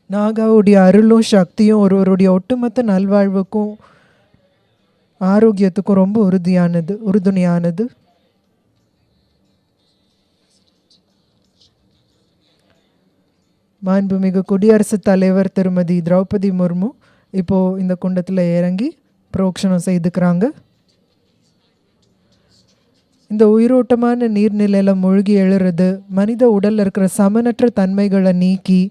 நாகாவுடைய அருளும் சக்தியும் ஒருவருடைய ஒட்டுமொத்த நல்வாழ்வுக்கும் ஆரோக்கியத்துக்கும் ரொம்ப உறுதுணையானது. மாண்புமிகு குடியரசுத் தலைவர் திருமதி திரௌபதி முர்மு இப்போ இந்த குண்டத்தில் இறங்கி புரோக்ஷனம் செய்துக்கிறாங்க. இந்த உயிரோட்டமான நீர்நிலையில் மூழ்கி எழுறது மனித உடலில் இருக்கிற சமனற்ற தன்மைகளை நீக்கி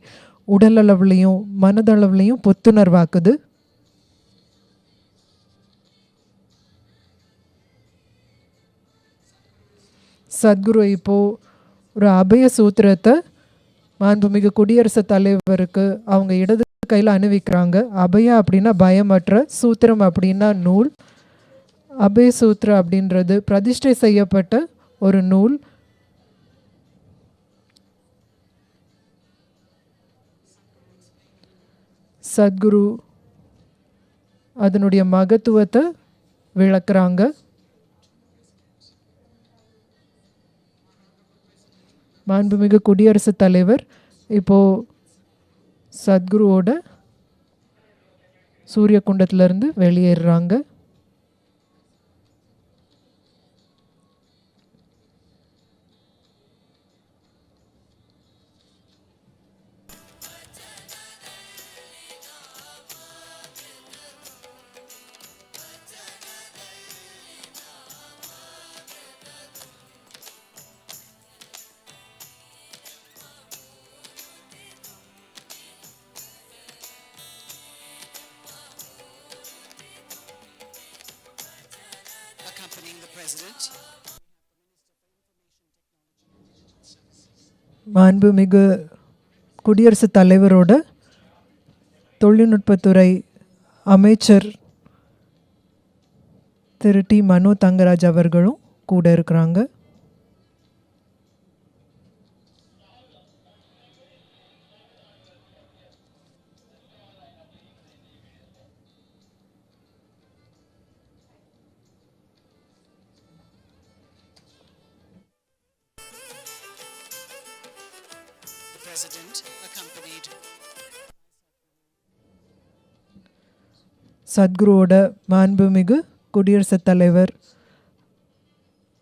உடல் அளவுலையும் மனதளவுலையும் புத்துணர்வாக்குது. சத்குரு இப்போ ஒரு அபய சூத்திரத்தை மாண்புமிகு குடியரசுத் தலைவருக்கு அவங்க இடது கையில் அணிவிக்கிறாங்க. அபயா அப்படின்னா பயமற்ற, சூத்திரம் அப்படின்னா நூல். அபய சூத்திர அப்படின்றது பிரதிஷ்டை செய்யப்பட்ட ஒரு நூல். சத்குரு அதனுடைய மகத்துவத்தை விளக்குறாங்க. மாண்புமிகு குடியரசுத் தலைவர் இப்போ சத்குருவோட சூரிய குண்டத்திலிருந்து வெளியேறுறாங்க. மாண்புமிகு குடியரசுத் தலைவரோட தொழில்நுட்பத்துறை அமைச்சர் திரு டி மனோ தங்கராஜ் அவர்களும் கூட இருக்கிறாங்க. சத்குருவோட மாண்புமிகு குடியரசுத் தலைவர்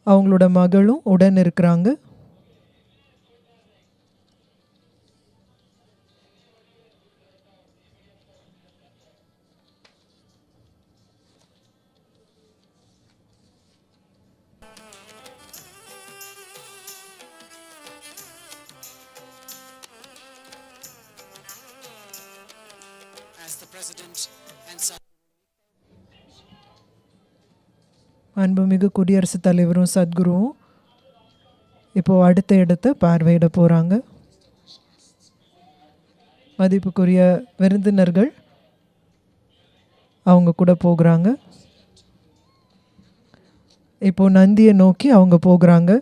அவங்களோட மகளும் உடன் இருக்கிறாங்க. அன்புமிகு குடியரசுத் தலைவரும் சத்குருவும் இப்போ அடுத்த இடத்தை பார்வையிட போகிறாங்க. மதிப்புக்குரிய விருந்தினர்கள் அவங்க கூட போகிறாங்க. இப்போ நந்தியை நோக்கி அவங்க போகிறாங்க.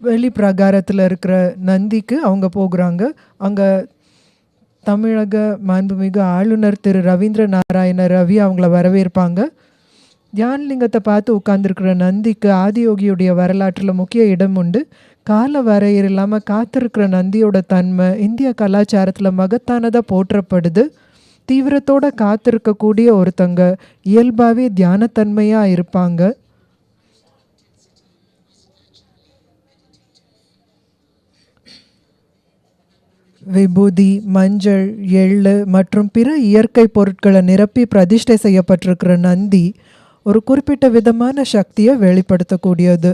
வெளி பிரகாரத்தில் இருக்கிற நந்திக்கு அவங்க போகிறாங்க. அங்கே தமிழக மாண்புமிகு ஆளுநர் திரு ரவீந்திர நாராயண ரவி அவங்கள வரவேற்பாங்க. தியானலிங்கத்தை பார்த்து உட்கார்ந்துருக்கிற நந்திக்கு ஆதியோகியுடைய வரலாற்றில் முக்கிய இடம் உண்டு. கால வரையறை இல்லாமல் காத்திருக்கிற நந்தியோட தன்மை இந்திய கலாச்சாரத்தில் மகத்தானதாக போற்றப்படுது. தீவிரத்தோடு காத்திருக்கக்கூடிய ஒருத்தங்க இயல்பாகவே தியானத்தன்மையாக இருப்பாங்க. விபூதி, மஞ்சள், எள்ளு மற்றும் பிற இயற்கை பொருட்களை நிரப்பி பிரதிஷ்டை செய்யப்பட்டிருக்கிற நந்தி ஒரு குறிப்பிட்ட விதமான சக்தியை வெளிப்படுத்தக்கூடியது.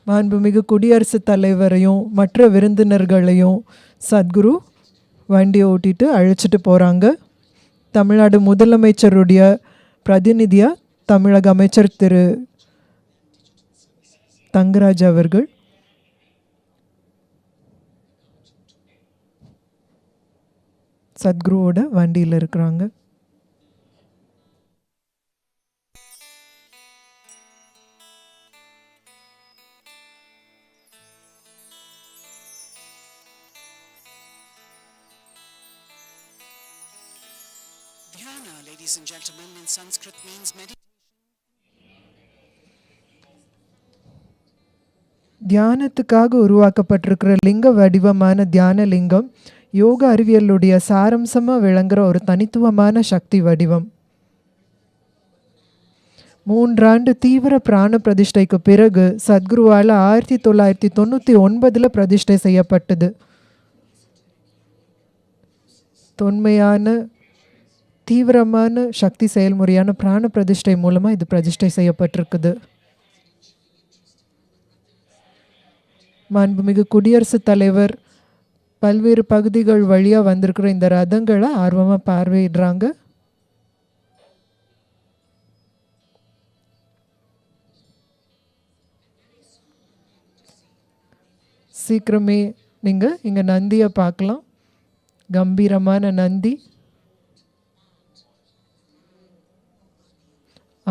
மாண்புமிகு குடியரசுத் தலைவரையும் மற்ற விருந்தினர்களையும் சத்குரு வண்டியை ஓட்டிட்டு அழைச்சிட்டு போகிறாங்க. தமிழ்நாடு முதலமைச்சருடைய பிரதிநிதியாக தமிழக அமைச்சர் திரு தங்கராஜ் அவர்கள் சத்குருவோட வண்டியில் இருக்கிறாங்க. Dhyana, ladies and gentlemen, in Sanskrit means meditation. தியானத்துக்காக உருவாக்கப்பட்டிருக்கிற லிங்க வடிவமான தியான லிங்கம் யோக அறிவியலுடைய சாரம்சமாக விளங்குற ஒரு தனித்துவமான சக்தி வடிவம். 3 ஆண்டு தீவிர பிராண பிரதிஷ்டைக்கு பிறகு சத்குருவால் 1999 பிரதிஷ்டை செய்யப்பட்டது. தொன்மையான தீவிரமான சக்தி செயல்முறையான பிராண பிரதிஷ்டை மூலமாக இது பிரதிஷ்டை செய்யப்பட்டிருக்குது. மாண்புமிகு குடியரசுத் தலைவர் பல்வேறு பகுதிகள் வழியாக வந்திருக்கிற இந்த ரதங்களை ஆர்வமாக பார்வையிடுறாங்க. சீக்கிரமே நீங்கள் இங்கே நந்தியை பார்க்கலாம். கம்பீரமான நந்தி,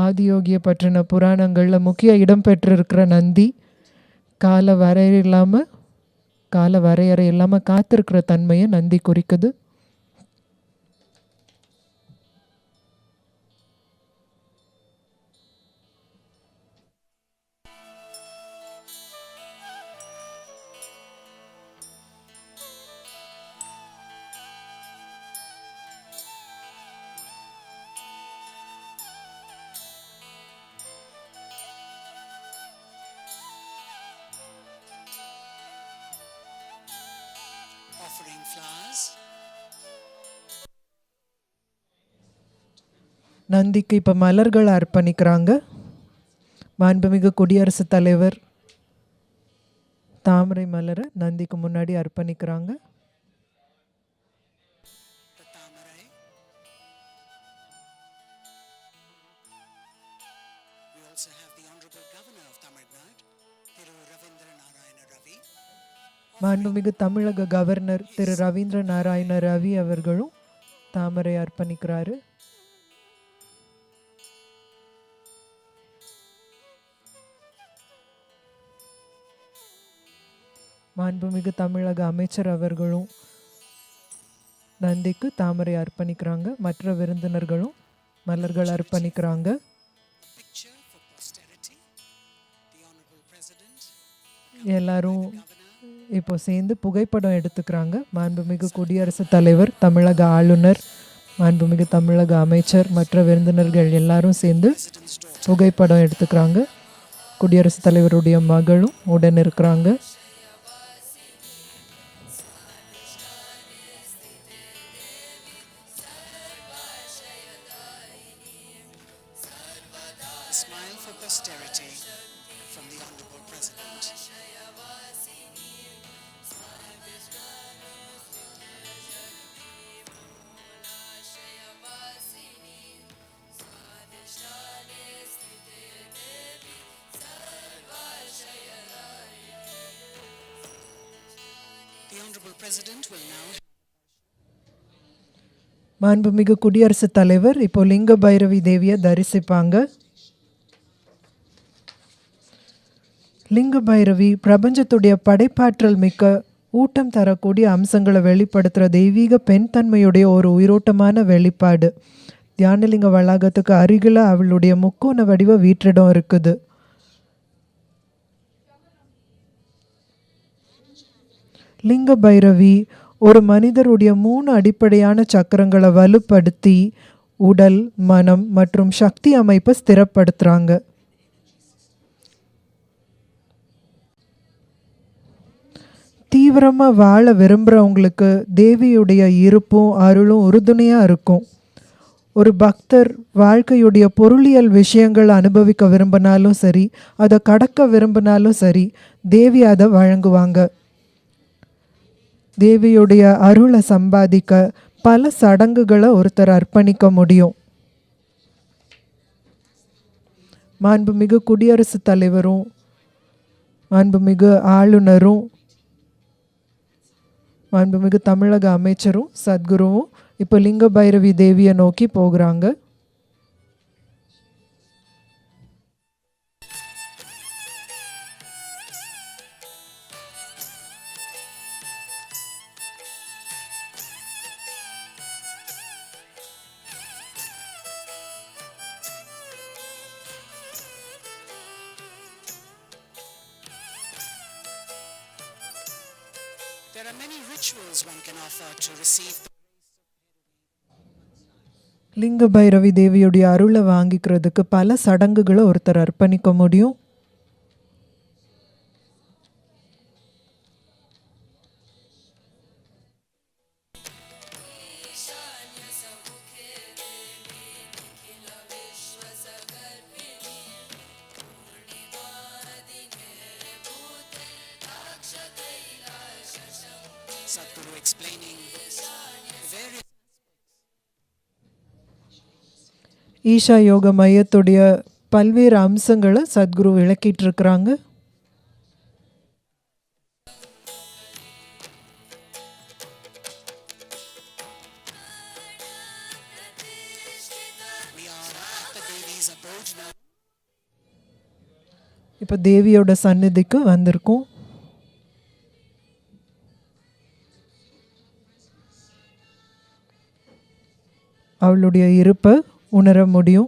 ஆதியோகியை பற்றின புராணங்களில் முக்கிய இடம் பெற்றிருக்கிற நந்தி, கால வரையறை இல்லாமல் காத்திருக்கிற தன்மையை நந்தி குறிக்குது. Offering flowers. நந்திக்கு இப்போ மலர்களை அர்ப்பணிக்கிறாங்க. மாண்புமிகு குடியரசுத் தலைவர் தாமரை மலரை நந்திக்கு முன்னாடி அர்ப்பணிக்கிறாங்க. The Tamarai. We also have the Honorable Governor of Tamil Nadu, Thiru Ravindra Narayana Ravi. மாண்புமிகு தமிழக கவர்னர் திரு ரவீந்திர நாராயண ரவி அவர்களும் தாமரை அர்ப்பணிக்கிறாரு. மாண்புமிகு தமிழக அமைச்சர் அவர்களும் நந்திக்கு தாமரை அர்ப்பணிக்கிறாங்க. மற்ற விருந்தினர்களும் மலர்கள் அர்ப்பணிக்கிறாங்க. Picture for posterity. The Honorable President, எல்லாரும் Governor, இப்போ சேர்ந்து புகைப்படம் எடுத்துக்கிறாங்க. மாண்புமிகு குடியரசுத் தலைவர், தமிழக ஆளுநர், மாண்புமிகு தமிழக அமைச்சர், மற்ற விருந்தினர்கள் எல்லாரும் சேர்ந்து President's daughter. புகைப்படம் எடுத்துக்கிறாங்க. குடியரசுத் தலைவருடைய மகளும் உடன் இருக்கிறாங்க. A smile for posterity from the Honorable President. The Honorable President will now மாண்புமிகு குடியரசுத் தலைவர் இப்போ லிங்க பைரவி தேவியை தரிசிப்பாங்க. லிங்க பைரவி பிரபஞ்சத்துடைய படைப்பாற்றல் மிக்க ஊட்டம் தரக்கூடிய அம்சங்களை வெளிப்படுத்துகிற தெய்வீக பெண் தன்மையுடைய ஒரு உயிரோட்டமான வெளிப்பாடு. தியானலிங்க வளாகத்துக்கு அருகில் அவளுடைய முக்கோண வடிவ வீற்றிடம் இருக்குது. லிங்க பைரவி ஒரு மனிதருடைய 3 அடிப்படையான சக்கரங்களை வலுப்படுத்தி உடல், மனம் மற்றும் சக்தி அமைப்பை ஸ்திரப்படுத்துகிறாங்க. தீவிரமாக வாழ விரும்புகிறவங்களுக்கு தேவியுடைய இருப்பும் அருளும் உறுதுணையாக இருக்கும். ஒரு பக்தர் வாழ்க்கையுடைய பொருளியல் விஷயங்களை அனுபவிக்க விரும்பினாலும் சரி, அதை கடக்க விரும்பினாலும் சரி, தேவி அதை வழங்குவாங்க. தேவியுடைய அருளை சம்பாதிக்க பல சடங்குகளை ஒருத்தர் அர்ப்பணிக்க முடியும். மாண்புமிகு குடியரசுத் தலைவரும் மாண்புமிகு ஆளுநரும் மாண்புமிகு தமிழக அமைச்சரும் சத்குருவும் இப்போ லிங்க பைரவி தேவியை நோக்கி போகிறாங்க. There are many rituals one can offer to receive. லிங்க பைரவி தேவியுடைய அருளை வாங்கிக்கிறதுக்கு பல சடங்குகளை ஒருத்தர் அர்ப்பணிக்க முடியும். Sadhguru explaining various ஈஷா யோக மையத்துடைய பல்வேறு அம்சங்களை சத்குரு விளக்கிட்டு இருக்கிறாங்க. we are at the Devi's abode now. இப்போ தேவியோட சந்நிதிக்கு வந்திருக்கோம். அவளுடைய இருப்பை உணர முடியும்.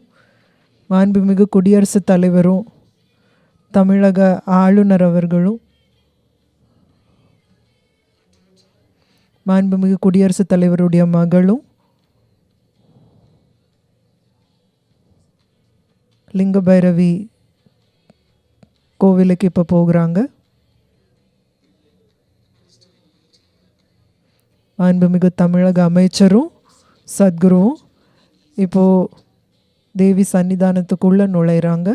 மாண்புமிகு குடியரசுத் தலைவரும் தமிழக ஆளுநர் அவர்களும் மாண்புமிகு குடியரசுத் தலைவருடைய மகளும் லிங்க பைரவி கோவிலுக்கு இப்போ போகிறாங்க. மாண்புமிகு தமிழக அமைச்சரும் சத்குருவும் இப்போது தேவி சன்னிதானத்துக்குள்ளே நுழையிறாங்க.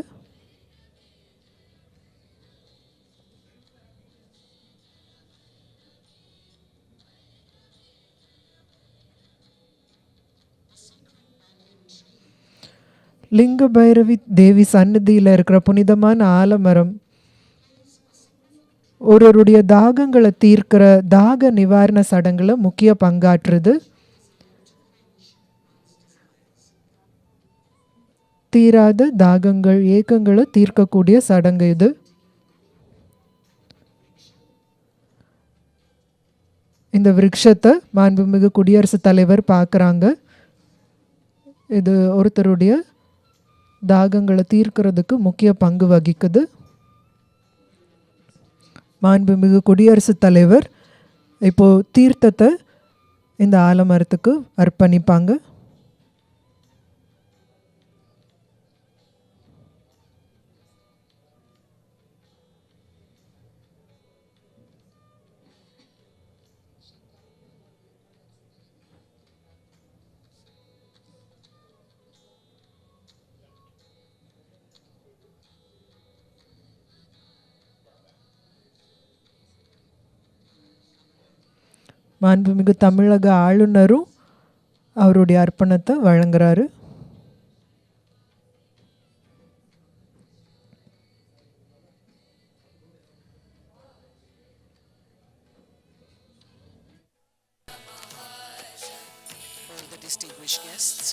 லிங்க பைரவி தேவி சன்னதியில் இருக்கிற புனிதமான ஆலமரம் ஒருவருடைய தாகங்களை தீர்க்கிற தாக நிவாரண சடங்குல முக்கிய பங்காற்றுது. தீராத தாகங்கள் ஏக்கங்களை தீர்க்கக்கூடிய சடங்கு இது. இந்த விருட்சத்தை மாண்புமிகு குடியரசுத் தலைவர் பார்க்குறாங்க. இது ஒருத்தருடைய தாகங்களை தீர்க்கிறதுக்கு முக்கிய பங்கு வகிக்குது. மாண்புமிகு குடியரசுத் தலைவர் இப்போது தீர்த்தத்தை இந்த ஆலமரத்துக்கு அர்ப்பணிப்பாங்க. மாண்புமிகு தமிழக ஆளுநரும் அவருடைய அர்ப்பணத்தை வழங்குறாரு. All the distinguished guests.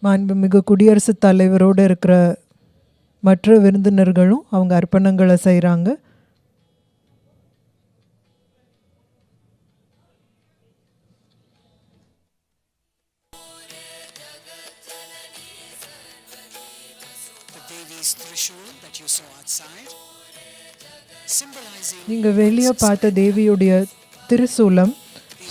மாண்புமிகு குடியரசுத் தலைவரோடு இருக்கிற மற்ற விருந்தினர்களும் அவங்க அர்ப்பணங்களை செய்கிறாங்க. Devi's Trishul that you saw outside, symbolizing நீங்கள் வெளியே பார்த்த தேவியுடைய திருசூலம்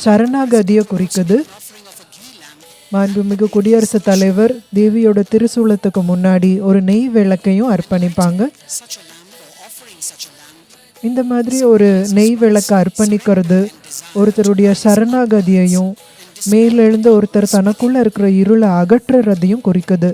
சரணாகதியை குறிக்குது. offering of a ghee lamp. மாண்புமிகு குடியரசுத் தலைவர் தேவியோட திருசூலத்துக்கு முன்னாடி ஒரு நெய் விளக்கையும் அர்ப்பணிப்பாங்க. Such a lamp or offering such a lamp இந்த மாதிரி ஒரு நெய் விளக்கை அர்ப்பணிக்கிறது ஒருத்தருடைய சரணாகதியையும் மேலெழுந்த ஒருத்தர் தனக்குள்ள இருக்கிற இருளை அகற்றுறதையும் குறிக்குது.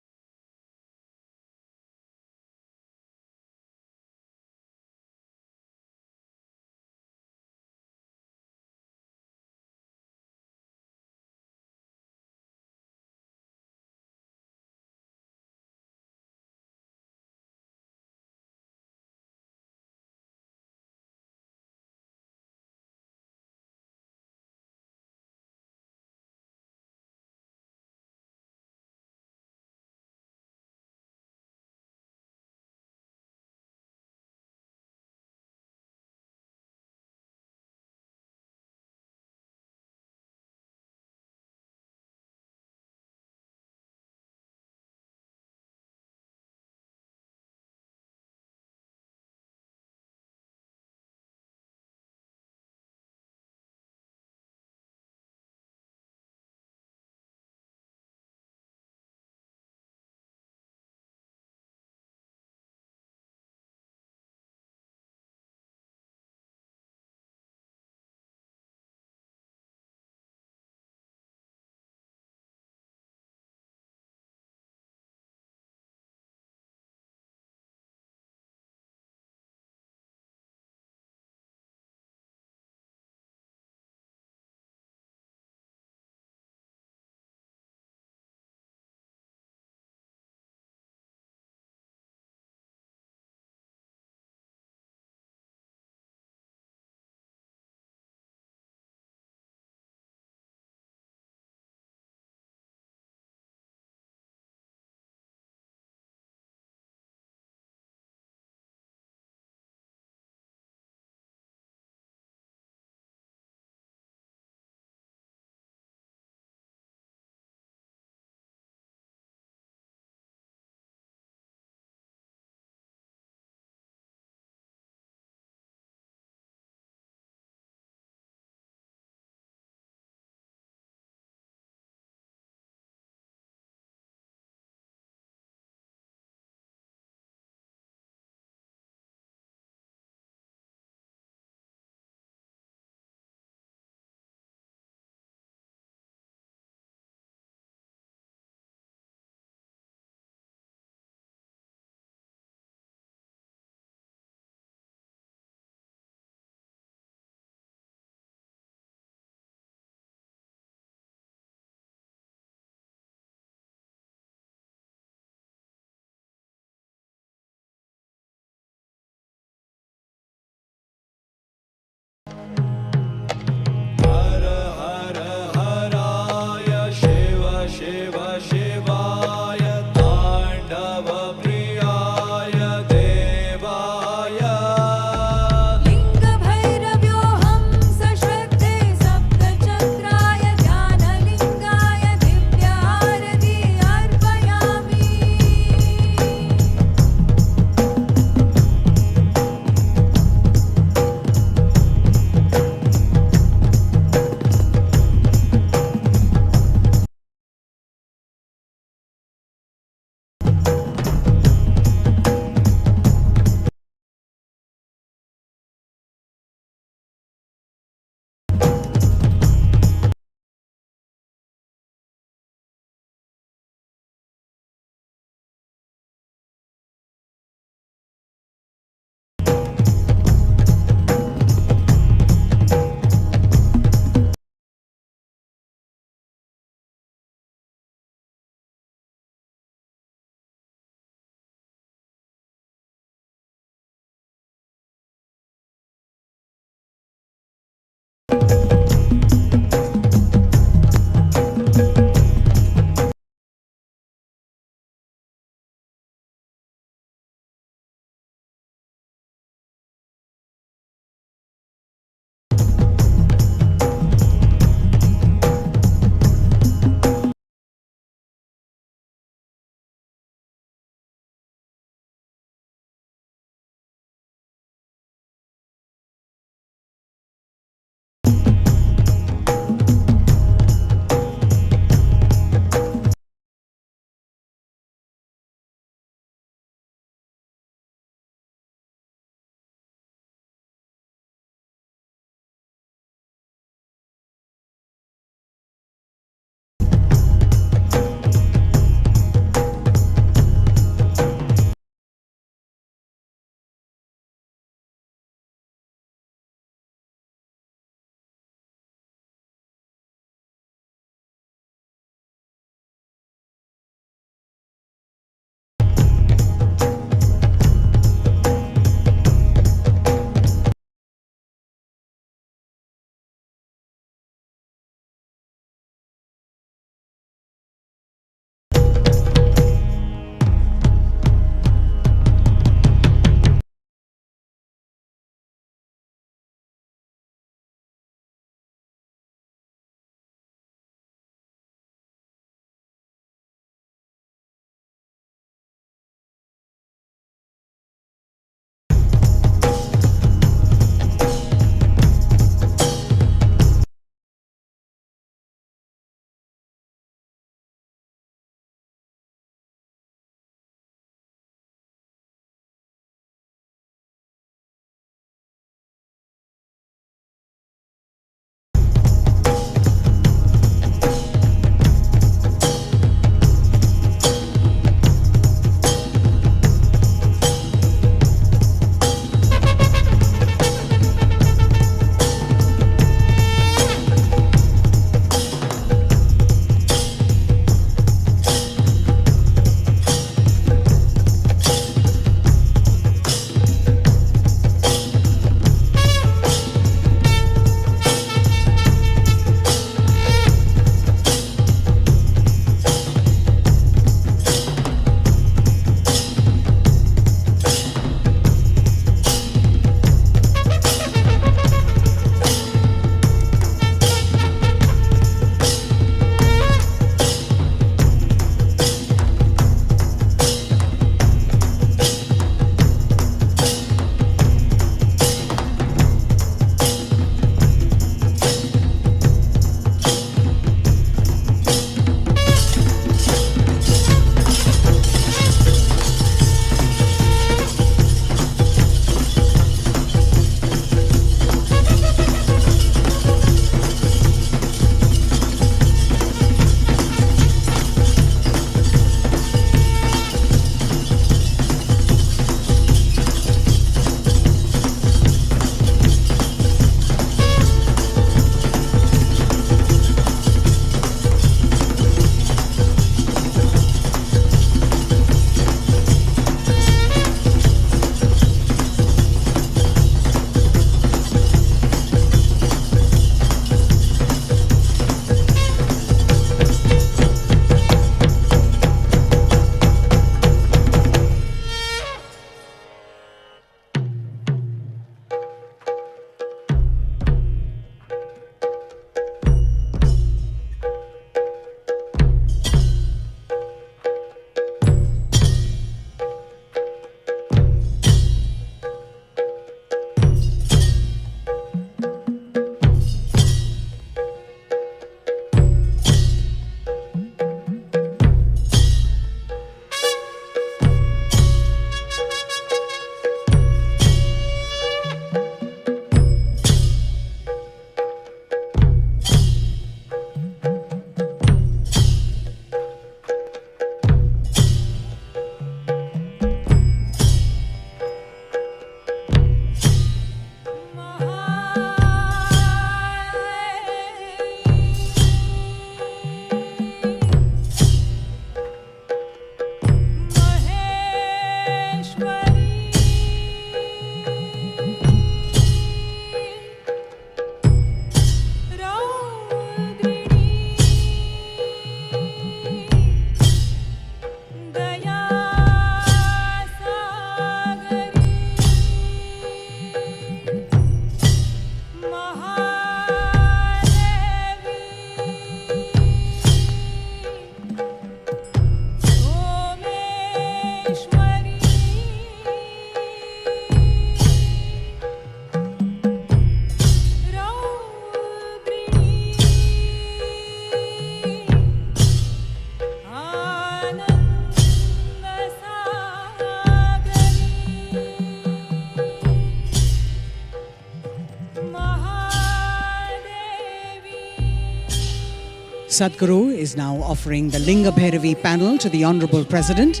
Sadhguru is now offering the Linga Bhairavi panel to the Honorable President.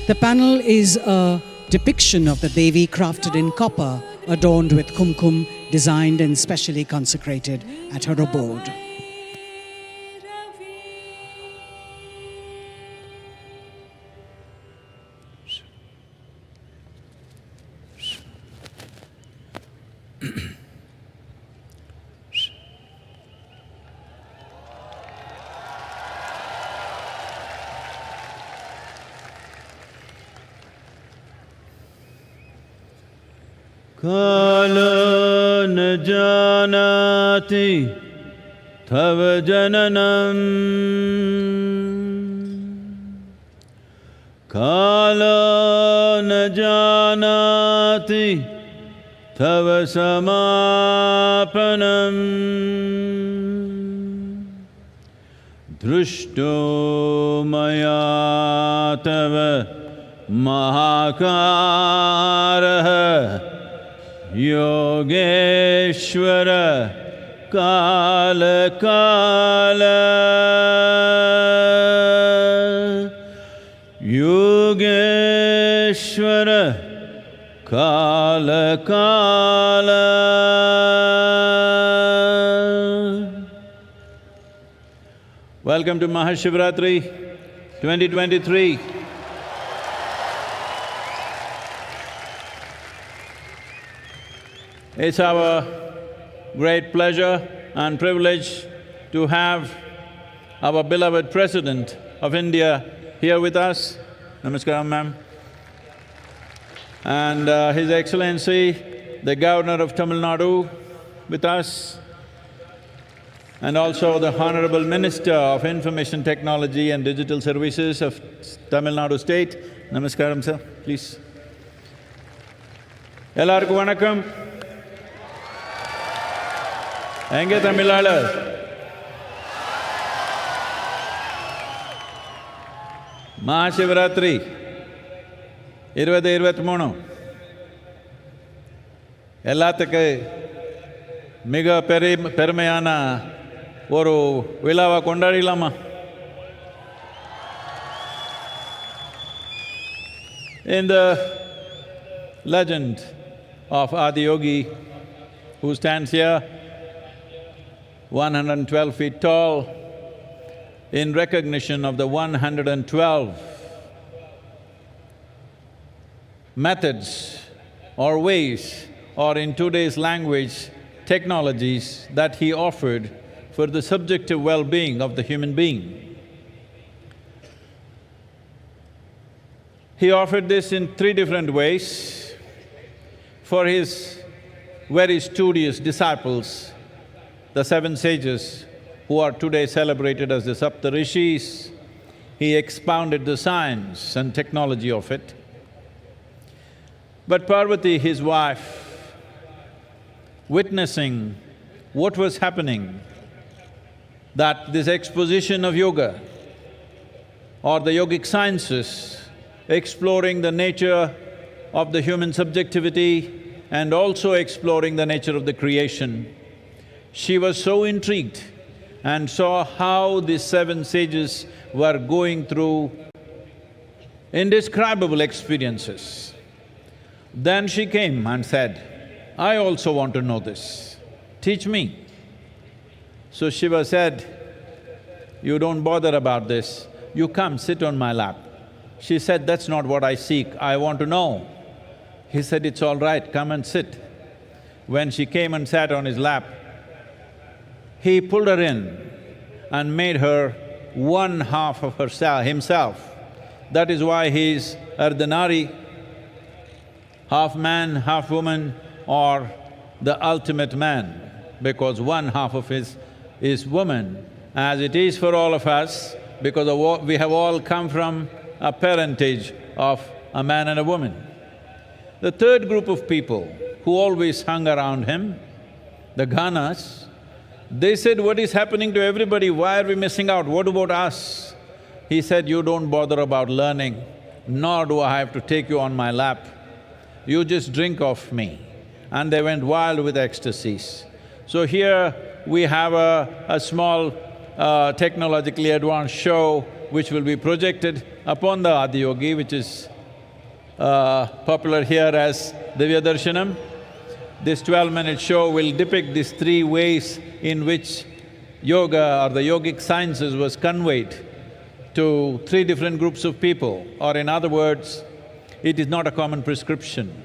The panel is a depiction of the Devi crafted in copper, adorned with kumkum, designed and specially consecrated at her abode. कालो न जानाति तव जननम् कालो न जानाति तव समापनम् दृष्टो मया तव महाकारः योगेश्वर काल काल योगेश्वर काल काल Welcome to Mahashivratri 2023. It's our great pleasure and privilege to have our beloved President of India here with us. Namaskaram, ma'am. And His Excellency, the Governor of Tamil Nadu with us, and also the Honorable Minister of Information Technology and Digital Services of Tamil Nadu State. Namaskaram, sir, please. Ellarukku vanakkam. எங்கே தமிழாளர்? மகாசிவராத்திரி 2023 எல்லாத்துக்கு மிக பெருமையான ஒரு விழாவை கொண்டாடிடலாமா? In the legend of Adiyogi, who stands here 112 feet tall, in recognition of the 112 methods or ways, or in today's language, technologies that he offered for the subjective well-being of the human being. He offered this in three different ways for his very studious disciples, the seven sages who are today celebrated as the Saptarishis. He expounded the science and technology of it. But Parvati, his wife, witnessing what was happening, that this exposition of yoga or the yogic sciences, exploring the nature of the human subjectivity and also exploring the nature of the creation, she was so intrigued and saw how these seven sages were going through indescribable experiences. Then she came and said, "I also want to know this, teach me." So Shiva said, "You don't bother about this, you come sit on my lap." She said, "That's not what I seek, I want to know." He said, "It's all right, come and sit." When she came and sat on his lap, he pulled her in and made her one half of himself. That is why he is Ardhanari, half man, half woman, or the ultimate man, because one half of his is woman, as it is for all of us, because we have all come from a parentage of a man and a woman. The third group of people who always hung around him, the Ganas, they said, "What is happening to everybody? Why are we missing out? What about us?" He said, "You don't bother about learning, nor do I have to take you on my lap. You just drink of me." And they went wild with ecstasies. So here we have a small technologically advanced show which will be projected upon the Adiyogi, which is popular here as Divya Darshanam. This 12-minute show will depict these three ways in which yoga or the yogic sciences was conveyed to three different groups of people, or in other words, it is not a common prescription.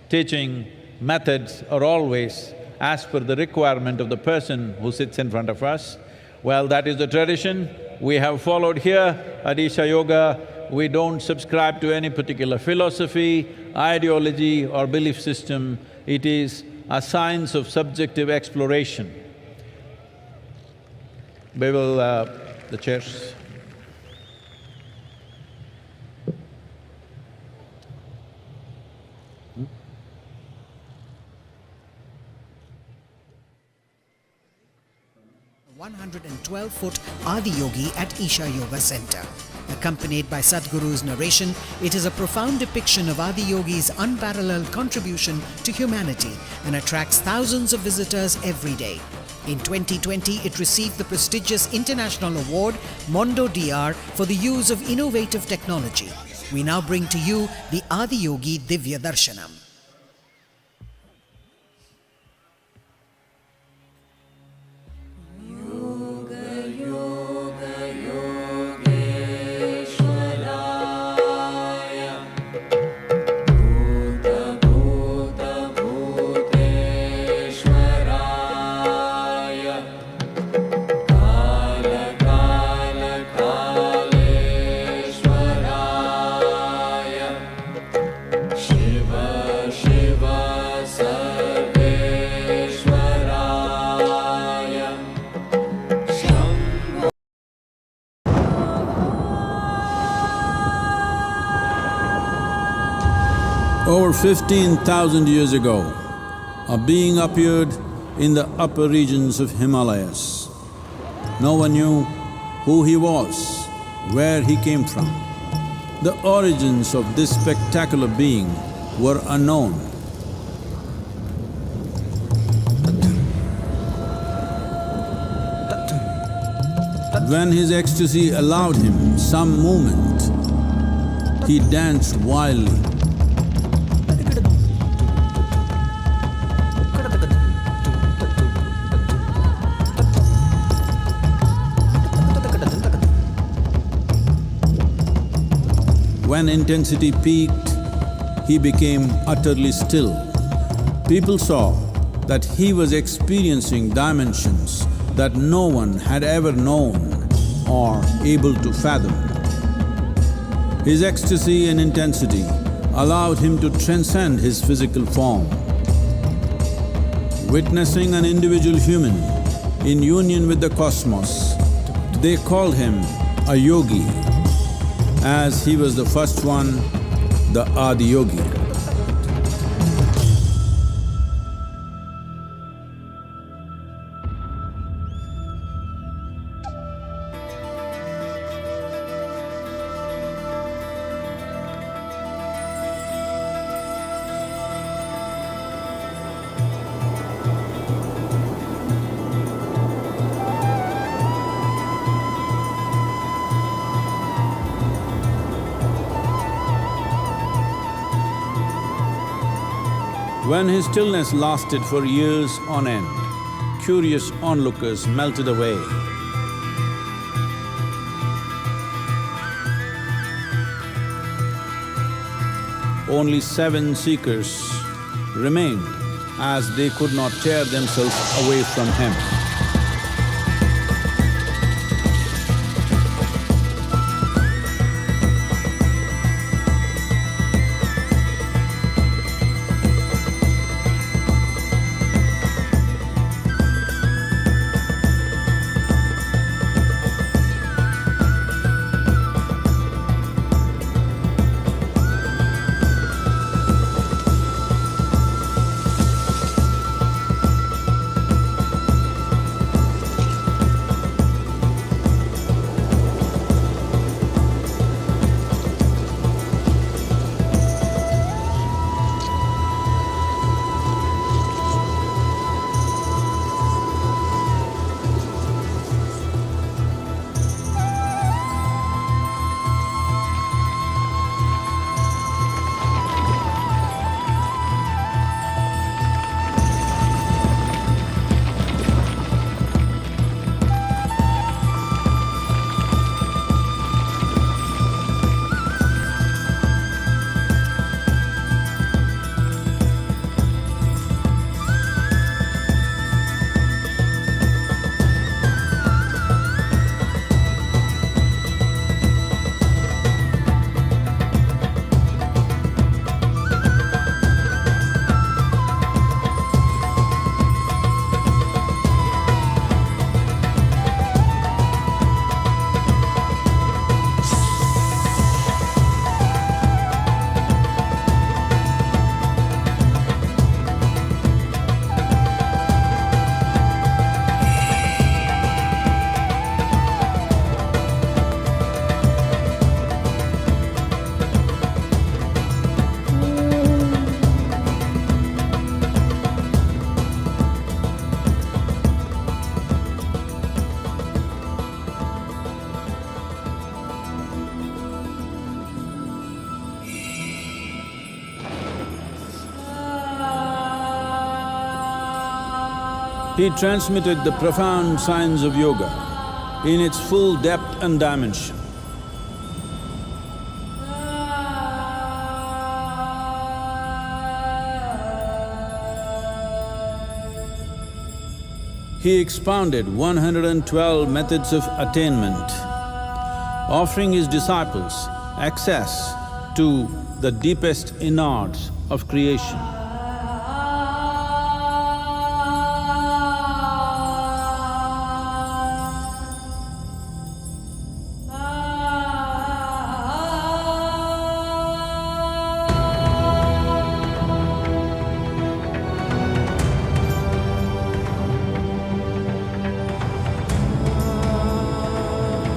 Teaching methods are always as per the requirement of the person who sits in front of us. Well, that is the tradition we have followed here at Isha Yoga. We don't subscribe to any particular philosophy, ideology or belief system. It is a science of subjective exploration. We will… the chairs. A 112-foot Adiyogi at Isha Yoga Center. Accompanied by Sadhguru's narration, it is a profound depiction of Adiyogi's unparalleled contribution to humanity and attracts thousands of visitors every day. In 2020, it received the prestigious international award Mondo DR for the use of innovative technology. We now bring to you the Adiyogi Divya Darshanam. Over 15,000 years ago, a being appeared in the upper regions of Himalayas. No one knew who he was, where he came from. The origins of this spectacular being were unknown. When his ecstasy allowed him some movement, he danced wildly. When intensity peaked, he became utterly still. People saw that he was experiencing dimensions that no one had ever known or able to fathom. His ecstasy and intensity allowed him to transcend his physical form. Witnessing an individual human in union with the cosmos, they called him a yogi, as he was the first one, the Adiyogi. When his stillness lasted for years on end, curious onlookers melted away. Only 7 seekers remained, as they could not tear themselves away from him. He transmitted the profound science of yoga in its full depth and dimension. He expounded 112 methods of attainment, offering his disciples access to the deepest innards of creation.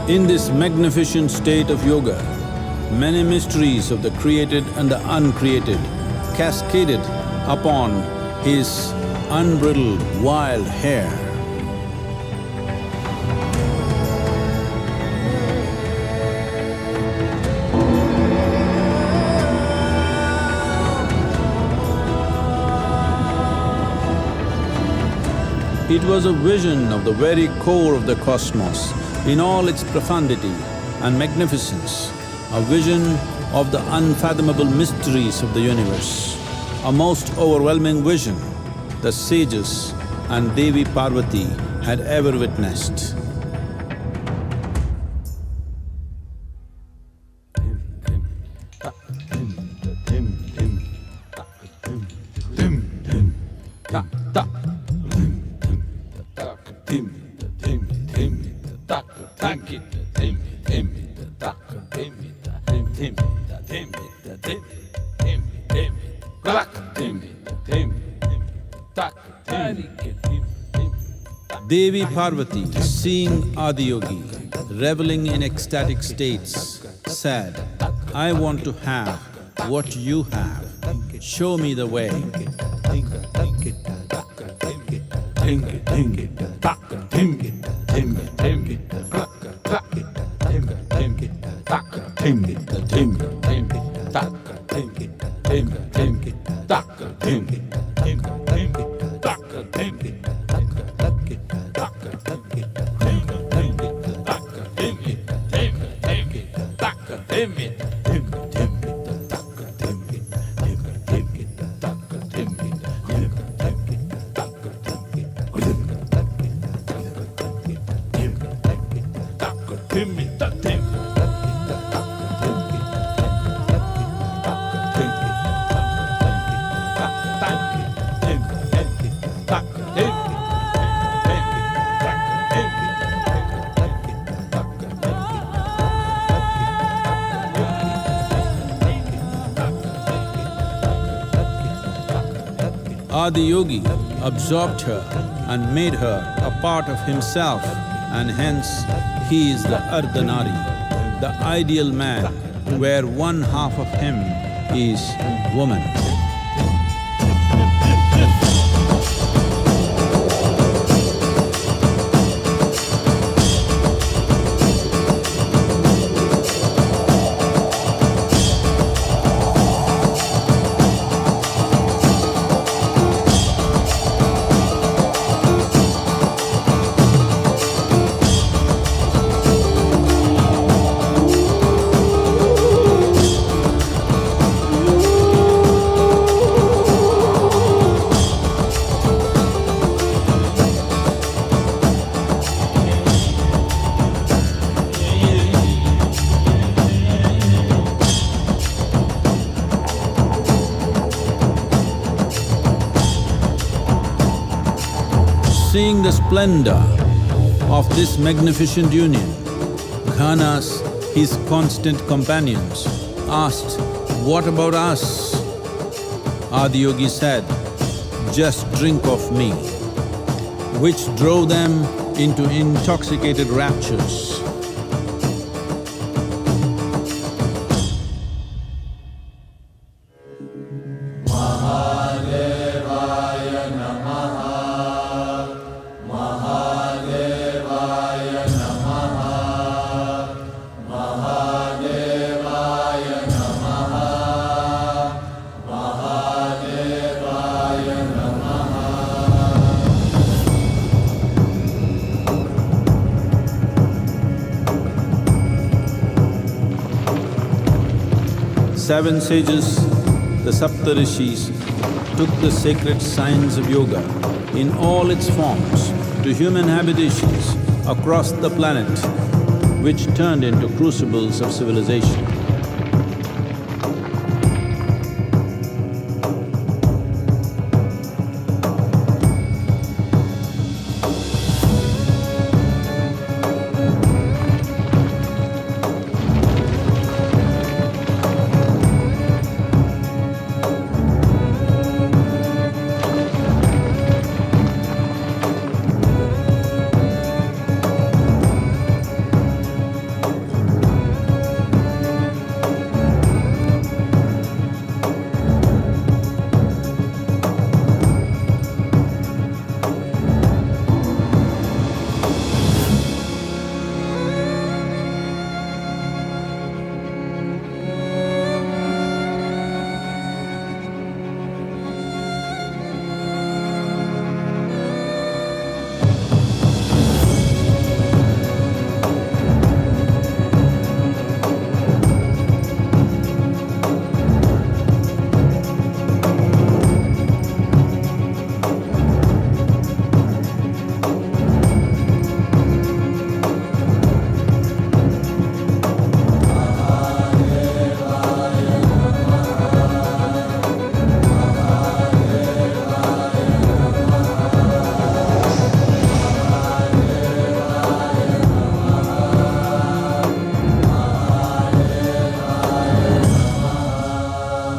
In this magnificent state of yoga, many mysteries of the created and the uncreated cascaded upon his unbridled wild hair. It was a vision of the very core of the cosmos in all its profundity and magnificence, a vision of the unfathomable mysteries of the universe, a most overwhelming vision the sages and Devi Parvati had ever witnessed. Devi Parvati, seeing Adiyogi reveling in ecstatic states, said, "I want to have what you have. Show me the way." Adiyogi absorbed her and made her a part of himself, and hence he is the Ardhanari, the ideal man, where one half of him is woman. Seeing the splendor of this magnificent union, Ghanas, his constant companions, asked, "What about us?" Adiyogi said, "Just drink of me," which drove them into intoxicated raptures. seven sages, the Saptarishis, took the sacred science of yoga in all its forms to human habitations across the planet, which turned into crucibles of civilization.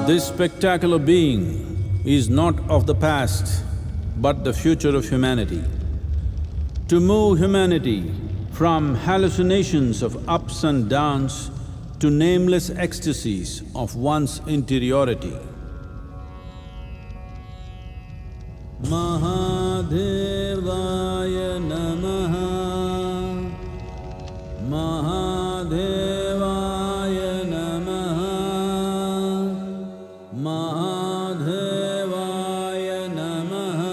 This spectacular being is not of the past, but the future of humanity. To move humanity from hallucinations of ups and downs to nameless ecstasies of one's interiority. Mahadevaya Namaha, Mahadevaya Namaha, Mahadevaya Namaha.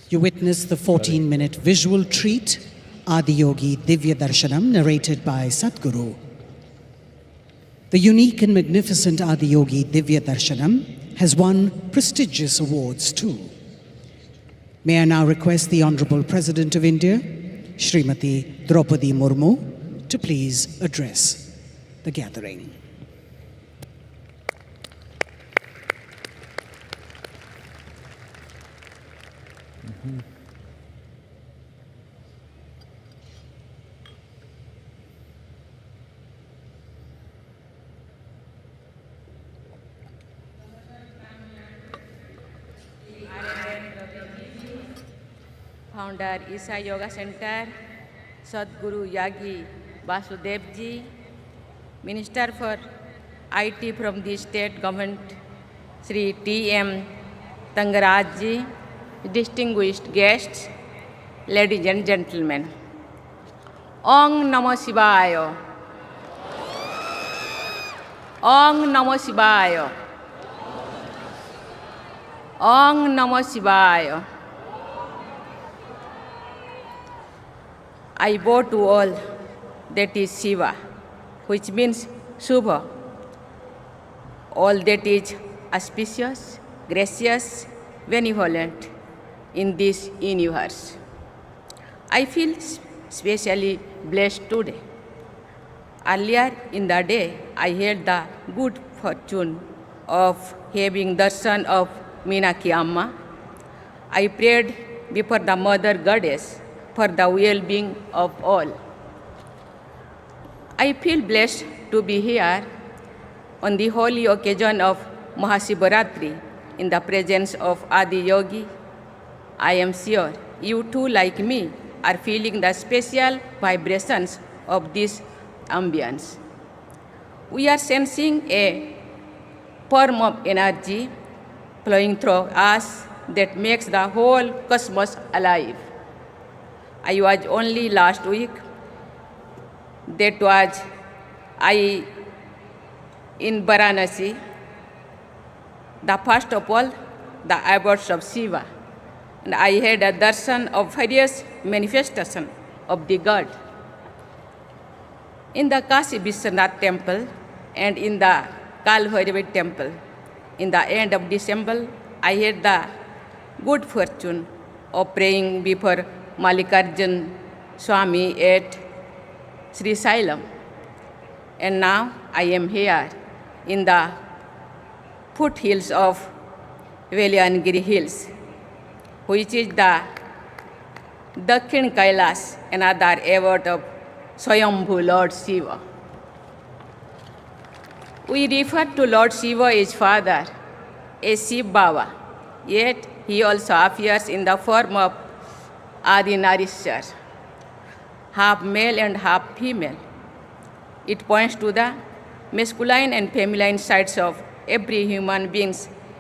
You witnessed the 14-minute visual treat, Adiyogi Divya Darshanam, narrated by Sadhguru. The unique and magnificent Adiyogi Divya Darshanam has won prestigious awards too. May I now request the Honorable President of India, Srimati Draupadi Murmu, to please address the gathering. Founder Isha Yoga Center, Sadhguru Yagi Vasudev Ji, Minister for IT from the State Government, Sri T.M. Tangaraj Ji, distinguished guests, ladies and gentlemen. Om Namo Shivaya. Om Namo Shivaya. Om Namo Shivaya. I bow to all that is Shiva, which means Shubha, all that is auspicious, gracious, benevolent in this universe. I feel especially blessed today. Earlier in the day, I had the good fortune of having darshan of Meenakshi Amma. I prayed before the Mother Goddess for the well-being of all. I feel blessed to be here on the holy occasion of Mahasivaratri in the presence of Adi Yogi. I am sure you too, like me, are feeling the special vibrations of this ambience. We are sensing a form of energy flowing through us that makes the whole cosmos alive. I was only last week, that was I in Varanasi, the first of all, the abodes of Shiva, and I had a darshan of various manifestations of the god. In the Kashi Vishwanath temple and in the Kalbhairavi temple, in the end of December, I had the good fortune of praying before Mallikarjun Swami at Sri Sailam. And now I am here in the foothills of Veliangiri Hills, which is the Dakhin Kailash, another abode of Swayambhu Lord Shiva. We refer to Lord Shiva as Father, as Shiv Baba, yet he also appears in the form of Adi Narishwar, half male and half female. It points to the masculine and feminine sides of every human being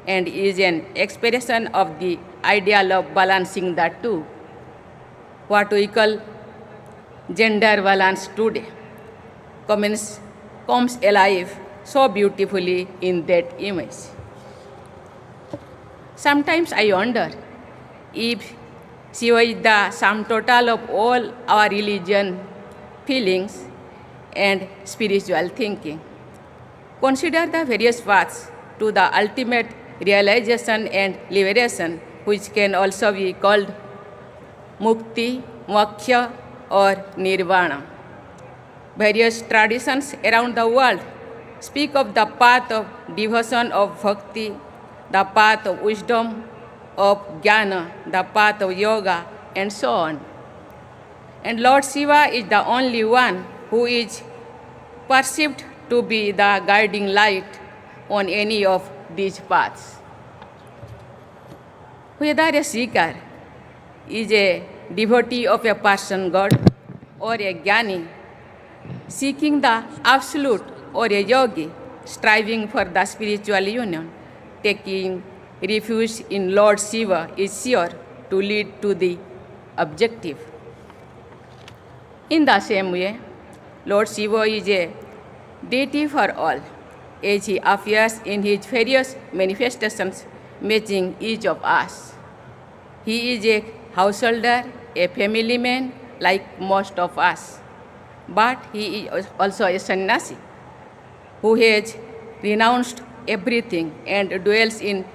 and is an expression of the ideal of balancing the two, what we call gender balance today, comes alive so beautifully in that image. Sometimes I wonder if Shiva is the sum total of all our religion, feelings, and spiritual thinking. Consider the various paths to the ultimate realization and liberation, which can also be called mukti, moksha, or nirvana. Various traditions around the world speak of the path of devotion of bhakti, the path of wisdom, of jnana, the path of yoga, and so on. And Lord Shiva is the only one who is perceived to be the guiding light on any of these paths. Whether a seeker is a devotee of a person god or a jnani seeking the absolute or a yogi striving for the spiritual union, taking refuge in Lord Shiva is sure to lead to the objective. In the same way, Lord Shiva is a deity for all, as he appears in his various manifestations matching each of us. He is a householder, a family man like most of us, but he is also a sannyasi who has renounced everything and dwells in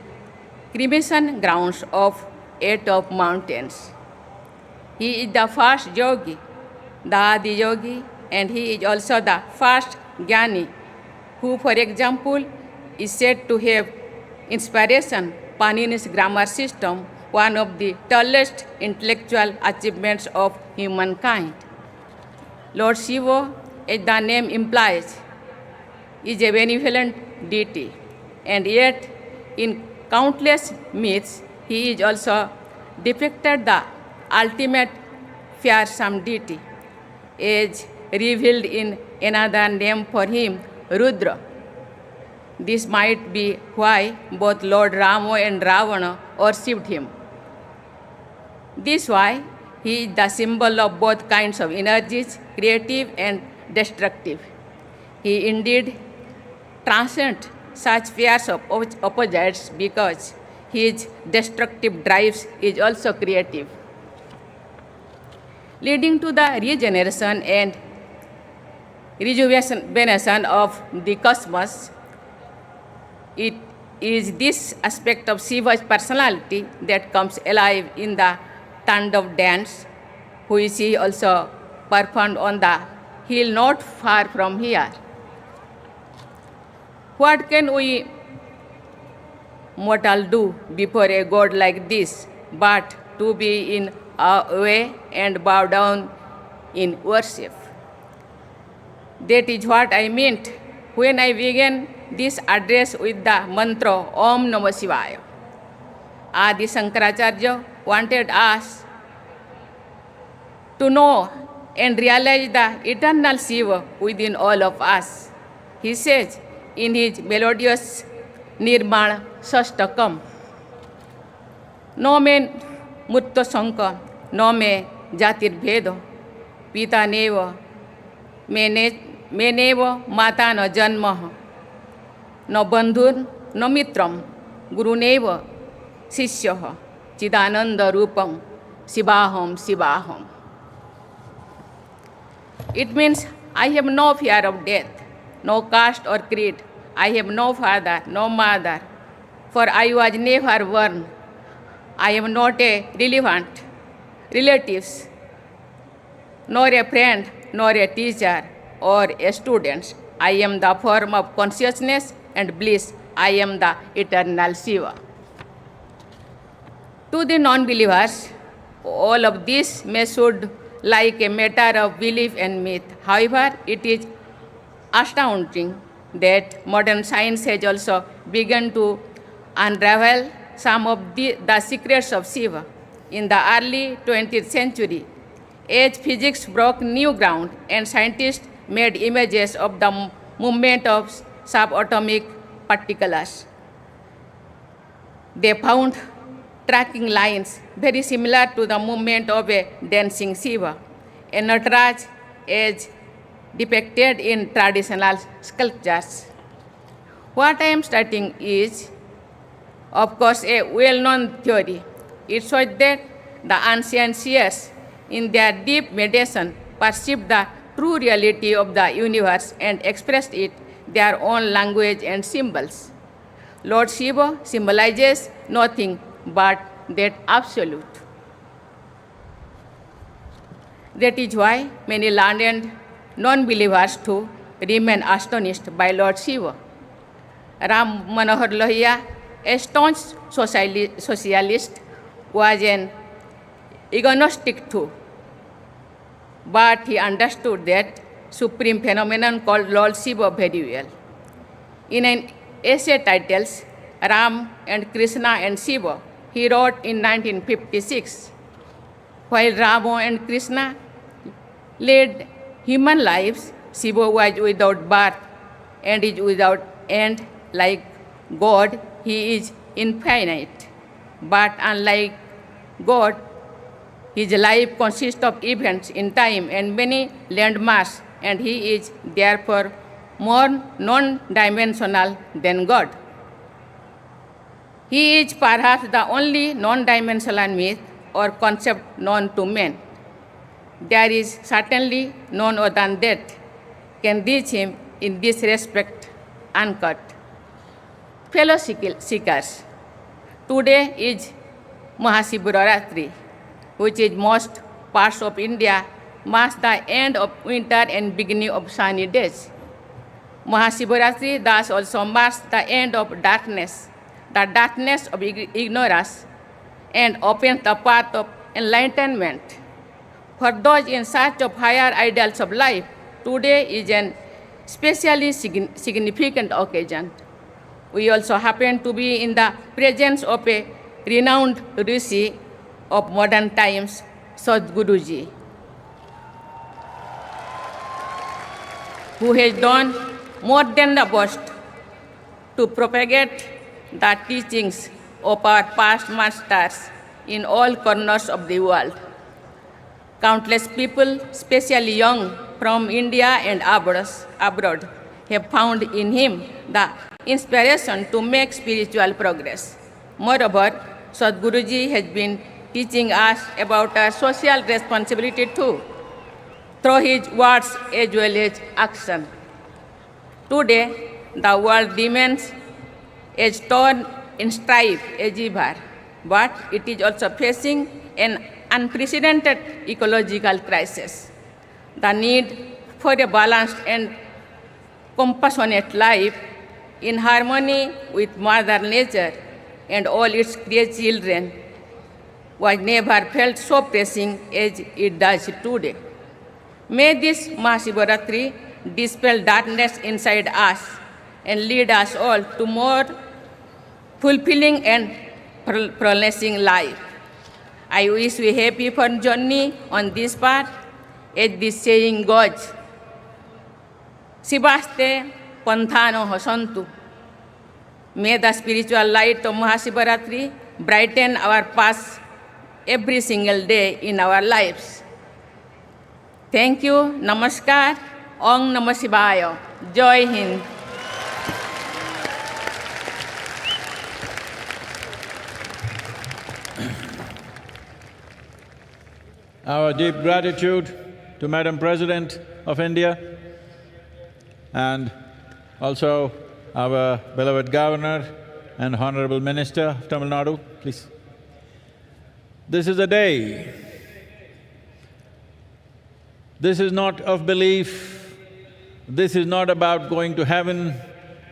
cremation grounds of 8 of mountains. He is the first yogi, the Adi Yogi, and he is also the first jnani who, for example, is said to have inspiration Panini's grammar system, one of the tallest intellectual achievements of humankind. Lord Shiva, as the name implies, is a benevolent deity, and yet in countless myths, he is also depicted the ultimate fearsome deity, as revealed in another name for him, Rudra. This might be why both Lord Rama and Ravana worshipped him. This is why he is the symbol of both kinds of energies, creative and destructive. He indeed transcends such pairs of opposites because his destructive drives is also creative, leading to the regeneration and rejuvenation of the cosmos. It is this aspect of Shiva's personality that comes alive in the Tandav dance, which he also performed on the hill not far from here. What can we mortal do before a god like this but to be in awe and bow down in worship? That is what I meant when I began this address with the mantra Om Namah Shivaya. Adi Shankaracharya wanted us to know and realize the eternal Shiva within all of us. He says in his melodious Nirmana Shastakam, No me mutta sanka, no me jatir bhedo, pita neva, menevo mata no janma, no bandhur, no mitram, guruneva, sishyaha, chidananda rupam, sivaham, sivaham. It means I have no fear of death, no caste or creed. I have no father, no mother, for I was never born. I am not a relatives, nor a friend, nor a teacher, or a student. I am the form of consciousness and bliss. I am the eternal Shiva. To the non-believers, all of this may sound like a matter of belief and myth. However, it is astounding that modern science has also begun to unravel some of the secrets of Shiva. In the early 20th century, as physics broke new ground and scientists made images of the movement of subatomic particles, they found tracking lines very similar to the movement of a dancing Shiva, a Nataraj as depicted in traditional sculptures. What I am stating is, of course, a well-known theory. It shows that the ancient seers, in their deep meditation, perceived the true reality of the universe and expressed it their own language and symbols. Lord Shiva symbolizes nothing but that absolute. That is why many learned non-believers too remain astonished by Lord Shiva. Ram Manohar Lohia, a staunch socialist, was an agnostic too, but he understood that supreme phenomenon called Lord Shiva very well. In an essay titled Ram and Krishna and Shiva, he wrote in 1956, while Rama and Krishna led human lives, Shiva was without birth and is without end. Like God, he is infinite. But unlike God, his life consists of events in time and many landmarks, and he is therefore more non-dimensional than God. He is perhaps the only non-dimensional myth or concept known to men. There is certainly none other than that can reach him in this respect uncut. Fellow seekers, today is Mahashivratri, which in most parts of India marks the end of winter and beginning of sunny days. Mahashivratri thus also marks the end of darkness, the darkness of ignorance, and opens the path of enlightenment. For those in search of higher ideals of life, today is an especially significant occasion. We also happen to be in the presence of a renowned Rishi of modern times, Sadhguruji, who has done more than the best to propagate the teachings of our past masters in all corners of the world. Countless people, especially young from India and abroad, have found in him the inspiration to make spiritual progress. Moreover, Sadhguruji has been teaching us about our social responsibility too, through his words as well as action. Today, the world demands is torn in strife everywhere, but it is also facing an unprecedented ecological crisis. The need for a balanced and compassionate life in harmony with Mother Nature and all its created children was never felt so pressing as it does today. May this Mahashivratri dispel darkness inside us and lead us all to more fulfilling and flourishing life. I wish we happy fun journey on this path, as this saying goes, Sivaste Panthano Hosantu. May the spiritual light of Mahashivratri brighten our path every single day in our lives. Thank you, Namaskar, Om Namah Shivaya, Jai Hind. Our deep gratitude to Madam President of India and also our beloved Governor and Honorable Minister of Tamil Nadu, please. This is a day. This is not of belief, this is not about going to heaven,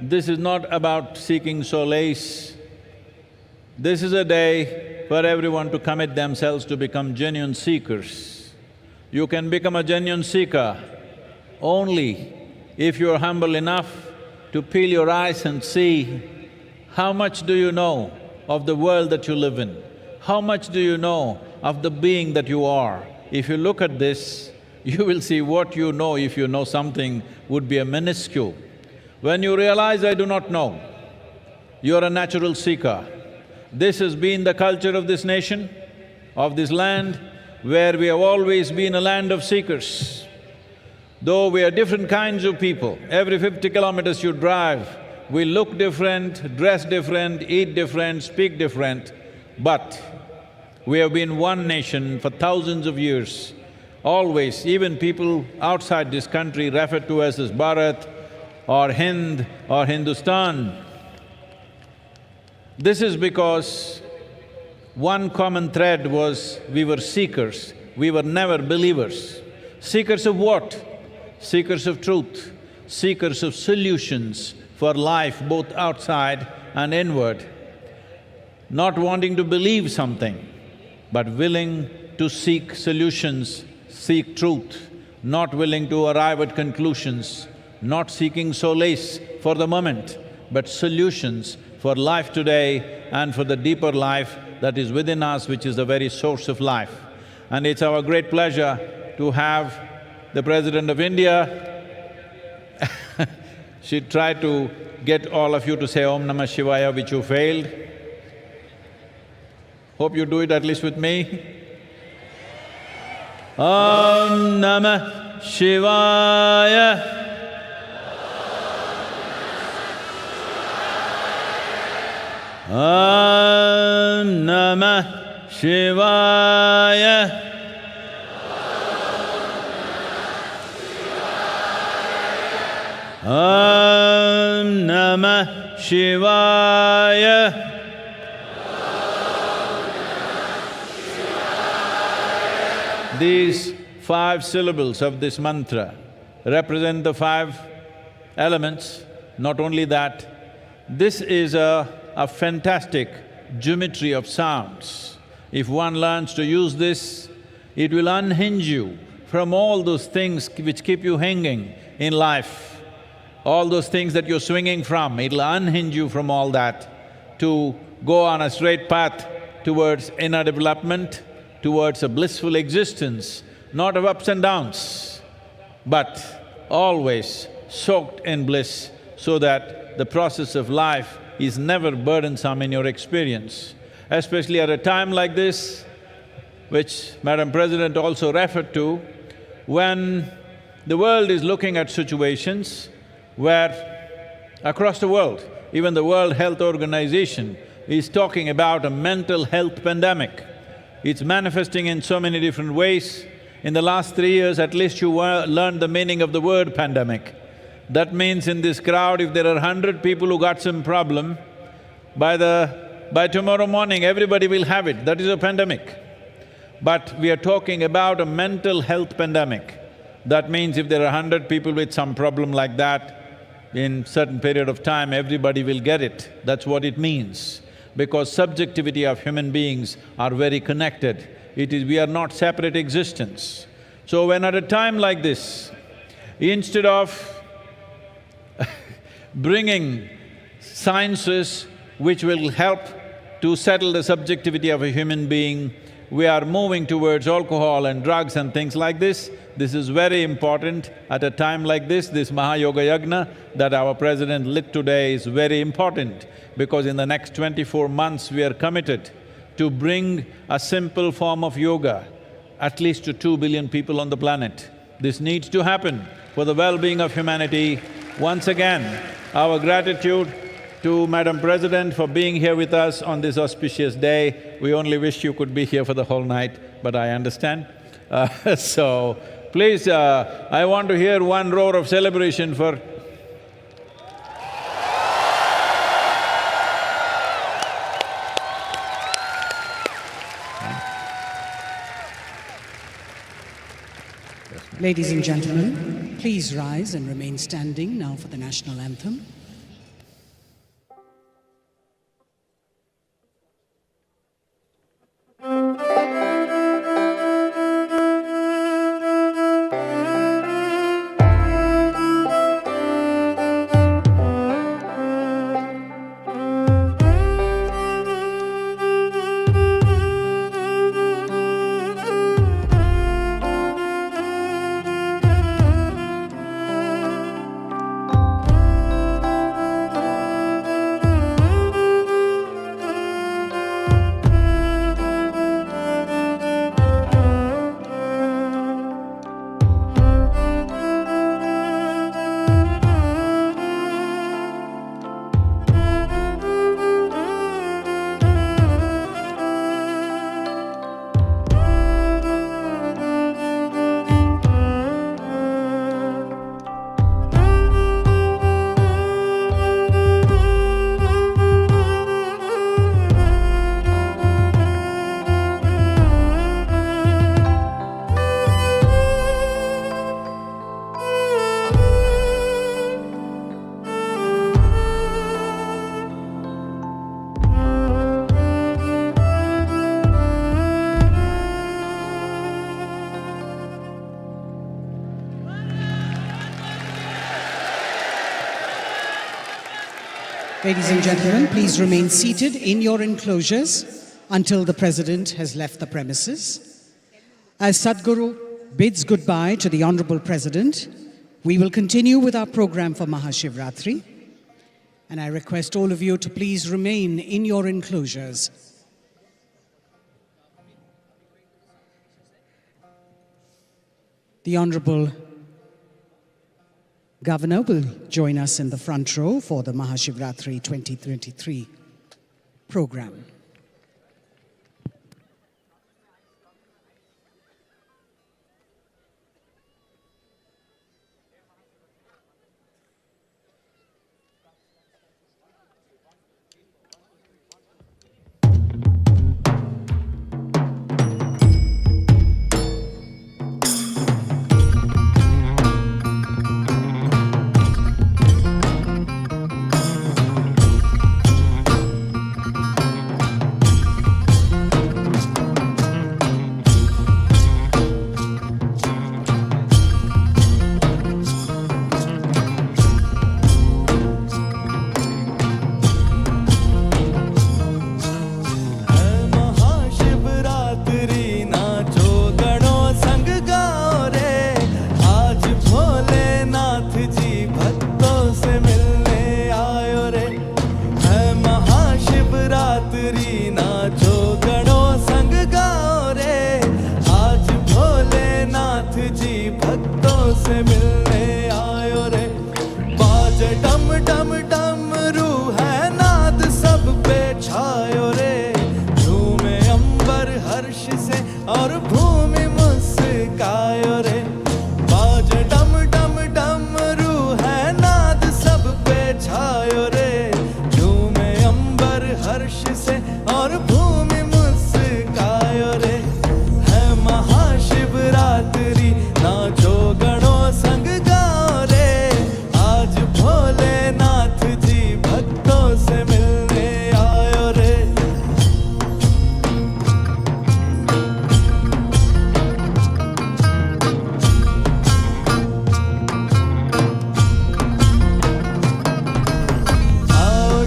this is not about seeking solace. This is a day for everyone to commit themselves to become genuine seekers. You can become a genuine seeker only if you're humble enough to peel your eyes and see how much do you know of the world that you live in, how much do you know of the being that you are. If you look at this, you will see what you know, if you know something, would be a minuscule. When you realize, I do not know, you're a natural seeker. This has been the culture of this nation, of this land, where we have always been a land of seekers. Though we are different kinds of people, every 50 kilometers you drive, we look different, dress different, eat different, speak different, but we have been one nation for thousands of years. Always, even people outside this country refer to us as Bharat or Hind or Hindustan. This is because one common thread was we were seekers, we were never believers. Seekers of what? Seekers of truth, seekers of solutions for life both outside and inward. Not wanting to believe something, but willing to seek solutions, seek truth, not willing to arrive at conclusions, not seeking solace for the moment, but solutions for life today and for the deeper life that is within us, which is the very source of life. And it's our great pleasure to have the President of India. She tried to get all of you to say Om Namah Shivaya, which you failed. Hope you do it at least with me. Om Namah Shivaya. Om Namah Shivaya. Om Namah Shivaya. These 5 syllables of this mantra represent the 5 elements. Not only that, this is a fantastic geometry of sounds. If one learns to use this, it will unhinge you from all those things which keep you hanging in life. All those things that you're swinging from, it'll unhinge you from all that to go on a straight path towards inner development, towards a blissful existence, not of ups and downs, but always soaked in bliss, so that the process of life is never burdensome in your experience. Especially at a time like this, which Madam President also referred to, when the world is looking at situations where across the world, even the World Health Organization is talking about a mental health pandemic. It's manifesting in so many different ways. In the last 3 years, at least you learned the meaning of the word pandemic. That means in this crowd, if there are 100 people who got some problem, By tomorrow morning, everybody will have it. That is a pandemic. But we are talking about a mental health pandemic. That means if there are 100 people with some problem like that, in certain period of time, everybody will get it. That's what it means. Because subjectivity of human beings are very connected. We are not separate existence. So when at a time like this, instead of bringing sciences which will help to settle the subjectivity of a human being, we are moving towards alcohol and drugs and things like this. This is very important. At a time like this Mahayoga Yagna that our president lit today is very important because in the next 24 months we are committed to bring a simple form of yoga at least to 2 billion people on the planet. This needs to happen for the well-being of humanity. Once again, our gratitude to Madam President for being here with us on this auspicious day. We only wish you could be here for the whole night, but I understand. So, please, I want to hear one roar of celebration for… Ladies and gentlemen, please rise and remain standing now for the national anthem. Ladies and gentlemen, please remain seated in your enclosures until the President has left the premises. As Sadhguru bids goodbye to the Honorable President, we will continue with our program for Mahashivratri. And I request all of you to please remain in your enclosures. The Honorable Governor will join us in the front row for the Mahashivratri 2023 program.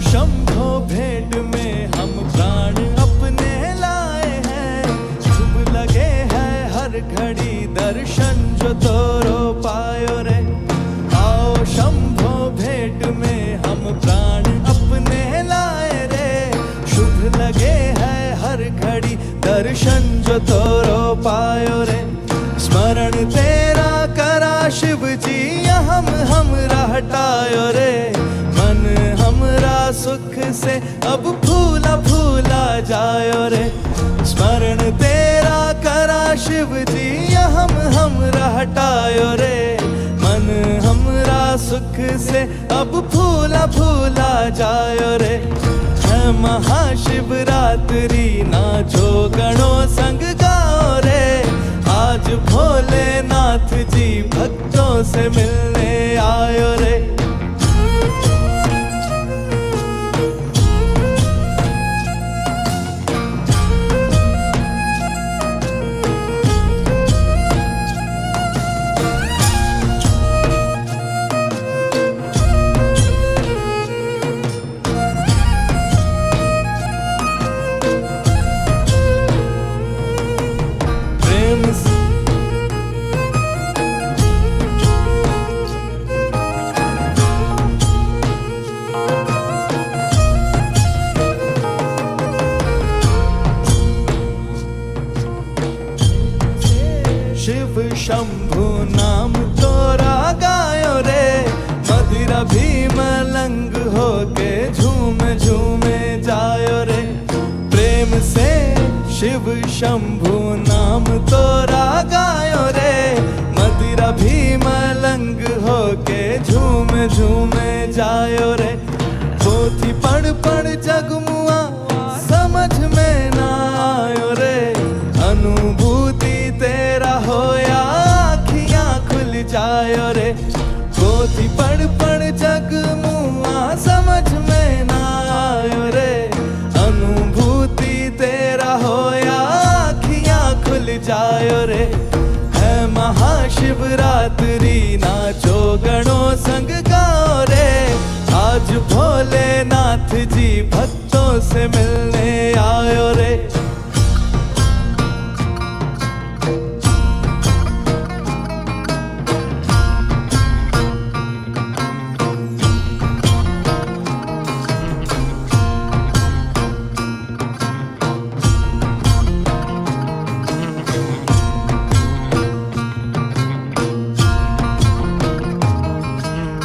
Shambho भेंट में हम प्राण अपने लाए हैं, शुभ लगे है हर घड़ी दर्शन जो तोरो पायो रे। आओ शंभो भेंट में हम प्राण अपने लाए रे, शुभ लगे है हर घड़ी दर्शन जो तोरो पायो रे। स्मरण तेरा करा शिव जी हमरा हटायो रे, मन हमरा सुख से अब फूला फूला जायो रे। स्मरण तेरा करा शिव जी हमरा हटायो रे, मन हमरा सुख से अब फूला फूला जायो रे। है महाशिवरात्रि नाचो गणों संग गाओ रे, आज भोलेनाथ जी भक्तों से मिलने आयो रे। प्रेम से शिव शंभु नाम तोरा गायो रे, मदिरा भी मलंग होके झूम झूमे जायो रे। प्रेम से शिव शंभु नाम तोरा गायो रे, मदिरा भी मलंग होके झूम झूमे जायो रे। पोथी पढ़ जगमुआ समझ में ना आयो रे, अनुभूति तेरा होया आँखियाँ खुल जायो रे। पोथी पढ़ जगमुआ समझ में ना आयो रे, अनुभूति तेरा होया आँखियाँ खुल जायो रे। है महाशिवरात्रि नाचो गणों संग गाओ रे, आज भोलेनाथ जी भक्तों से मिलने आयो रे।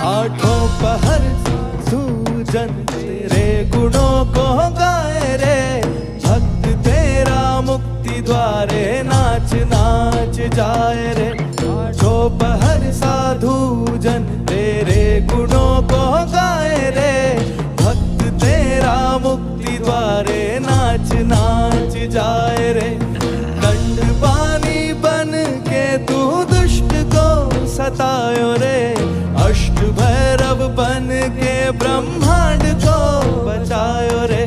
आठों पहर सूजन तेरे गुणों को गाए रे, भक्त तेरा मुक्ति द्वारे नाच नाच जाए रे। आठों पहर साधु जन तेरे गुणों को गाए रे, भक्त तेरा मुक्ति द्वारे नाच नाच जाए रे। दंड पानी बन के तू दुष्ट को सतायो रे, अष्ट भैरव बन के ब्रह्मांड को बचायो रे।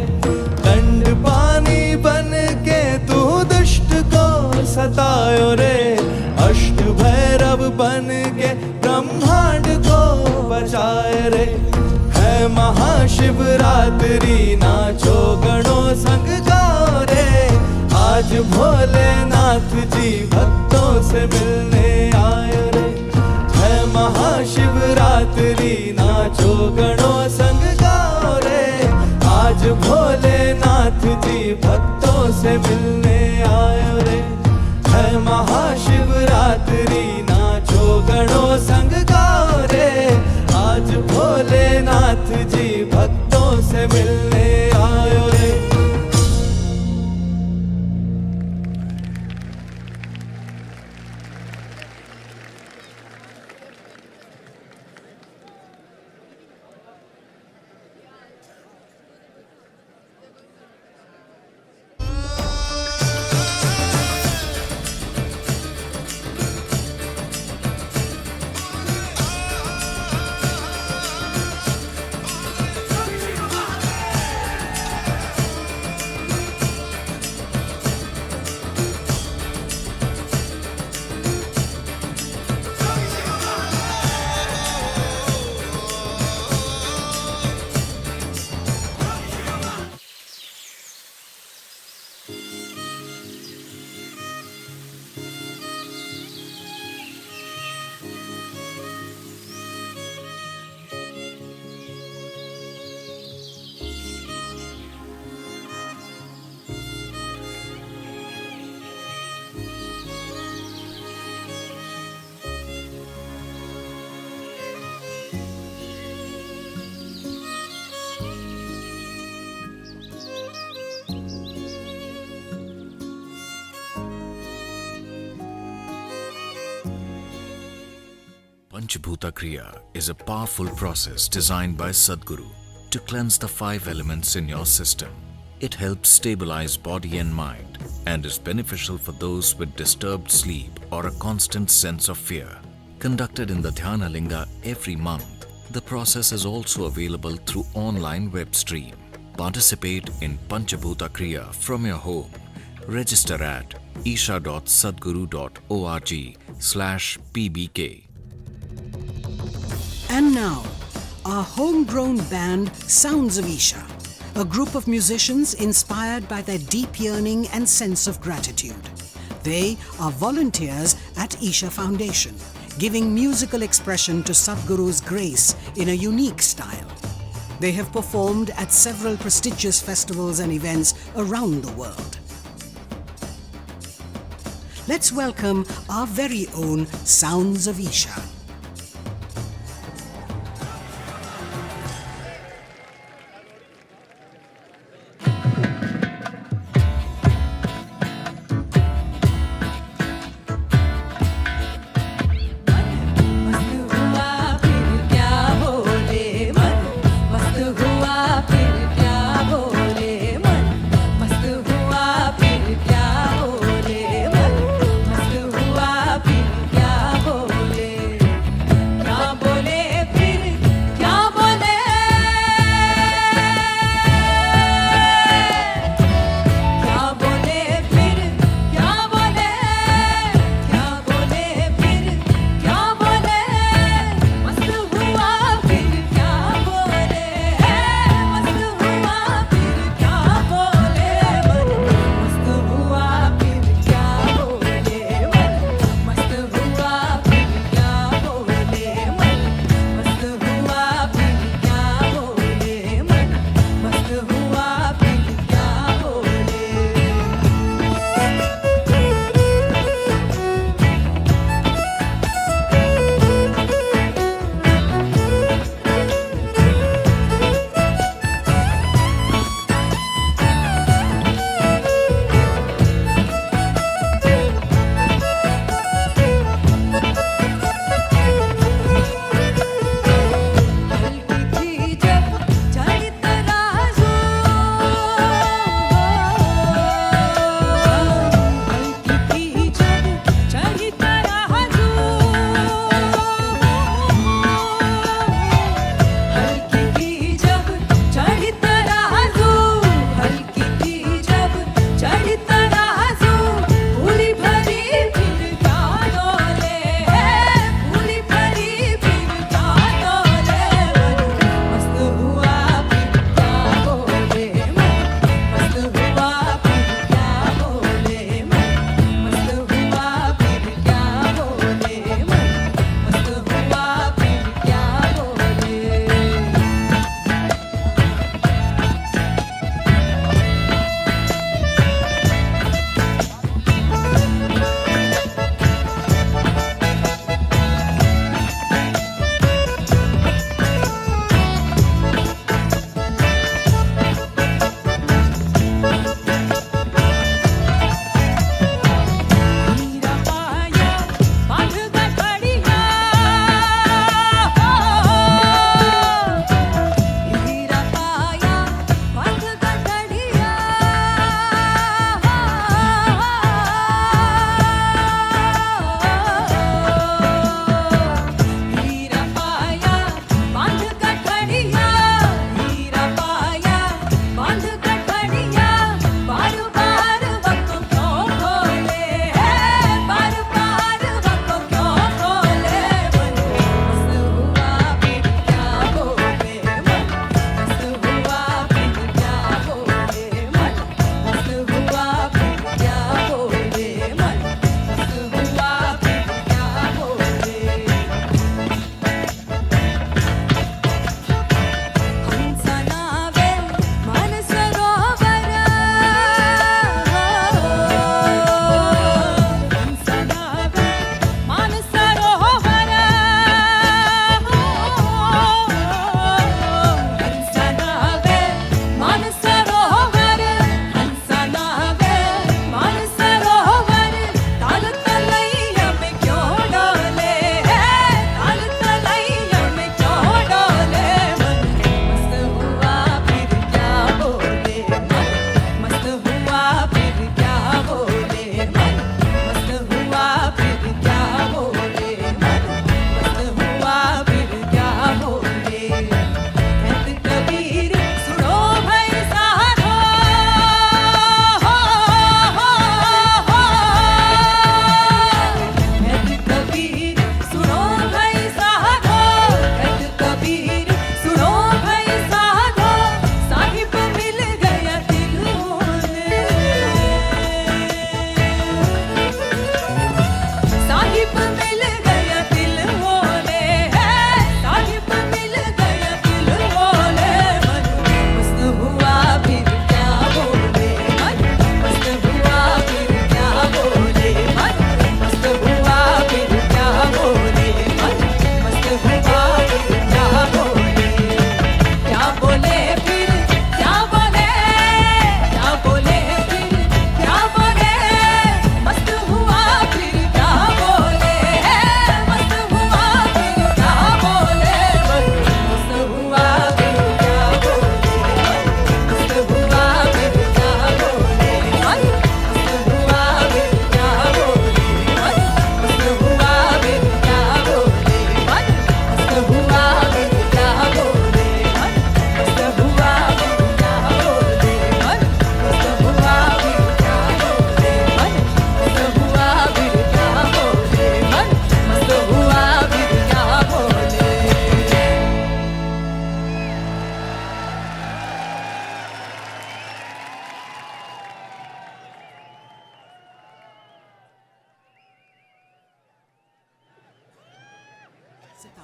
दंड पानी बन के तू दुष्ट को सतायो रे, अष्ट भैरव बन के ब्रह्मांड को बचाए रे। है महाशिवरात्रि नाचो गणों संग गाओ रे, आज भोलेनाथ जी भक्तों से मिलने आयो रे। है महाशिवरात्रि नाचो गणों संग गाओ रे, आज भोलेनाथ जी भक्तों से मिलने आयो रे। है महाशिवरात्रि नाचो गणों संग गाओ रे, आज भोलेनाथ जी भक्तों से मिलने आयो रे। Panchabhuta Kriya is a powerful process designed by Sadhguru to cleanse the 5 elements in your system. It helps stabilize body and mind and is beneficial for those with disturbed sleep or a constant sense of fear. Conducted in the Dhyana Linga every month, the process is also available through online web stream. Participate in Panchabhuta Kriya from your home. Register at isha.sadguru.org/pbk. And now, our homegrown band Sounds of Isha, a group of musicians inspired by their deep yearning and sense of gratitude. They are volunteers at Isha Foundation, giving musical expression to Sadhguru's grace in a unique style. They have performed at several prestigious festivals and events around the world. Let's welcome our very own Sounds of Isha.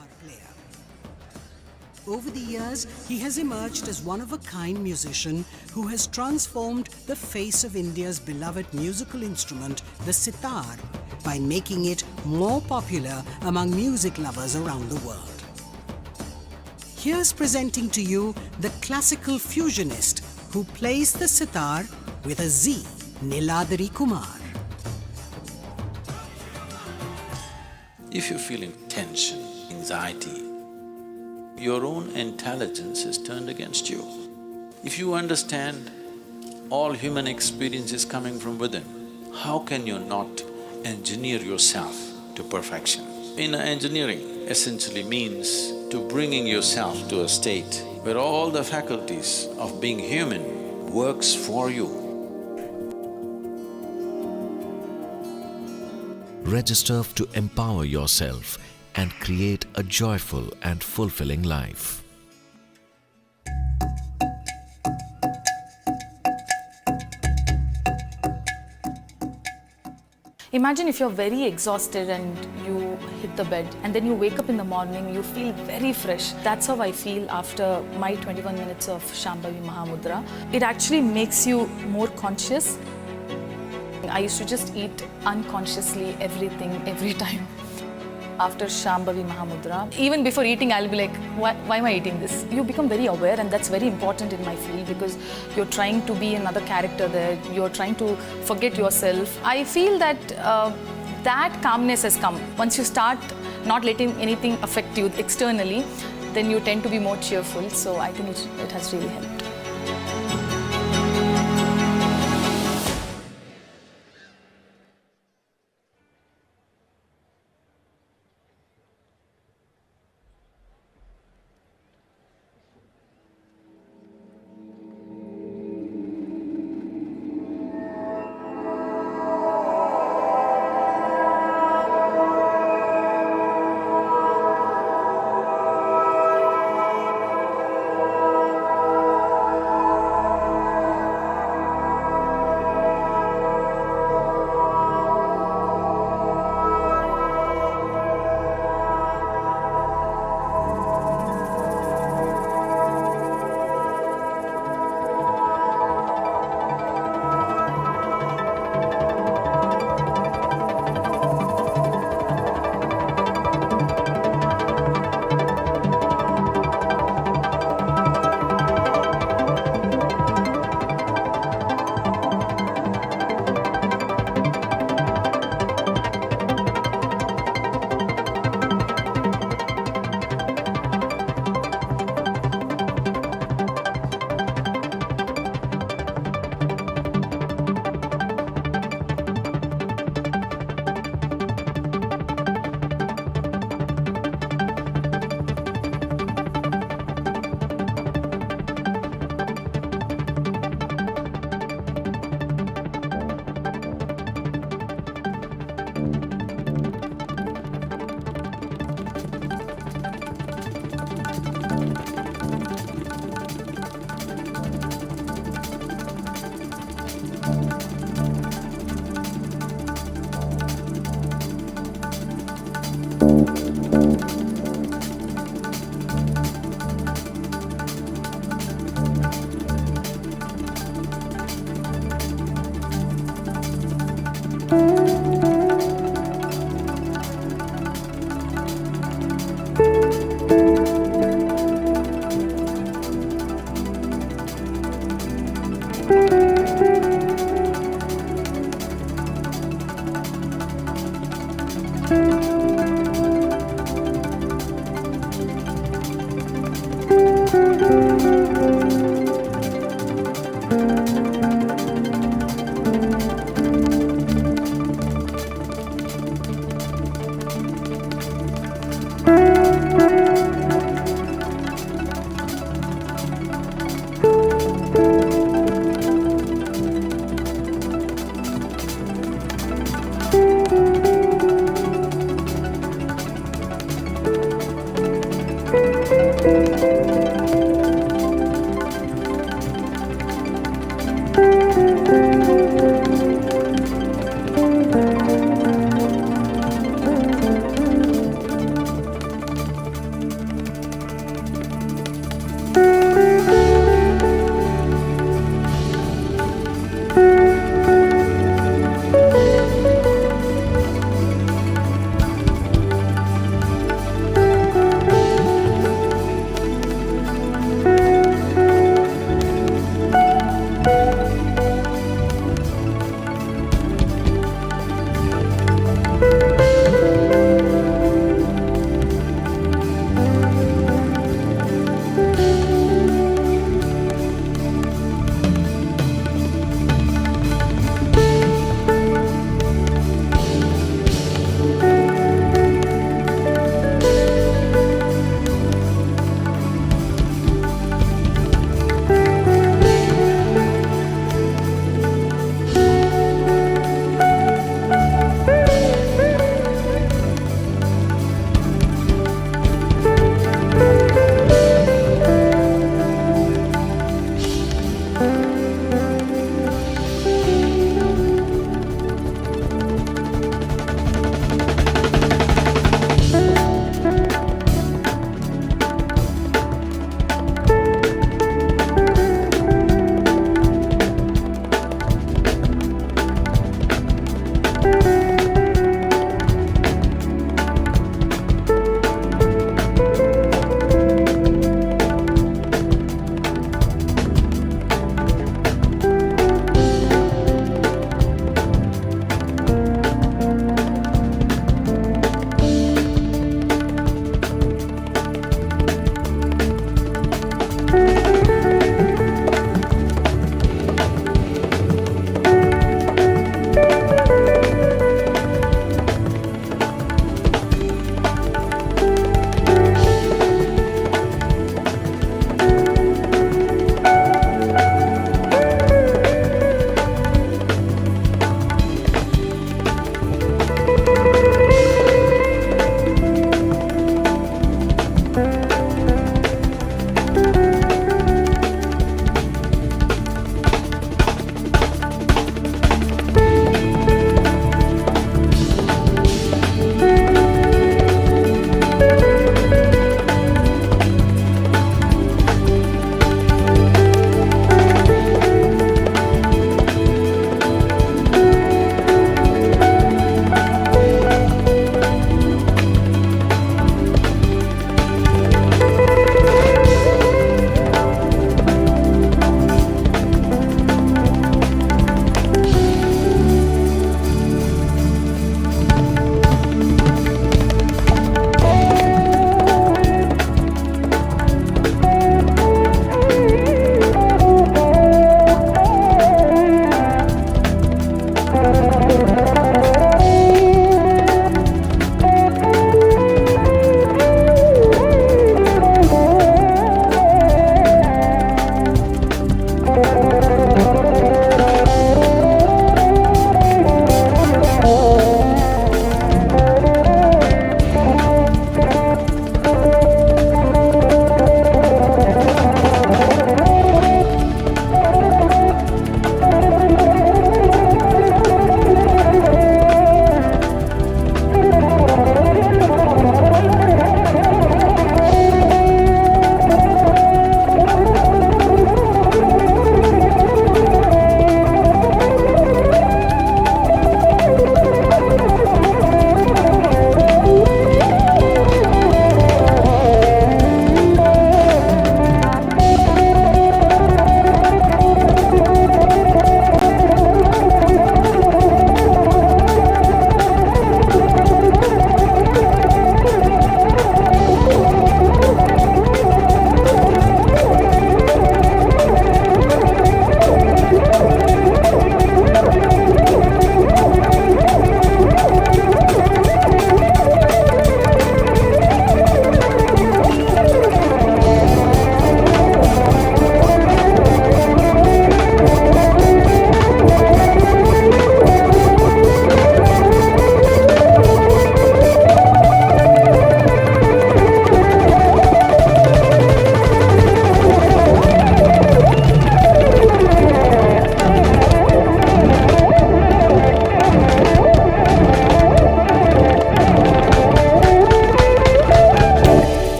sitar player. Over the years, he has emerged as one-of-a-kind musician who has transformed the face of India's beloved musical instrument, the sitar, by making it more popular among music lovers around the world. Here's presenting to you the classical fusionist who plays the sitar with a Z, Niladri Kumar. If you're feeling tension, anxiety, your own intelligence is turned against you. If you understand all human experience is coming from within, how can you not engineer yourself to perfection? Engineering essentially means to bringing yourself to a state where all the faculties of being human works for you. Register to empower yourself and create a joyful and fulfilling life. Imagine if you're very exhausted and you hit the bed and then you wake up in the morning, you feel very fresh. That's how I feel after my 21 minutes of Shambhavi Mahamudra. It actually makes you more conscious. I used to just eat unconsciously everything, every time. After Shambhavi Mahamudra, even before eating, I'll be like, why am I eating this? You become very aware, and that's very important in my field because you're trying to be another character there. You're trying to forget yourself. I feel that that calmness has come. Once you start not letting anything affect you externally, then you tend to be more cheerful. So I think it has really helped.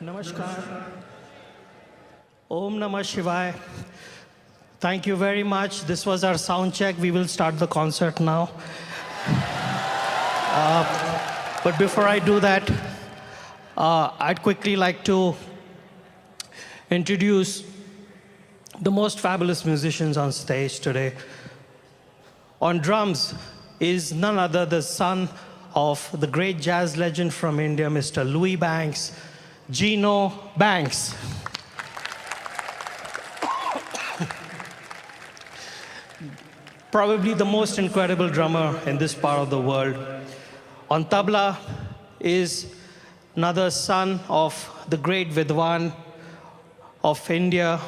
Namaskar. Om Namah Shivaya. Thank you very much. This was our sound check. We will start the concert now. But before I do that, I'd quickly like to introduce the most fabulous musicians on stage today. On drums is none other the son of the great jazz legend from India, Mr. Louis Banks, Gino Banks. Probably the most incredible drummer in this part of the world. On tabla is another son of the great Vidwan of India,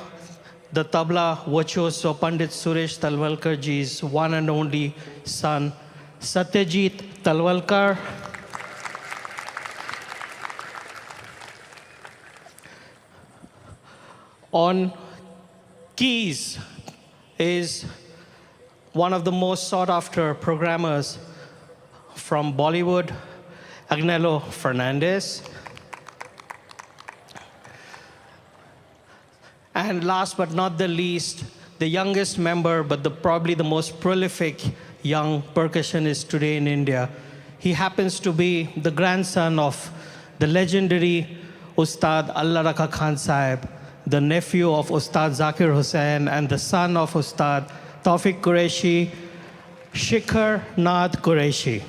the tabla virtuoso Pandit Suresh Talwalkar ji's one and only son, Satyajit Talwalkar. On keys is one of the most sought after programmers from Bollywood, Agnello Fernandez. And last but not the least, the youngest member, but probably the most prolific young percussionist today in India. He happens to be the grandson of the legendary Ustad Allah Rakha Khan Sahib, the nephew of Ustad Zakir Hussain, and the son of Ustad Tawfiq Qureshi, Shikhar Nath Qureshi.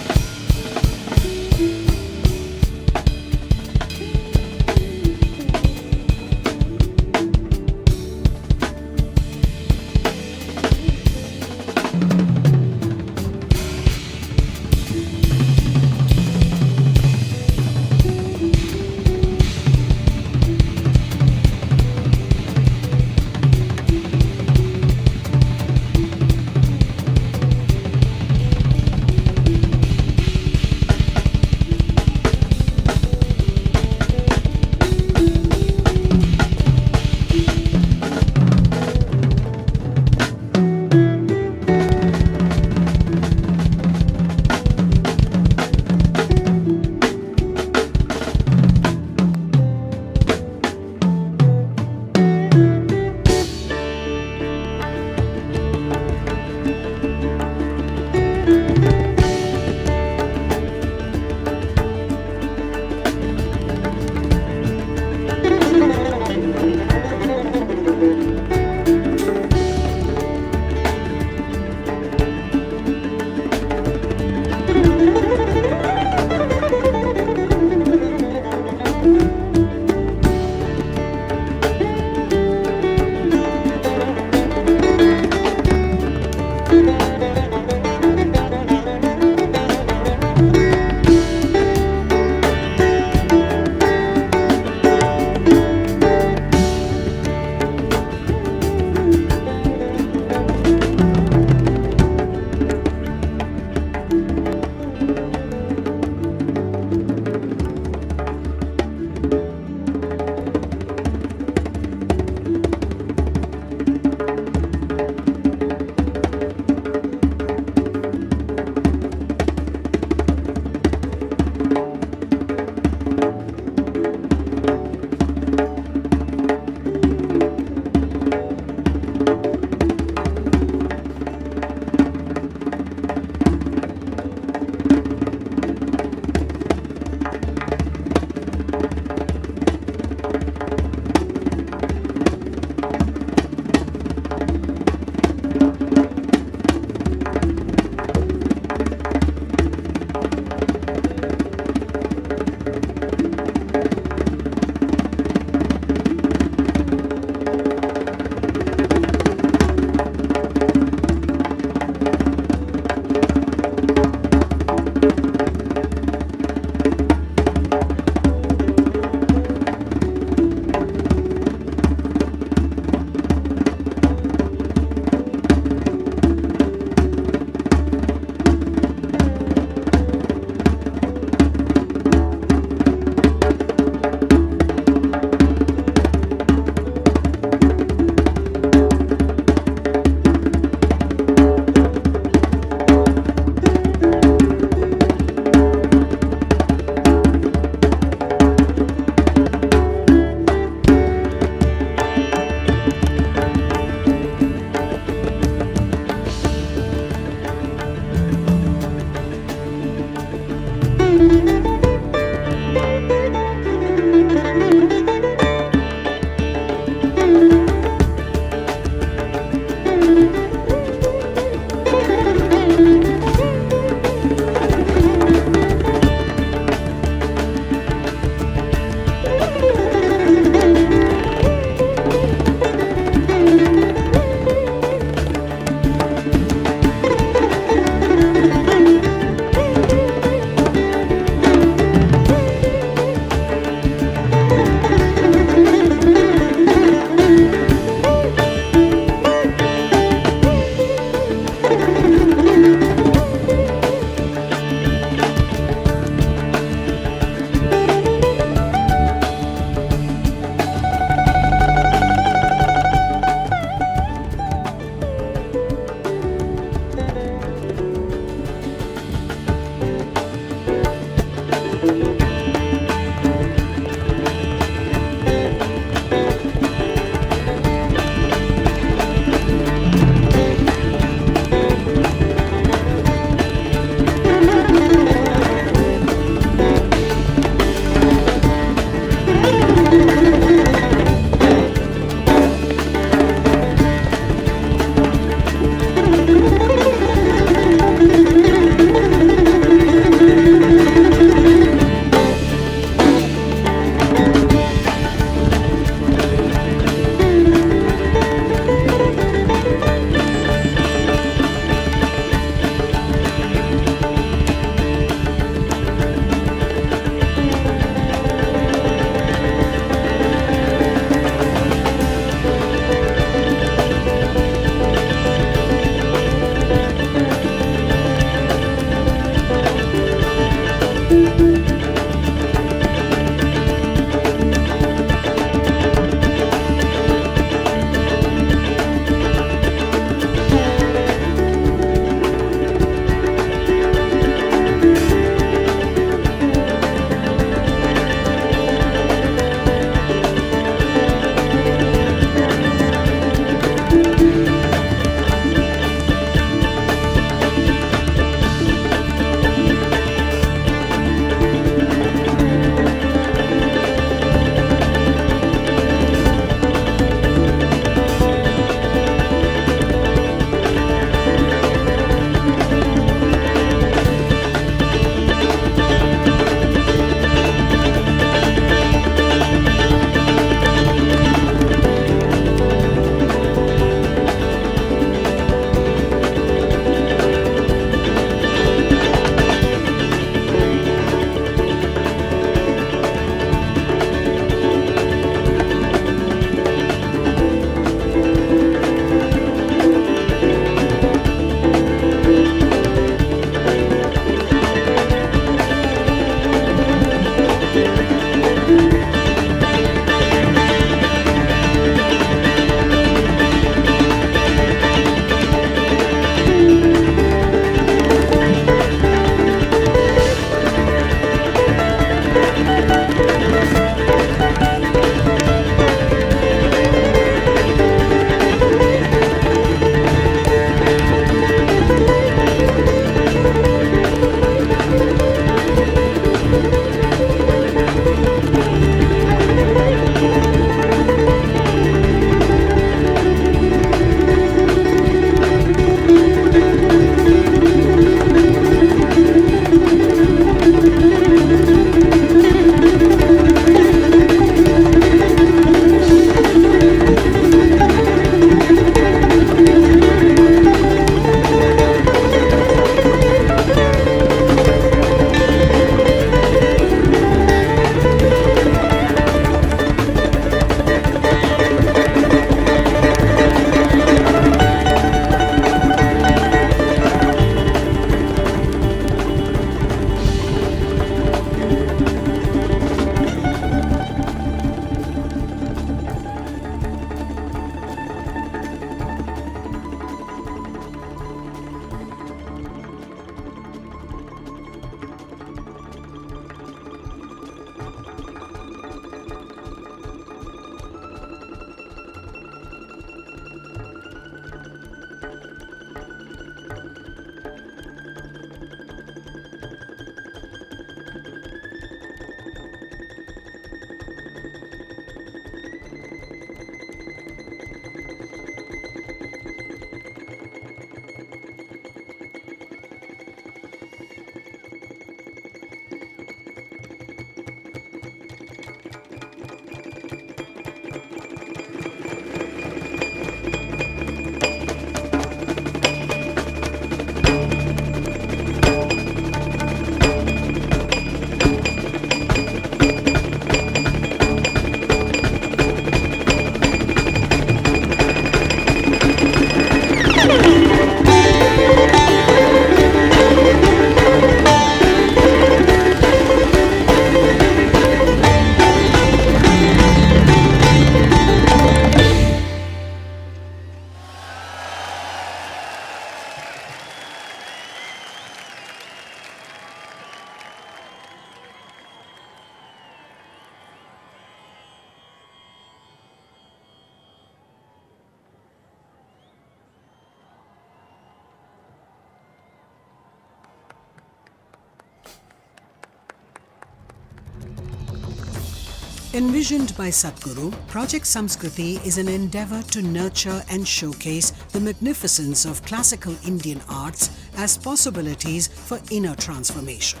Envisioned by Sadhguru, Project Samskriti is an endeavour to nurture and showcase the magnificence of classical Indian arts as possibilities for inner transformation.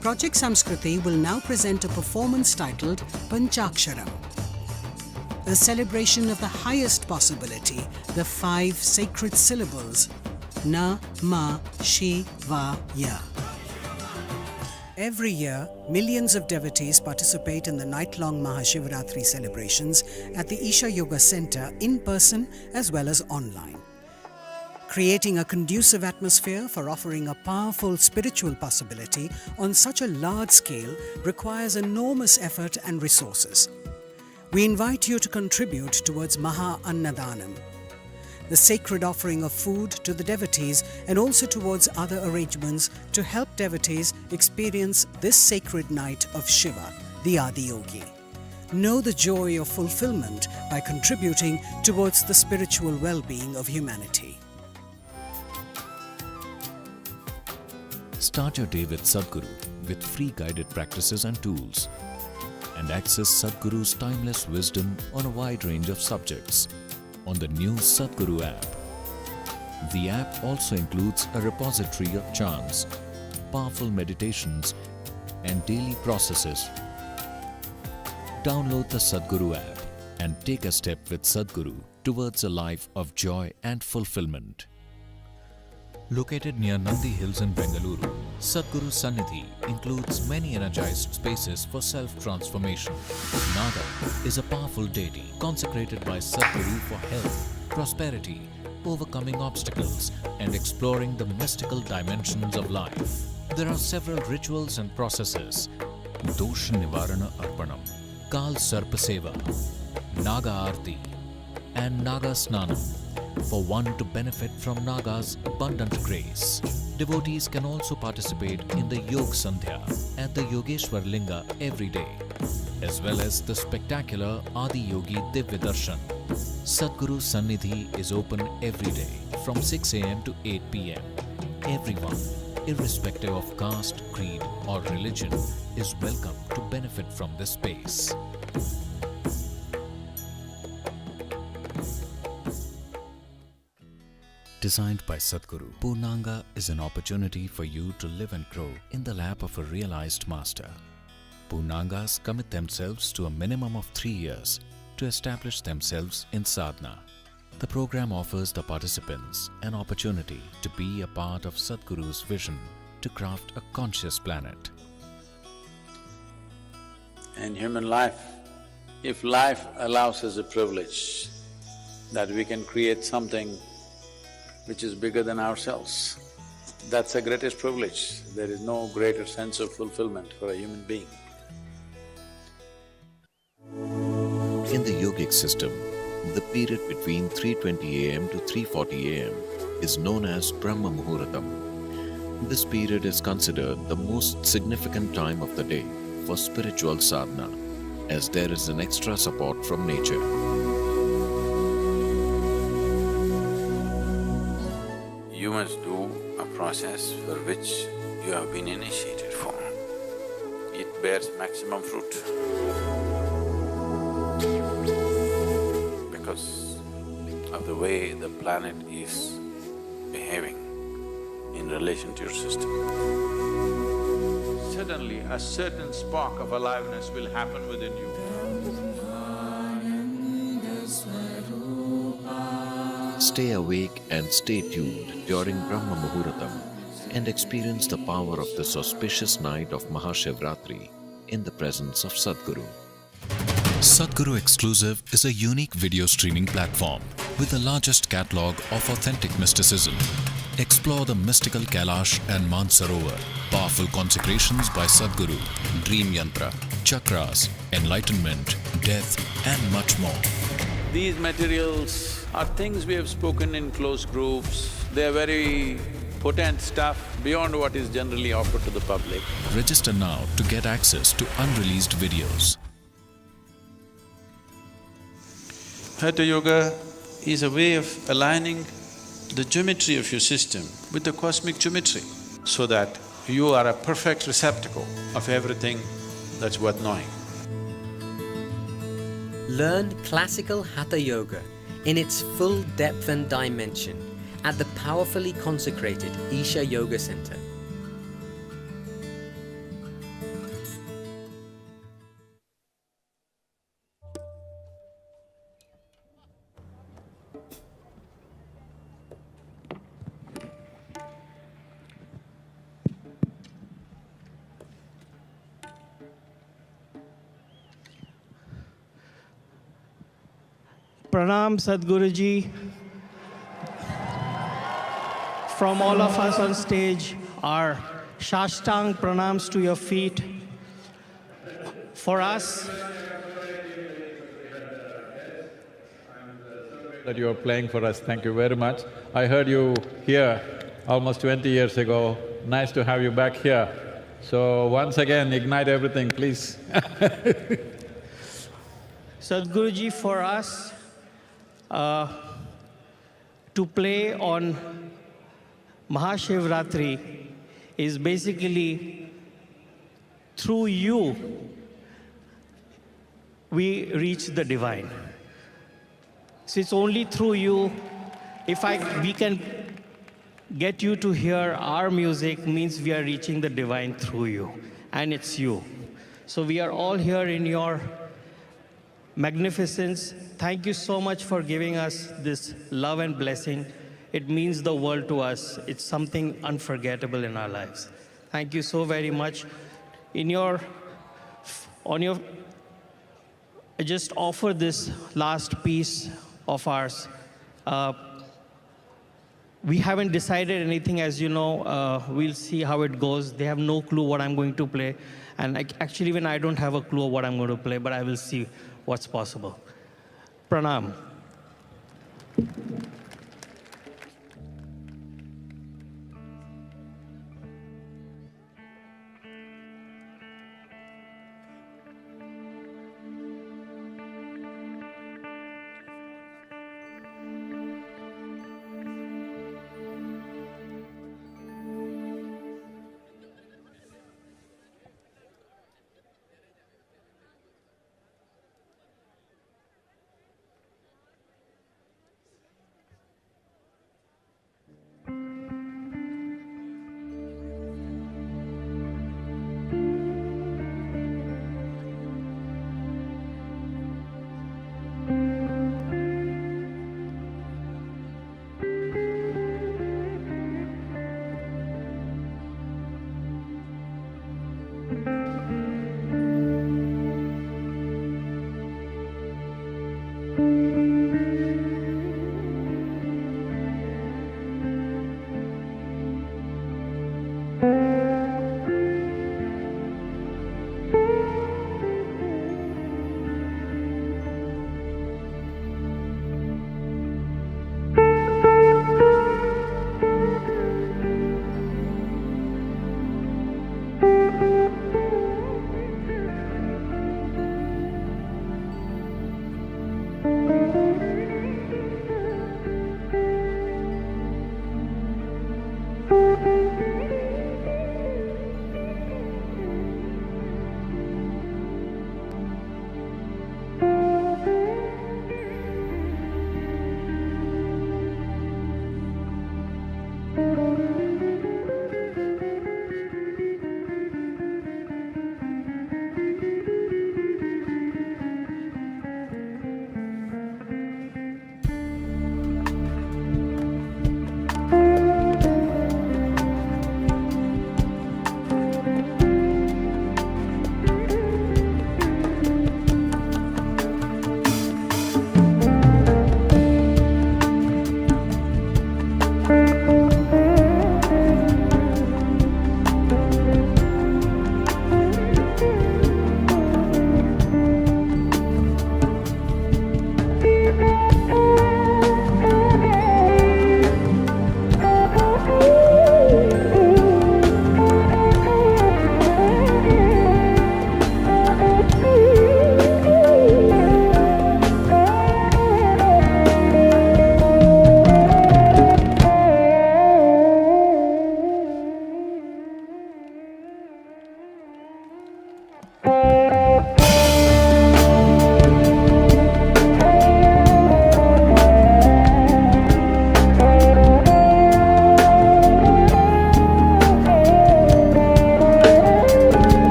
Project Samskriti will now present a performance titled Panchaksharam, a celebration of the highest possibility, the 5 sacred syllables Na, Ma, Shi, Va, Ya. Every year, millions of devotees participate in the night-long Mahashivratri celebrations at the Isha Yoga Center in person as well as online. Creating a conducive atmosphere for offering a powerful spiritual possibility on such a large scale requires enormous effort and resources. We invite you to contribute towards Maha Annadanam, the sacred offering of food to the devotees, and also towards other arrangements to help devotees experience this sacred night of Shiva, the Adiyogi. Know the joy of fulfillment by contributing towards the spiritual well-being of humanity. Start your day with Sadhguru with free guided practices and tools, and access Sadhguru's timeless wisdom on a wide range of subjects on the new Sadhguru app. The app also includes a repository of chants, powerful meditations, and daily processes. Download the Sadhguru app and take a step with Sadhguru towards a life of joy and fulfillment. Located near Nandi Hills in Bengaluru, Sadhguru Sannidhi includes many energized spaces for self-transformation. Naga is a powerful deity consecrated by Sadhguru for health, prosperity, overcoming obstacles, and exploring the mystical dimensions of life. There are several rituals and processes: Dosha Nivarana Arpanam, Kal Sarpa Seva, Naga Aarti, and Naga Snanam, for one to benefit from Naga's abundant grace. Devotees can also participate in the Yog Sandhya at the Yogeshwar Linga every day, as well as the spectacular Adi Yogi Divya Darshan. Sadhguru Sannidhi is open every day from 6 a.m. to 8 p.m. Everyone, irrespective of caste, creed, or religion, is welcome to benefit from this space. Designed by Sadhguru, Purnanga is an opportunity for you to live and grow in the lap of a realized master. Purnangas commit themselves to a minimum of 3 years to establish themselves in sadhana. The program offers the participants an opportunity to be a part of Sadhguru's vision to craft a conscious planet. In human life, if life allows us a privilege that we can create something which is bigger than ourselves, that's the greatest privilege. There is no greater sense of fulfillment for a human being. In the yogic system, the period between 3:20 a.m. to 3:40 a.m. is known as Brahma Muhuratam. This period is considered the most significant time of the day for spiritual sadhana, as there is an extra support from nature. You must do a process for which you have been initiated for. It bears maximum fruit. Because of the way the planet is behaving in relation to your system. Suddenly, a certain spark of aliveness will happen within you. Stay awake and stay tuned during Brahma Muhuratam and experience the power of this auspicious night of Mahashivratri in the presence of Sadhguru. Sadhguru Exclusive is a unique video streaming platform with the largest catalog of authentic mysticism. Explore the mystical Kailash and Mansarovar, powerful consecrations by Sadhguru, dream yantra, chakras, enlightenment, death, and much more. These materials are things we have spoken in close groups. They are very potent stuff beyond what is generally offered to the public. Register now to get access to unreleased videos. Hatha Yoga is a way of aligning the geometry of your system with the cosmic geometry, so that you are a perfect receptacle of everything that's worth knowing. Learn classical Hatha Yoga in its full depth and dimension at the powerfully consecrated Isha Yoga Center. Pranam Sadhguruji. From all of us on stage, our Shashtang pranams to your feet. For us, that you are playing for us. Thank you very much. I heard you here almost 20 years ago. Nice to have you back here. So once again, ignite everything, please. Sadhguruji, for us, to play on Mahashivratri is basically through you we reach the divine. So it's only through you, we can get you to hear our music means we are reaching the divine through you, and it's you. So we are all here in your magnificence. Thank you so much for giving us this love and blessing. It means the world to us. It's something unforgettable in our lives. Thank you so very much. I just offer this last piece of ours. We haven't decided anything, as you know. We'll see how it goes. They have no clue what I'm going to play. And actually, even I don't have a clue of what I'm going to play, but I will see what's possible. Pranam.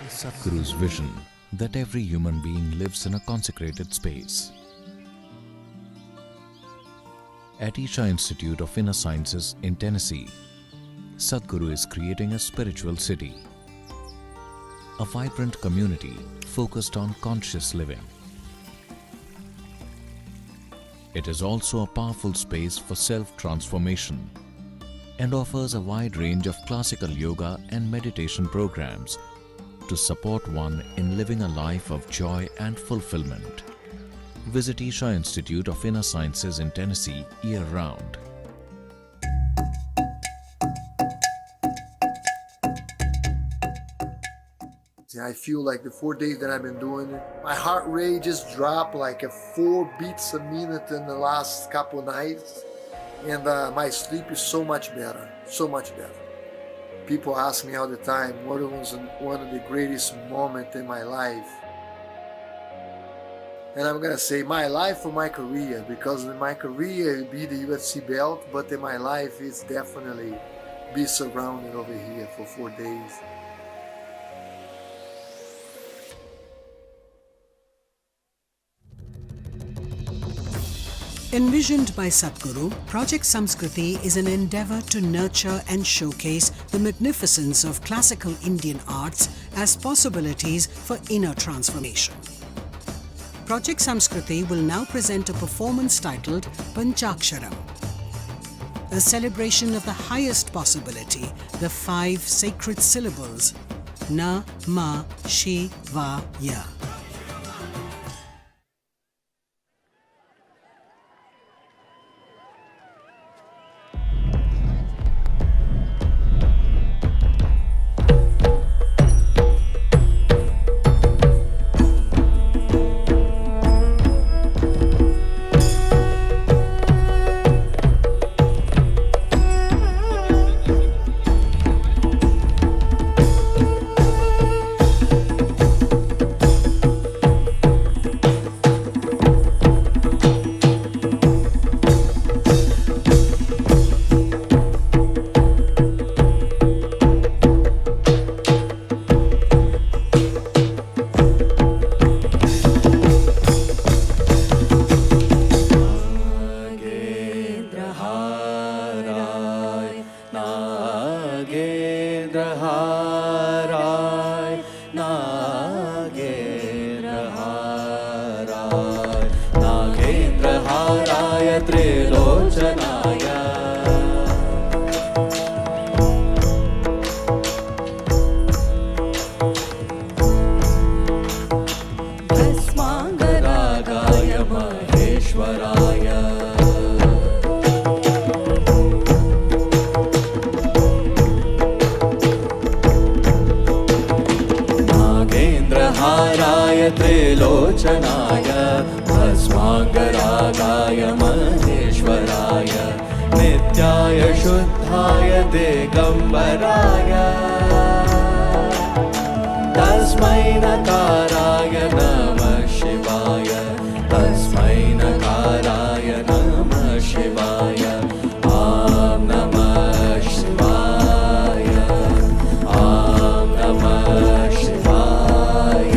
Sadhguru's vision that every human being lives in a consecrated space. At Isha Institute of Inner Sciences in Tennessee, Sadhguru is creating a spiritual city, a vibrant community focused on conscious living. It is also a powerful space for self-transformation and offers a wide range of classical yoga and meditation programs to support one in living a life of joy and fulfillment. Visit Isha Institute of Inner Sciences in Tennessee year-round. I feel like the 4 days that I've been doing it, my heart rate just dropped like 4 beats a minute in the last couple nights. And my sleep is so much better, so much better. People ask me all the time, what was one of the greatest moments in my life? And I'm gonna say my life or my career, because in my career it'll be the UFC belt, but in my life it's definitely be surrounded over here for 4 days. Envisioned by Sadhguru, Project Samskriti is an endeavor to nurture and showcase the magnificence of classical Indian arts as possibilities for inner transformation. Project Samskriti will now present a performance titled Panchaksharam, a celebration of the highest possibility, the 5 sacred syllables Na Ma Shi Va Ya. त्रिलोचनाय भस्माङ्गरागाय महेश्वराय नित्याय शुद्धाय दिगम्बराय तस्मै नकाराय नमः शिवाय तस्मै नकाराय नमः शिवाय ॐ नमः शिवाय ॐ नमः शिवाय।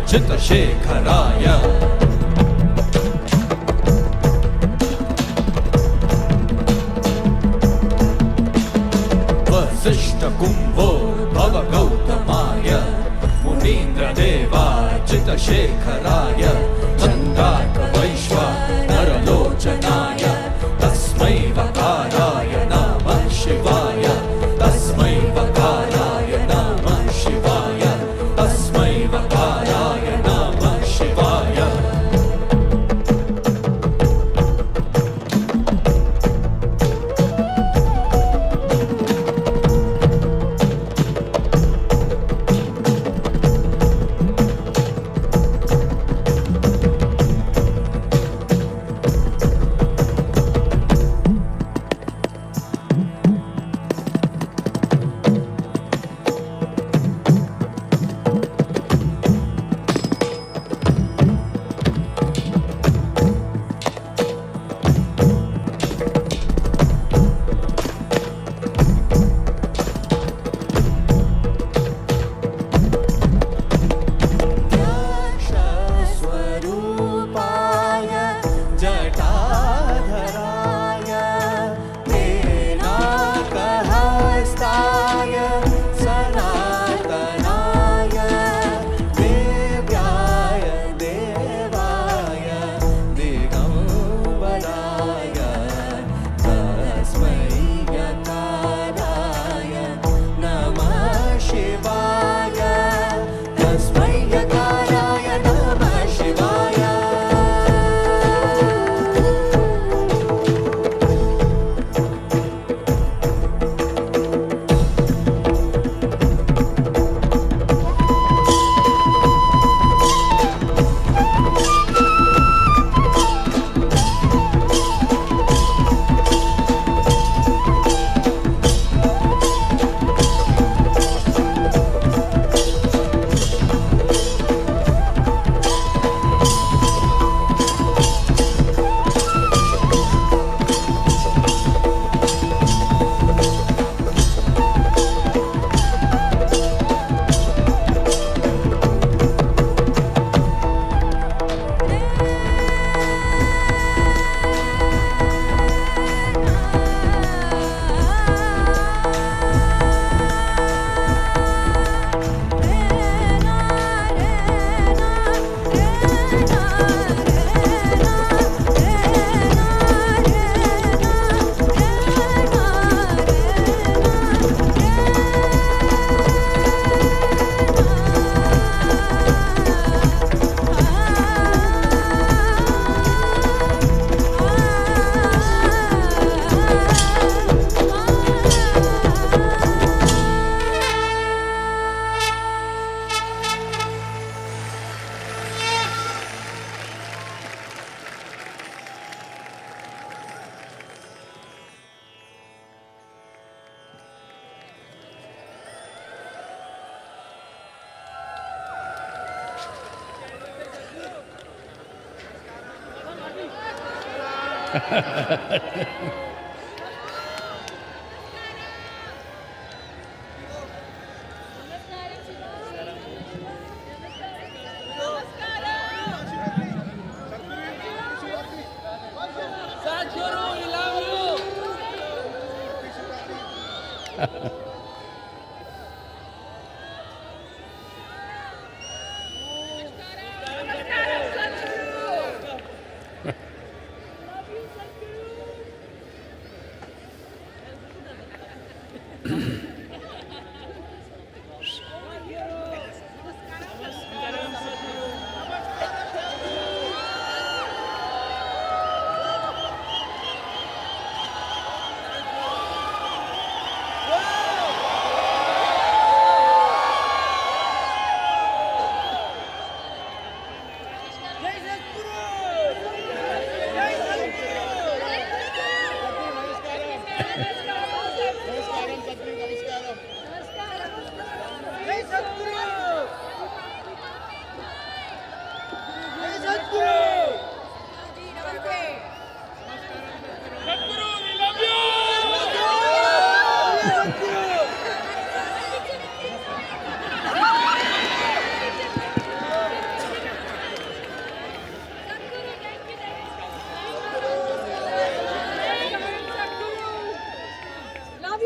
चितशेखराय वसिष्ठकुम्भोद्भव गौतमाय मुनीन्द्रदेवार्चितशेखराय चन्द्रार्कवैश्वानरलोचनाय तस्मै वकाराय नमः शिवाय तस्मै वकाराय नमः शिवाय तस्मै वकाराय नमः शिवाय स्वरूपाय जटाधराय तेनाकहस्ताय सनातनाय देव्याय देवाय दिगम्बराय तस्मै यकाराय नमः शिवाय तस्मै यकाराय नमः शिवाय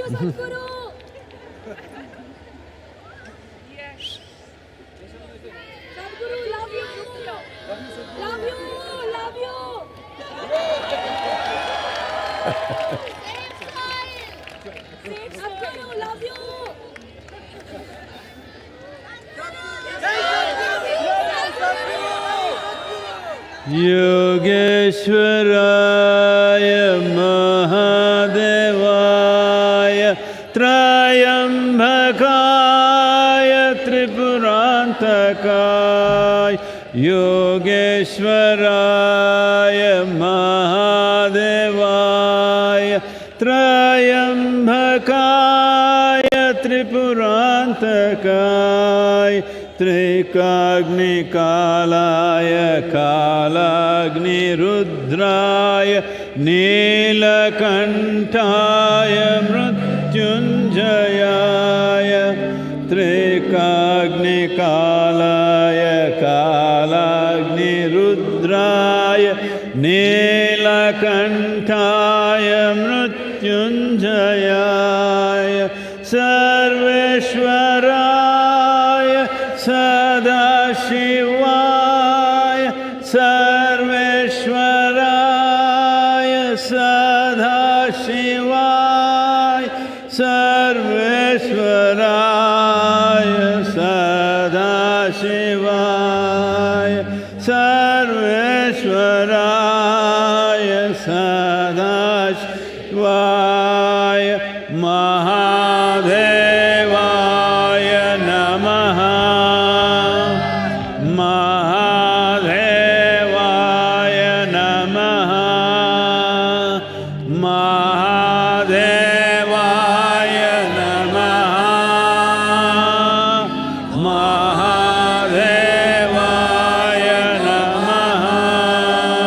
you, Sadhguru. Sadhguru, love you. Love you, love you. Sadhguru, love you. Yogeshwaraya Mahadevaya Trayambakaya Tripurantakaya Yogeshwaraya Mahadevaya Trayambakaya Tripurantakaya Trikagni Kalaya Kalagni Rudraya Nilakantaya Mrityunjayaya Trikagni Kalaya Kalagni Rudraya Nilakantaya Mrityunjayaya Sarveshwaraya Sadashivaya Sarveshwaraya Sadashivaya Sarveshwaraya Sadashivaya Sarveshwaraya Sadashivaya Mahadevaya Namaha Mahadevaya Namaha Mahadevaya Namaha Mahadevaya Namaha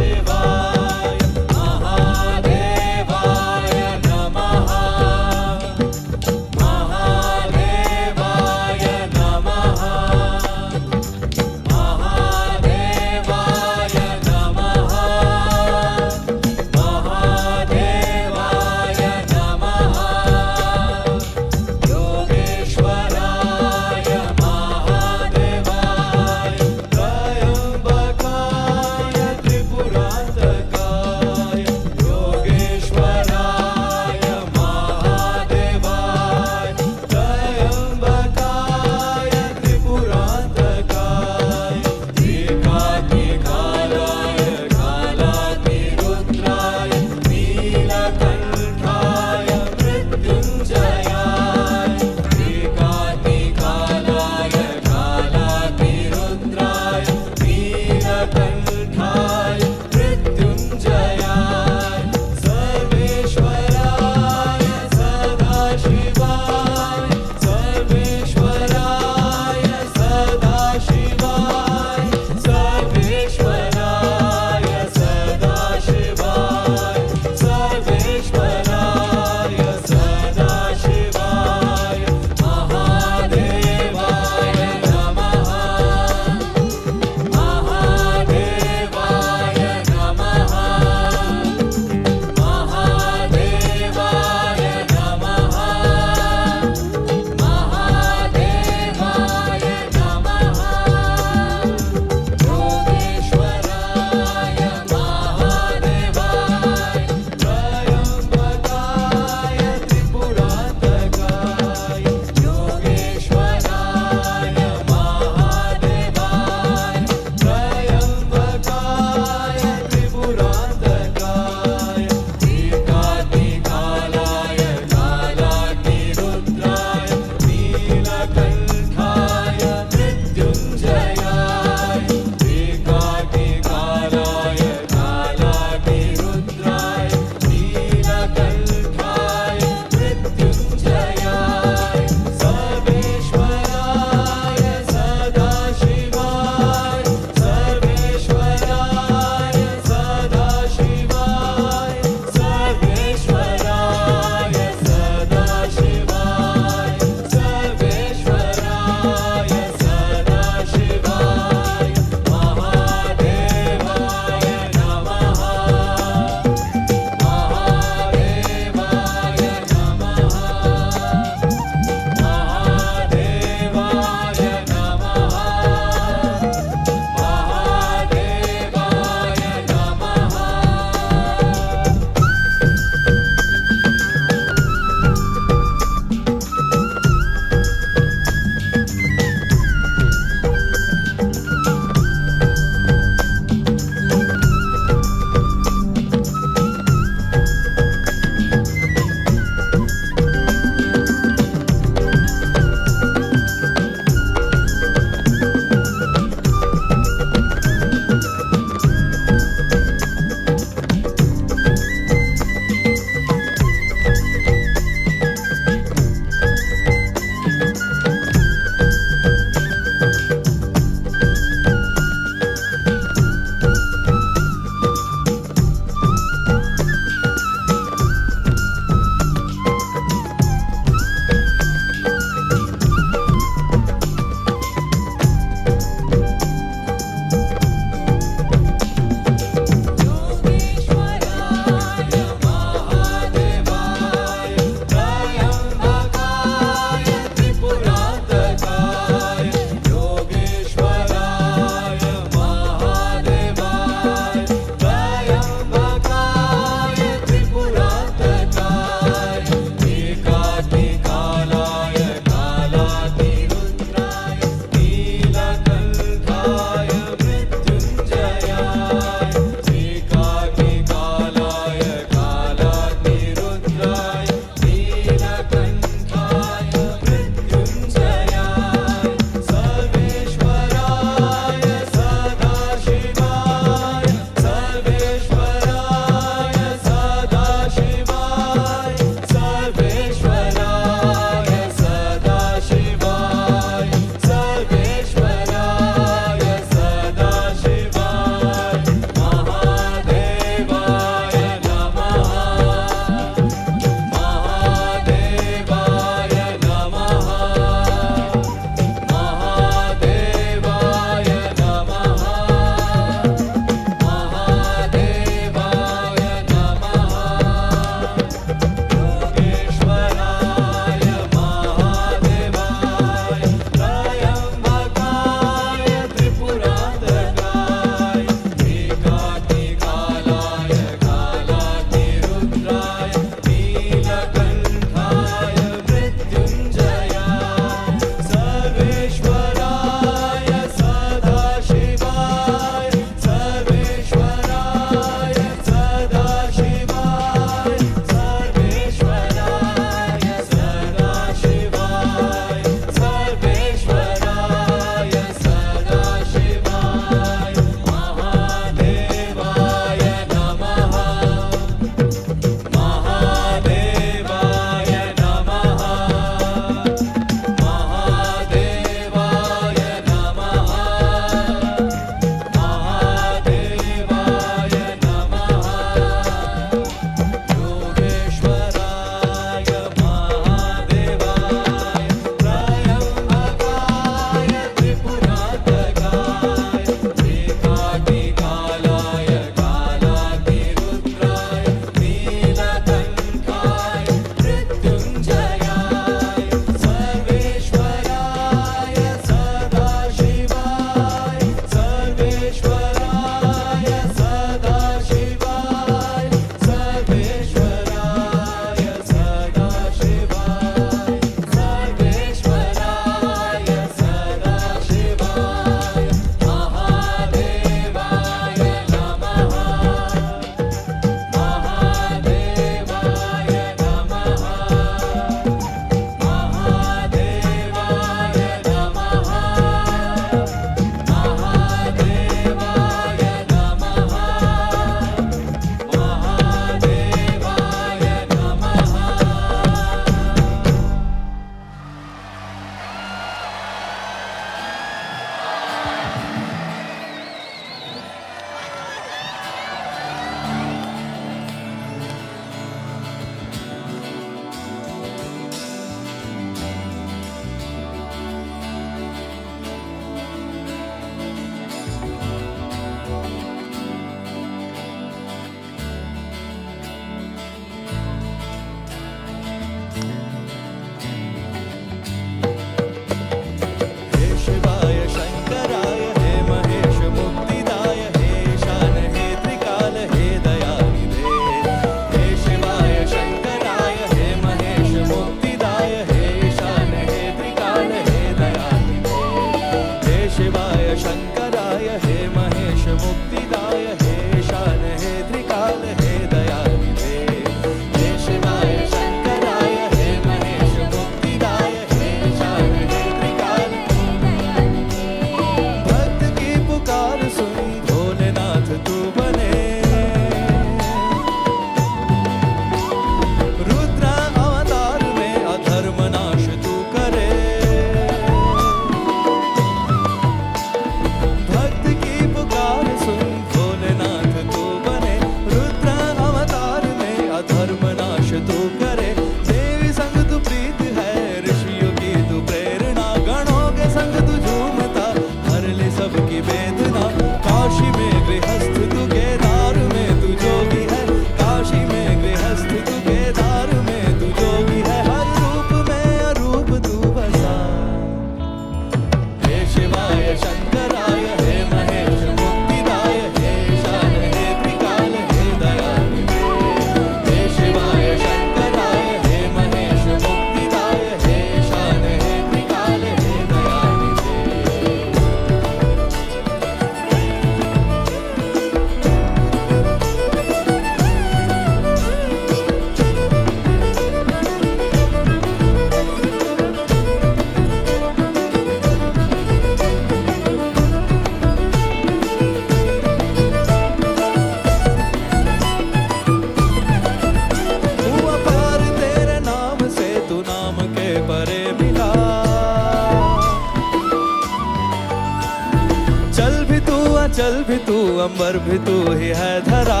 अंबर भी तू ही है धरा।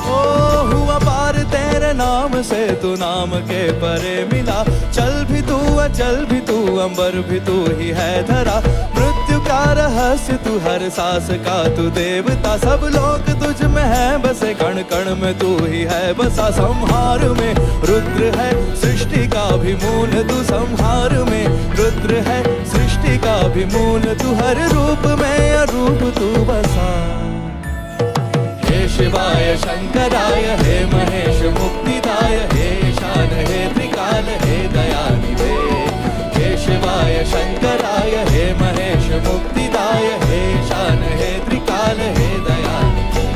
ओ हुआ पार तेरे नाम से, तू नाम के परे मिला। चल भी तू अचल भी तू, अंबर भी तू ही है धरा। मृत्यु का रहस्य तू, हर सांस का तू देवता। सब लोग तुझ में है बसे, कण कण में तू ही है बसा। संहार में रुद्र है सृष्टि का भी मूल तू, संहार में रुद्र है सृष्टि का भी मूल तू। हर रूप में अरूप तू बसा। हे शिवाय शंकराय, हे महेश मुक्तिदाय, हे ईशान हे त्रिकाल, हे दयानिधे। हे शिवाय शंकराय, हे महेश मुक्तिदाय, हे ईशान हे त्रिकाल, हे दयानिधे।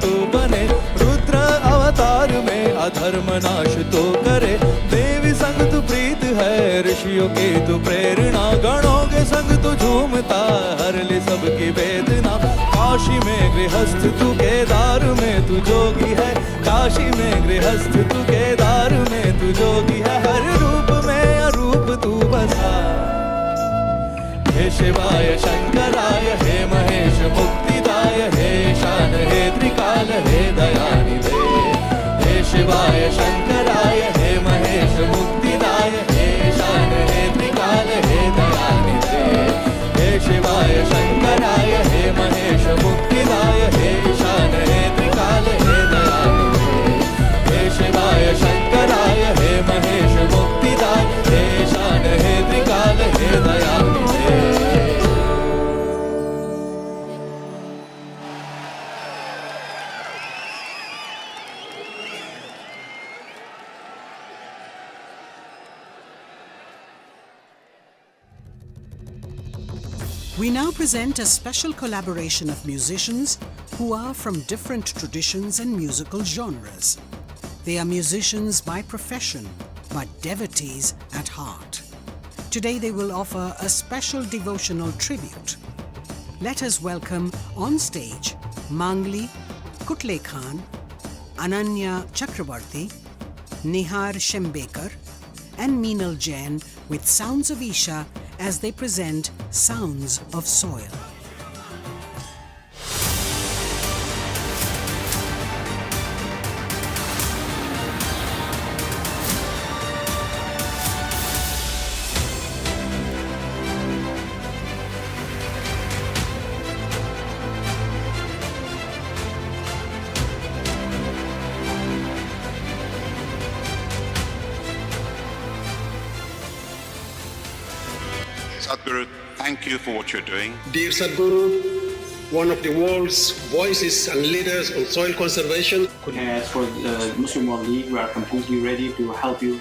तू बने, रुद्र अवतार में अधर्म नाश तो करे। देवी संग तू प्रीत है, ऋषियों की तू प्रेरणा। गणों के संग तू झूमता, हर ले सबकी वेदना। काशी में गृहस्थ तू, केदार में तू जोगी है। काशी में गृहस्थ तू, केदार में तू जोगी है। हर रूप में अरूप तू बसा। हे शिवाय शंकराय, हे महेश मुक्तिदाय, हे ईशान हे त्रिकाल, हे दयानिधे। हे शिवाय शंकराय, हे महेश मुक्तिदाय, हे ईशान हे त्रिकाल, हे दयानिधे। हे शिवाय शंकराय, हे महेश मुक्तिदाय, हे ईशान हे त्रिकाल, हे दयानिधे। हे शिवाय शंकराय, हे महेश मुक्तिदाय, हे ईशान हे त्रिकाल, हे दयानिधे। We now present a special collaboration of musicians who are from different traditions and musical genres. They are musicians by profession, but devotees at heart. Today they will offer a special devotional tribute. Let us welcome on stage Mangli Kutle Khan, Ananya Chakrabarti, Nihar Shembekar, and Meenal Jain with Sounds of Isha as they present Sounds of Soil. Sadhguru, thank you for what you're doing. Dear Sadhguru, one of the world's voices and leaders on soil conservation. As for the Muslim World League, we are completely ready to help you.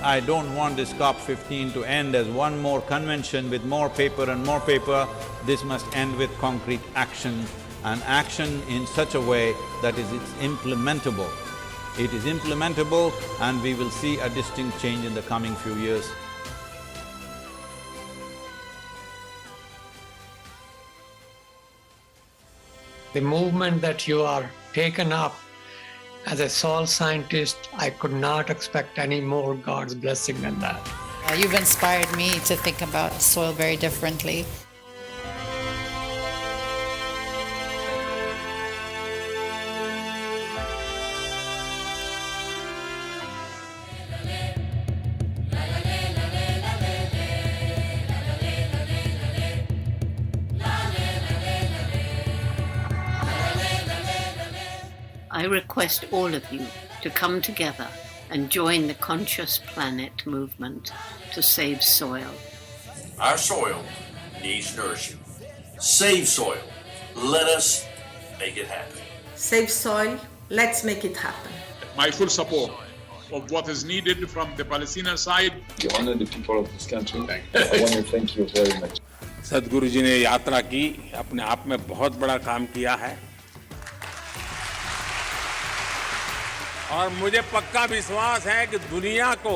I don't want this COP15 to end as one more convention with more paper and more paper. This must end with concrete action, and action in such a way that it's implementable. It is implementable, and we will see a distinct change in the coming few years. The movement that you are taken up as a soil scientist, I could not expect any more God's blessing than that. You've inspired me to think about soil very differently. I request all of you to come together and join the Conscious Planet movement to save soil. Our soil needs nourishing. Save soil. Let us make it happen. Save soil. Let's make it happen. My full support of what is needed from the Palestinian side. You honor the people of this country. I want to thank you very much. सदगुरु जी ने यात्रा की, अपने आप में बहुत बड़ा काम किया है और मुझे पक्का विश्वास है कि दुनिया को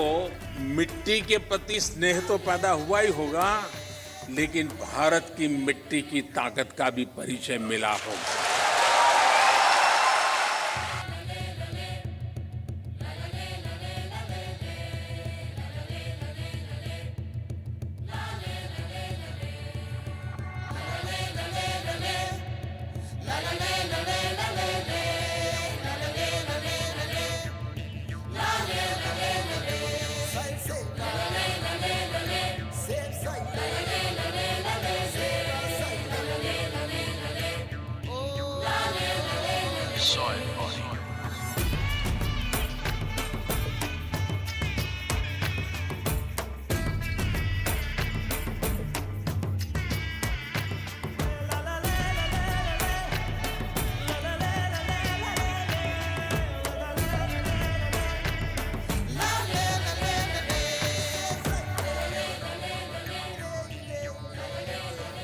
मिट्टी के प्रति स्नेह तो पैदा हुआ ही होगा, लेकिन भारत की मिट्टी की ताकत का भी परिचय मिला होगा।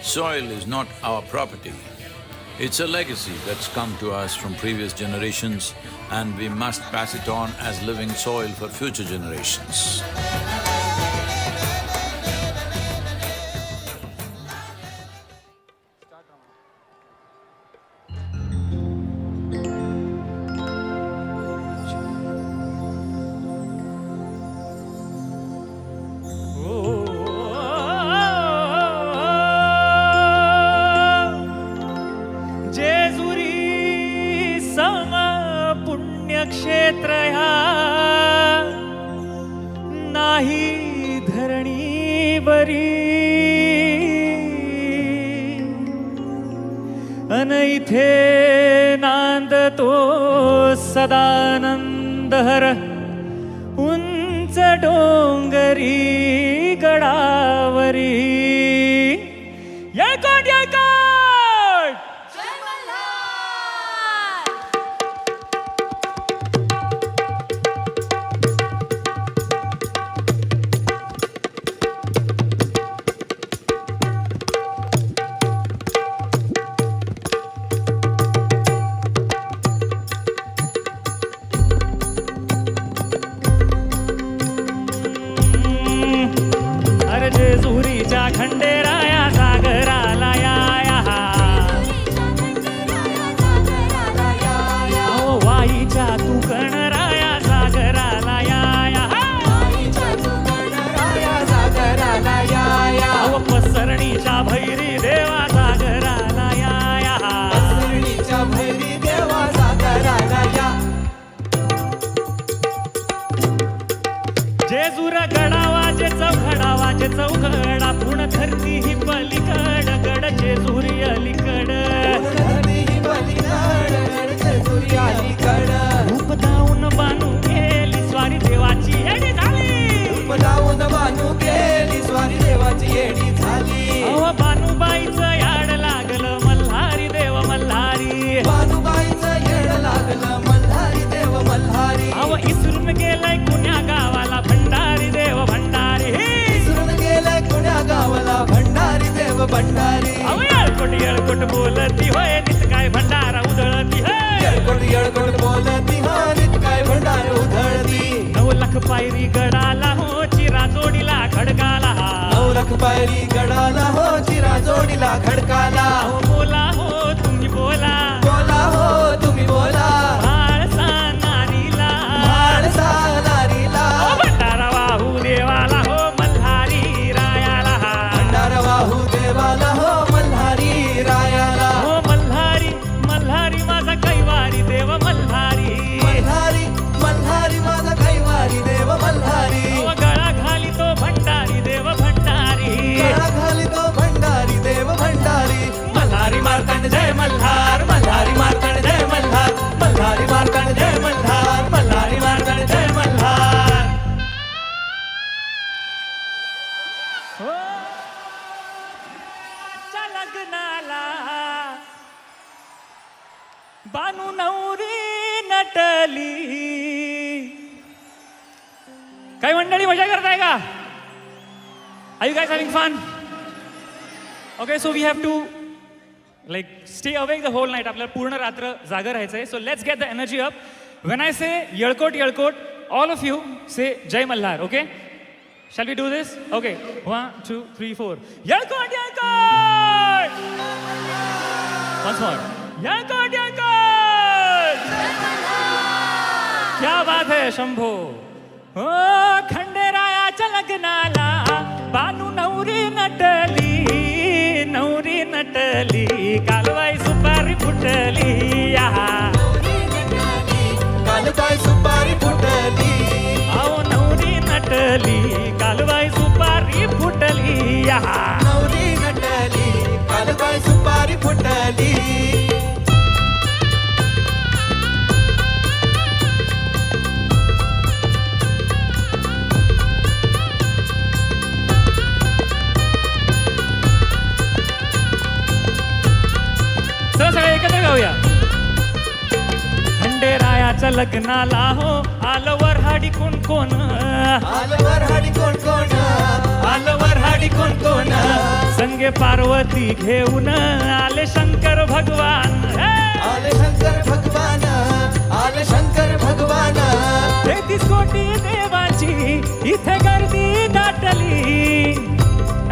Soil is not our property. It's a legacy that's come to us from previous generations, and we must pass it on as living soil for future generations. क्षेत्र नाही धरणीवरी अन इथे नांदतो सदानंदहर उंच डोंगरी गडावरी येळकोट येळकोट जेजुरीच्या खंडेराया सागराला या वाईच्या तू गणराया सागराला या पसरणीच्या भैरी देवा सागराला या भैरी देवा सागराला या जेजुर गडावाचे चौघडावाचे चौघडा पुण धरती ही पलीकड गड जेजुरी अलीकड रूप दाऊन बानू गेली स्वारी देवाची येडी झाली रूप दाऊन बानू गेली स्वारी देवाची येडी झाली अहो बानूबाईचं याड लागलं मल्हारी देव मल्हारी बानूबाईचं याड लागलं मल्हारी देव मल्हारी अहो इसरून गेलाय कुण्या गावाला भंडारी देव भंडारी इसरून गेलाय कुण्या गावाला भंडारी देव भंडारी अहो येळकोट बोलती होय नित काय भंडारा उधळती होय येळकोट बोलती होय नित काय भंडारा उधळती 9 लाख पायरी गडाला हो चिरा जोडीला खडकाला 9 लाख पायरी गडाला हो चिरा जोडीला खडकाला अहो बोला हो तुम्ही बोला बोला हो तुम्ही बोला म्हाळसा नारीला भंडारा वाहू देवाला हो मल्हारी रायाला भंडारा वाहू देवाला हो मल्हारी रायाला हो मल्हारी मल्हारी माझा कैवारी देव मल्हारी मल्हारी मल्हारी माझा कैवारी देव मल्हारी गळा घाली तो भंडारी देव भंडारी गळा घाली तो भंडारी देव भंडारी मल्हारी मार्तंड जय लग्नाला बानू नवरी नटली. काही मंडळी मजा करताय का? Are you guys having fun? Okay, so we have to stay awake the whole night. आपल्याला पूर्ण रात्र जागर राहायचंय. So let's get the energy up. When I say येळकोट येळकोट, all of you say जय Malhar, okay? Shall we do this? Okay, 1, 2, 3, 4. येळकोट येळकोट! Once more. येळकोट येळकोट! क्या बात है शंभो. ओ खंडेरायाच्या लग्नाला बानू नवरी नटली, नवरी नटली, कालवाई सुपारी फुटली. कालबाई सुपारी फुटली. आओ नवरी नटली, कालवाई सुपारी फुटली. नवरी नटली, कालबाई सुपारी फुटली. सगळे एकत्र गाऊया. खंडेरायाच्या लग्नाला हो आलं वऱ्हाडी कोण कोण, आलं वऱ्हाडी कोण कोण, आलं वऱ्हाडी कोण कोण. संगे पार्वती घेऊन आले शंकर भगवान, आले शंकर भगवान, आले शंकर भगवान. 33 कोटी देवाची इथे गर्दी दाटली.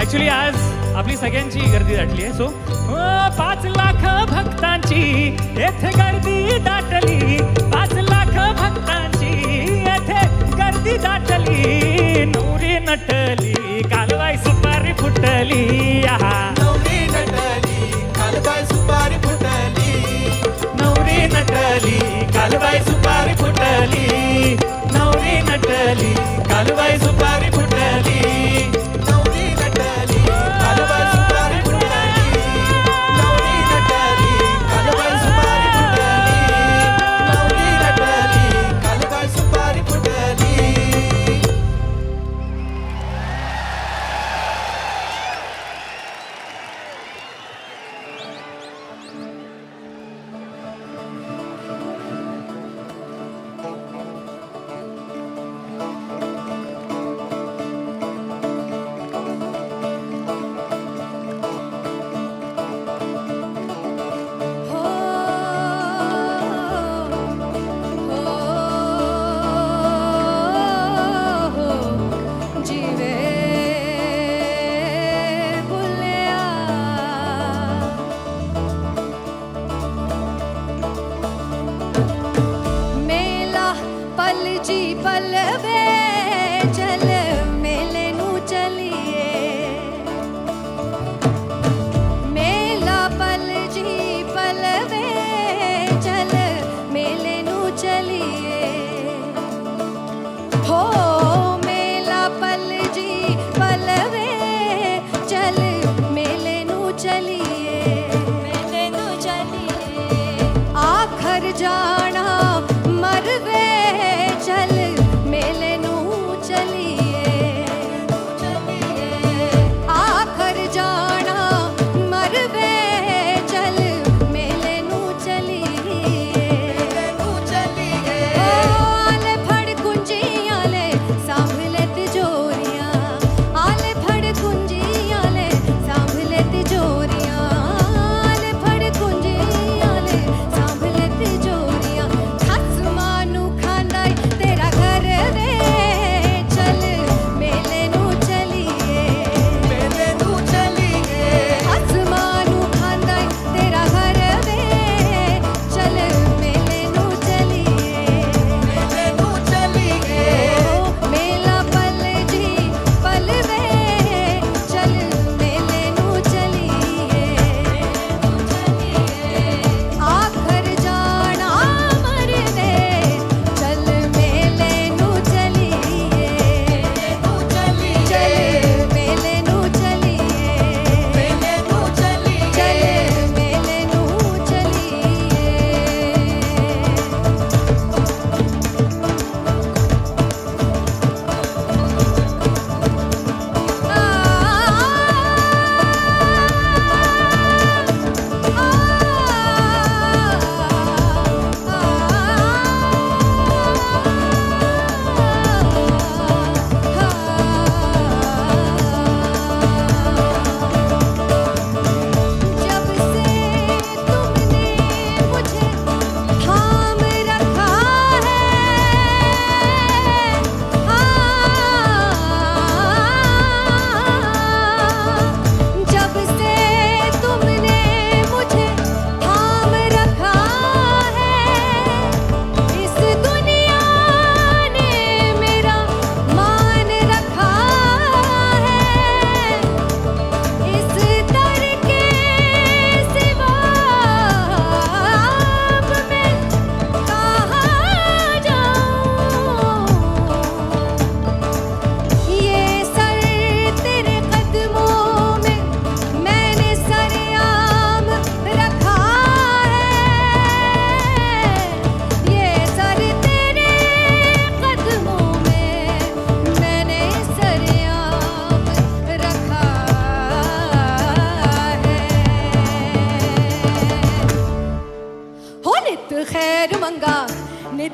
ऍक्च्युली आज आपली सगळ्यांची गर्दी दाटली आहे. सो 5 लाख भक्तांची येथे गर्दी दाटली. 5 लाख भक्तांची येथे गर्दी दाटली. नवरी नटली, कालवाई सुपारी फुटली. नवरी नटली, कालबाई सुपारी फुटली. नवरी नटली, कालवाई सुपारी फुटली. नवरी नटली, कालवाई सुपारी फुटली. नवरी नटली, कालबाई सुपारी फुटली. नवरी नटली, कालबाई सुपारी फुटली. नवरी नटली, कालबाई सुपारी फुटली.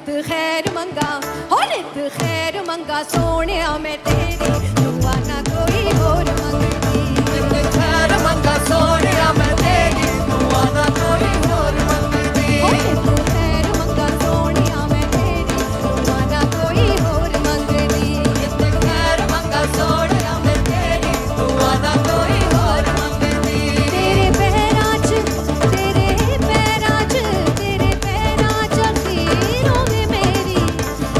नित खैर मंगा हो नित खैर मंगा सोने मैं तेरी दुआ ना कोई और मंगती नित खैर मंगा सोने मैं तेरी दुआ ना कोई और मंगती हो नित खैर मंगा सोने मैं तेरी दुआ ना कोई और मंगती नित खैर मंगा सोने मैं तेरी दुआ ना कोई और मंगती तेरे पैरां च अखीरों में मेरी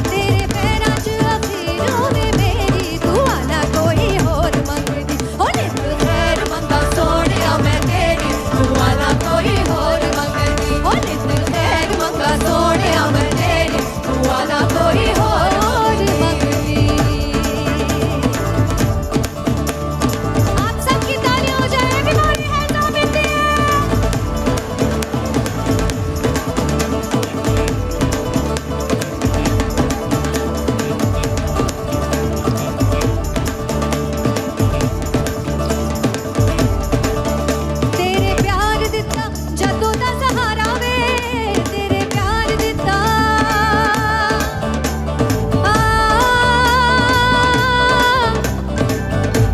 तेरे पैरां च अखीरों में मेरी दुआ ना कोई और मंगदी हो नित खैर मंगा सोनिया मैं तेरी दुआ ना कोई और मंगदी हो नित खैर मंगा सोनिया मैं तेरी दुआ ना कोई और मंगदी। आप सबकी तालियां हो जाए everybody hands up in the air। तेरे प्यार दिता जदों दा सहारा वे तेरे प्यार दिता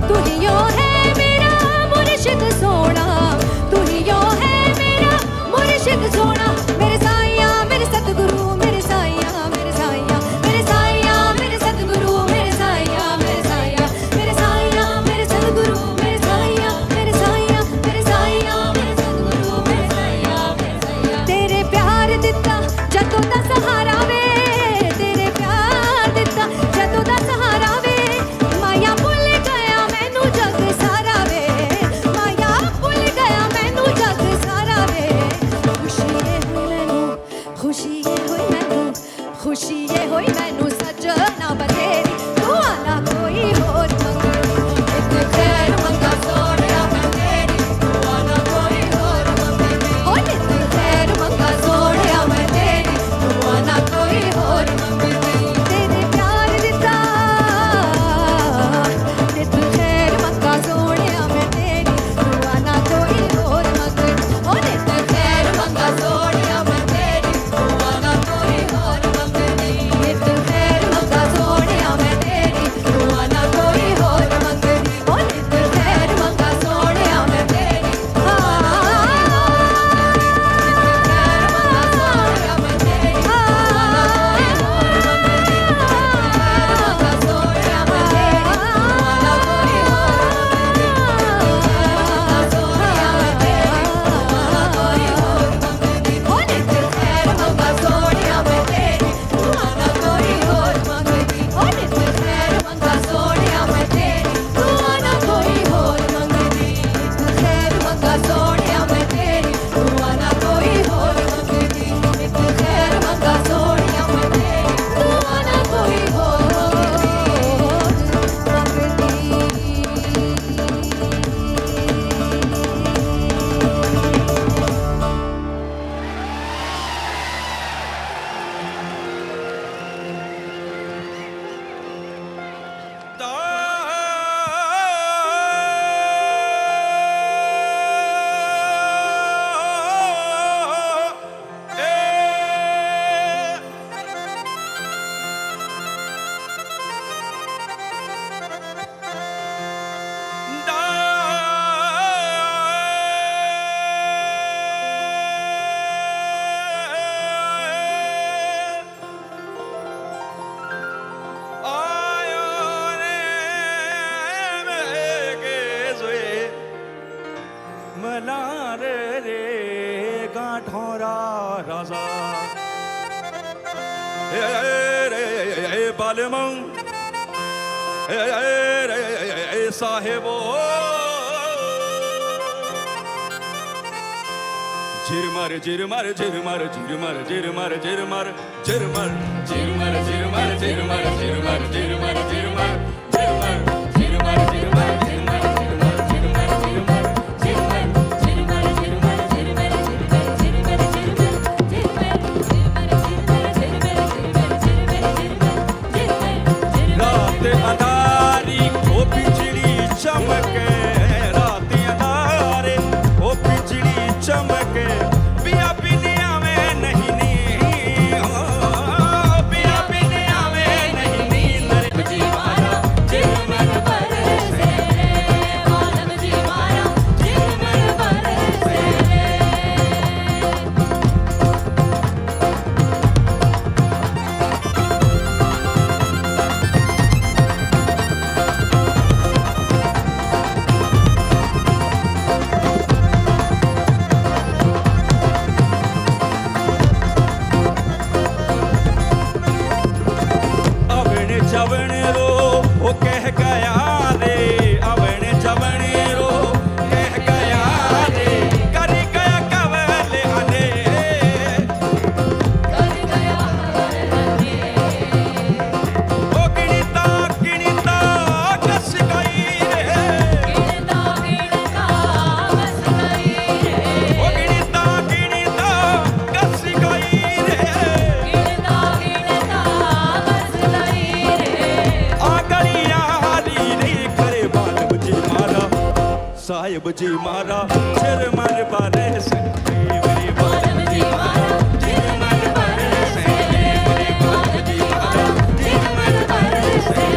तू ही यो है मेरा मुर्शिद सोना तू ही यो है मेरा मुर्शिद सोना मेरे साईया मेरे सतगुरु मेरे साईया मेरे साईया मेरे साईया मेरे सतगुरु मेरे साईया मेरे साईया मेरे साईया मेरे सतगुरु मेरे साईया मेरे साईया मेरे साईया मेरे सतगुरु मेरे साईया मेरे साईया तेरे प्यार दिता जदों दा सहारा वे तेरे प्यार दिता जदों दा सहारा वे माया भुल गया मैनू जग सारा वे माया भुल गया मैनू जग सारा वे खुशी ये होई मैनू खुशी ये होई मैनू सजना बतेरी दुआ ना कोई और मंगदी नित खैर मंगा सोनिया मैं तेरी दुआ ना कोई और मंगदी हो नित खैर मंगा सोनिया मैं तेरी दुआ ना कोई और मंगदी तेरे प्यार दिता नित खैर मंगा सोनिया मैं तेरी दुआ ना कोई और मंगदी हो नित खैर मंगा सोनिया मैं तेरी दुआ ना कोई और मंगदी नित खैर मंगा सोनिया मैं तेरी दुआ ना कोई और मंगदी हो नित खैर मंगा सोनिया मैं तेरी साहेबो झिरमर झिरमर झिरमर झिरमर झिरमर झिरमर झिरमर झिरमर झिरमर झिरमर झिरमर झिरमर झिरमर झिरमर झिरमर झिरमर चमके रात अंधारे ओ बिजली चमके पिया पिनिया में नहीं नी साहिब जी मारा सिर मन बारे से मेरे बालम जी मारा सिर मन बारे से मेरे बालम जी मारा सिर मन बारे से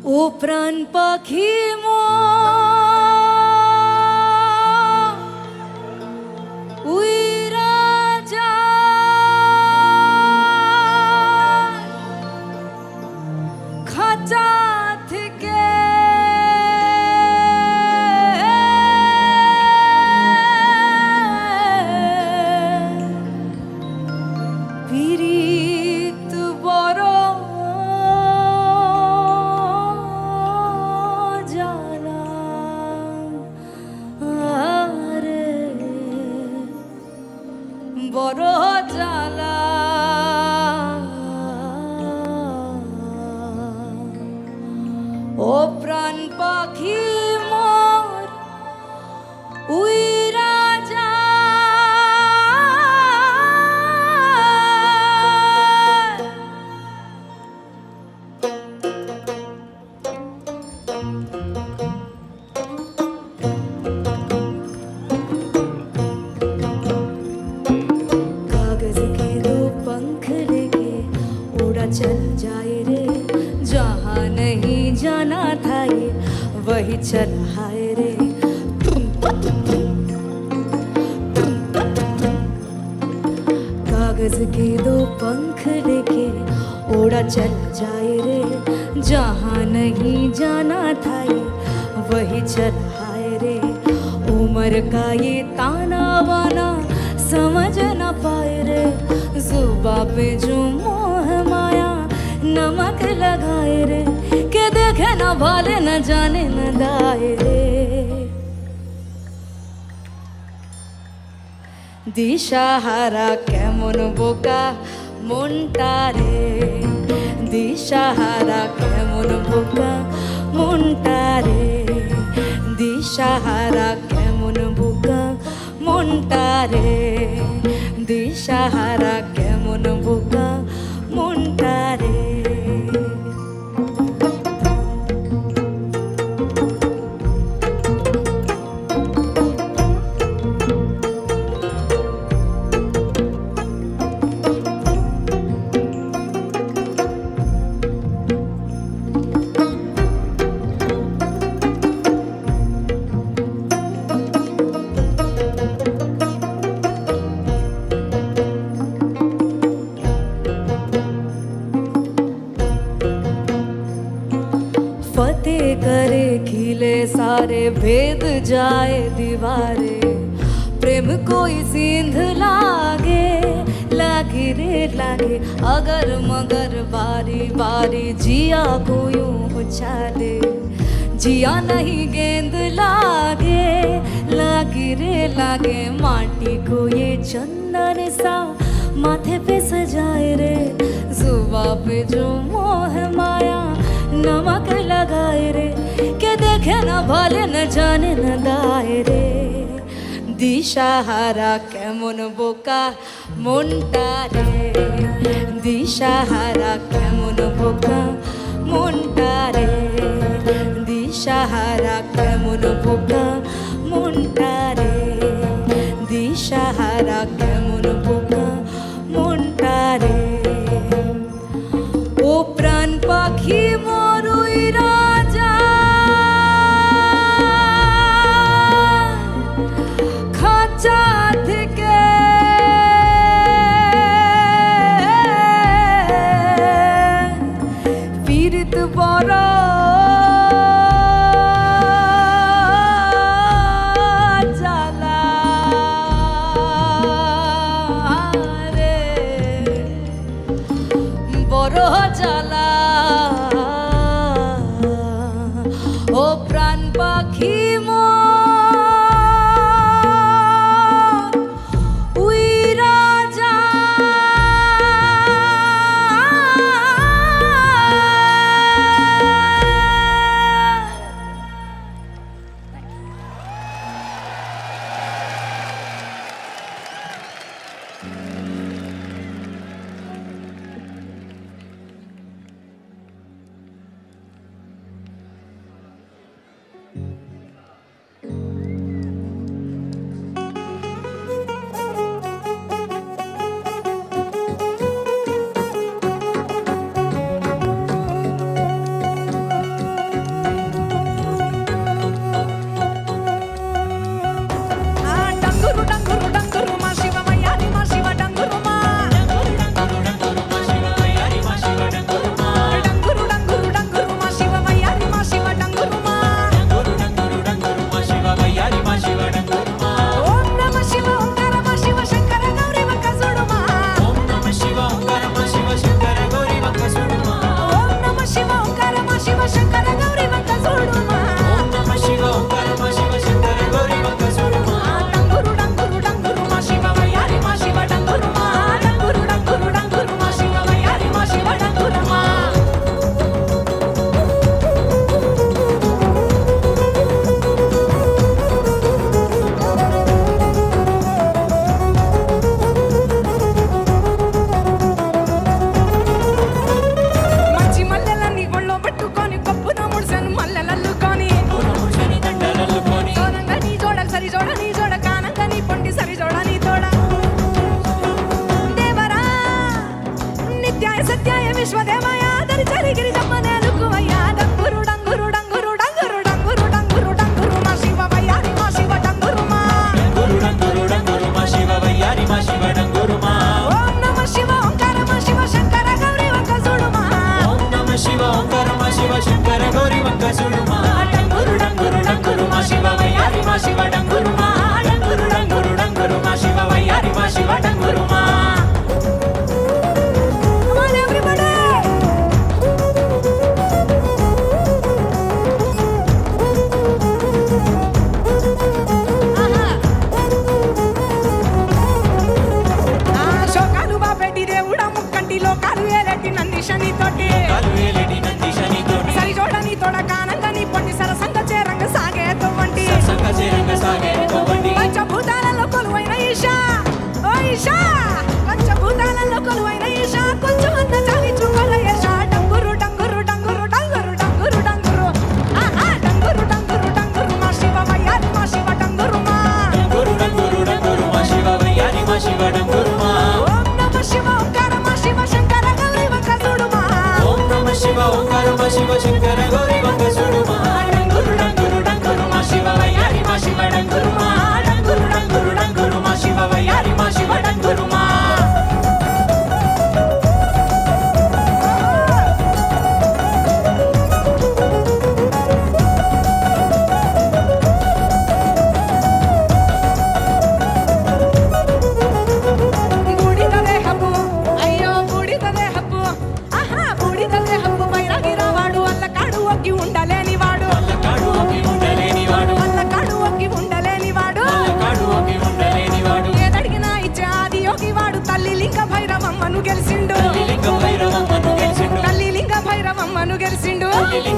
ও প্রাণ পাখি উইরা যায় খাঁচা থেকে পীড়িত বড় বড় জ্বালা ও প্রাণ পাখি মোর উইরা যায় चल जाए रे जहाँ नहीं जाना था ये वही चल हाय रे कागज के दो पंख लेके उड़ा चल जाए रे जहाँ नहीं जाना था ये वही चल हाय रे उम्र का ये ताना बाना समझ न पाए रे जुबा पे जो मोह माया नमक लगाए रे के देखे न भाले न जाने न दाए रे दिशाहारा केमन बोका মনটা রে দিশাহারা কেমন বোকা মনটা রে দিশাহারা কেমন বোকা মনটা রে দিশাহারা কেমন বোকা মনটা রে सारे भेद जाए दीवारे प्रेम कोई सींध लागे लागे रे लागे अगर मगर बारी बारी जिया को यूं उछाले जिया नहीं गेंद लागे लागे रे लागे माटी को ये चंदन सा माथे पे सजाए रे जुबा पे जो मोह माया नमक लगाए रे के देखे न भले न जाने न दाए रे दिशाहारा केमन बोका মনটা রে দিশাহারা কেমন বোকা মনটা রে দিশাহারা কেমন বোকা মনটা রে দিশাহারা কেমন বোকা মনটা রে ও প্রাণ পাখি মরুই রাজা খাঁচা থেকে পীড়িত বড় জ্বালা রে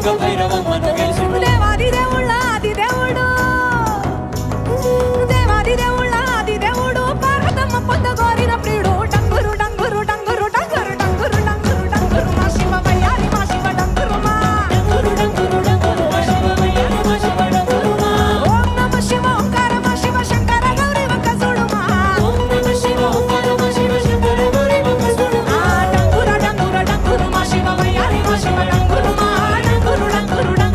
లింగ భైరవమ్మను గెలిచిండు దేవాది దేవుళ్ళ ఆది దేవుడు దేవాది దేవుళ్ళ ఆది దేవుడు పార్వతమ్మ పొందగోరిన ప్రియుడు డంగురు డంగురు డంగురు డంగురు డంగురు డంగురు డంగురు మా శివ వయ్యారి మా శివ డంగురు మా డంగురు డంగురు డంగురు మా శివ వయ్యారి మా శివ డంగురు మా ఓం నమ శివ ఓంకార మా శివ శంకర గౌరీ వంక చూడు మా ఓం నమ శివ ఓంకార మా శివ శంకర గౌరీ వంక చూడు మా డంగుర డంగుర డంగురు మా శివ వయ్యారి మా శివ డంగురు మా డంగురు డంగురు డంగురు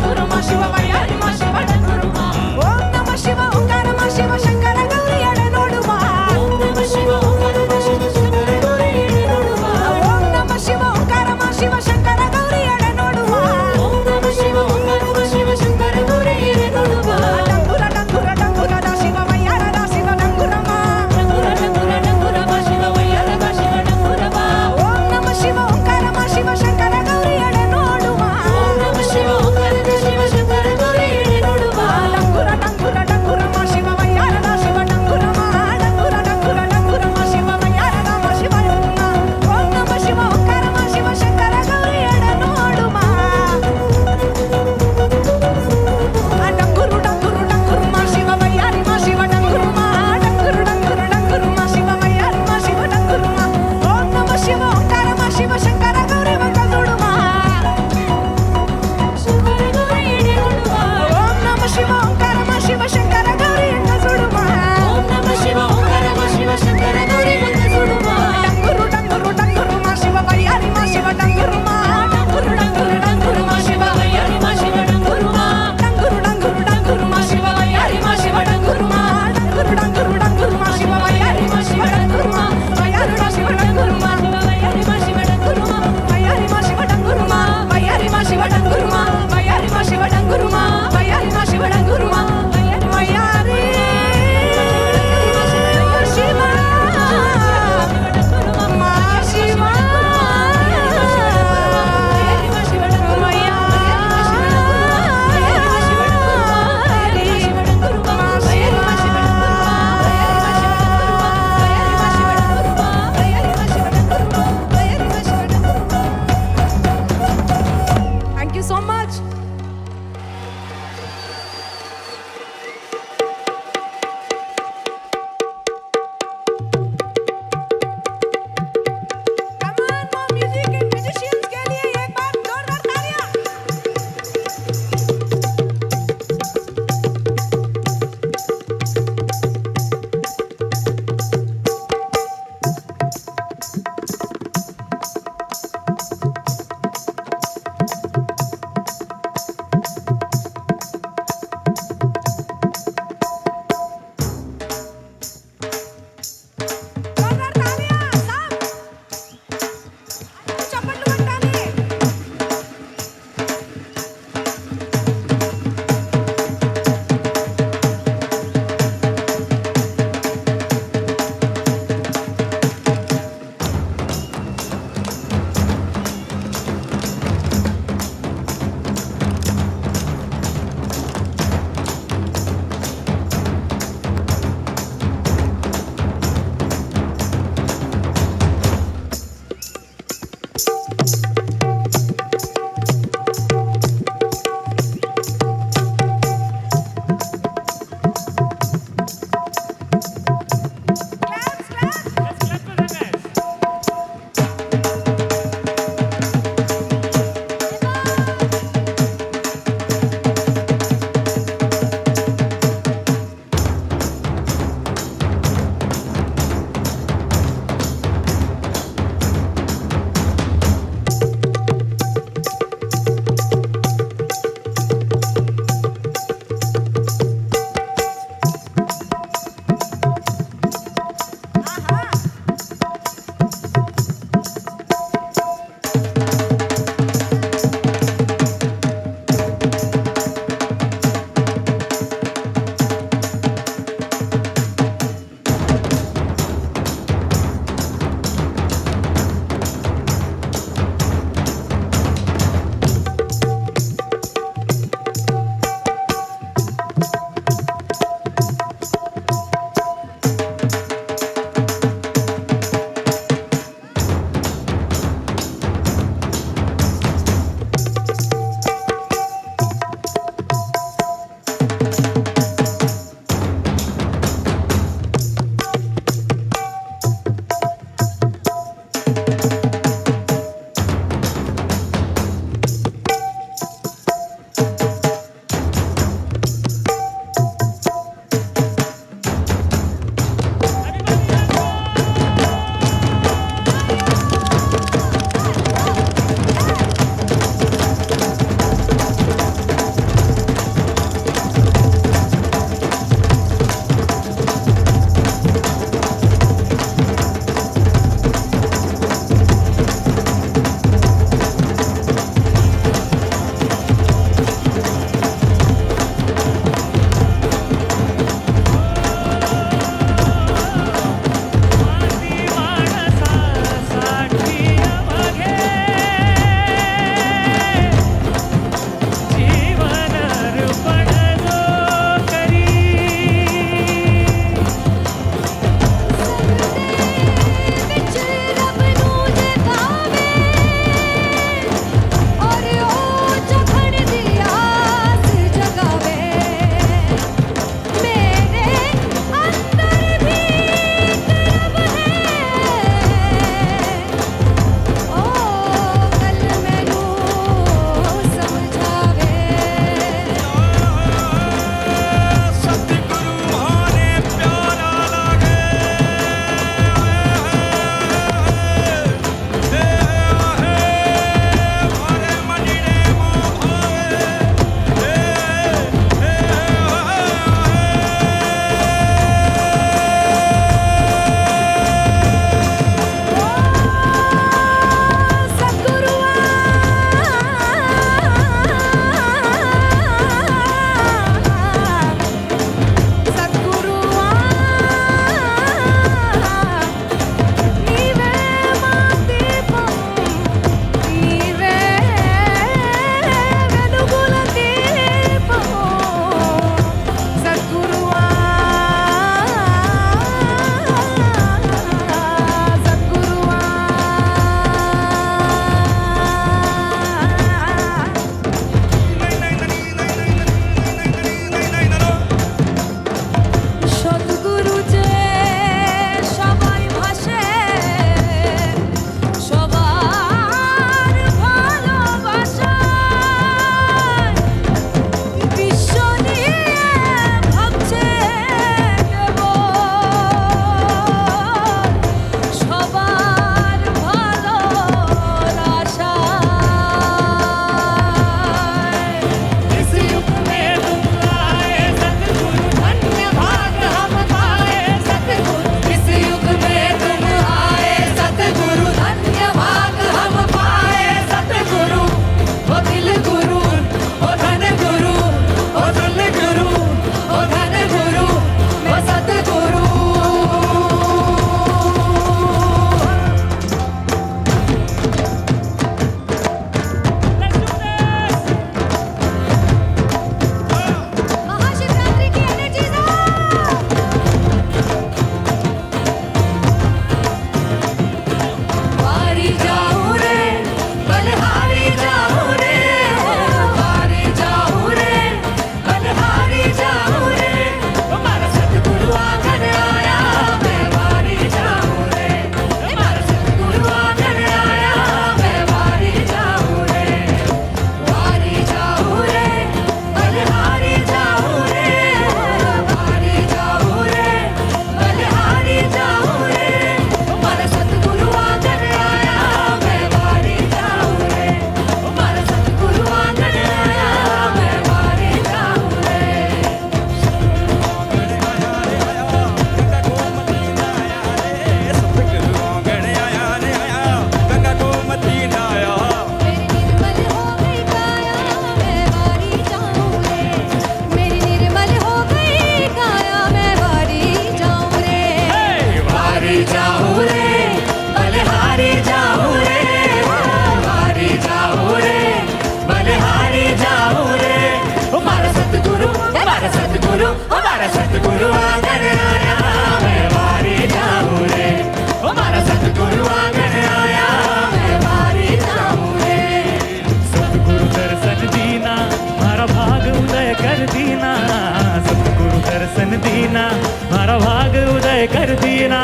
मारा भाग उदय कर दीना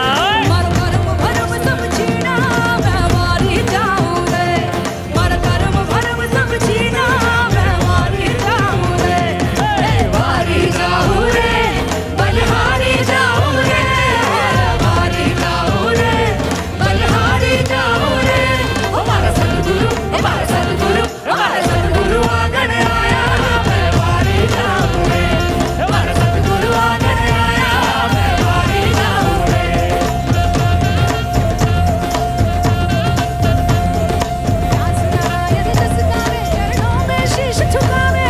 मारो कर्म भरम सब छीना मैं वारी जाऊं रे मारो कर्म भरम सब छीना मैं वारी जाऊं रे वारी जाऊं रे बलिहारी जाऊं रे वारी जाऊं रे बलिहारी जाऊं रे हमारा सतगुरु आंगन आया मैं वारी जाऊं रे हमारा सतगुरु आंगन आया मैं वारी जाऊं रे दास नारायण जस गावे चरणों में शीश झुकावे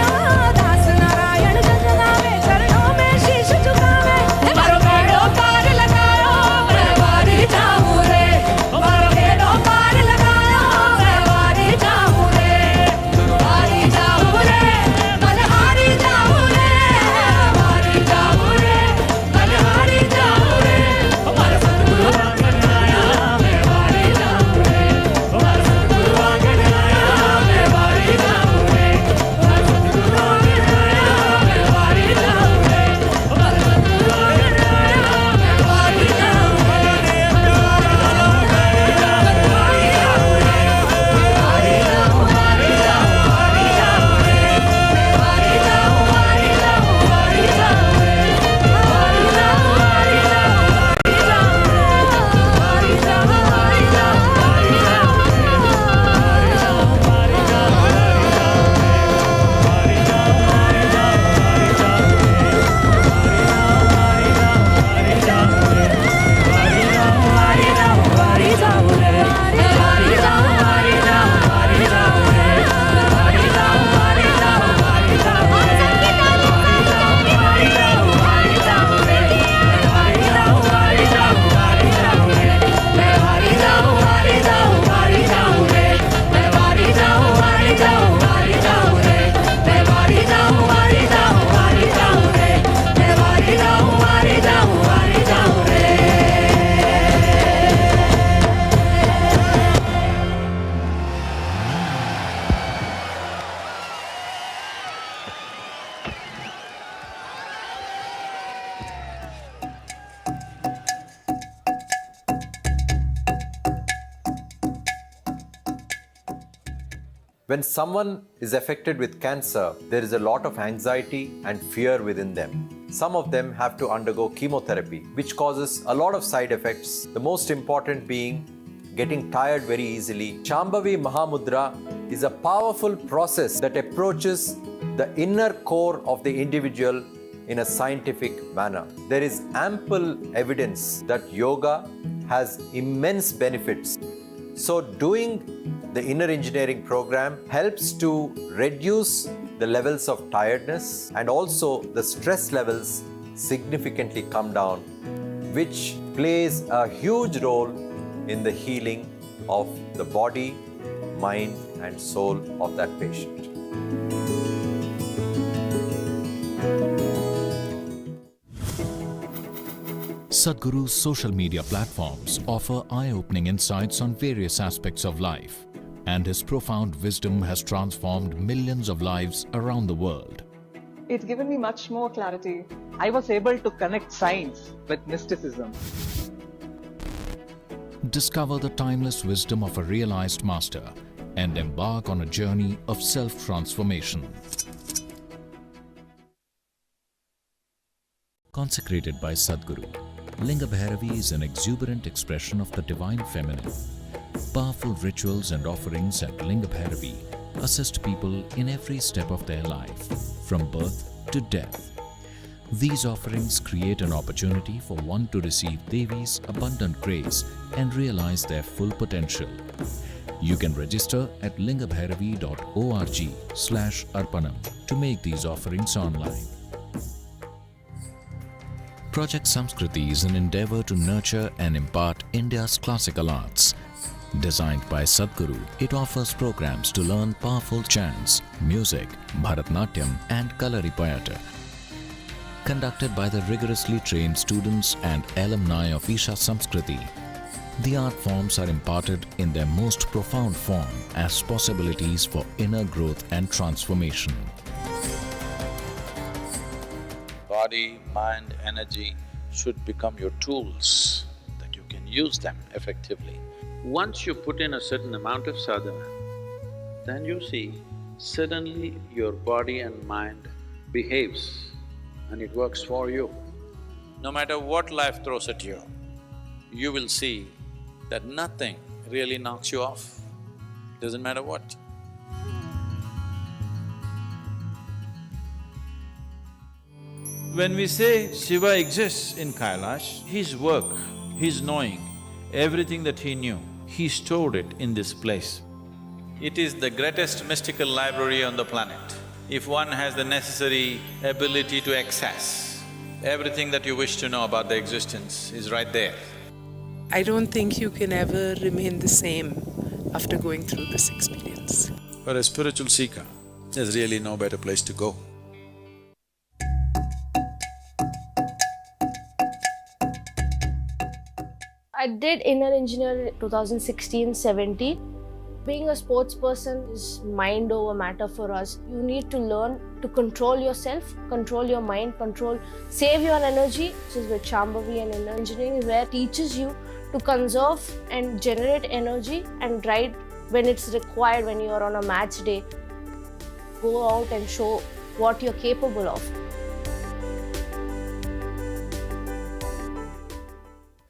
दास नारायण जस गावे चरणों में शीश झुकावे मारो बेड़ो पार लगायो मैं वारी जाऊं रे मारो बेड़ो पार लगायो मैं वारी जाऊं रे वारी जाऊं रे बलिहारी जाऊं रे वारी जाऊं रे बलिहारी जाऊं रे हमारा सतगुरु आंगन आया मैं वारी जाऊं रे हमारा सतगुरु आंगन आया मैं वारी जाऊं रे हमारा सतगुरु आंगन आया मैं वारी जाऊं रे हमारा सतगुरु आंगन आया मैं वारी जाऊं When someone is affected with cancer, there is a lot of anxiety and fear within them. Some of them have to undergo chemotherapy, which causes a lot of side effects, the most important being getting tired very easily. Shambhavi Mahamudra is a powerful process that approaches the inner core of the individual in a scientific manner. There is ample evidence that yoga has immense benefits. So doing the inner engineering program helps to reduce the levels of tiredness, and also the stress levels significantly come down, which plays a huge role in the healing of the body, mind and soul of that patient. Sadhguru's social media platforms offer eye-opening insights on various aspects of life, and his profound wisdom has transformed millions of lives around the world. It's given me much more clarity. I was able to connect science with mysticism. Discover the timeless wisdom of a realized master and embark on a journey of self-transformation. Consecrated by Sadhguru, Linga Bhairavi is an exuberant expression of the divine feminine. Powerful rituals and offerings at Linga Bhairavi assist people in every step of their life, from birth to death. These offerings create an opportunity for one to receive Devi's abundant grace and realize their full potential. You can register at lingabhairavi.org/arpanam to make these offerings online. Project Samskriti is an endeavor to nurture and impart India's classical arts. Designed by Sadhguru, it offers programs to learn powerful chants, music, Bharatnatyam and Kalaripayattu. Conducted by the rigorously trained students and alumni of Isha Samskriti, the art forms are imparted in their most profound form as possibilities for inner growth and transformation. Body, mind, energy should become your tools, that you can use them effectively. Once you put in a certain amount of sadhana, then you see, suddenly your body and mind behaves and it works for you. No matter what life throws at you, you will see that nothing really knocks you off, doesn't matter what. When we say Shiva exists in Kailash, his work, his knowing, everything that he knew, he stored it in this place. It is the greatest mystical library on the planet. If one has the necessary ability to access, everything that you wish to know about the existence is right there. I don't think you can ever remain the same after going through this experience. For a spiritual seeker, there's really no better place to go. I did inner engineer 2016-17. Being a sports person is mind over matter for us. You need to learn to control yourself, control your mind, save your energy, which is with Shambhavi and inner engineering, where it teaches you to conserve and generate energy and ride when it's required, when you are on a match day. Go out and show what you're capable of.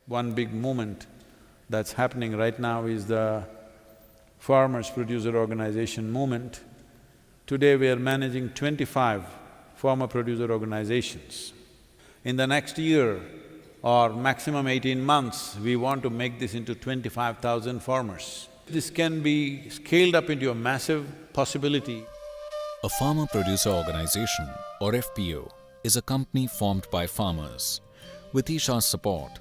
One big movement that's happening right now is the Farmers Producer Organization movement. Today we are managing 25 farmer producer organizations. In the next year or maximum 18 months, we want to make this into 25,000 farmers. This can be scaled up into a massive possibility. A farmer producer organization, or FPO, is a company formed by farmers. With Isha's support,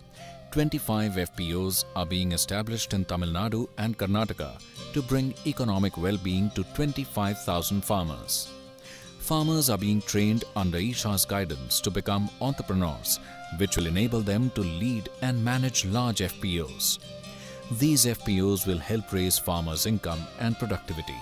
25 FPOs are being established in Tamil Nadu and Karnataka to bring economic well-being to 25,000 farmers. Farmers are being trained under Isha's guidance to become entrepreneurs, which will enable them to lead and manage large FPOs. These FPOs will help raise farmers' income and productivity.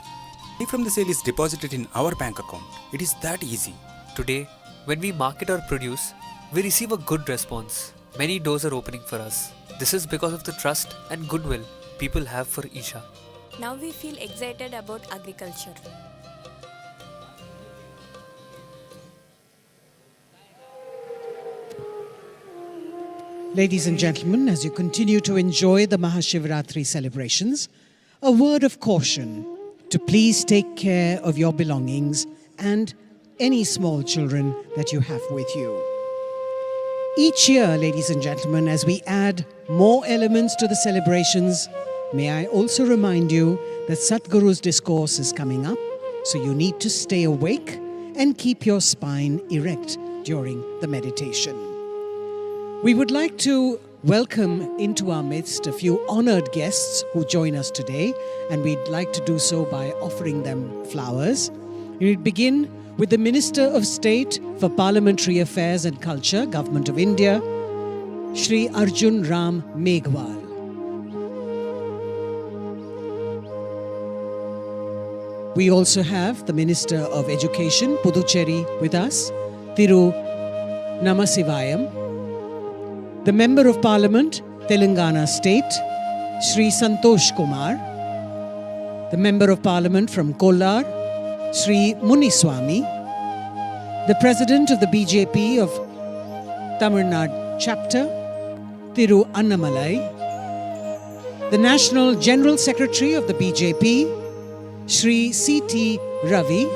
Money from the sale is deposited in our bank account. It is that easy. Today, when we market our produce, we receive a good response. Many doors are opening for us. This is because of the trust and goodwill people have for Isha. Now we feel excited about agriculture. Ladies and gentlemen, as you continue to enjoy the Mahashivratri celebrations, a word of caution to please take care of your belongings and any small children that you have with you. Each year, ladies and gentlemen, as we add more elements to the celebrations, may I also remind you that Sadhguru's discourse is coming up, so you need to stay awake and keep your spine erect during the meditation. We would like to welcome into our midst a few honored guests who join us today, and we'd like to do so by offering them flowers. We'll begin with the Minister of State for Parliamentary Affairs and Culture, Government of India, Shri Arjun Ram Meghwal. We also have the Minister of Education, Puducherry, with us, Thiru Namasivayam. The Member of Parliament, Telangana State, Shri Santosh Kumar. The Member of Parliament from Kollar, Shri Muniswamy. The President of the BJP of Tamil Nadu Chapter, Thiru Annamalai. The National General Secretary of the BJP, Shri C.T. Ravi.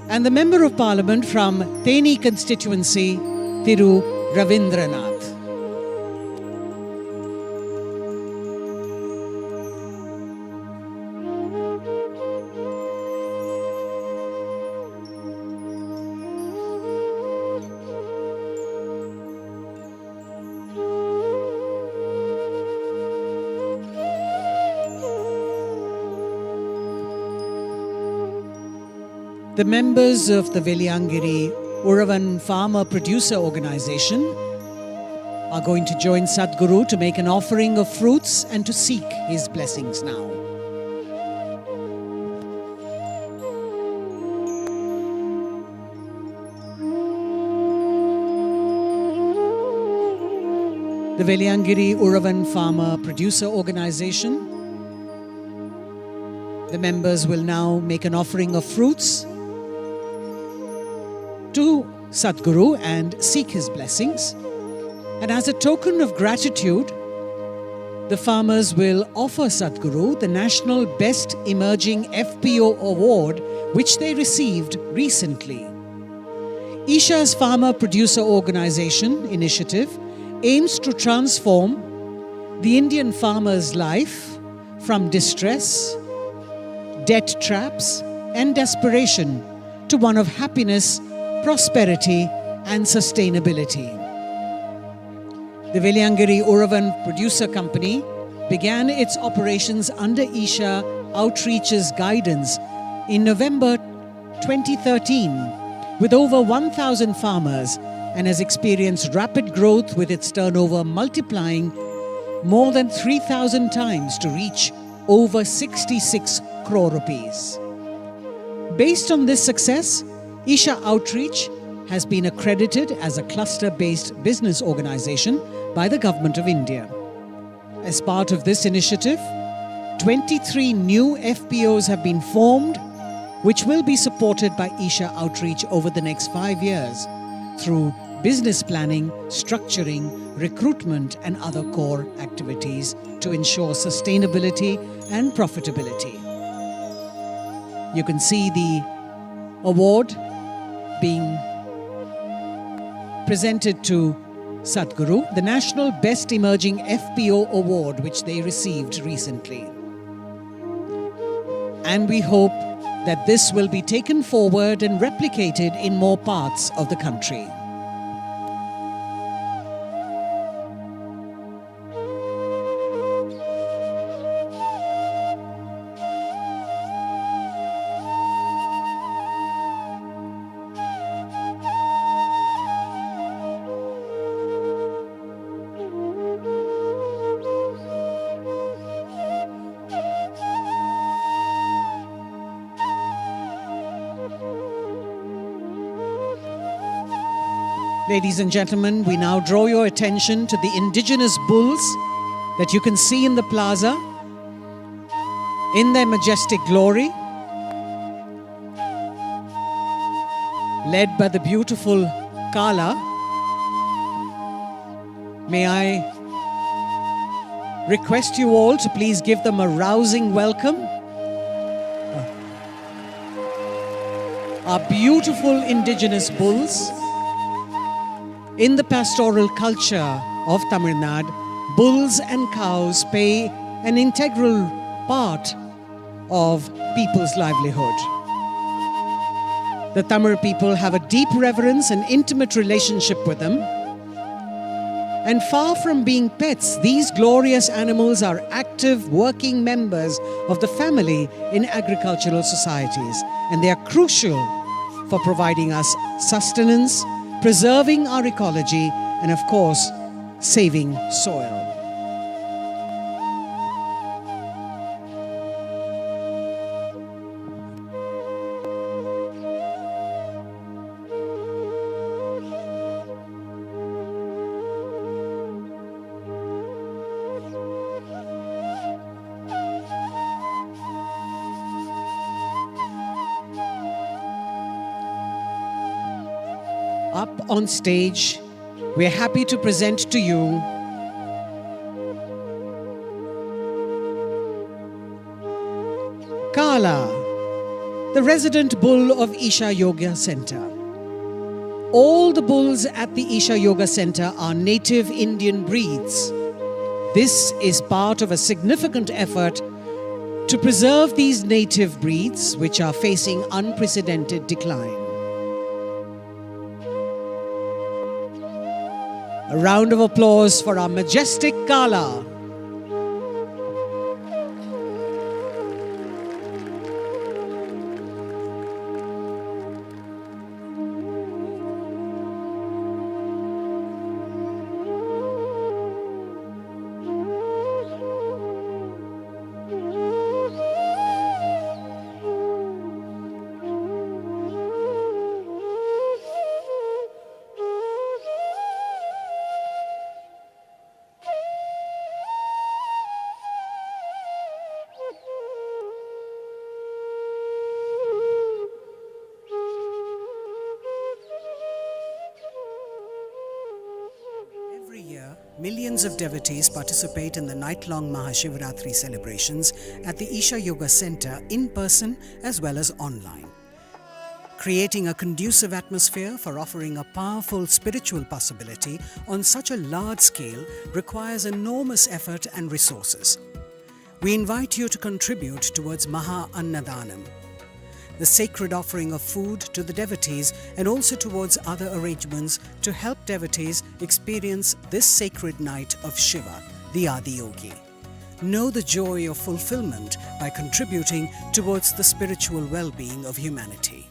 And the Member of Parliament from Theni constituency, Thiru Ravindranath. The members of the Veliangiri Uravan Farmer Producer Organization are going to join Sadhguru to make an offering of fruits and to seek his blessings now. the Veliangiri Uravan Farmer Producer Organization. The members will now make an offering of fruits to Sadhguru and seek his blessings. And as a token of gratitude, the farmers will offer Sadhguru the National Best Emerging FPO Award, which they received recently. Isha's Farmer Producer Organization initiative aims to transform the Indian farmer's life from distress, debt traps, and desperation to one of happiness, prosperity, and sustainability. The Veliangiri Uravan Producer Company began its operations under Isha Outreach's guidance in November 2013 with over 1,000 farmers and has experienced rapid growth with its turnover multiplying more than 3,000 times to reach over 66 crore rupees. Based on this success, Isha Outreach has been accredited as a cluster-based business organization by the Government of India. As part of this initiative, 23 new FPOs have been formed, which will be supported by Isha Outreach over the next 5 years through business planning, structuring, recruitment, and other core activities to ensure sustainability and profitability. You can see the award being presented to Sadhguru, the National Best Emerging FPO Award, which they received recently. And we hope that this will be taken forward and replicated in more parts of the country. Ladies and gentlemen, we now draw your attention to the indigenous bulls that you can see in the plaza in their majestic glory, led by the beautiful Kala. May I request you all to please give them a rousing welcome. Our beautiful indigenous bulls. In the pastoral culture of Tamil Nadu, bulls and cows play an integral part of people's livelihood. The Tamil people have a deep reverence and intimate relationship with them. And far from being pets, these glorious animals are active working members of the family in agricultural societies. And they are crucial for providing us sustenance, preserving our ecology, and of course, saving soil. Up on stage, we're happy to present to you Kala, the resident bull of Isha Yoga Center. All the bulls at the Isha Yoga Center are native Indian breeds. This is part of a significant effort to preserve these native breeds, which are facing unprecedented decline. A round of applause for our majestic Kala. year, millions of devotees participate in the night-long Mahashivratri celebrations at the Isha Yoga Center in person as well as online. Creating a conducive atmosphere for offering a powerful spiritual possibility on such a large scale requires enormous effort and resources. We invite you to contribute towards Maha Annadanam, the sacred offering of food to the devotees, and also towards other arrangements to help devotees experience this sacred night of Shiva, the Adiyogi. Know the joy of fulfillment by contributing towards the spiritual well-being of humanity.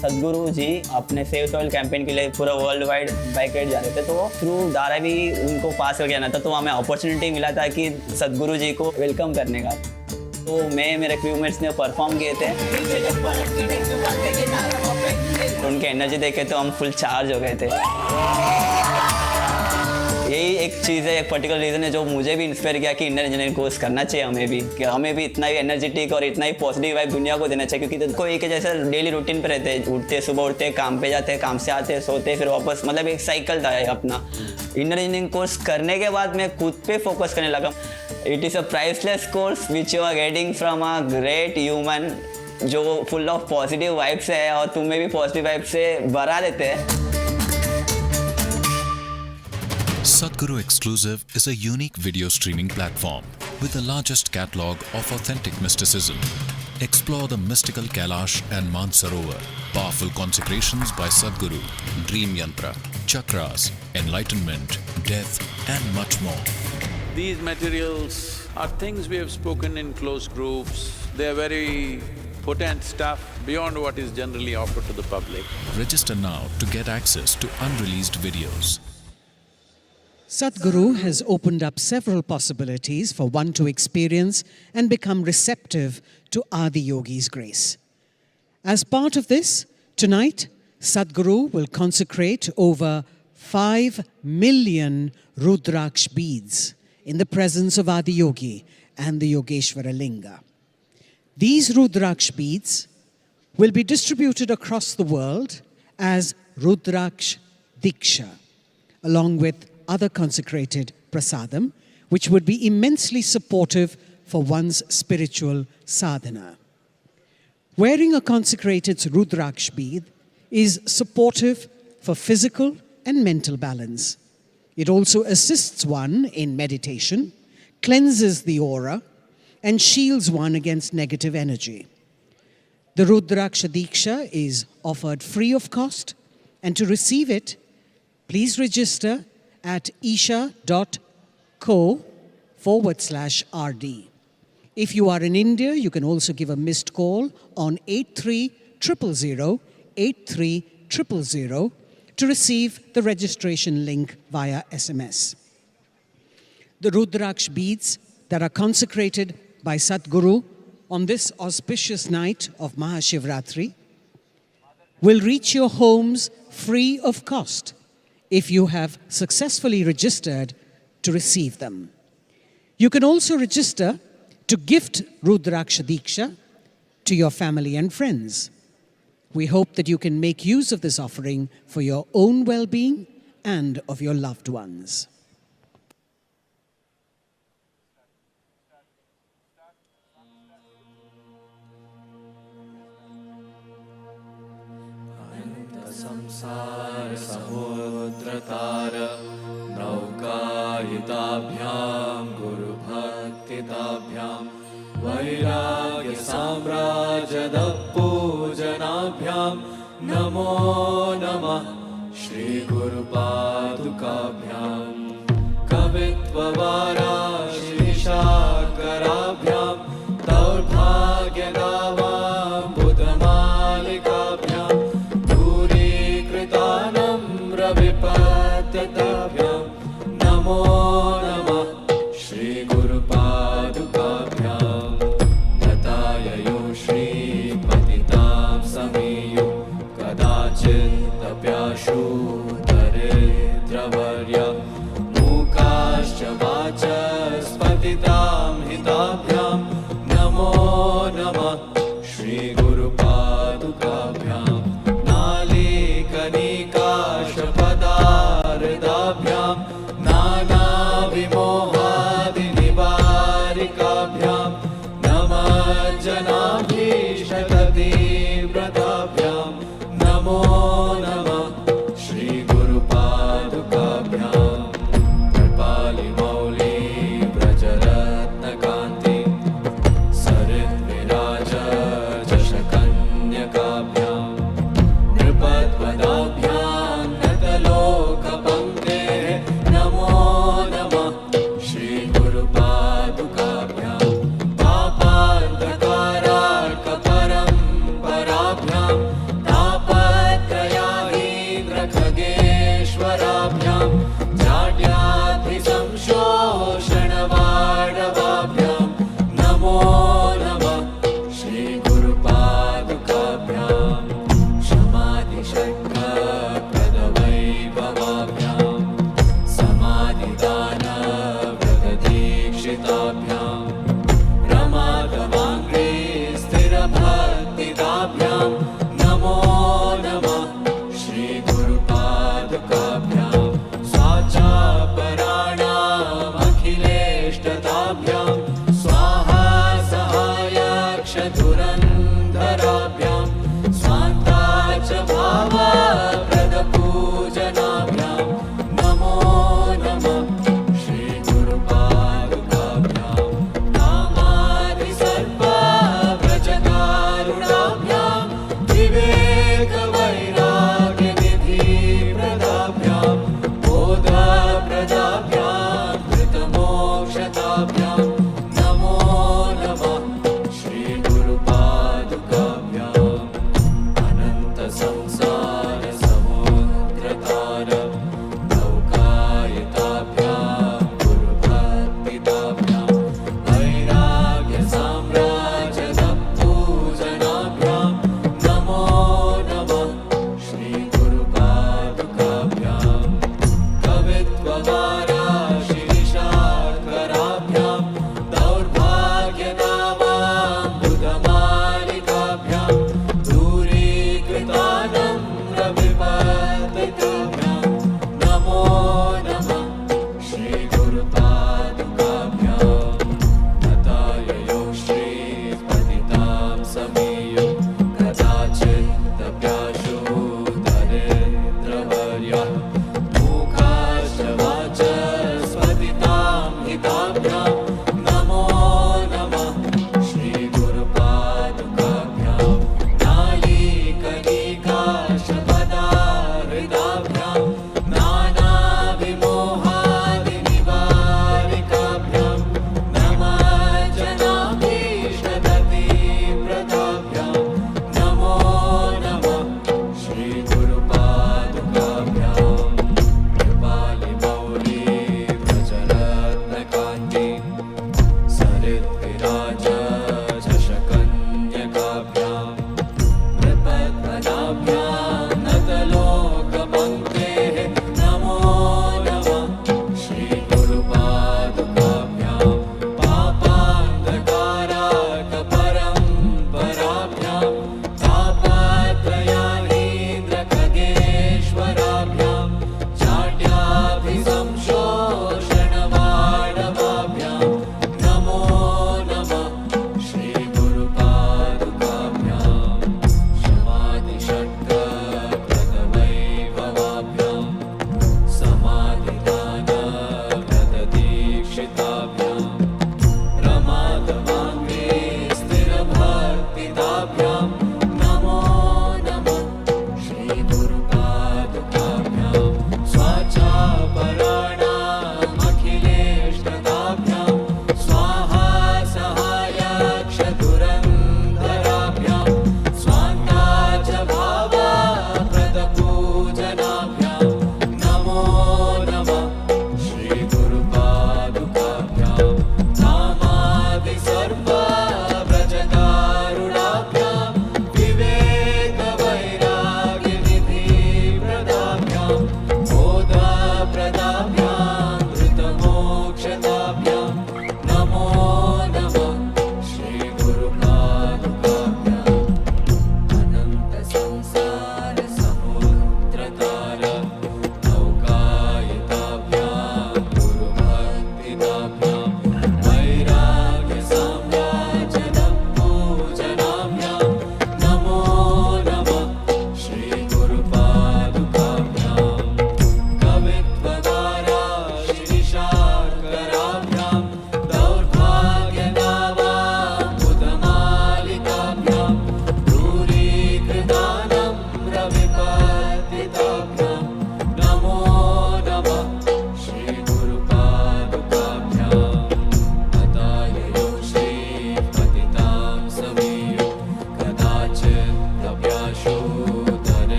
सदगुरु जी अपने save soil campaign के लिए पूरा world wide bike ride जा रहे थे, तो through Dharavi उनको पास करके आना था, तो हमें अपॉर्चुनिटी मिला था कि सदगुरु जी को वेलकम करने का। तो मैं मेरे क्रूमेट्स ने परफॉर्म किए थे, तो उनकी एनर्जी देखे तो हम फुल चार्ज हो गए थे। यही एक चीज़ है, एक पर्टिकुलर रीज़न है जो मुझे भी इंस्पायर किया कि इंडियन इंजीनियरिंग कोर्स करना चाहिए हमें भी, कि हमें भी इतना ही एनर्जेटिक और इतना ही पॉजिटिव वाइब दुनिया को देना चाहिए। क्योंकि कोई एक जैसे डेली रूटीन पे रहते हैं, उठते सुबह उठते काम पे जाते, काम से आते सोते फिर वापस, मतलब एक साइकिल था अपना। इंडियन इंजीनियरिंग कोर्स करने के बाद मैं खुद पे फोकस करने लगा। It is a priceless course which you are getting from a great human जो फुल ऑफ पॉजिटिव वाइब्स है और तुम्हें भी पॉजिटिव वाइब से भरा देते हैं। Sadhguru Exclusive is a unique video streaming platform with the largest catalogue of authentic mysticism. Explore the mystical Kailash and Mansarovar, powerful consecrations by Sadhguru, Dream Yantra, Chakras, Enlightenment, Death and much more. These materials are things we have spoken in close groups. They are very potent stuff beyond what is generally offered to the public. Register now to get access to unreleased videos. Sadhguru has opened up several possibilities for one to experience and become receptive to Adiyogi's grace. As part of this, tonight, Sadhguru will consecrate over 5 million Rudraksh beads in the presence of Adiyogi and the Yogeshwara Linga. These Rudraksh beads will be distributed across the world as Rudraksh Diksha, along with other consecrated prasadam, which would be immensely supportive for one's spiritual sadhana. Wearing a consecrated Rudraksh bead is supportive for physical and mental balance. It also assists one in meditation, cleanses the aura, and shields one against negative energy. The Rudraksha Diksha is offered free of cost, and to receive it, please register at isha.co/RD. If you are in India, you can also give a missed call on 8300 83000 to receive the registration link via SMS. The Rudraksh beads that are consecrated by Sadhguru on this auspicious night of Mahashivratri will reach your homes free of cost if you have successfully registered to receive them. You can also register to gift Rudraksha Diksha to your family and friends. We hope that you can make use of this offering for your own well-being and of your loved ones. संसार समुद्रतार नौकायिताभ्यां गुरुभक्तिताभ्यां वैराग्य साम्राज्यदपूजनाभ्यां नमो नमः श्री गुरुपादुकाभ्यां कवित्ववाराशिशाकराभ्यां दौर्भाग्यदावां बुधमालिकाभ्यां विपत्यताभ्यां नमो नमः श्री गुरुपादुकाभ्यां नताययो श्रीपतितां समीयो कदाचिदप्याशु दरिद्रवर्य मूकाश्च वाचस्पतितां हिताभ्यां नमो नमः Shri गुरुपादुकाभ्यां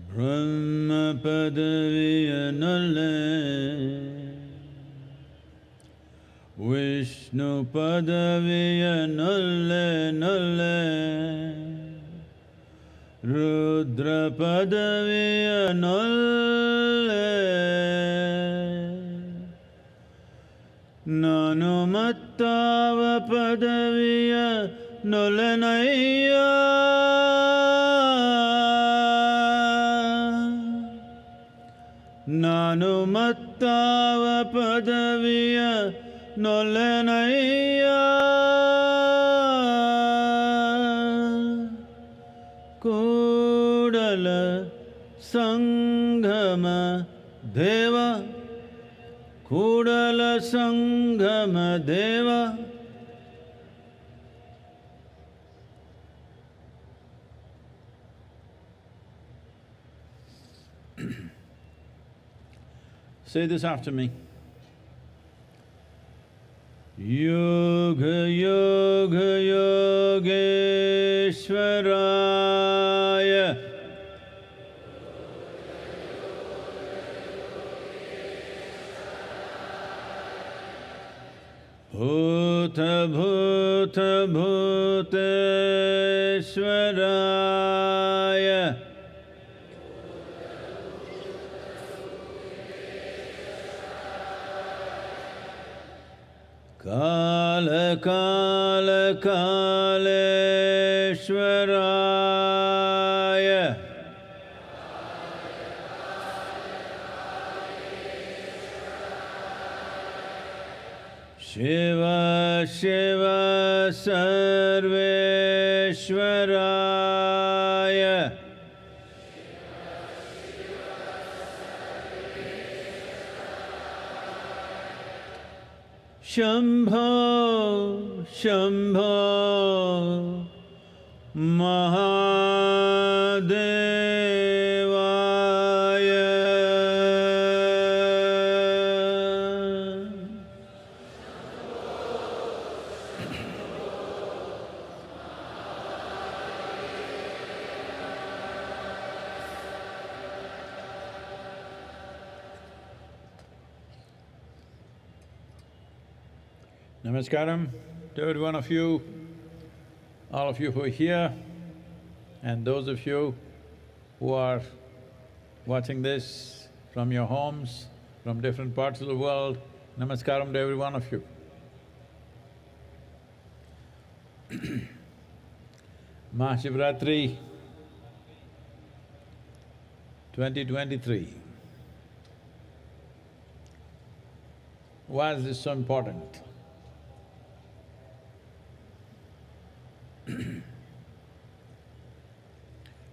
Brahma Padaviyanale Vishnu Padaviyanale Nale Rudra Padaviyanale Nanumattava Padaviya Nolanaya Nanumattava Padaviya Nolanaya Kudala Sanghama Deva Kudala Sanghama Deva Say this after me. Yoga Yoga Yogeshwaraya Bhuta Bhuta Bhuteshwaraya Kala Kala Kaleshwaraya Shiva Shiva Sarveshwaraya Shambho Shambho Mahadevaya Namaskaram to every one of you, all of you who are here, and those of you who are watching this from your homes, from different parts of the world. Namaskaram to every one of you. Mahashivratri 2023. Why is this so important?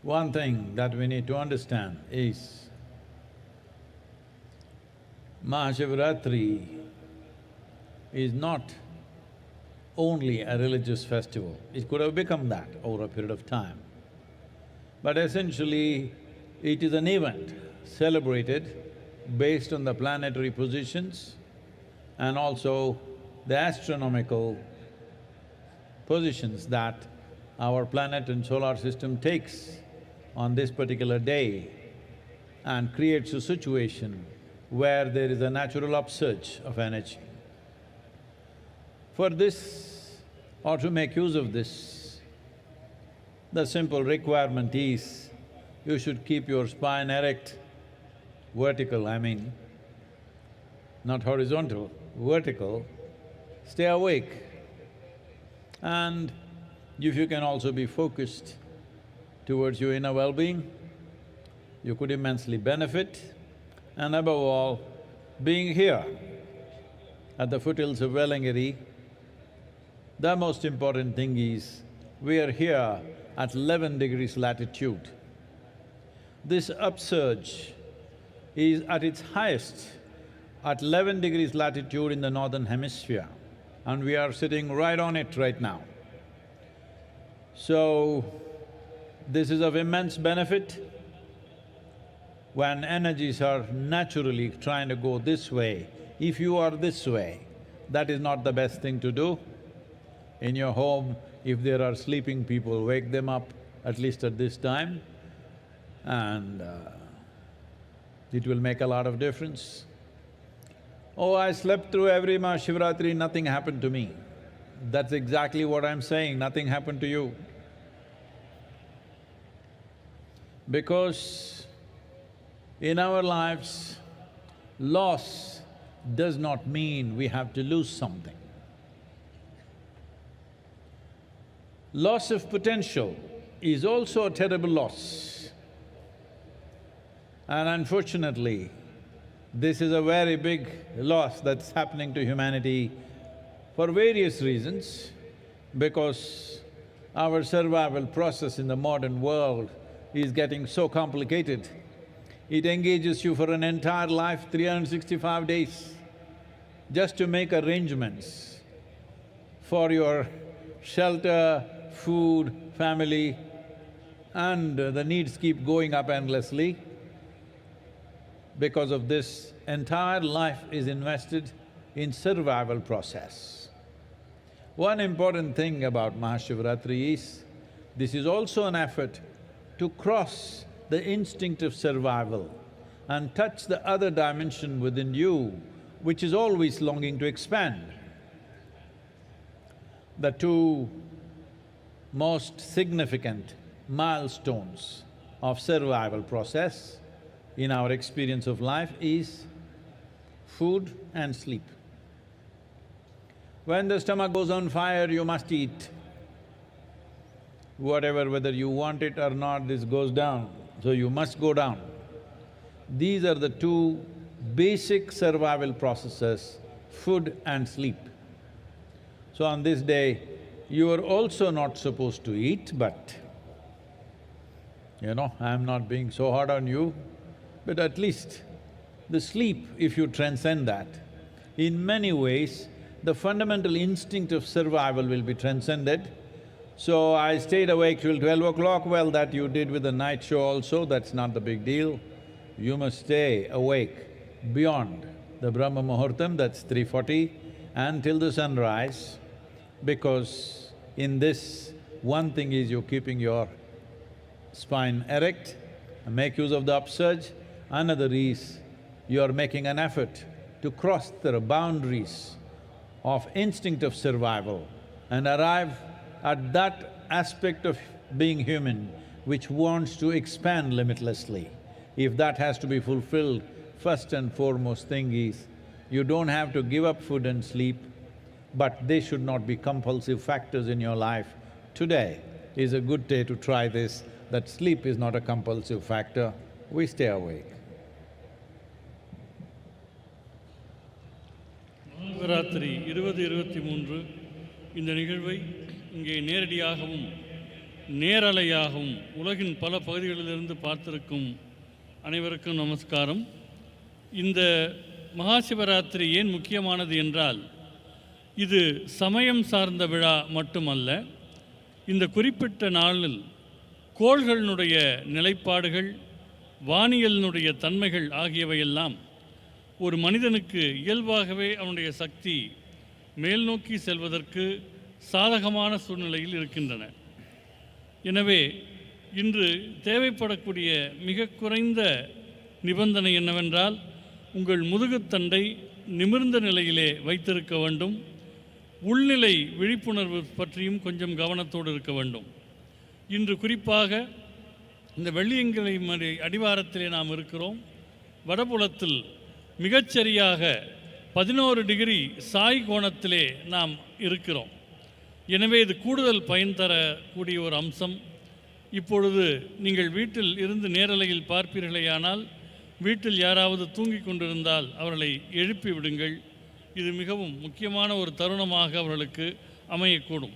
One thing that we need to understand is Mahashivratri is not only a religious festival. It could have become that over a period of time. But essentially, it is an event celebrated based on the planetary positions and also the astronomical positions that our planet and solar system takes on this particular day, and creates a situation where there is a natural upsurge of energy. For this, or to make use of this, the simple requirement is you should keep your spine erect, vertical, I mean, not horizontal, vertical, stay awake. And if you can also be focused towards your inner well-being, you could immensely benefit. And above all, being here at the foothills of Velangiri, the most important thing is we are here at 11 degrees latitude. This upsurge is at its highest at 11 degrees latitude in the northern hemisphere, and we are sitting right on it right now. So, This is of immense benefit. When energies are naturally trying to go this way, if you are this way, that is not the best thing to do. In your home, if there are sleeping people, wake them up at least at this time, and it will make a lot of difference. Oh, I slept through every Mahashivratri, nothing happened to me. That's exactly what I'm saying, nothing happened to you. Because in our lives, loss does not mean we have to lose something. Loss of potential is also a terrible loss. And unfortunately, this is a very big loss that's happening to humanity for various reasons, because our survival process in the modern world is getting so complicated. It engages you for an entire life, 365 days, just to make arrangements for your shelter, food, family, and the needs keep going up endlessly. Because of this, entire life is invested in survival process. One important thing about Mahashivratri is, this is also an effort to cross the instinct of survival and touch the other dimension within you, which is always longing to expand. The two most significant milestones of survival process in our experience of life is food and sleep. When the stomach goes on fire, you must eat. Whatever, whether you want it or not, this goes down, so you must go down. These are the two basic survival processes, food and sleep. So on this day, you are also not supposed to eat, but I'm not being so hard on you, but at least the sleep, if you transcend that, in many ways, the fundamental instinct of survival will be transcended. So I stayed awake till 12 o'clock, well, that you did with the night show also, that's not the big deal. You must stay awake beyond the Brahma Muhurtam, that's 3:40, until the sunrise, because in this, one thing is you're keeping your spine erect, make use of the upsurge. Another is, you're making an effort to cross the boundaries of instinct of survival and arrive at that aspect of being human which wants to expand limitlessly. If that has to be fulfilled, first and foremost thing is, you don't have to give up food and sleep, but they should not be compulsive factors in your life. Today is a good day to try this, that sleep is not a compulsive factor, we stay awake. Shivaratri 2023 இந்த நிகழ்வை இங்கே நேரடியாகவும் நேரலையாகவும் உலகின் பல பகுதிகளிலிருந்து பார்த்திருக்கும் அனைவருக்கும் நமஸ்காரம். இந்த மகாசிவராத்திரி ஏன் முக்கியமானது என்றால், இது சமயம் சார்ந்த விழா மட்டுமல்ல. இந்த குறிப்பிட்ட நாளில் கோள்களினுடைய நிலைப்பாடுகள், வானியலினுடைய தன்மைகள் ஆகியவையெல்லாம் ஒரு மனிதனுக்கு இயல்பாகவே அவனுடைய சக்தி மேல் நோக்கி செல்வதற்கு சாதகமான சூழ்நிலையில் இருக்கின்றன. எனவே இன்று தேவைப்படக்கூடிய மிக குறைந்த நிபந்தனை என்னவென்றால், உங்கள் முதுகுத்தண்டை நிமிர்ந்த நிலையிலே வைத்திருக்க வேண்டும். உள்நிலை விழிப்புணர்வு பற்றியும் கொஞ்சம் கவனத்தோடு இருக்க வேண்டும். இன்று குறிப்பாக இந்த வெள்ளியங்கிரி மலை அடிவாரத்திலே நாம் இருக்கிறோம். வடபுலத்தில் மிகச்சரியாக 11 டிகிரி சாய் கோணத்திலே நாம் இருக்கிறோம். எனவே இது கூடுதல் பயன் தரக்கூடிய ஒரு அம்சம். இப்பொழுது நீங்கள் வீட்டில் இருந்து நேரலையில் பார்ப்பீர்களேயானால், வீட்டில் யாராவது தூங்கிக் கொண்டிருந்தால் அவர்களை எழுப்பி விடுங்கள். இது மிகவும் முக்கியமான ஒரு தருணமாக அவர்களுக்கு அமையக்கூடும்.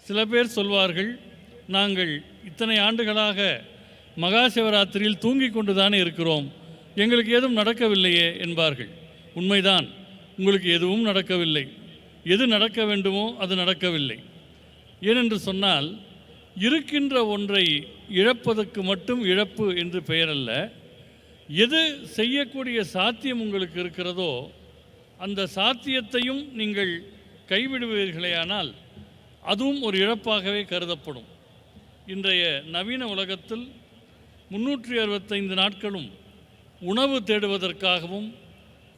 சில பேர் சொல்வார்கள், நாங்கள் இத்தனை ஆண்டுகளாக மகா சிவராத்திரியில் தூங்கிக் கொண்டு தானே இருக்கிறோம், எங்களுக்கு எதுவும் நடக்கவில்லையே என்பார்கள். உண்மைதான், உங்களுக்கு எதுவும் நடக்கவில்லை. எது நடக்க வேண்டுமோ அது நடக்கவில்லை. ஏனென்று சொன்னால், இருக்கின்ற ஒன்றை இழப்பதற்கு மட்டும் இழப்பு என்று பெயரல்ல, எது செய்யக்கூடிய சாத்தியம் உங்களுக்கு இருக்கிறதோ அந்த சாத்தியத்தையும் நீங்கள் கைவிடுவீர்களேயானால் அதுவும் ஒரு இழப்பாகவே கருதப்படும். இன்றைய நவீன உலகத்தில் 365 நாட்களும் உணவு தேடுவதற்காகவும்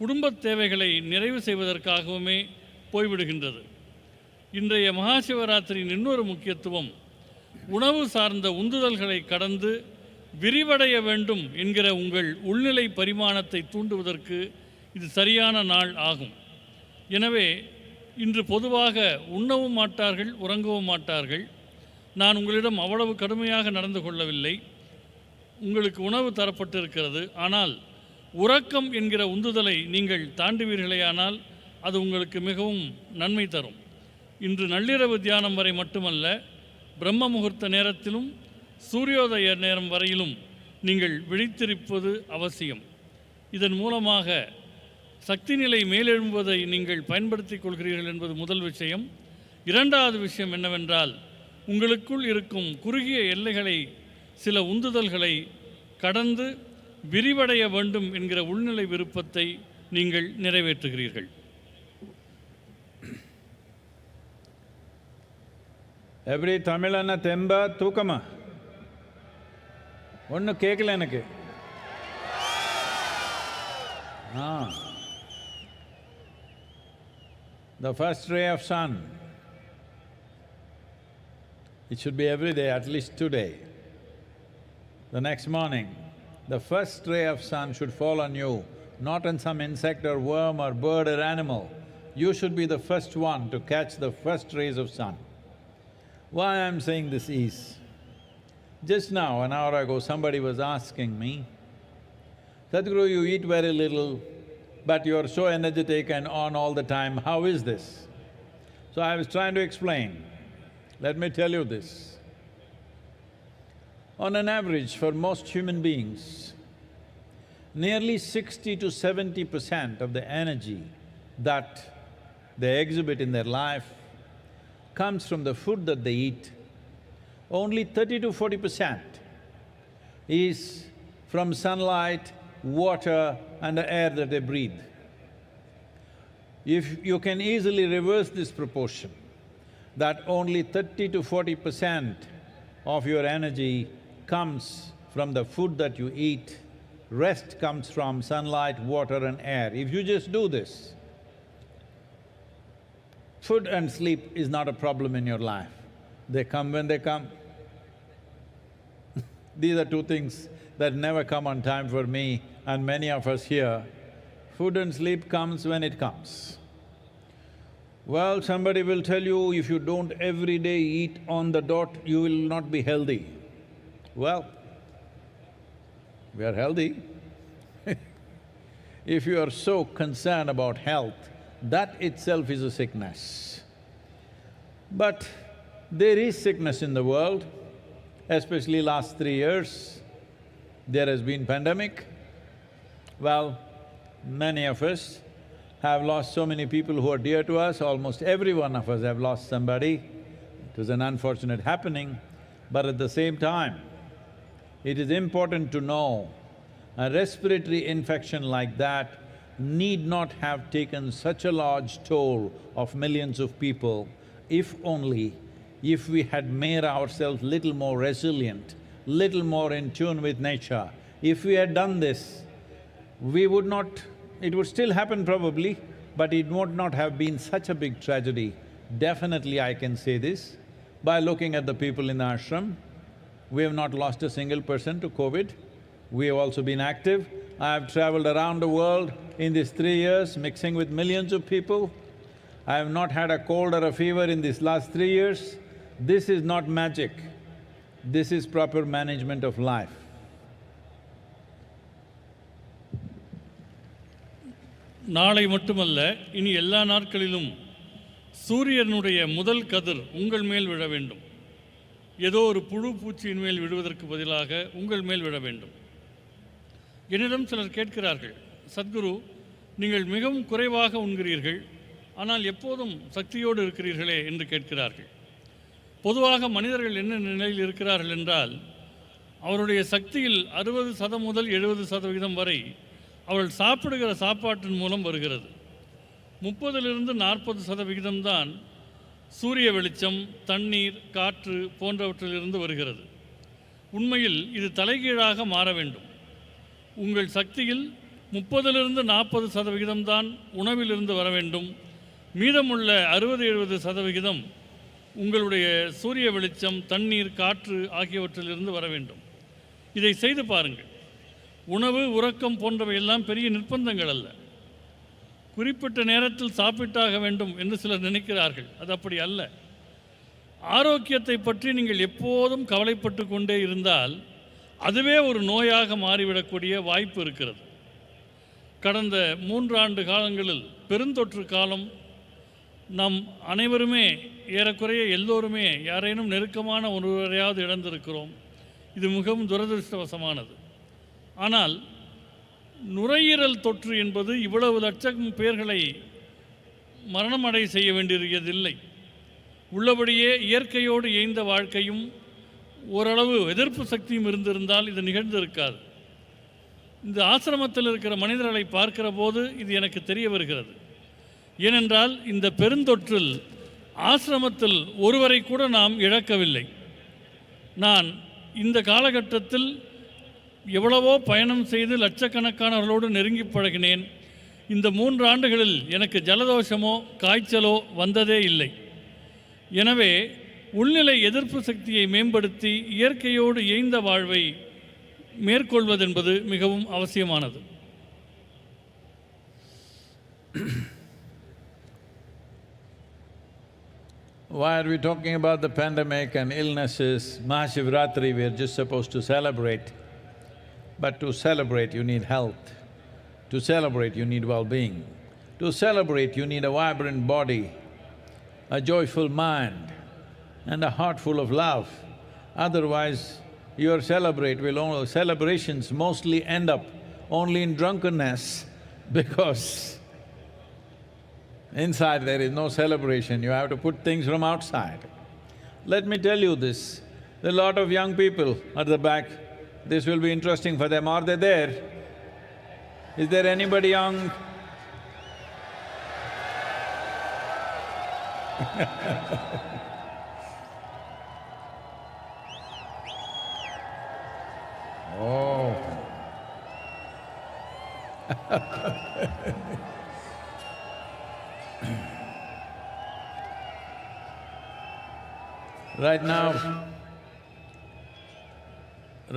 குடும்பத் தேவைகளை நிறைவு செய்வதற்காகவுமே போய்விடுகின்றது. இன்றைய மகாசிவராத்திரியின் இன்னொரு முக்கியத்துவம் உணவு சார்ந்த உந்துதல்களை கடந்து விரிவடைய வேண்டும் என்கிற உங்கள் உள்நிலை பரிமாணத்தை தூண்டுவதற்கு இது சரியான நாள் ஆகும். எனவே இன்று பொதுவாக உண்ணவும் மாட்டார்கள், உறங்கவும் மாட்டார்கள். நான் உங்களிடம் அவ்வளவு கடுமையாக நடந்து கொள்ளவில்லை. உங்களுக்கு உணவு தரப்பட்டிருக்கிறது. ஆனால் உறக்கம் என்கிற உந்துதலை நீங்கள் தாண்டுவீர்களேயானால் அது உங்களுக்கு மிகவும் நன்மை தரும். இன்று நள்ளிரவு தியானம் வரை மட்டுமல்ல, பிரம்ம முகூர்த்த நேரத்திலும் சூரியோதய நேரம் வரையிலும் நீங்கள் விழித்திருப்பது அவசியம். இதன் மூலமாக சக்தி நிலை மேலெழும்புவதை நீங்கள் பயன்படுத்திக் கொள்கிறீர்கள் என்பது முதல் விஷயம். இரண்டாவது விஷயம் என்னவென்றால், உங்களுக்குள் இருக்கும் குறுகிய எல்லைகளை, சில உந்துதல்களை கடந்து விரிவடைய வேண்டும் என்கிற உள்நிலை விருப்பத்தை நீங்கள் நிறைவேற்றுகிறீர்கள். எப்படி தமிழன தெம்பா தூக்கமா? ஒன்றும் கேட்கல எனக்கு. The first ray of sun, it should be every day, at least today. The next morning, the first ray of sun should fall on you, not on some insect or worm or bird or animal. You should be the first one to catch the first rays of sun. Why I'm saying this is, just now, an hour ago, somebody was asking me, Sadhguru, you eat very little, but you are so energetic and on all the time, how is this? So I was trying to explain. Let me tell you this. On an average, for most human beings, nearly 60 to 70% of the energy that they exhibit in their life comes from the food that they eat. Only 30 to 40% is from sunlight, water and the air that they breathe. If you can easily reverse this proportion, that only 30 to 40% of your energy comes from the food that you eat, rest comes from sunlight, water and air. If you just do this, food and sleep is not a problem in your life. They come when they come. These are two things that never come on time for me and many of us here. Food and sleep comes when it comes. Well, somebody will tell you, if you don't every day eat on the dot, you will not be healthy. Well, we are healthy. If you are so concerned about health, that itself is a sickness. But there is sickness in the world, especially last 3 years. There has been pandemic. Well, many of us have lost so many people who are dear to us, almost every one of us have lost somebody. It was an unfortunate happening, but at the same time, it is important to know a respiratory infection like that need not have taken such a large toll of millions of people if we had made ourselves little more resilient, little more in tune with nature. If we had done this, we would not… it would still happen probably, but it would not have been such a big tragedy. Definitely I can say this, by looking at the people in the ashram, we have not lost a single person to COVID. We have also been active. I have travelled around the world in these 3 years, mixing with millions of people. I have not had a cold or a fever in these last 3 years. This is not magic. This is proper management of life. நாளை மட்டுமல்ல, இனி எல்லா நாட்களிலும் சூரியனுடைய முதல் கதிர் உங்கள் மேல் விழ வேண்டும். ஏதோ ஒரு புழு பூச்சியின் மேல் விடுவதற்கு பதிலாக உங்கள் மேல் விழ வேண்டும். என்னிடம் சிலர் கேட்கிறார்கள், சத்குரு, நீங்கள் மிகவும் குறைவாக உண்கிறீர்கள், ஆனால் எப்போதும் சக்தியோடு இருக்கிறீர்களே என்று கேட்கிறார்கள். பொதுவாக மனிதர்கள் என்ன நிலையில் இருக்கிறார்கள் என்றால், அவருடைய சக்தியில் 60% முதல் 70% வரை அவர்கள் சாப்பிடுகிற சாப்பாட்டின் மூலம் வருகிறது. 30லிருந்து 40% தான் சூரிய வெளிச்சம், தண்ணீர், காற்று போன்றவற்றிலிருந்து வருகிறது. உண்மையில் இது தலைகீழாக மாற வேண்டும். உங்கள் சக்தியில் 30லிருந்து 40% தான் உணவிலிருந்து வர வேண்டும். மீதமுள்ள 60-70% உங்களுடைய சூரிய வெளிச்சம், தண்ணீர், காற்று ஆகியவற்றிலிருந்து வர வேண்டும். இதை செய்து பாருங்கள். உணவு, உறக்கம் போன்றவை எல்லாம் பெரிய நிர்பந்தங்கள் அல்ல. குறிப்பிட்ட நேரத்தில் சாப்பிட்டாக வேண்டும் என்று சிலர் நினைக்கிறார்கள். அது அப்படி அல்ல. ஆரோக்கியத்தை பற்றி நீங்கள் எப்போதும் கவலைப்பட்டு கொண்டே இருந்தால் அதுவே ஒரு நோயாக மாறிவிடக்கூடிய வாய்ப்பு இருக்கிறது. கடந்த 3 ஆண்டு காலங்களில் பெருந்தொற்று காலம் நாம் அனைவருமே, ஏறக்குறைய எல்லோருமே யாரேனும் நெருக்கமான ஒருவரையாவது இழந்திருக்கிறோம். இது மிகவும் துரதிருஷ்டவசமானது. ஆனால் நுரையீரல் தொற்று என்பது இவ்வளவு லட்சம் பேர்களை மரணமடை செய்ய வேண்டியதில்லை. உள்ளபடியே இயற்கையோடு இயைந்த வாழ்க்கையும் ஓரளவு எதிர்ப்பு சக்தியும் இருந்திருந்தால் இது நிகழ்ந்திருக்காது. இந்த ஆசிரமத்தில் இருக்கிற மனிதர்களை பார்க்கிற போது இது எனக்கு தெரிய வருகிறது. ஏனென்றால் இந்த பெருந்தொற்றில் ஆசிரமத்தில் ஒருவரை கூட நாம் இழக்கவில்லை. நான் இந்த காலகட்டத்தில் எவ்வளவோ பயணம் செய்து லட்சக்கணக்கானவர்களோடு நெருங்கி பழகினேன். இந்த 3 ஆண்டுகளில் எனக்கு ஜலதோஷமோ காய்ச்சலோ வந்ததே இல்லை. எனவே உள்நிலை எதிர்ப்பு சக்தியை மேம்படுத்தி இயற்கையோடு இயைந்த வாழ்வை மேற்கொள்வதென்பது மிகவும் அவசியமானது. Why are we talking about the pandemic and illnesses? Mahashivratri, we are just supposed to celebrate. But to celebrate, you need health. To celebrate, you need well-being. To celebrate, you need a vibrant body, a joyful mind, and a heart full of love. Otherwise, your celebrations mostly end up only in drunkenness because inside there is no celebration, you have to put things from outside. Let me tell you this, there are a lot of young people at the back. This will be interesting for them. Are they there? Is there anybody young? Oh.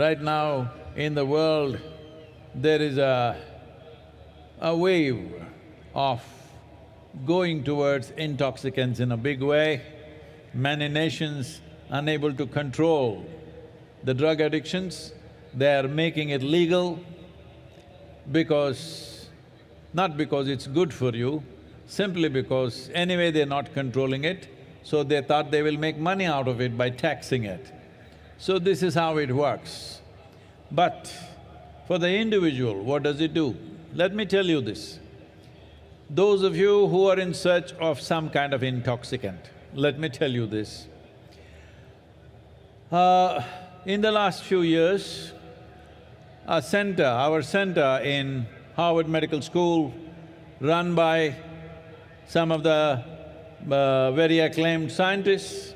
Right now in the world, there is a wave of going towards intoxicants in a big way. Many nations unable to control the drug addictions, they are making it legal not because it's good for you, simply because anyway they're not controlling it, so they thought they will make money out of it by taxing it. So this is how it works. But for the individual, what does it do? Let me tell you this. Those of you who are in search of some kind of intoxicant, let me tell you this. In the last few years, our center in Harvard Medical School, run by some of the very acclaimed scientists,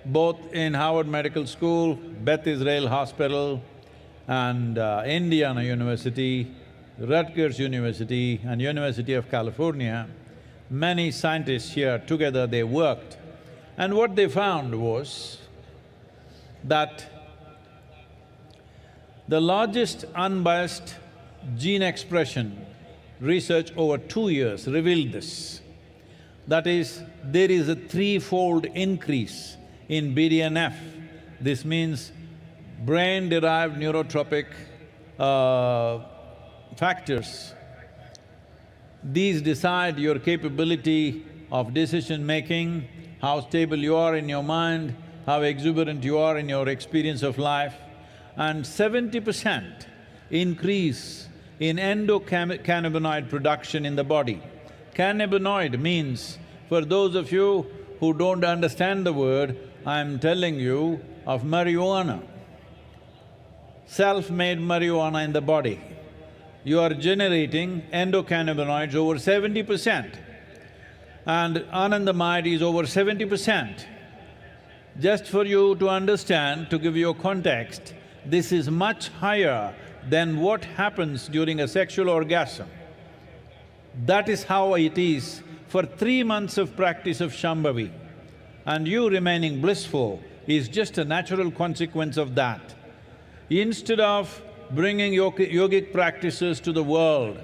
both in Harvard Medical School, Beth Israel Hospital, and Indiana University, Rutgers University, and University of California. Many scientists here together, they worked. And what they found was that the largest unbiased gene expression research over 2 years revealed this. That is, there is a 3-fold increase in BDNF. This means brain-derived neurotropic factors. These decide your capability of decision-making, how stable you are in your mind, how exuberant you are in your experience of life, and 70% increase in endocannabinoid production in the body. Cannabinoid means, for those of you who don't understand the word, I'm telling you of marijuana, self-made marijuana in the body. You are generating endocannabinoids over 70%, and anandamide is over 70%. Just for you to understand, to give you a context, this is much higher than what happens during a sexual orgasm. That is how it is for 3 months of practice of Shambhavi. And you remaining blissful is just a natural consequence of that. Instead of bringing yogic practices to the world,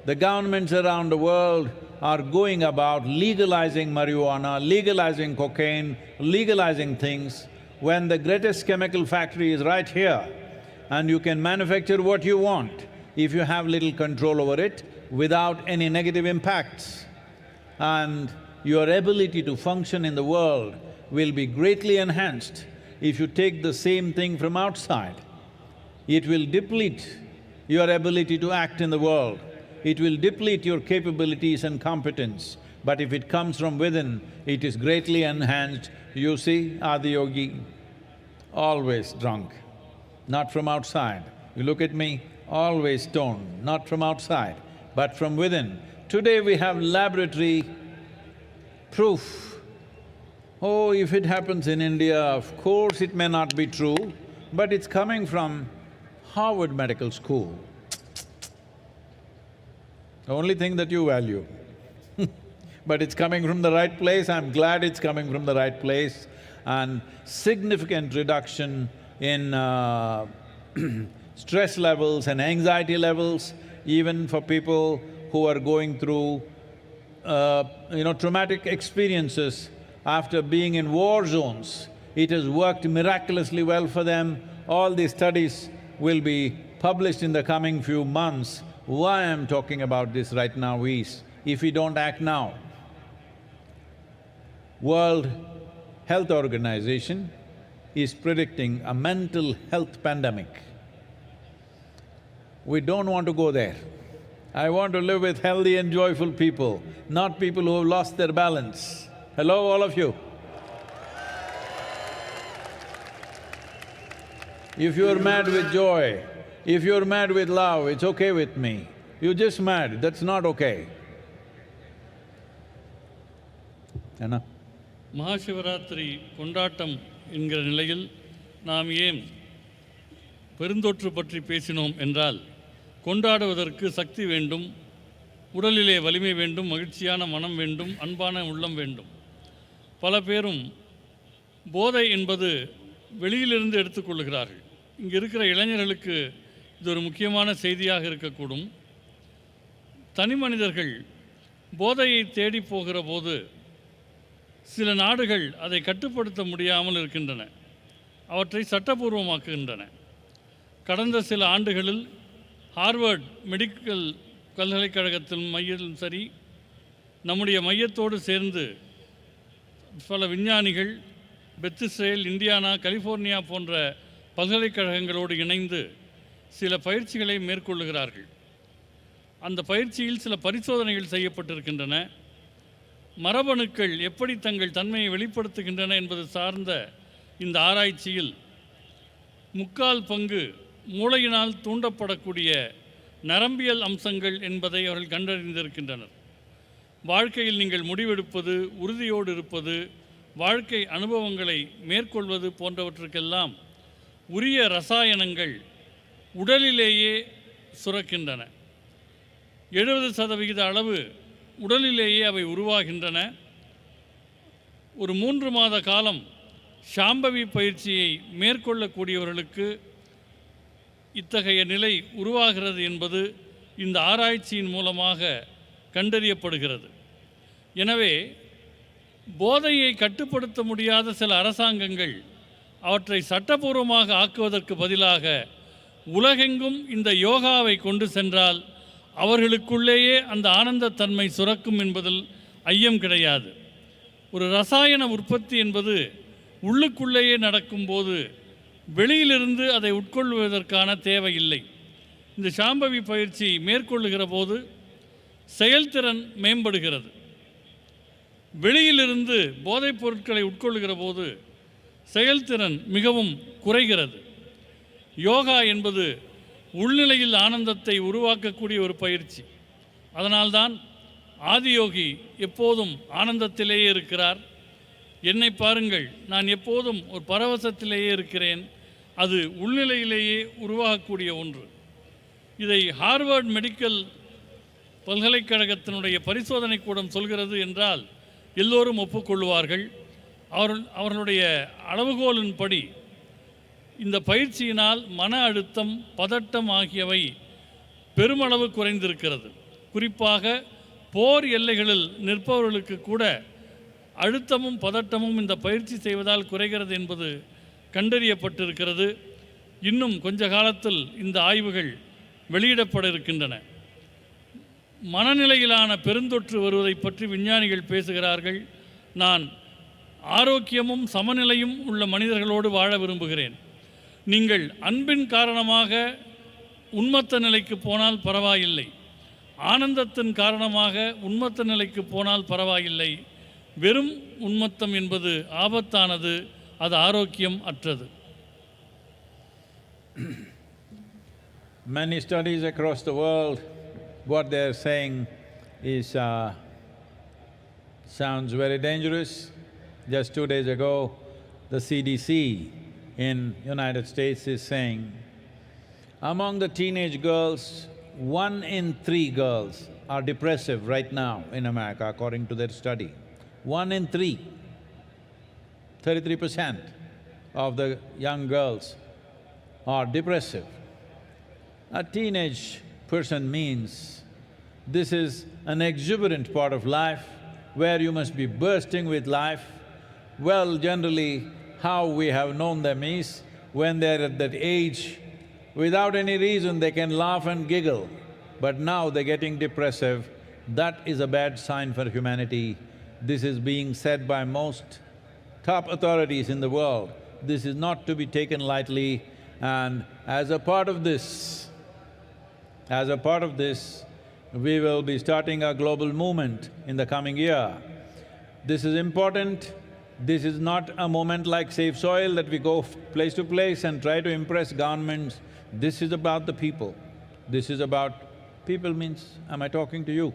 the governments around the world are going about legalizing marijuana, legalizing cocaine, legalizing things, when the greatest chemical factory is right here and you can manufacture what you want if you have little control over it without any negative impacts. And your ability to function in the world will be greatly enhanced if you take the same thing from outside. It will deplete your ability to act in the world. It will deplete your capabilities and competence. But if it comes from within, it is greatly enhanced. You see, Adiyogi, always drunk, not from outside. You look at me, always stoned, not from outside, but from within. Today we have laboratory proof. Oh, if it happens in India, of course it may not be true, but it's coming from Harvard Medical School. The only thing that you value. But it's coming from the right place, I'm glad it's coming from the right place, and significant reduction in stress levels and anxiety levels, even for people who are going through traumatic experiences after being in war zones. It has worked miraculously well for them. All these studies will be published in the coming few months. Why I'm talking about this right now is, if we don't act now, World Health Organization is predicting a mental health pandemic. We don't want to go there. I want to live with healthy and joyful people, not people who have lost their balance. Hello, all of you. If you're mad with joy, if you're mad with love, it's okay with me. You're just mad, that's not okay. Anna? Mahashivratri கொண்டாட்டம் என்கிற நிலையில் நாம் ஏன் பெருந்தொற்று பற்றி பேசினோம் என்றால், கொண்டாடுவதற்கு சக்தி வேண்டும், உடலிலே வலிமை வேண்டும், மகிழ்ச்சியான மனம் வேண்டும், அன்பான உள்ளம் வேண்டும். பல பேரும் போதை என்பது வெளியிலிருந்து எடுத்துக்கொள்கிறார்கள். இங்கே இருக்கிற இளைஞர்களுக்கு இது ஒரு முக்கியமான செய்தியாக இருக்கக்கூடும். தனி மனிதர்கள் போதையை தேடி போகிற போது சில நாடுகள் அதை கட்டுப்படுத்த முடியாமல் இருக்கின்றன, அவற்றை சட்டபூர்வமாக்குகின்றன. கடந்த சில ஆண்டுகளில் ஹார்வர்ட் மெடிக்கல் பல்கலைக்கழகத்தின் மையத்திலும் சரி, நம்முடைய மையத்தோடு சேர்ந்து பல விஞ்ஞானிகள் பெத் இஸ்ரேல், இந்தியானா, கலிஃபோர்னியா போன்ற பல்கலைக்கழகங்களோடு இணைந்து சில பயிற்சிகளை மேற்கொள்ளுகிறார்கள். அந்த பயிற்சியில் சில பரிசோதனைகள் செய்யப்பட்டிருக்கின்றன. மரபணுக்கள் எப்படி தங்கள் தன்மையை வெளிப்படுத்துகின்றன என்பது சார்ந்த இந்த ஆராய்ச்சியில் 3/4 பங்கு மூளையினால் தூண்டப்படக்கூடிய நரம்பியல் அம்சங்கள் என்பதை அவர்கள் கண்டறிந்திருக்கின்றனர். வாழ்க்கையில் நீங்கள் முடிவெடுப்பது, உறுதியோடு இருப்பது, வாழ்க்கை அனுபவங்களை மேற்கொள்வது போன்றவற்றுக்கெல்லாம் உரிய ரசாயனங்கள் உடலிலேயே சுரக்கின்றன. 70% அளவு உடலிலேயே அவை உருவாகின்றன. ஒரு 3 மாத காலம் ஷாம்பவி பயிற்சியை மேற்கொள்ளக்கூடியவர்களுக்கு இத்தகைய நிலை உருவாகிறது என்பது இந்த ஆராய்ச்சியின் மூலமாக கண்டறியப்படுகிறது. எனவே போதையை கட்டுப்படுத்த முடியாத சில அரசாங்கங்கள் அவற்றை சட்டபூர்வமாக ஆக்குவதற்கு பதிலாக உலகெங்கும் இந்த யோகாவை கொண்டு சென்றால் அவர்களுக்குள்ளேயே அந்த ஆனந்தத்தன்மை சுரக்கும் என்பதில் ஐயம் கிடையாது. ஒரு ரசாயன உற்பத்தி என்பது உள்ளுக்குள்ளேயே நடக்கும்போது வெளியிலிருந்து அதை உட்கொள்வதற்கான தேவையில்லை. இந்த ஷாம்பவி பயிற்சி மேற்கொள்ளுகிற போது செயல்திறன் மேம்படுகிறது. வெளியிலிருந்து போதைப் பொருட்களை உட்கொள்ளுகிற போது செயல்திறன் மிகவும் குறைகிறது. யோகா என்பது உள்நிலையில் ஆனந்தத்தை உருவாக்கக்கூடிய ஒரு பயிற்சி. அதனால்தான் ஆதியோகி எப்போதும் ஆனந்தத்திலேயே இருக்கிறார். என்னை பாருங்கள், நான் எப்போதும் ஒரு பரவசத்திலேயே இருக்கிறேன். அது உள்நிலையிலேயே உருவாகக்கூடிய ஒன்று. இதை ஹார்வர்ட் மெடிக்கல் பல்கலைக்கழகத்தினுடைய பரிசோதனை கூடம் சொல்கிறது என்றால் எல்லோரும் ஒப்புக்கொள்வார்கள். அவர்களுடைய அளவுகோலின்படி இந்த பயிற்சியினால் மன அழுத்தம், பதட்டம் ஆகியவை பெருமளவு குறைந்திருக்கிறது. குறிப்பாக போர் எல்லைகளில் நிற்பவர்களுக்கு கூட அழுத்தமும் பதட்டமும் இந்த பயிற்சி செய்வதால் குறைகிறது என்பது கண்டறியப்பட்டிருக்கிறது. இன்னும் கொஞ்ச காலத்தில் இந்த ஆய்வுகள் வெளியிடப்பட இருக்கின்றன. மனநிலையிலான பெருந்தொற்று வருவதை பற்றி விஞ்ஞானிகள் பேசுகிறார்கள். நான் ஆரோக்கியமும் சமநிலையும் உள்ள மனிதர்களோடு வாழ விரும்புகிறேன். நீங்கள் அன்பின் காரணமாக உன்மத்த நிலைக்கு போனால் பரவாயில்லை, ஆனந்தத்தின் காரணமாக உன்மத்த நிலைக்கு போனால் பரவாயில்லை. வெறும் உன்மத்தம் என்பது ஆபத்தானது, அது ஆரோக்கியம் அற்றது. Many studies across the world, what they are saying is sounds very dangerous. Just 2 days ago, the CDC in United States is saying, among the teenage girls, 1 in 3 girls are depressive right now in America, according to their study. 1 in 3, 33% of the young girls are depressive. A teenage person means this is an exuberant part of life where you must be bursting with life. Well, generally, how we have known them is when they're at that age, without any reason they can laugh and giggle, but now they're getting depressive. That is a bad sign for humanity. This is being said by most top authorities in the world. This is not to be taken lightly, and as a part of this, we will be starting a global movement in the coming year. This is important. This is not a moment like Safe Soil that we go place to place and try to impress governments. This is about the people. This is about… people means, am I talking to you?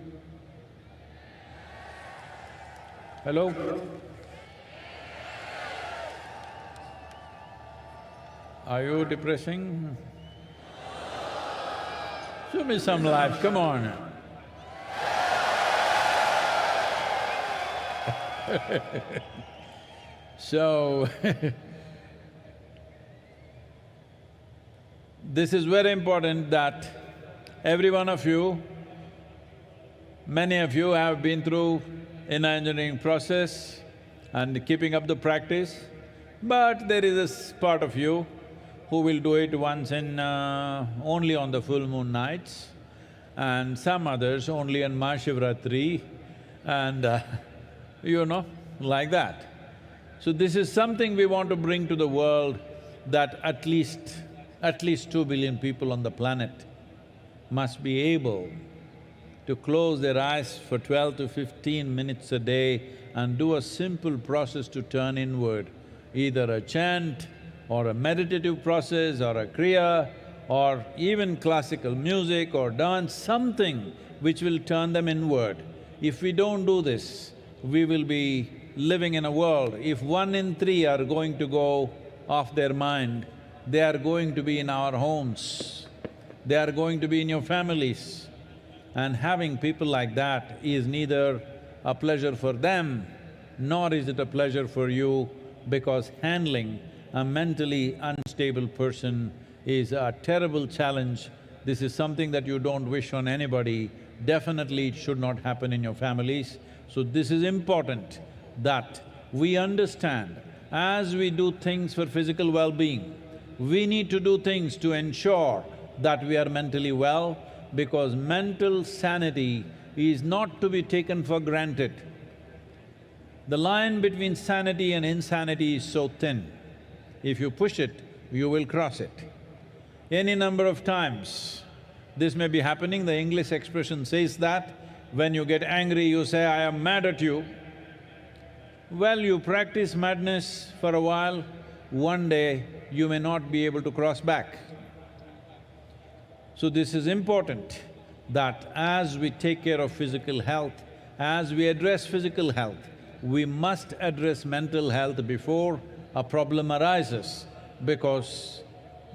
Hello? Are you depressing? Show me some life, come on. So, this is very important that every one of you, many of you have been through an engineering process and keeping up the practice, but there is a part of you who will do it once in… only on the full moon nights, and some others only on Mahashivratri, and like that. So this is something we want to bring to the world, that at least 2 billion people on the planet must be able to close their eyes for 12 to 15 minutes a day and do a simple process to turn inward, either a chant or a meditative process or a kriya or even classical music or dance, something which will turn them inward. If we don't do this, we will be living in a world… if 1 in 3 are going to go off their mind, they are going to be in our homes, they are going to be in your families. And having people like that is neither a pleasure for them, nor is it a pleasure for you, because handling a mentally unstable person is a terrible challenge. This is something that you don't wish on anybody. Definitely it should not happen in your families. So this is important that we understand, as we do things for physical well-being, we need to do things to ensure that we are mentally well, because mental sanity is not to be taken for granted. The line between sanity and insanity is so thin. If you push it, you will cross it. Any number of times this may be happening. The English expression says that when you get angry, you say, "I am mad at you." Well, you practice madness for a while, one day you may not be able to cross back. So this is important, that as we take care of physical health, as we address physical health, we must address mental health before a problem arises, because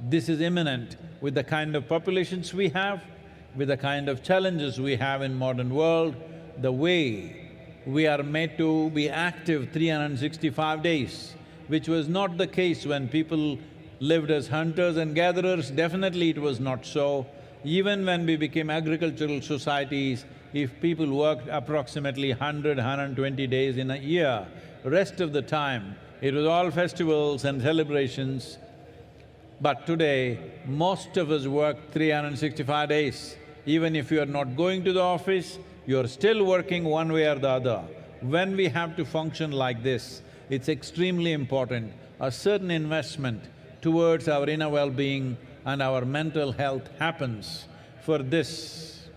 this is imminent with the kind of populations we have, with the kind of challenges we have in modern world, the way we are made to be active 365 days, which was not the case when people lived as hunters and gatherers. Definitely it was not so. Even when we became agricultural societies, if people worked approximately 120 days in a year, rest of the time it was all festivals and celebrations. But today, most of us work 365 days. Even if you are not going to the office, you're still working one way or the other. When we have to function like this, it's extremely important, a certain investment towards our inner well-being and our mental health happens. For this,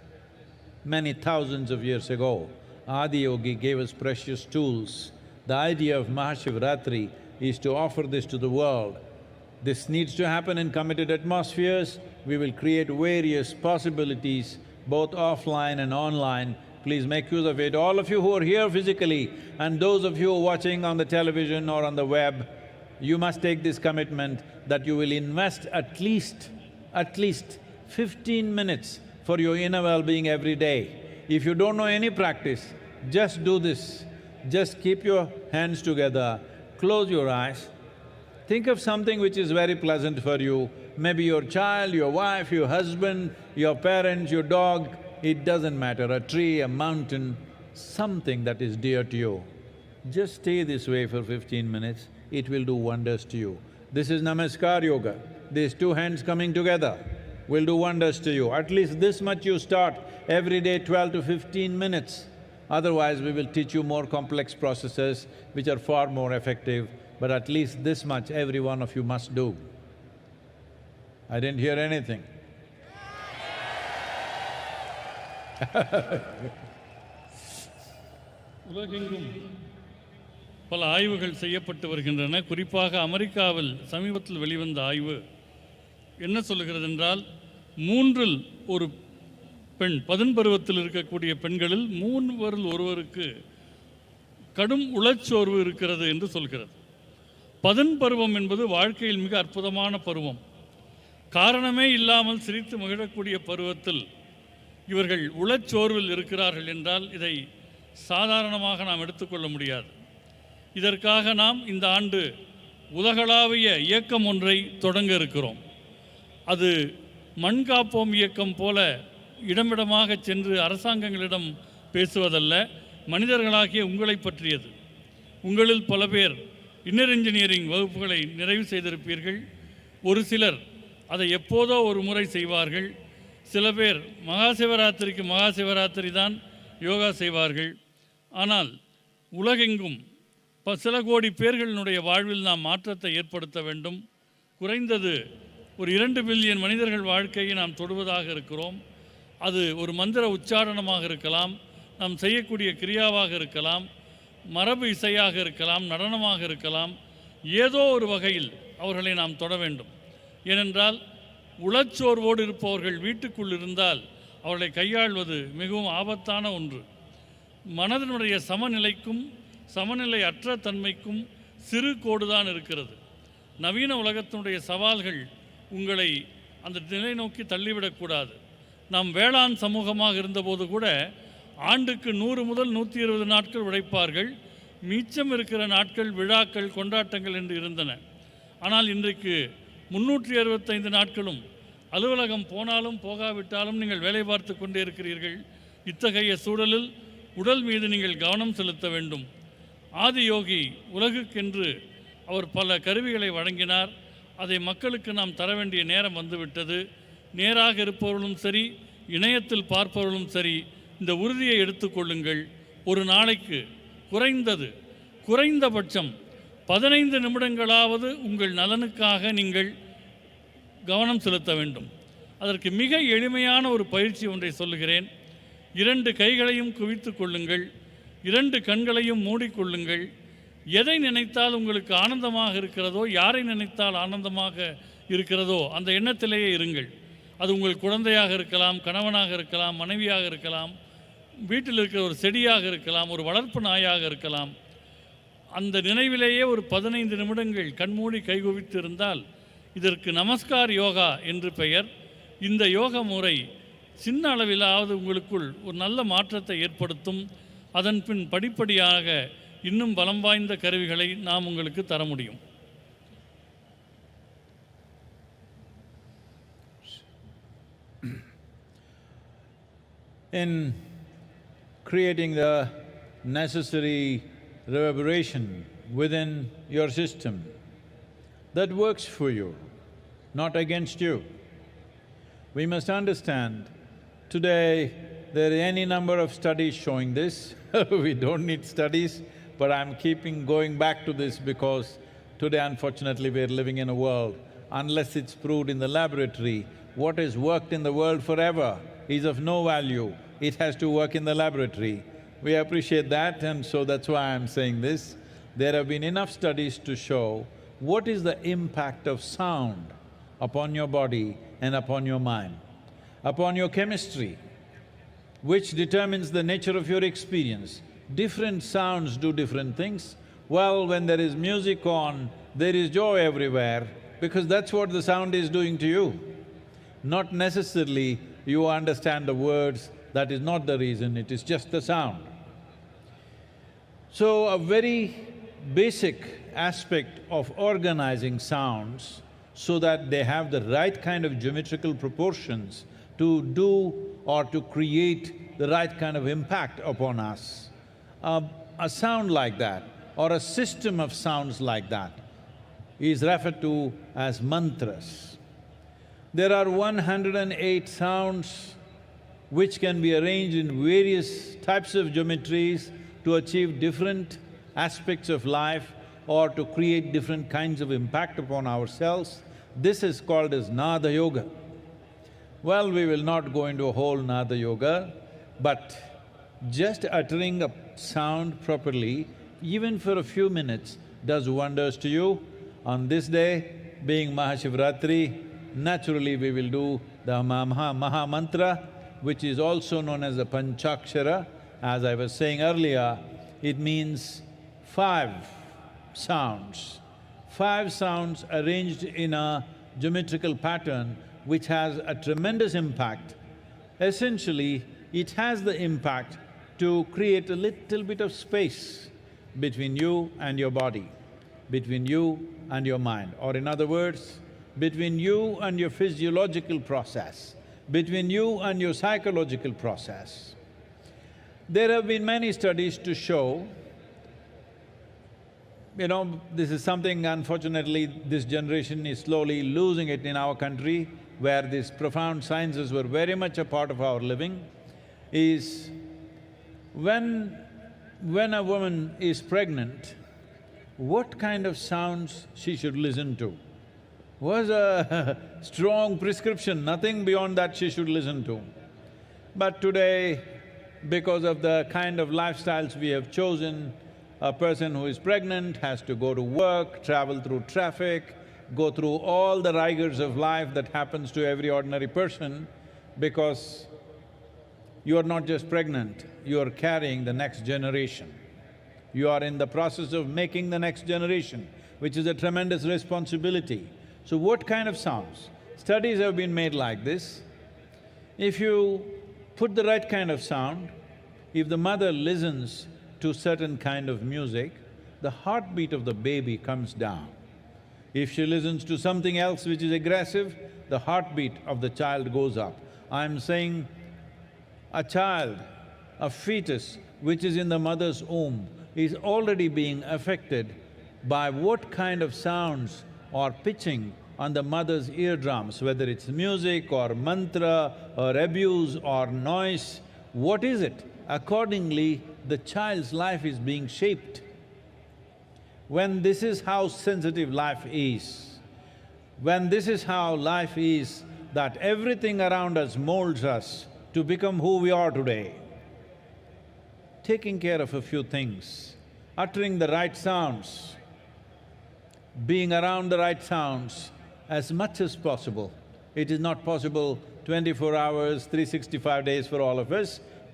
many thousands of years ago, Adiyogi gave us precious tools. The idea of Mahashivratri is to offer this to the world. This needs to happen in committed atmospheres. We will create various possibilities, both offline and online. Please make use of it. All of you who are here physically and those of you who are watching on the television or on the web, you must take this commitment that you will invest at least 15 minutes for your inner well-being every day. If you don't know any practice, just do this. Just keep your hands together, close your eyes, think of something which is very pleasant for you, maybe your child, your wife, your husband, your parents, your dog, it doesn't matter, a tree, a mountain, something that is dear to you. Just stay this way for 15 minutes, it will do wonders to you. This is Namaskar Yoga. These two hands coming together will do wonders to you. At least this much you start every day, 12 to 15 minutes. Otherwise, we will teach you more complex processes which are far more effective, but at least this much every one of you must do. I didn't hear anything. உலகெங்கும் பல ஆய்வுகள் செய்யப்பட்டு வருகின்றன. குறிப்பாக அமெரிக்காவில் சமீபத்தில் வெளிவந்த ஆய்வு என்ன சொல்லுகிறது என்றால், மூன்றில் ஒரு பெண், பதின்பருவத்தில் இருக்கக்கூடிய பெண்களில் மூவரில் ஒருவருக்கு கடும் உளச்சோர்வு இருக்கிறது என்று சொல்கிறது. பதின்பருவம் என்பது வாழ்க்கையில் மிக அற்புதமான பருவம். காரணமே இல்லாமல் சிரித்து மகிழக்கூடிய பருவத்தில் இவர்கள் உளச்சோர்வில் இருக்கிறார்கள் என்றால் இதை சாதாரணமாக நாம் எடுத்துக்கொள்ள முடியாது. இதற்காக நாம் இந்த ஆண்டு உலகளாவிய இயக்கம் ஒன்றை தொடங்க இருக்கிறோம். அது மண் காப்போம் இயக்கம் போல இடமிடமாக சென்று அரசாங்கங்களிடம் பேசுவதல்ல, மனிதர்களாகிய உங்களை பற்றியது. உங்களில் பல பேர் இன்னர் இன்ஜினியரிங் வகுப்புகளை நிறைவு செய்திருப்பீர்கள். ஒரு சிலர் அதை எப்போதோ ஒரு முறை செய்வார்கள். சில பேர் மகாசிவராத்திரிக்கு மகாசிவராத்திரி தான் யோகா செய்வார்கள். ஆனால் உலகெங்கும் சில கோடி பேர்களினுடைய வாழ்வில் நாம் மாற்றத்தை ஏற்படுத்த வேண்டும். குறைந்தது ஒரு 2 பில்லியன் மனிதர்கள் வாழ்க்கையை நாம் தொடுவதாக இருக்கிறோம். அது ஒரு மந்திர உச்சாரணமாக இருக்கலாம், நாம் செய்யக்கூடிய கிரியாவாக இருக்கலாம், மரபு இசையாக இருக்கலாம், நடனமாக இருக்கலாம். ஏதோ ஒரு வகையில் அவர்களை நாம் தொட வேண்டும். ஏனென்றால் உளச்சோர்வோடு இருப்பவர்கள் வீட்டுக்குள் இருந்தால் அவர்களை கையாள்வது மிகவும் ஆபத்தான ஒன்று. மனதினுடைய சமநிலைக்கும் சமநிலை அற்ற தன்மைக்கும் சிறு கோடுதான் இருக்கிறது. நவீன உலகத்தினுடைய சவால்கள் உங்களை அந்த நிலை நோக்கி தள்ளிவிடக்கூடாது. நாம் வேளாண் சமூகமாக இருந்தபோது கூட ஆண்டுக்கு 100 முதல் 120 நாட்கள் உழைப்பார்கள். மிச்சம் இருக்கிற நாட்கள் விழாக்கள், கொண்டாட்டங்கள் என்று இருந்தன. ஆனால் இன்றைக்கு 365 நாட்களும் அலுவலகம் போனாலும் போகாவிட்டாலும் நீங்கள் வேலை பார்த்து கொண்டே இருக்கிறீர்கள். இத்தகைய சூழலில் உடல் மீது நீங்கள் கவனம் செலுத்த வேண்டும். ஆதியோகி உலகுக்கென்று அவர் பல கருவிகளை வழங்கினார். அதை மக்களுக்கு நாம் தர வேண்டிய நேரம் வந்துவிட்டது. நேராக இருப்பவர்களும் சரி, இணையத்தில் பார்ப்பவர்களும் சரி, இந்த உறுதியை எடுத்துக்கொள்ளுங்கள். ஒரு நாளைக்கு குறைந்தபட்சம் 15 நிமிடங்களாவது உங்கள் நலனுக்காக நீங்கள் கவனம் செலுத்த வேண்டும். அதற்கு மிக எளிமையான ஒரு பயிற்சி ஒன்றை சொல்லுகிறேன். 2 கைகளையும் குவித்து கொள்ளுங்கள், 2 கண்களையும் மூடிக்கொள்ளுங்கள், எதை நினைத்தால் உங்களுக்கு ஆனந்தமாக இருக்கிறதோ, யாரை நினைத்தால் ஆனந்தமாக இருக்கிறதோ அந்த எண்ணத்திலேயே இருங்கள். அது உங்கள் குழந்தையாக இருக்கலாம், கணவனாக இருக்கலாம், மனைவியாக இருக்கலாம், வீட்டில் இருக்கிற ஒரு செடியாக இருக்கலாம், ஒரு வளர்ப்பு நாயாக இருக்கலாம். அந்த நினைவிலேயே ஒரு 15 நிமிடங்கள் கண்மூடி கைகுவித்து இருந்தால் இதற்கு நமஸ்கார் யோகா என்று பெயர். இந்த யோக முறை சின்ன அளவிலாவது உங்களுக்குள் ஒரு நல்ல மாற்றத்தை ஏற்படுத்தும். அதன் பின் படிப்படியாக இன்னும் பலம் வாய்ந்த கருவிகளை நாம் உங்களுக்கு தர முடியும். In creating the necessary reverberation within your system that works for you, not against you. We must understand, today there are any number of studies showing this. We don't need studies, but I'm going back to this because today unfortunately we're living in a world, unless it's proved in the laboratory, what has worked in the world forever is of no value. It has to work in the laboratory. We appreciate that, and so that's why I'm saying this. There have been enough studies to show what is the impact of sound upon your body and upon your mind, upon your chemistry, which determines the nature of your experience. Different sounds do different things. Well, when there is music on, there is joy everywhere, because that's what the sound is doing to you. Not necessarily you understand the words, that is not the reason, it is just the sound. So, a very basic aspect of organizing sounds so that they have the right kind of geometrical proportions to do or to create the right kind of impact upon us. A sound like that or a system of sounds like that is referred to as mantras. There are 108 sounds which can be arranged in various types of geometries to achieve different aspects of life or to create different kinds of impact upon ourselves. This is called as Nada Yoga. Well, we will not go into a whole Nada Yoga, but just uttering a sound properly, even for a few minutes, does wonders to you. On this day, being Mahashivratri, naturally we will do the Maha Mantra, which is also known as the Panchakshara. As I was saying earlier, it means 5 sounds. 5 sounds arranged in a geometrical pattern which has a tremendous impact. Essentially, it has the impact to create a little bit of space between you and your body, between you and your mind, or in other words, between you and your physiological process, between you and your psychological process. There have been many studies to show, this is something unfortunately this generation is slowly losing it in our country, where these profound sciences were very much a part of our living, is when a woman is pregnant, what kind of sounds she should listen to. Was a strong prescription, nothing beyond that she should listen to. But today, because of the kind of lifestyles we have chosen, a person who is pregnant has to go to work, travel through traffic, go through all the rigors of life that happens to every ordinary person, because you are not just pregnant, you are carrying the next generation. You are in the process of making the next generation, which is a tremendous responsibility. So what kind of sounds? Studies have been made like this. If you put the right kind of sound, if the mother listens to certain kind of music, the heartbeat of the baby comes down. If she listens to something else which is aggressive, the heartbeat of the child goes up. I'm saying a child, a fetus which is in the mother's womb is already being affected by what kind of sounds or pitching on the mother's eardrums, whether it's music or mantra or abuse or noise, what is it? Accordingly, the child's life is being shaped. When this is how sensitive life is, when this is how life is, that everything around us molds us to become who we are today, taking care of a few things, uttering the right sounds, being around the right sounds as much as possible. It is not possible 24 hours, 365 days for all of us.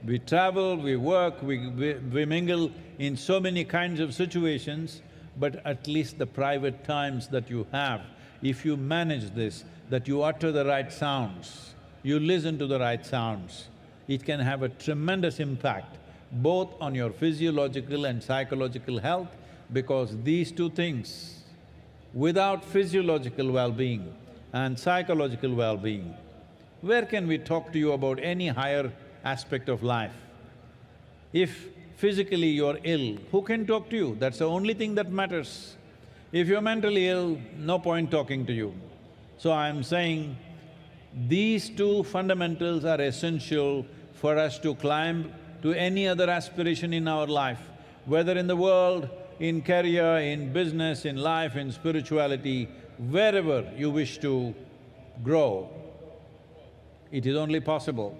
We travel, we work, we mingle in so many kinds of situations, but at least the private times that you have, if you manage this, that you utter the right sounds, you listen to the right sounds, it can have a tremendous impact both on your physiological and psychological health, because these two things, without physiological well-being and psychological well-being, where can we talk to you about any higher aspect of life? If physically you're ill, who can talk to you? That's the only thing that matters. If you're mentally ill, no point talking to you. So I'm saying, these two fundamentals are essential for us to climb to any other aspiration in our life, whether in the world, in career, in business, in life, in spirituality, wherever you wish to grow. It is only possible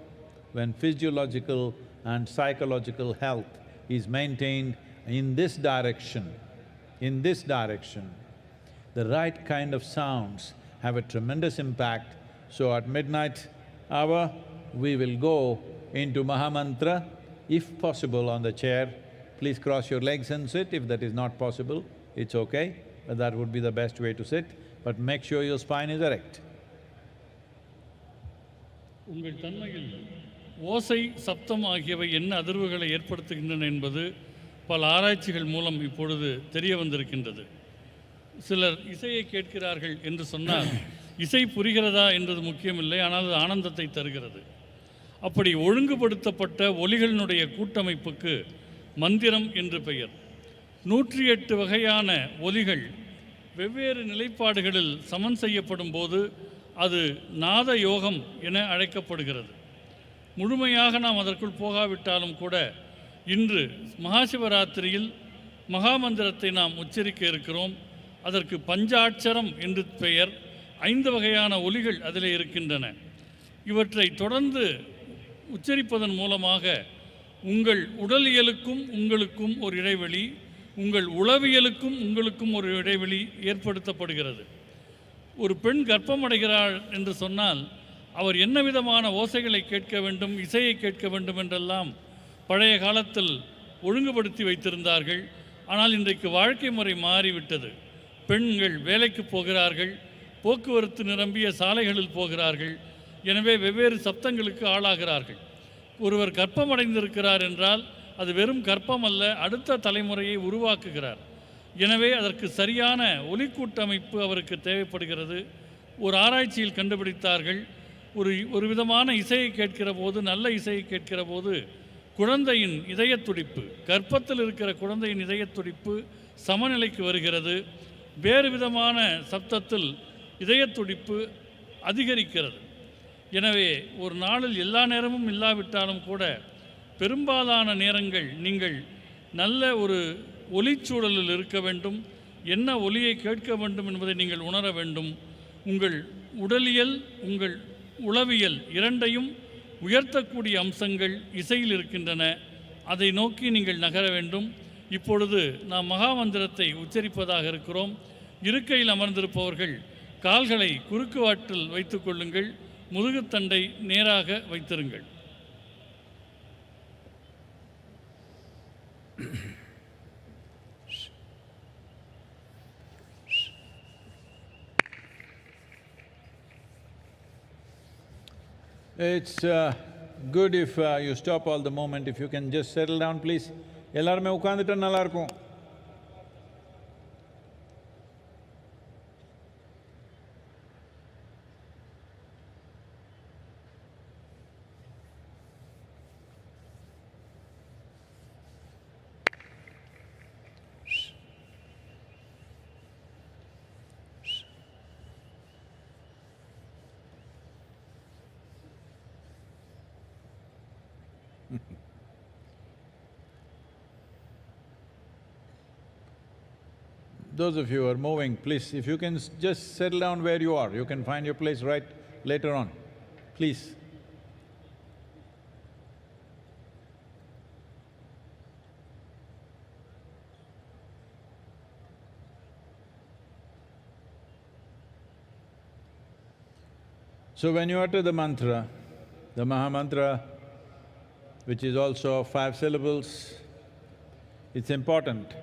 when physiological and psychological health is maintained in this direction. In this direction, the right kind of sounds have a tremendous impact. So at midnight hour, we will go into Mahamantra, if possible on the chair. Please cross your legs and sit. If that is not possible, it's okay, but that would be the best way to sit. But make sure your spine is erect. உங்கள் தன்மையில் ஓசை, சப்தம் ஆகியவை என்ன அதிர்வுகளை ஏற்படுத்துகின்றன என்பது பல ஆராய்ச்சிகள் மூலம் இப்பொழுது தெரிய வந்திருக்கின்றது. சிலர் இசையை கேட்கிறார்கள் என்று சொன்னால் இசை புரிகிறதா என்பது முக்கியமில்லை, ஆனால் அது ஆனந்தத்தை தருகிறது. அப்படி ஒழுங்குபடுத்தப்பட்ட ஒலிகளினுடைய கூட்டமைப்புக்கு மந்திரம் என்று பெயர். 108 வகையான ஒலிகள் வெவ்வேறு நிலைப்பாடுகளில் சமன் செய்யப்படும் போது அது நாத யோகம் என அழைக்கப்படுகிறது. முழுமையாக நாம் அதற்குள் போகாவிட்டாலும் கூட இன்று மகாசிவராத்திரியில் மகாமந்திரத்தை நாம் உச்சரிக்க இருக்கிறோம். அதற்கு பஞ்சாட்சரம் என்று பெயர். 5 வகையான ஒலிகள் அதில் இருக்கின்றன. இவற்றை தொடர்ந்து உச்சரிப்பதன் மூலமாக உங்கள் உடலியலுக்கும் உங்களுக்கும் ஒரு இடைவெளி, உங்கள் உளவியலுக்கும் உங்களுக்கும் ஒரு இடைவெளி ஏற்படுத்தப்படுகிறது. ஒரு பெண் கர்ப்பமடைகிறாள் என்று சொன்னால் அவர் என்ன விதமான ஓசைகளை கேட்க வேண்டும், இசையை கேட்க வேண்டும் என்றெல்லாம் பழைய காலத்தில் ஒழுங்குபடுத்தி வைத்திருந்தார்கள். ஆனால் இன்றைக்கு வாழ்க்கை முறை மாறிவிட்டது. பெண்கள் வேலைக்கு போகிறார்கள், போக்குவரத்து நிரம்பிய சாலைகளில் போகிறார்கள். எனவே வெவ்வேறு சப்தங்களுக்கு ஆளாகிறார்கள். ஒருவர் கர்ப்பமடைந்திருக்கிறார் என்றால் அது வெறும் கர்ப்பம் அல்ல, அடுத்த தலைமுறையை உருவாக்குகிறார். எனவே அதற்கு சரியான ஒலிக்கூட்டமைப்பு அவருக்கு தேவைப்படுகிறது. ஒரு ஆராய்ச்சியில் கண்டுபிடித்தார்கள், ஒரு விதமான இசையை கேட்கிற போது, நல்ல இசையை கேட்கிற போது குழந்தையின் இதயத் துடிப்பு, கர்ப்பத்தில் இருக்கிற குழந்தையின் இதயத் துடிப்பு சமநிலைக்கு வருகிறது. வேறு விதமான சப்தத்தில் இதயத் துடிப்பு அதிகரிக்கிறது. எனவே ஒரு நாளில் எல்லா நேரமும் இல்லாவிட்டாலும் கூட பெரும்பாலான நேரங்கள் நீங்கள் நல்ல ஒரு ஒலிச்சூழலில் இருக்க வேண்டும். என்ன ஒலியை கேட்க வேண்டும் என்பதை நீங்கள் உணர வேண்டும். உங்கள் உடலியல், உங்கள் உளவியல் இரண்டையும் உயர்த்தக்கூடிய அம்சங்கள் இசையில் இருக்கின்றன. அதை நோக்கி நீங்கள் நகர வேண்டும். இப்பொழுது நாம் மகாமந்திரத்தை உச்சரிப்பதாக இருக்கிறோம். இருக்கையில் அமர்ந்திருப்பவர்கள் கால்களை குறுக்கு வாட்டில் வைத்து கொள்ளுங்கள். முதுகுத்தண்டை நேராக வைத்திருங்கள். It's good if you stop all the movement. If you can just settle down, please. எல்லாருமே உட்கார்ந்துட்டா நல்லா இருக்கும். Those of you who are moving, please, if you can just settle down where you are, you can find your place right later on, please. So when you utter the mantra, the Mahamantra, which is also 5 syllables, it's important.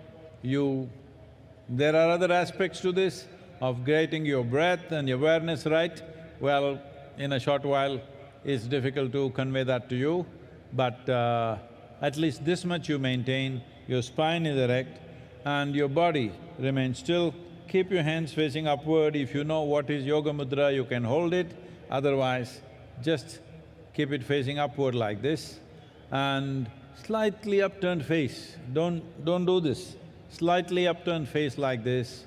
There are other aspects to this of getting your breath and your awareness right. Well, in a short while, it's difficult to convey that to you, but at least this much you maintain, your spine is erect and your body remains still. Keep your hands facing upward. If you know what is Yoga Mudra, you can hold it. Otherwise, just keep it facing upward like this and slightly upturned face. Don't do this. Slightly upturned face like this.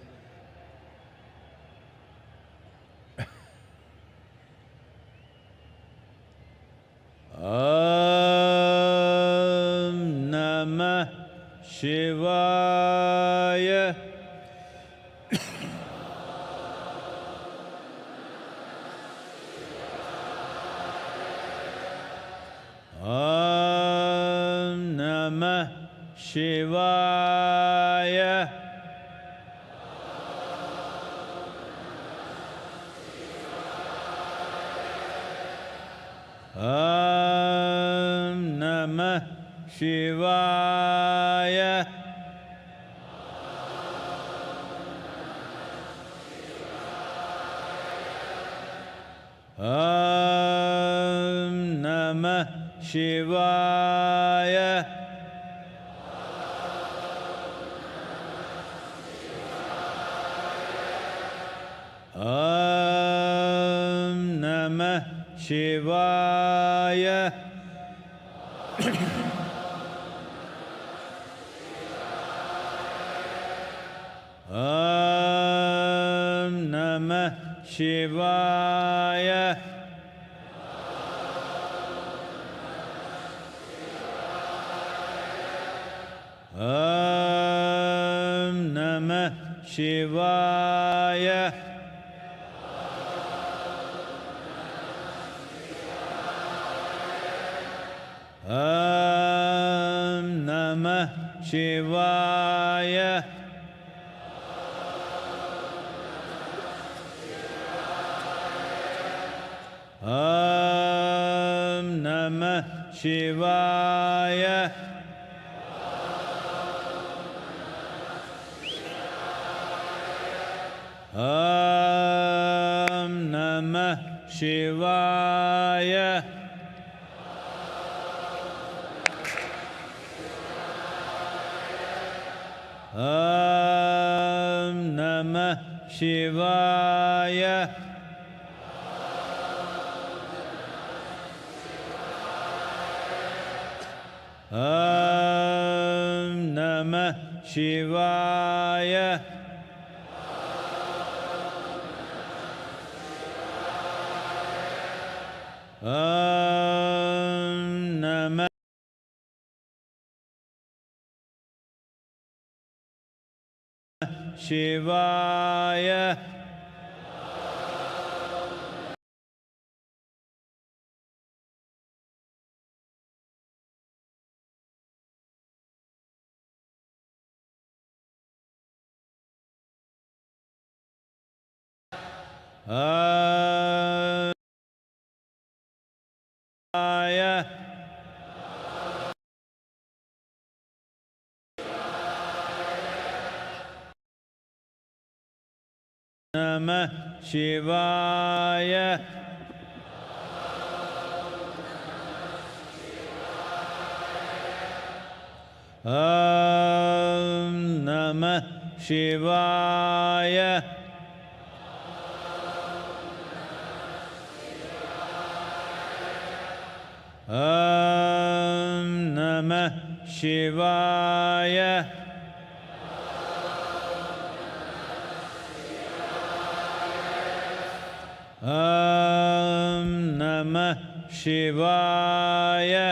Om Namah Shivaya. Om Namah Shivaya. Om Namah Shivaya. Om Namah Shivaya. Om Namah Shivaya. Om Namah Shivaya. Om Namah Shivaya. Om Namah Shivaya. Om Namah Shivaya. Om Namah Shivaya. Om Namah Shivaya. Om Namah Shivaya. Om Namah Shivaya. Om Namah Shivaya. Om Namah Shivaya. Om Namah Shivaya. Om Namah Shivaya.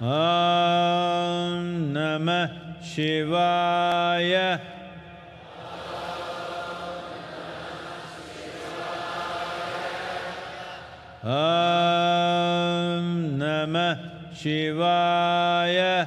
Om Namah Shivaya. Om Namah Shivaya.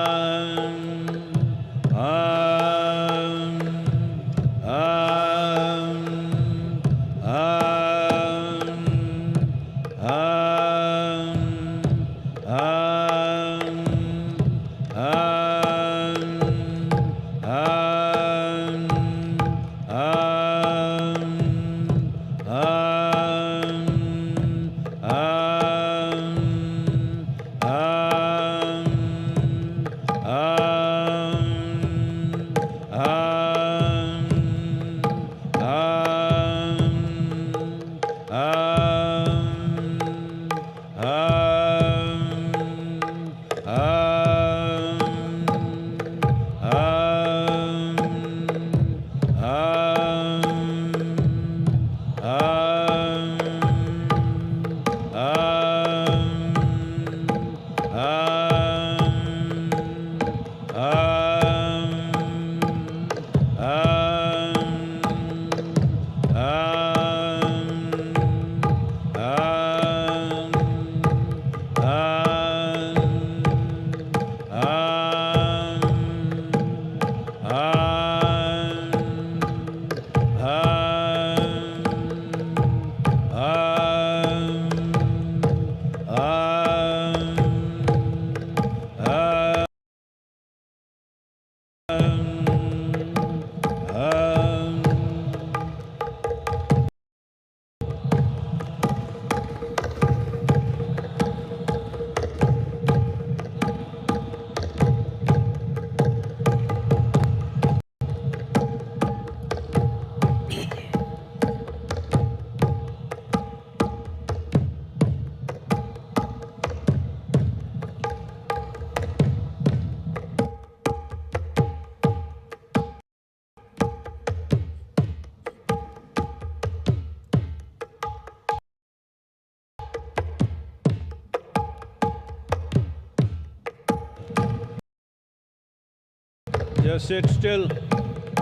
Just sit still.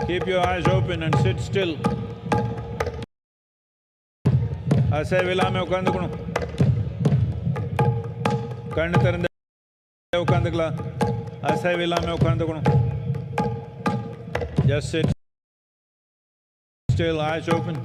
Keep your eyes open and sit still. அசைவில்லாம உட்காந்துக்கணும். கண்ணு திறந்து உட்காந்துக்கலாம். அசைவில்லாம உட்காந்துக்கணும். Just sit still, eyes open.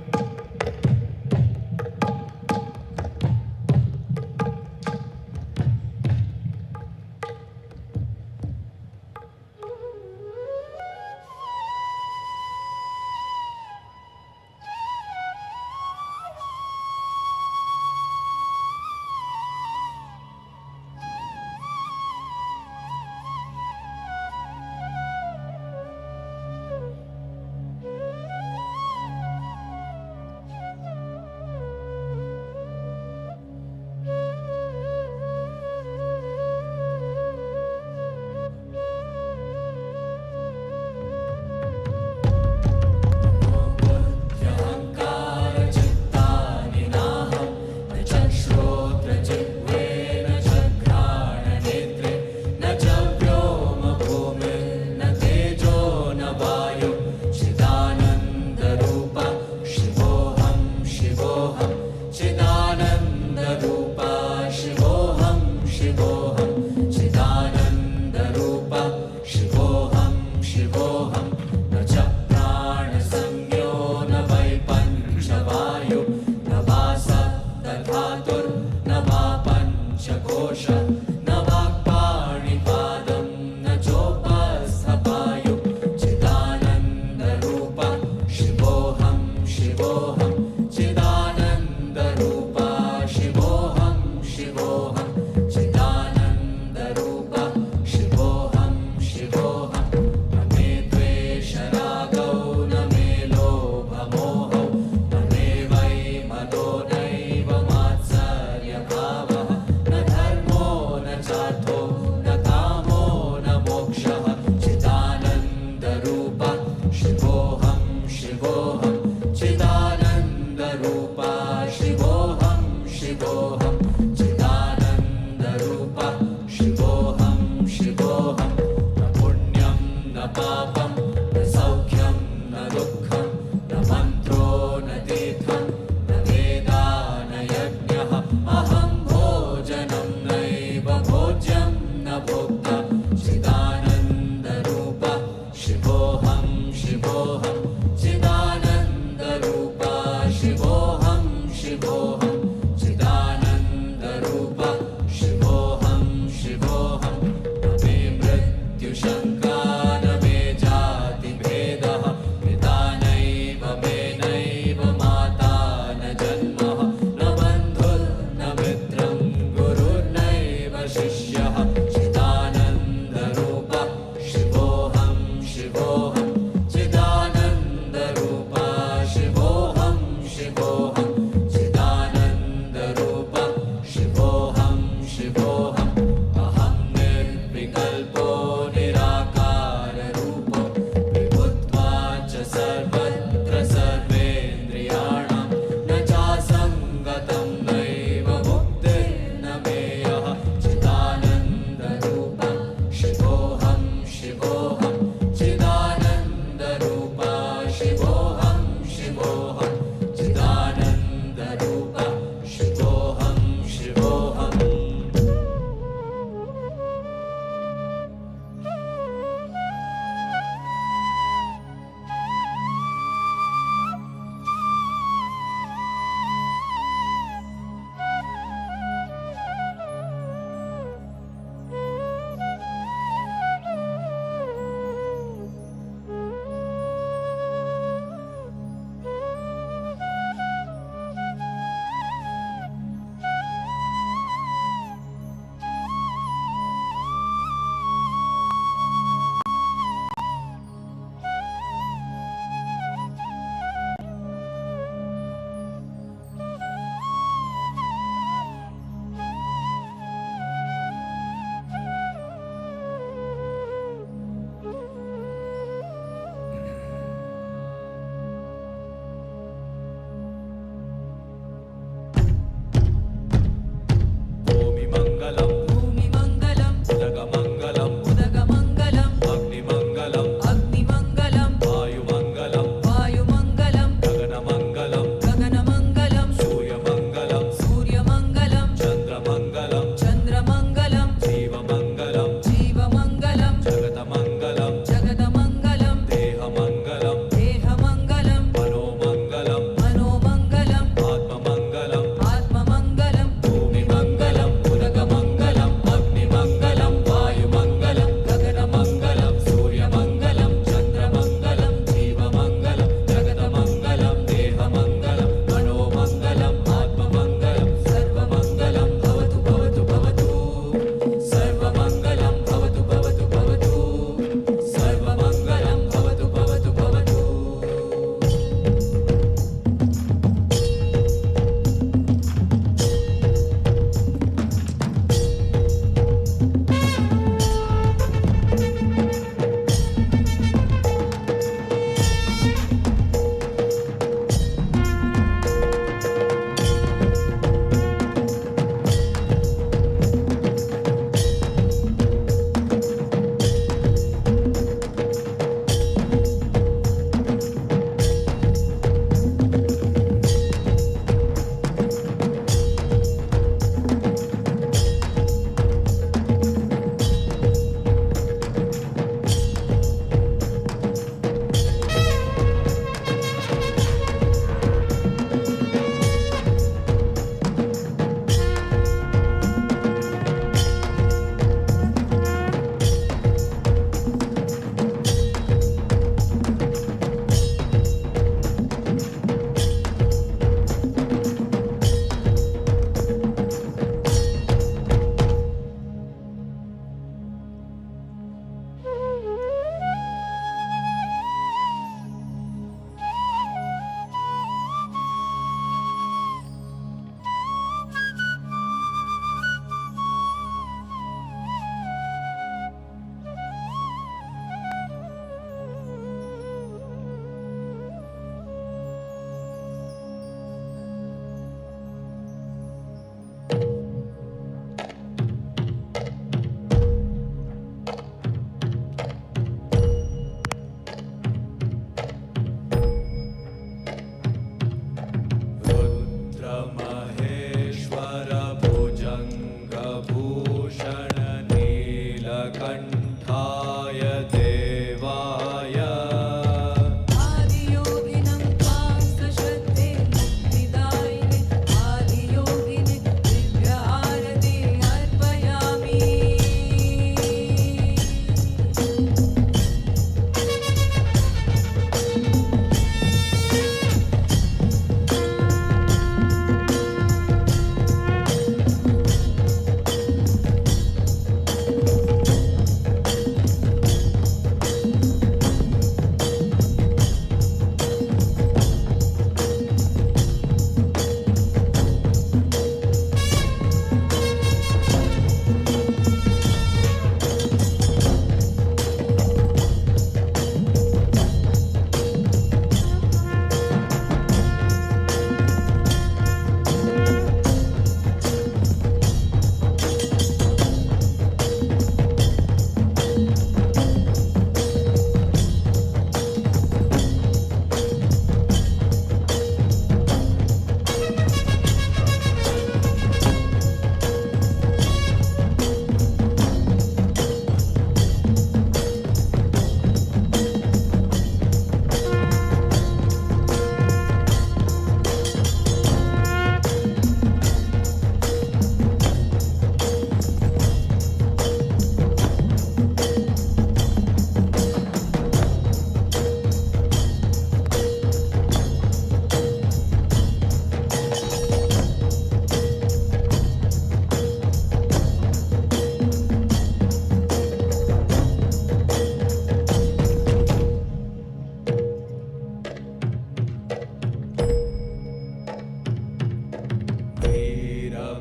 शिवोऽहं शिवोऽहं चिदानन्द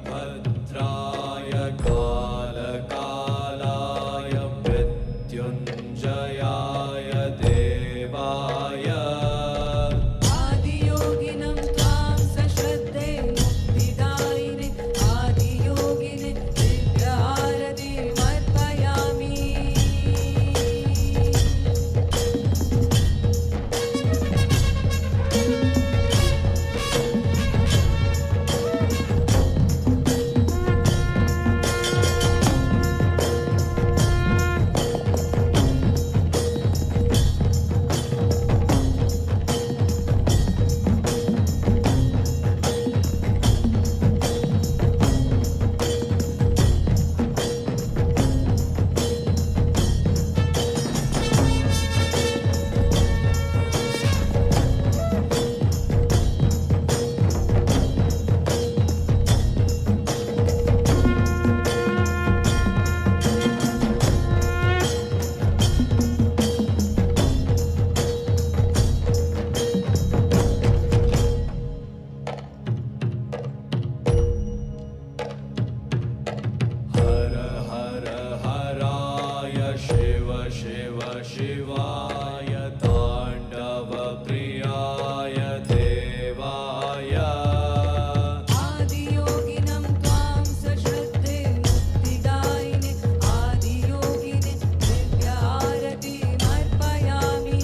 वीरभद्राय कालकालाय मृत्युञ्जयाय देवाय आदियोगिनं त्वां सश्रद्धे मुक्तिदायिने आदियोगिने दिव्यहारतिमर्पयामि हर हर हराय शिव शिव शिवाय ताण्डव प्रियाय देवाय आदियोगिनं त्वां सश्रद्धे मुक्तिदायिने आदियोगिने दिव्यहारतिमर्पयामि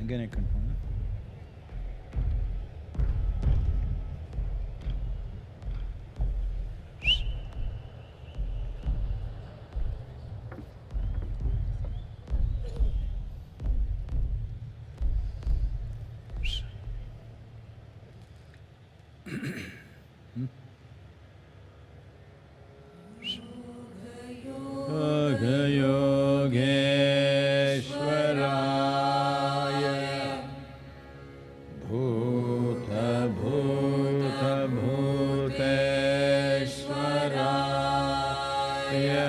Again I confirm. Yogeshwaraya Bhuta Bhuta Bhuteshwaraya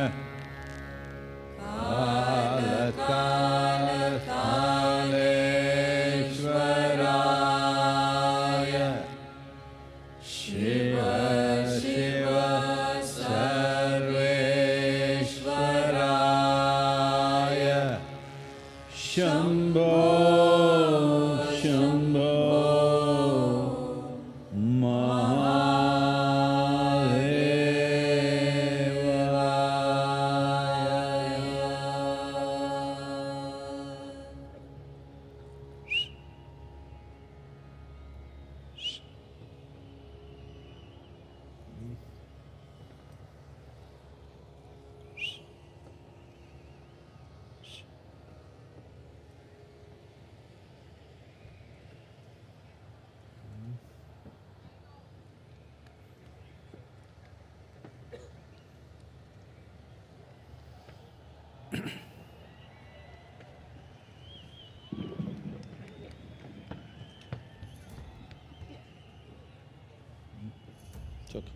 Kala Kala Kaleshwaraya Shiva Shiva Sarveshwaraya Shambho Shambho It's okay.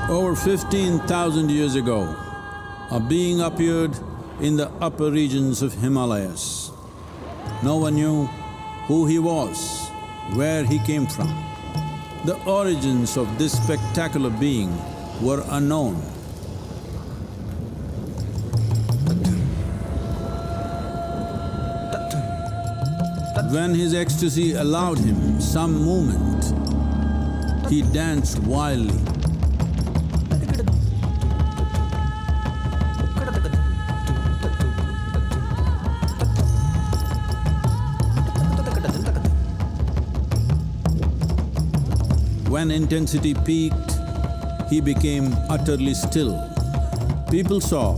Over 15,000 years ago, a being appeared in the upper regions of Himalayas. No one knew who he was, where he came from. The origins of this spectacular being were unknown. When his ecstasy allowed him some movement, he danced wildly. When intensity peaked, he became utterly still. People saw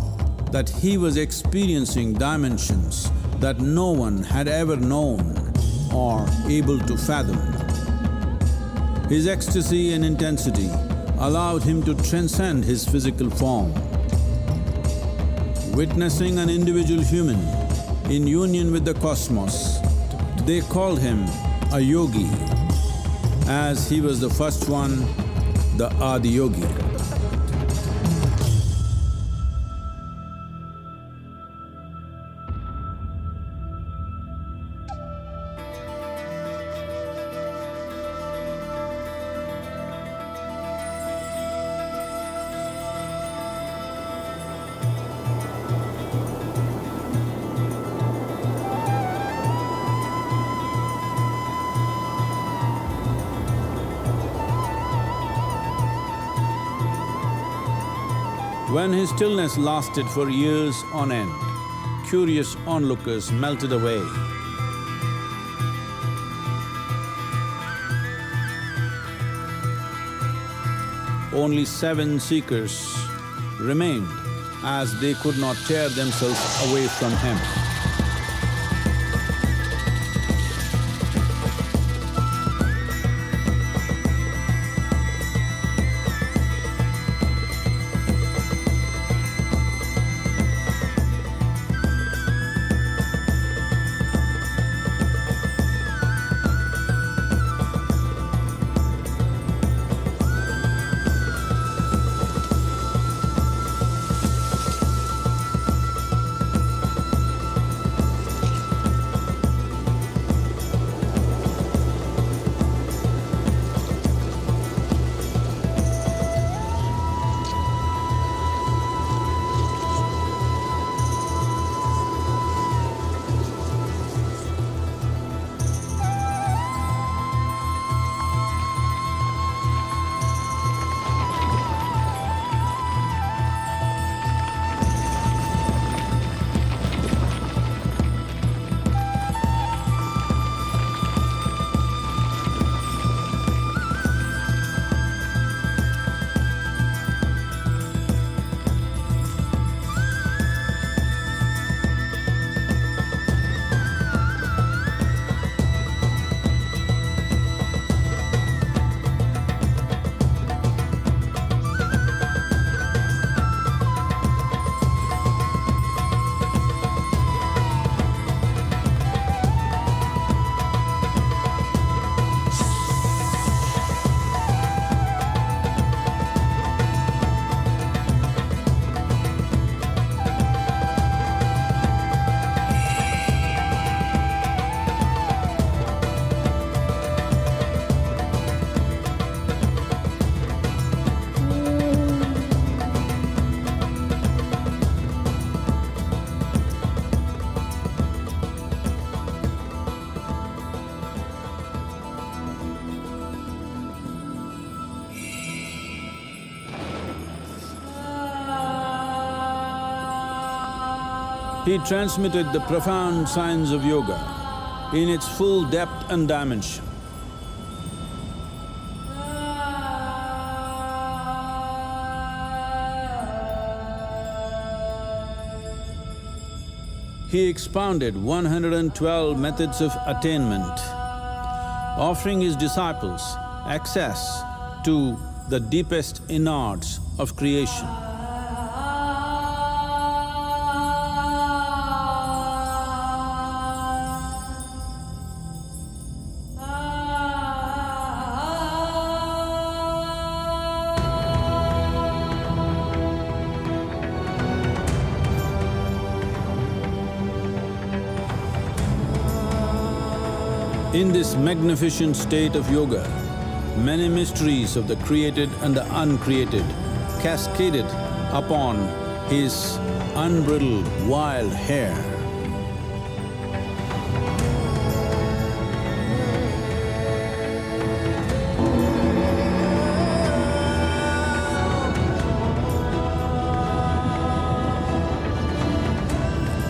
that he was experiencing dimensions that no one had ever known or able to fathom. His ecstasy and intensity allowed him to transcend his physical form. Witnessing an individual human in union with the cosmos, they called him a yogi, as he was the first one, the Adi Yogi. When his stillness lasted for years on end, curious onlookers melted away. Only 7 seekers remained, as they could not tear themselves away from him. He transmitted the profound science of yoga in its full depth and dimension. He expounded 112 methods of attainment, offering his disciples access to the deepest innards of creation. In this magnificent state of yoga, many mysteries of the created and the uncreated cascaded upon his unbridled wild hair.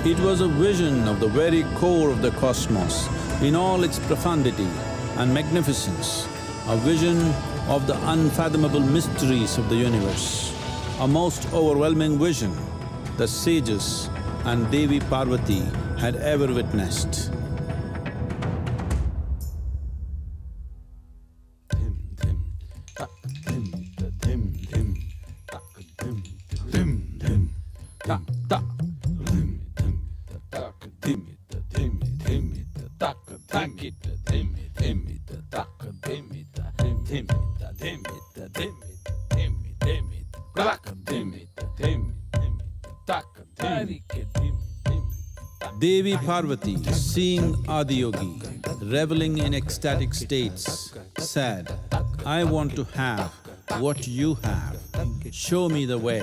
It was a vision of the very core of the cosmos in all its profundity and magnificence, a vision of the unfathomable mysteries of the universe, a most overwhelming vision the sages and Devi Parvati had ever witnessed. Devi Parvati, seeing Adiyogi reveling in ecstatic states, said, "I want to have what you have. Show me the way."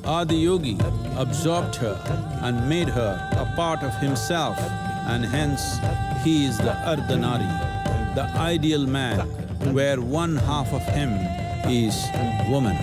Adiyogi absorbed her and made her a part of himself, and hence he is the Ardhanari, the ideal man, where one half of him is woman.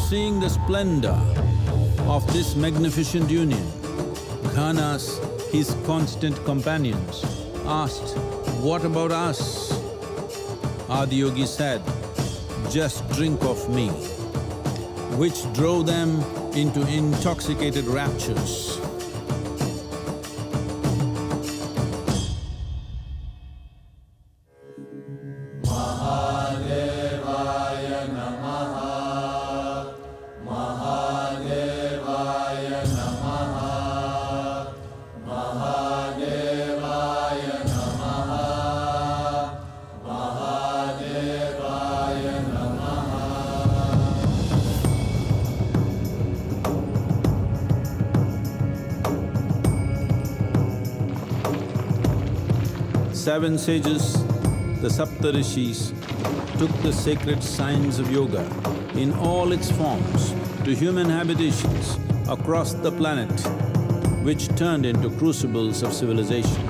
Seeing the splendor of this magnificent union, Ghanas, his constant companions, asked, "What about us?" Adiyogi said, "Just drink of me," which drove them into intoxicated raptures. Seven sages, the Saptarishis, took the sacred science of yoga in all its forms to human habitations across the planet, which turned into crucibles of civilization.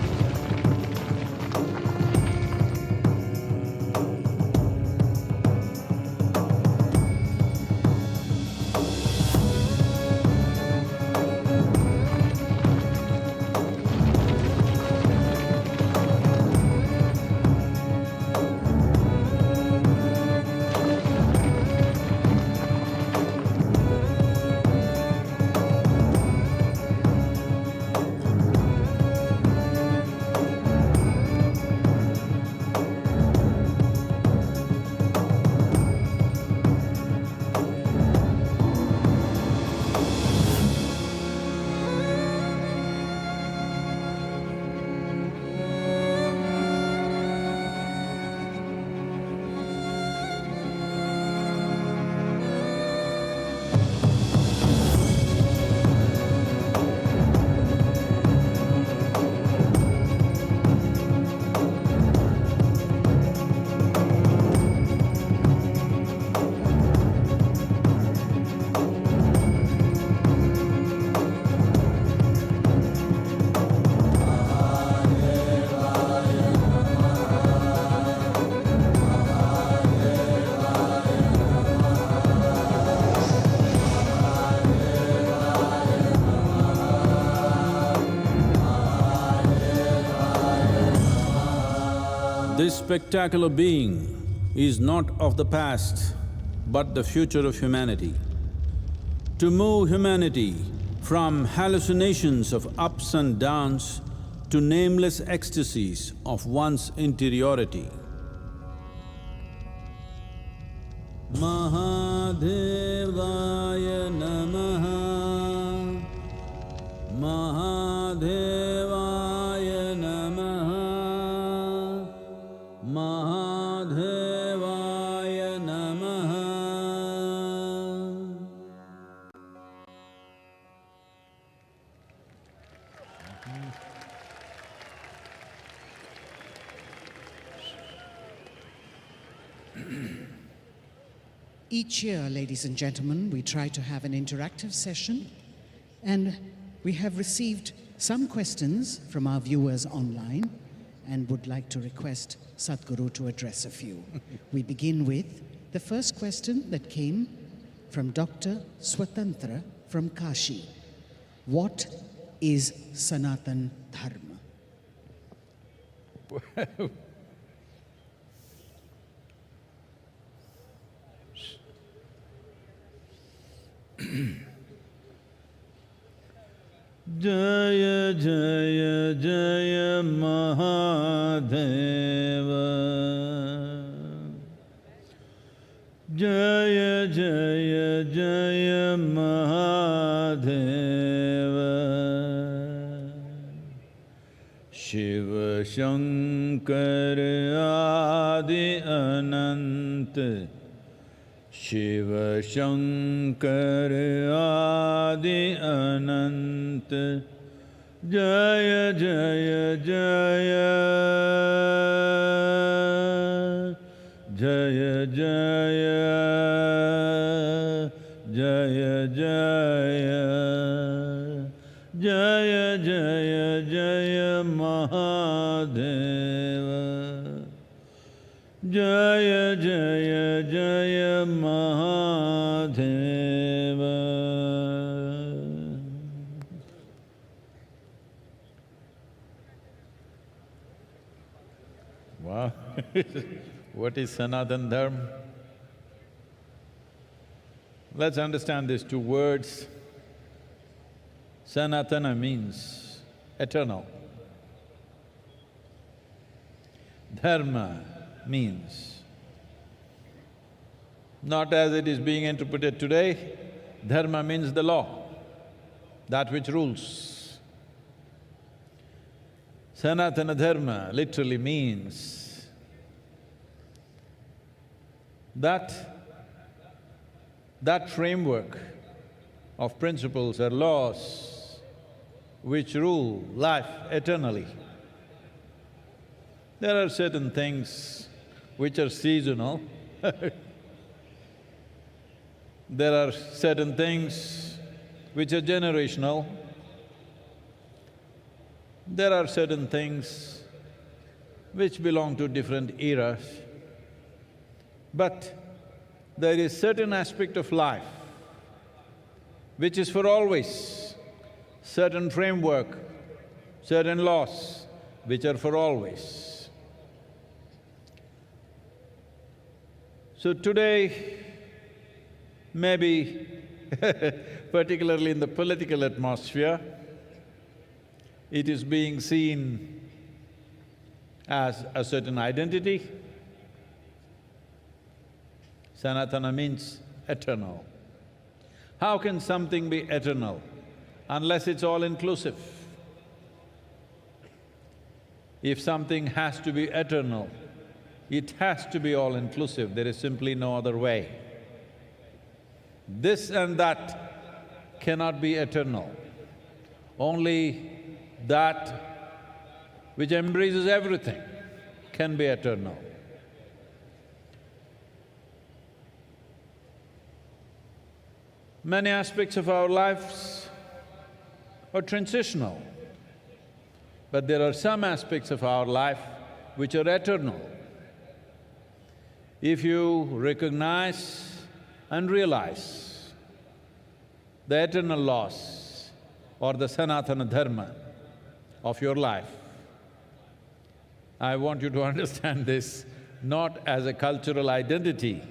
This spectacular being is not of the past, but the future of humanity. To move humanity from hallucinations of ups and downs to nameless ecstasies of one's interiority. Mahadevaya Namaha, Mahadevaya Namaha, Mahadevaya Namaha. Each year, ladies and gentlemen, we try to have an interactive session, and we have received some questions from our viewers online and would like to request Sadhguru to address a few. We begin with the first question that came from Dr. Swatantra from Kashi. What is Sanatan Dharma? Jaya Jaya Jaya Mahadeva Jaya Jaya Jaya Mahadeva Shiva Shankar Adi Anant Shiva Shankar Adi Anant Jaya Jaya Jaya Jaya Jaya Jaya Jaya Jaya Jaya Jaya Mahadeva Jaya Jaya Jaya Mahadeva. Wow. What is Sanatan Dharma? Let's understand these two words. Sanatana means eternal. Dharma means, not as it is being interpreted today, dharma means the law, that which rules. Sanatana Dharma literally means that framework of principles or laws which rule life eternally. There are certain things which are seasonal. There are certain things which are generational. There are certain things which belong to different eras. But there is certain aspect of life which is for always, certain framework, certain laws which are for always. So today, maybe particularly in the political atmosphere, it is being seen as a certain identity. Sanatana means eternal. How can something be eternal unless it's all-inclusive? If something has to be eternal, it has to be all-inclusive, there is simply no other way. This and that cannot be eternal. Only that which embraces everything can be eternal. Many aspects of our lives are transitional, but there are some aspects of our life which are eternal. If you recognize and realize the eternal laws or the Sanatana Dharma of your life, I want you to understand this not as a cultural identity,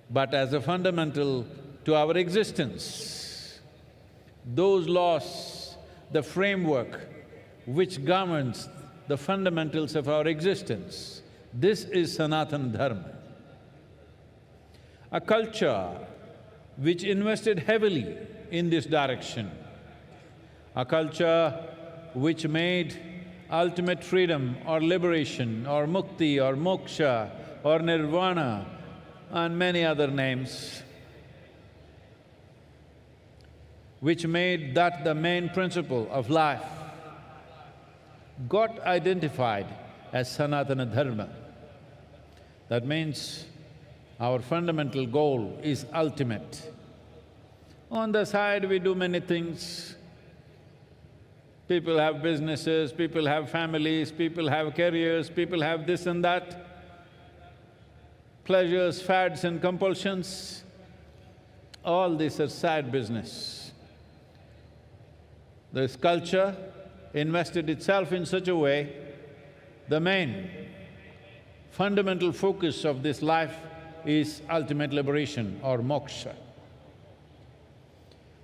but as a fundamental to our existence. Those laws, the framework which governs the fundamentals of our existence, this is Sanatana Dharma. A culture which invested heavily in this direction, a culture which made ultimate freedom or liberation or mukti or moksha or nirvana and many other names, which made that the main principle of life, got identified as Sanatana Dharma. That means Our fundamental goal is ultimate. On the side, we do many things. People have businesses, people have families, people have careers, people have this and that. Pleasures, fads and compulsions, all this is side business. This culture invested itself in such a way, the main fundamental focus of this life is ultimate liberation or moksha.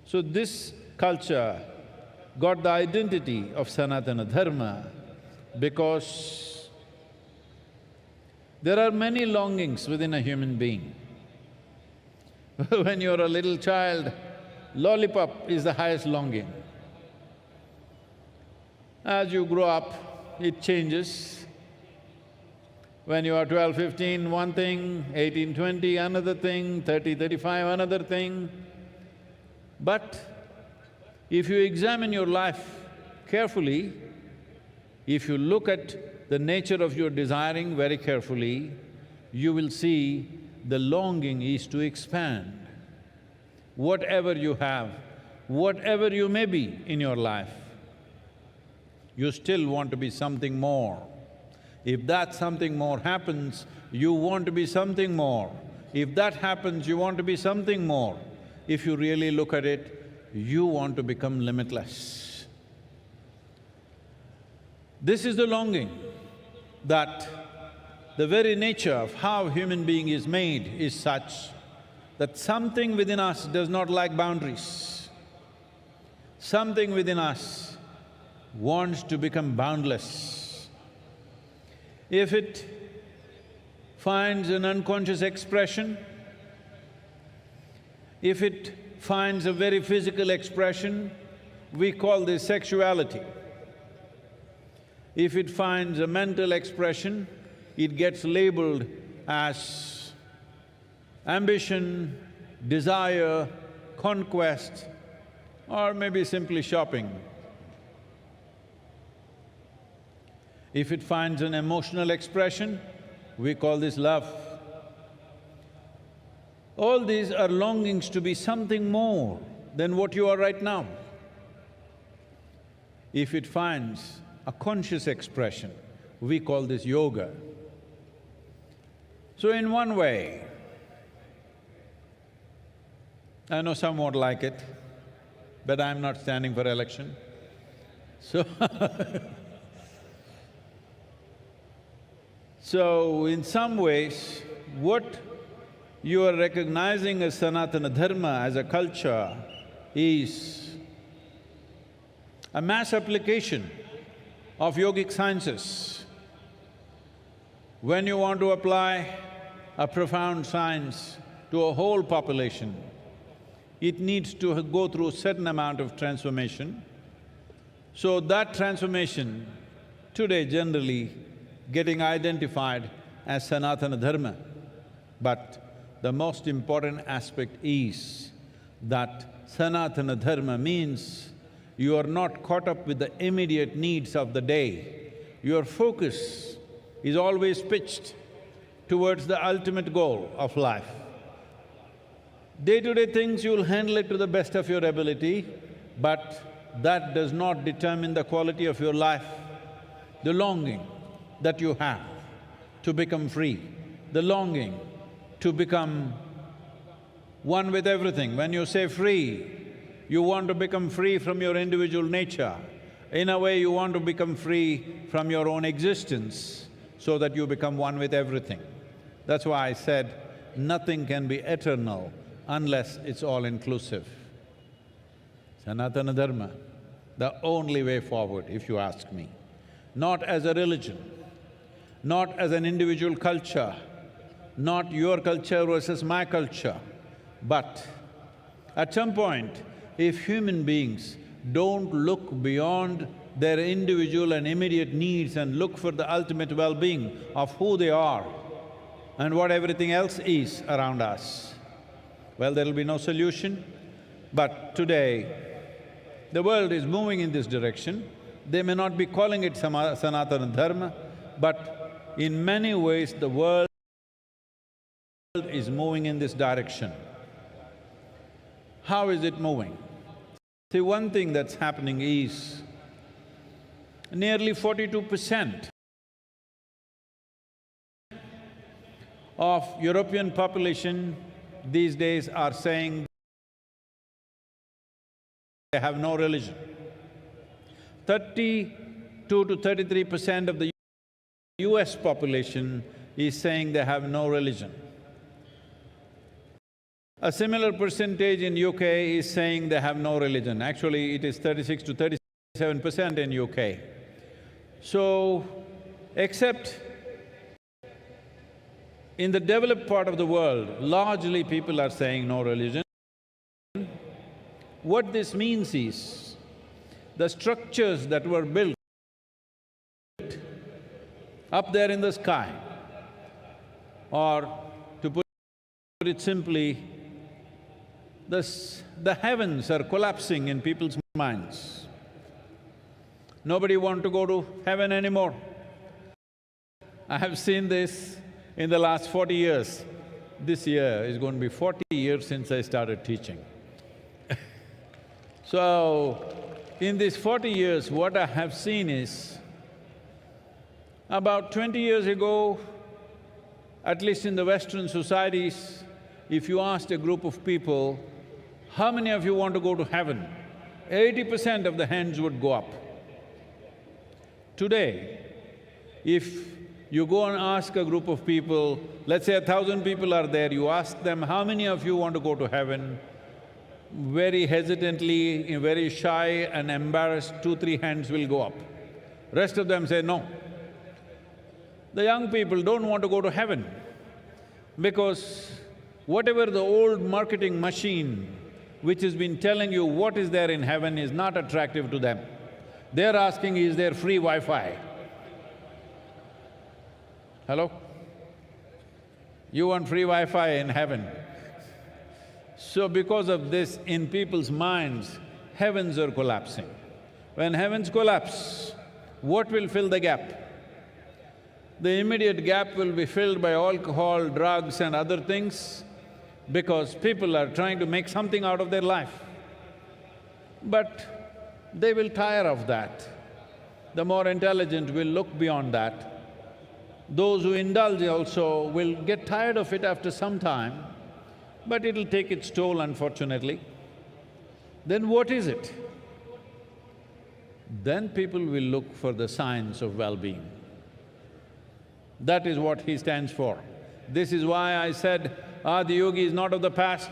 So this culture got the identity of Sanatana Dharma because there are many longings within a human being. When you're a little child, lollipop is the highest longing. As you grow up, it changes. When you are 12, 15, one thing, 18, 20, another thing, 30, 35, another thing. But if you examine your life carefully, if you look at the nature of your desiring very carefully, you will see the longing is to expand. Whatever you have, whatever you may be in your life, you still want to be something more. If that something more happens, you want to be something more. If that happens, you want to be something more. If you really look at it, you want to become limitless. This is the longing that the very nature of how human being is made is such that something within us does not like boundaries. Something within us wants to become boundless. If it finds an unconscious expression, if it finds a very physical expression, we call this sexuality. If it finds a mental expression, it gets labeled as ambition, desire, conquest, or maybe simply shopping. If it finds an emotional expression, we call this love. All these are longings to be something more than what you are right now. If it finds a conscious expression, we call this yoga. So in one way, I know some won't like it, but I'm not standing for election, so So in some ways, what you are recognizing as Sanatana Dharma, as a culture, is a mass application of yogic sciences. When you want to apply a profound science to a whole population, it needs to go through a certain amount of transformation. So that transformation today generally getting identified as Sanatana Dharma. But the most important aspect is that Sanatana Dharma means you are not caught up with the immediate needs of the day. Your focus is always pitched towards the ultimate goal of life. Day-to-day things you'll handle it to the best of your ability, but that does not determine the quality of your life. The longing that you have to become free, the longing to become one with everything. When you say free, you want to become free from your individual nature. In a way, you want to become free from your own existence so that you become one with everything. That's why I said, nothing can be eternal unless it's all-inclusive. Sanatana Dharma, the only way forward, if you ask me. Not as a religion, not as an individual culture, not your culture versus my culture, but at some point, if human beings don't look beyond their individual and immediate needs and look for the ultimate well-being of who they are and what everything else is around us, well, there'll be no solution. But today, the world is moving in this direction. They may not be calling it Sanatana Dharma, but in many ways the world is is moving in this direction. How is it moving? See, one thing that's happening is nearly 42% of European population these days are saying they have no religion. 32 to 33% of the US population is saying they have no religion. A similar percentage in UK is saying they have no religion. Actually, it is 36 to 37% in UK. So, except in the developed part of the world, largely people are saying no religion. What this means is, the structures that were built up there in the sky, or to put it simply, the heavens are collapsing in people's minds. Nobody wants to go to heaven anymore. I have seen this in the last 40 years. This year is going to be 40 years since I started teaching. So, in these 40 years, what I have seen is, about 20 years ago, at least in the Western societies, if you asked a group of people, how many of you want to go to heaven? 80% of the hands would go up. Today, if you go and ask a group of people, let's say 1,000 people are there, you ask them, how many of you want to go to heaven? Very hesitantly, very shy and embarrassed, 2-3 hands will go up. Rest of them say no. The young people don't want to go to heaven because whatever the old marketing machine which has been telling you what is there in heaven is not attractive to them. They're asking, is there free Wi-Fi? Hello? You want free Wi-Fi in heaven? So because of this, in people's minds, heavens are collapsing. When heavens collapse, what will fill the gap? The immediate gap will be filled by alcohol, drugs and other things, because people are trying to make something out of their life. But they will tire of that. The more intelligent will look beyond that. Those who indulge also will get tired of it after some time, but it'll take its toll, unfortunately. Then what is it? Then people will look for the science of well-being. That is what he stands for. This is why I said Adiyogi is not of the past,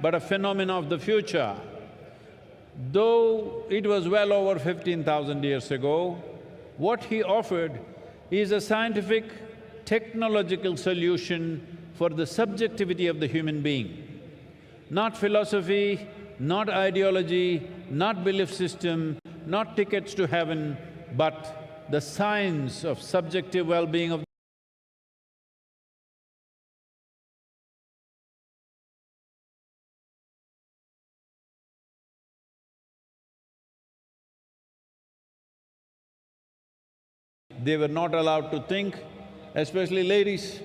but a phenomenon of the future. Though it was well over 15,000 years ago, what he offered is a scientific, technological solution for the subjectivity of the human being. Not philosophy, not ideology, not belief system, not tickets to heaven, but the science of subjective well-being of They were not allowed to think, especially ladies.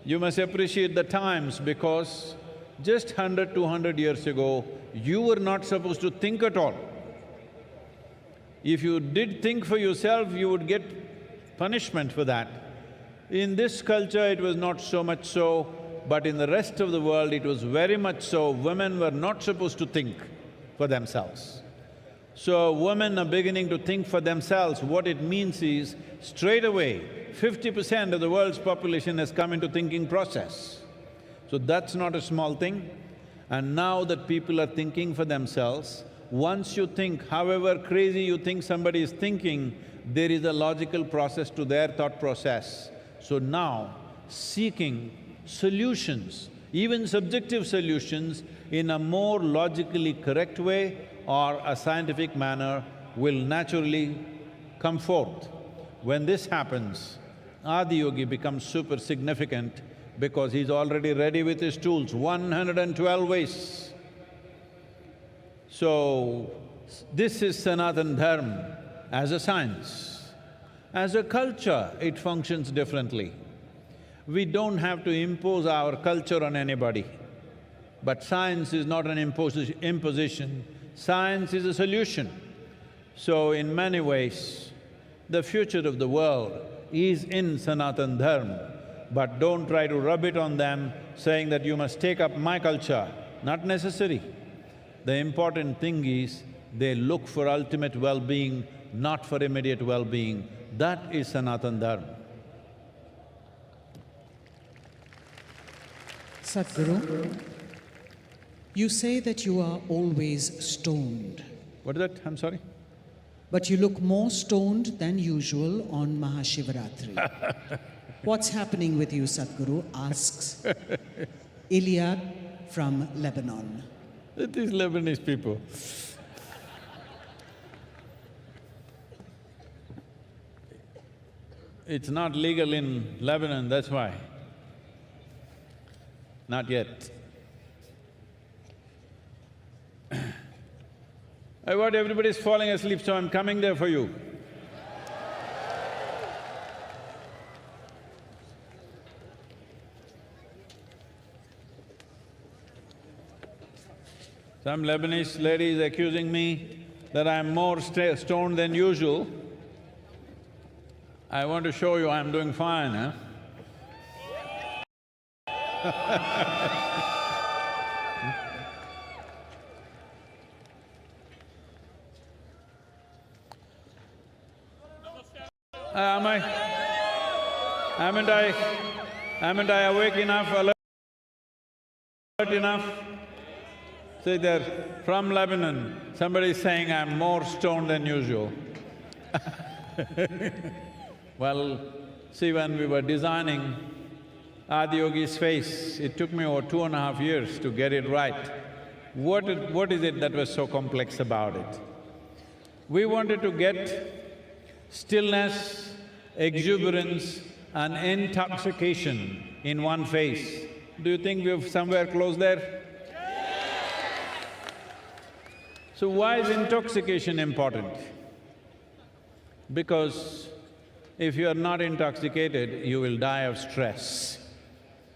You must appreciate the times because just 100, 200 years ago, you were not supposed to think at all. If you did think for yourself, you would get punishment for that. In this culture, it was not so much so, but in the rest of the world, it was very much so. Women were not supposed to think for themselves. So women are beginning to think for themselves. What it means is, straight away, 50% of the world's population has come into thinking process. So that's not a small thing. And now that people are thinking for themselves, once you think, however crazy you think somebody is thinking, there is a logical process to their thought process. So now, seeking solutions, even subjective solutions, in a more logically correct way or a scientific manner will naturally come forth. When this happens, Adiyogi becomes super significant because he's already ready with his tools, 112 ways. So, this is Sanatan Dharma as a science. As a culture, it functions differently. We don't have to impose our culture on anybody. But science is not an imposition, science is a solution. So in many ways, the future of the world is in Sanatan Dharma, but don't try to rub it on them saying that you must take up my culture. Not necessary. The important thing is they look for ultimate well-being, not for immediate well-being. That is Sanatan Dharma. Sadhguru, you say that you are always stoned. What is that? I'm sorry? But you look more stoned than usual on Mahashivaratri. What's happening with you, Sadhguru? Asks Iliad from Lebanon. These Lebanese people. It's not legal in Lebanon, that's why. Not yet. What, everybody's falling asleep, so I'm coming there for you. Some Lebanese lady is accusing me that I'm more stoned than usual. I want to show you I'm doing fine, huh? Haven't I awake enough, alert enough? See there, from Lebanon, somebody is saying I'm more stoned than usual. Well, see, when we were designing Adiyogi's face, it took me over 2.5 years to get it right. What is it that was so complex about it? We wanted to get stillness, exuberance and intoxication in one face. Do you think we've somewhere close there? So why is intoxication important? Because if you are not intoxicated, you will die of stress.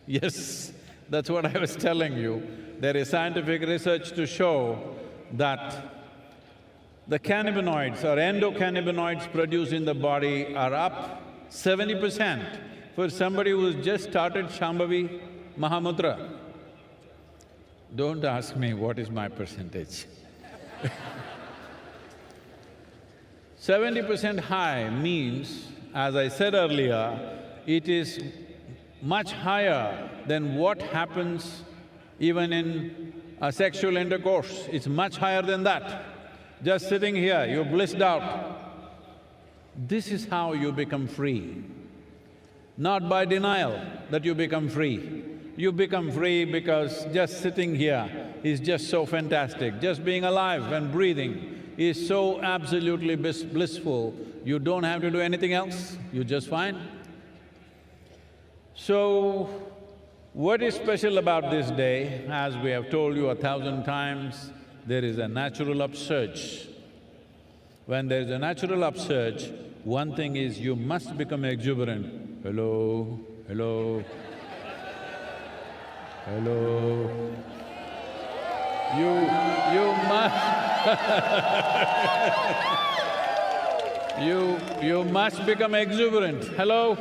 Yes, that's what I was telling you. There is scientific research to show that the cannabinoids or endocannabinoids produced in the body are up 70% for somebody who's just started Shambhavi Mahamudra. Don't ask me what is my percentage. 70% high means, as I said earlier, it is much higher than what happens even in a sexual intercourse. It's much higher than that. Just sitting here, you're blissed out. This is how you become free. Not by denial that you become free. You become free because just sitting here is just so fantastic. Just being alive and breathing is so absolutely blissful, you don't have to do anything else, you're just fine. So, what is special about this day? As we have told you 1,000 times, there is a natural upsurge. When there is a natural upsurge, one thing is you must become exuberant. Hello, hello, hello. You must you must become exuberant. Hello?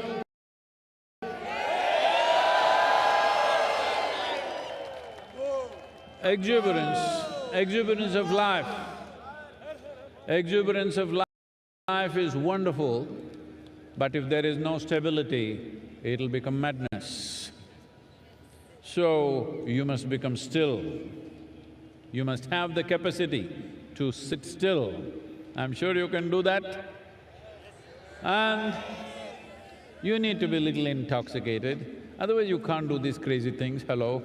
Exuberance of life. Exuberance of life is wonderful, but if there is no stability, it'll become madness. So, you must become still. You must have the capacity to sit still. I'm sure you can do that. And you need to be a little intoxicated, otherwise you can't do these crazy things, hello?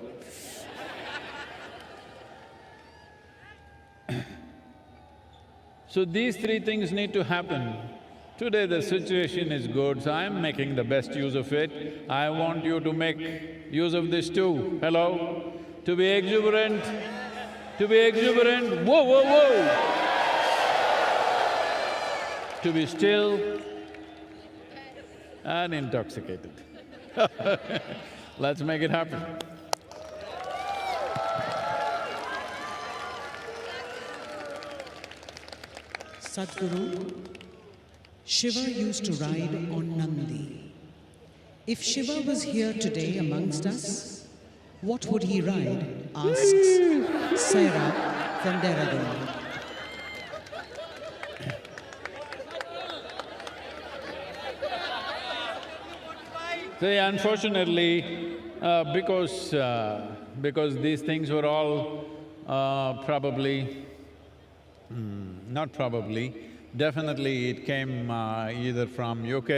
So these three things need to happen. Today the situation is good, so I'm making the best use of it. I want you to make use of this too, hello? To be exuberant, whoa, whoa, whoa! To be still and intoxicated. Let's make it happen. Sadhguru, Shiva used to ride on Nandi. If Shiva was here today amongst us, what would he ride? Asks Saira from Dehradun. See, unfortunately, because these things were all probably… not probably, definitely it came either from UK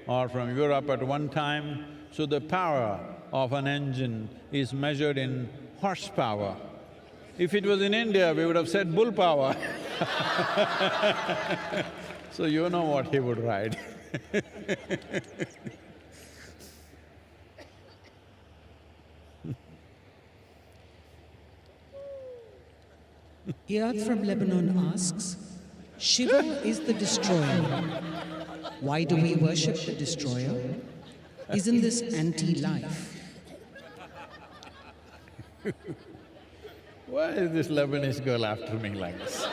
or from Europe at one time. So the power of an engine is measured in horsepower. If it was in India, we would have said bull power. So you know what he would ride. Iyad from Lebanon asks, Shiva is the destroyer. Why do we worship the destroyer? Isn't this anti-life? Why is this Lebanese girl after me like this?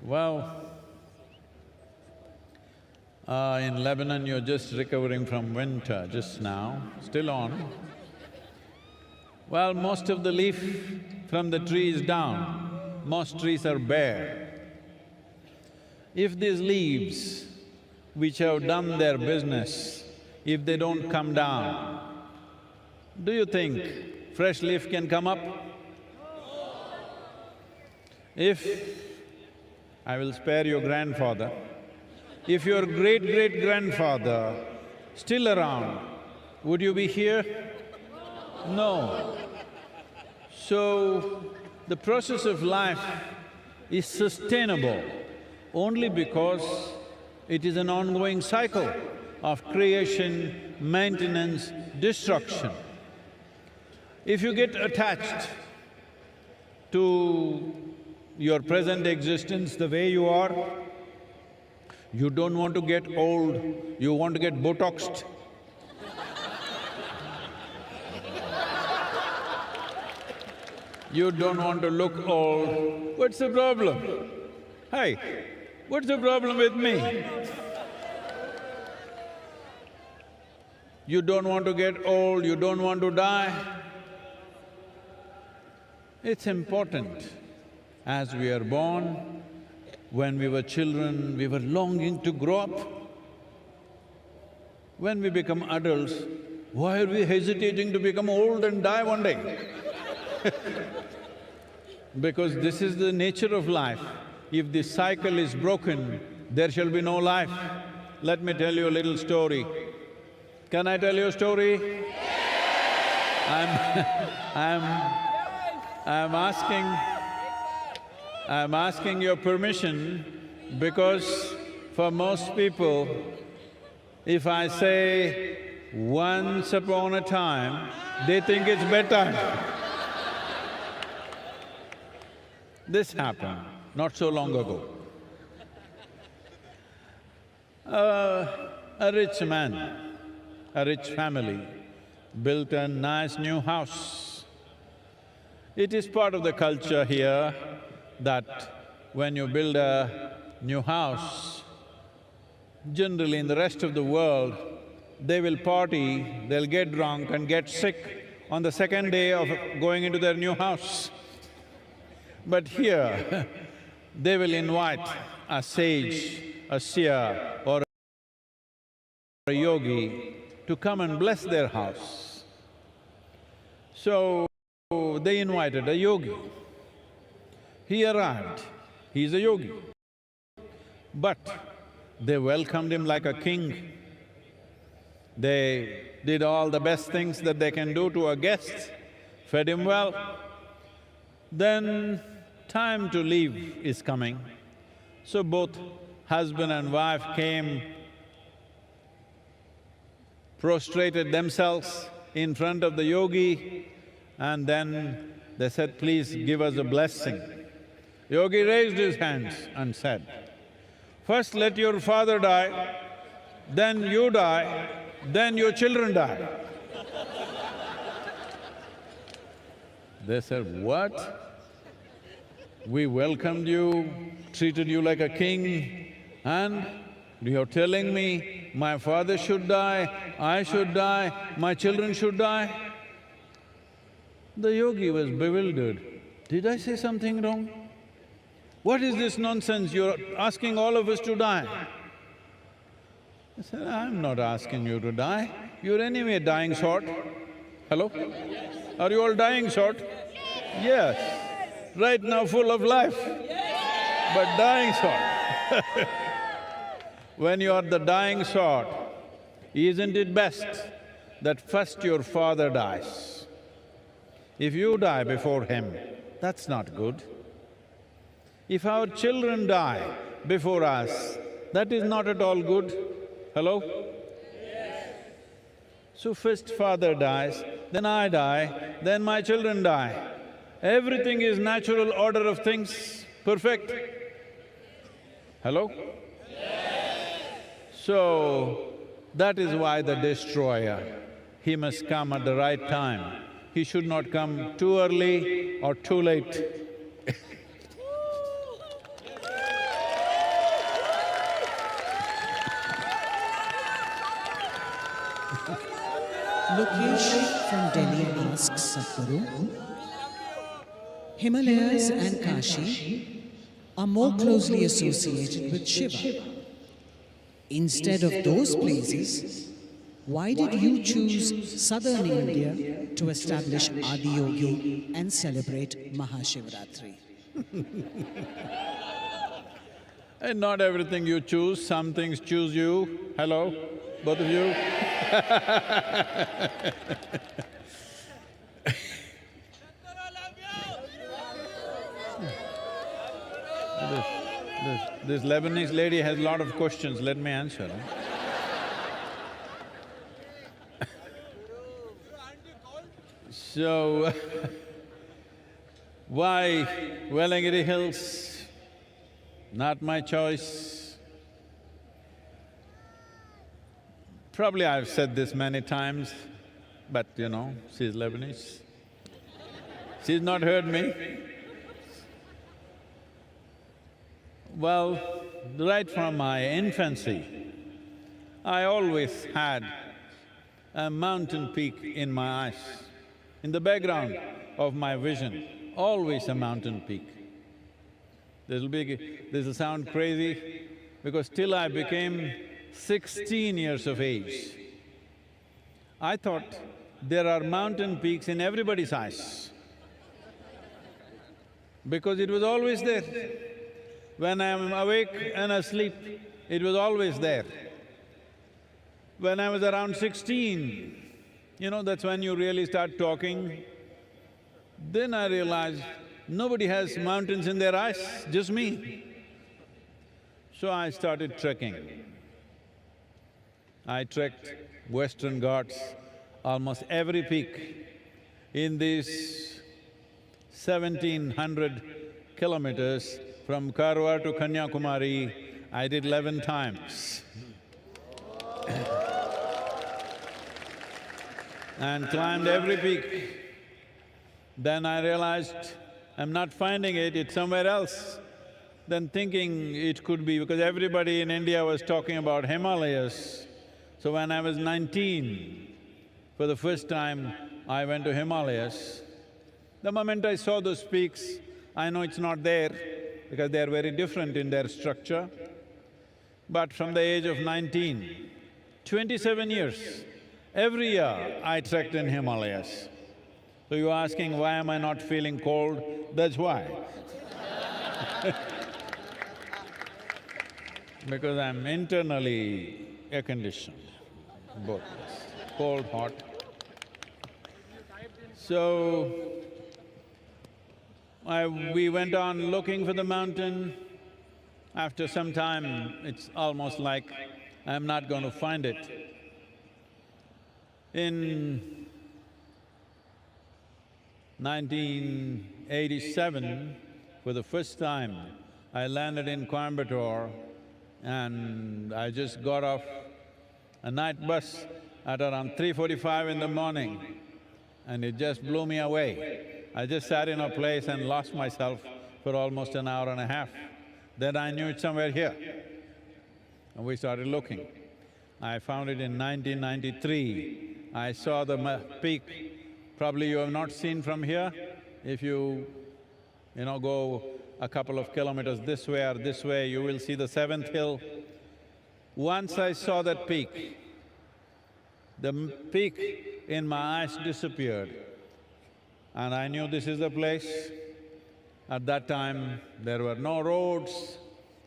Well, in Lebanon you're just recovering from winter just now, still on. Well, most of the leaf from the tree is down, most trees are bare. If these leaves, which have done their business, if they don't come down, do you think fresh leaf can come up? If… I will spare your grandfather, if your great-great-grandfather still around, would you be here? No. So, the process of life is sustainable only because it is an ongoing cycle of creation, maintenance, destruction. If you get attached to your present existence the way you are, you don't want to get old, you want to get Botoxed. You don't want to look old. What's the problem? Hey, what's the problem with me? You don't want to get old, you don't want to die. It's important. As we are born, when we were children, we were longing to grow up. When we become adults, why are we hesitating to become old and die one day? Because this is the nature of life. If this cycle is broken, there shall be no life. Let me tell you a little story. Can I tell you a story? I'm asking your permission because for most people, if I say once upon a time, they think it's bedtime. This happened not so long ago. A rich man, a rich family built a nice new house. It is part of the culture here that when you build a new house, generally in the rest of the world, they will party, they'll get drunk and get sick on the second day of going into their new house. But here, they will invite a sage, a seer or a yogi to come and bless their house. So, they invited a yogi. He arrived, he's a yogi. But they welcomed him like a king. They did all the best things that they can do to a guest, fed him well. Then time to leave is coming. So both husband and wife came, prostrated themselves in front of the yogi, and then they said, "Please give us a blessing." Yogi raised his hands and said, First let your father die, then you die, then your children die. They said, what? We welcomed you, treated you like a king, and you're telling me my father should die, I should die, my children should die? The yogi was bewildered. Did I say something wrong? What is this nonsense? You're asking all of us to die. I said, I'm not asking you to die. You're anyway dying short. Hello? Are you all dying short? Yes. Right now full of life, but dying short. When you are the dying sort, isn't it best that first your father dies? If you die before him, that's not good. If our children die before us, that is not at all good. Hello? So first father dies, then I die, then my children die. Everything is natural order of things, perfect. Hello? So, that is why the destroyer, he must come at the right time. He should not come too early or too late. Lokesh from Delhi asks Sadhguru, Himalayas and Kashi are more closely associated with Shiva. Instead of those places, why did you choose southern India to establish Adiyogi and celebrate Mahashivratri? And not everything you choose, some things choose you. Hello, both of you? This Lebanese lady has a lot of questions, let me answer. So, why Velangiri Hills? Not my choice. Probably I've said this many times, but you know, she's Lebanese. She's not heard me. Well, right from my infancy, I always had a mountain peak in my eyes. In the background of my vision, always a mountain peak. This'll sound crazy, because till I became 16 years of age, I thought there are mountain peaks in everybody's eyes, because it was always there. When I'm awake and asleep, it was always there. When I was around 16, you know, that's when you really start talking. Then I realized nobody has mountains in their eyes, just me. So I started trekking. I trekked Western Ghats, almost every peak. In these 1700 kilometers from Karwar to Kanyakumari, I did 11 times. And climbed every peak. Then I realized I'm not finding it, it's somewhere else. Then thinking it could be, because everybody in India was talking about Himalayas. So when I was 19, for the first time, I went to Himalayas. The moment I saw those peaks, I know it's not there, because they're very different in their structure. But from the age of 19, 27 years, every year I trekked in Himalayas. So you're asking, why am I not feeling cold? That's why. Because I'm internally air-conditioned, both, cold, hot. So, we went on looking for the mountain. After some time, it's almost like I'm not going to find it. In 1987, for the first time, I landed in Coimbatore and I just got off a night bus at around 3:45 in the morning, and it just blew me away. I just sat in a place and lost myself for almost an hour and a half. Then I knew it's somewhere here, and we started looking. I found it in 1993. I saw the peak, probably you have not seen from here. If you go a couple of kilometers this way or this way, you will see the seventh hill. Once I saw that peak, the peak in my eyes disappeared, and I knew this is the place. At that time, there were no roads,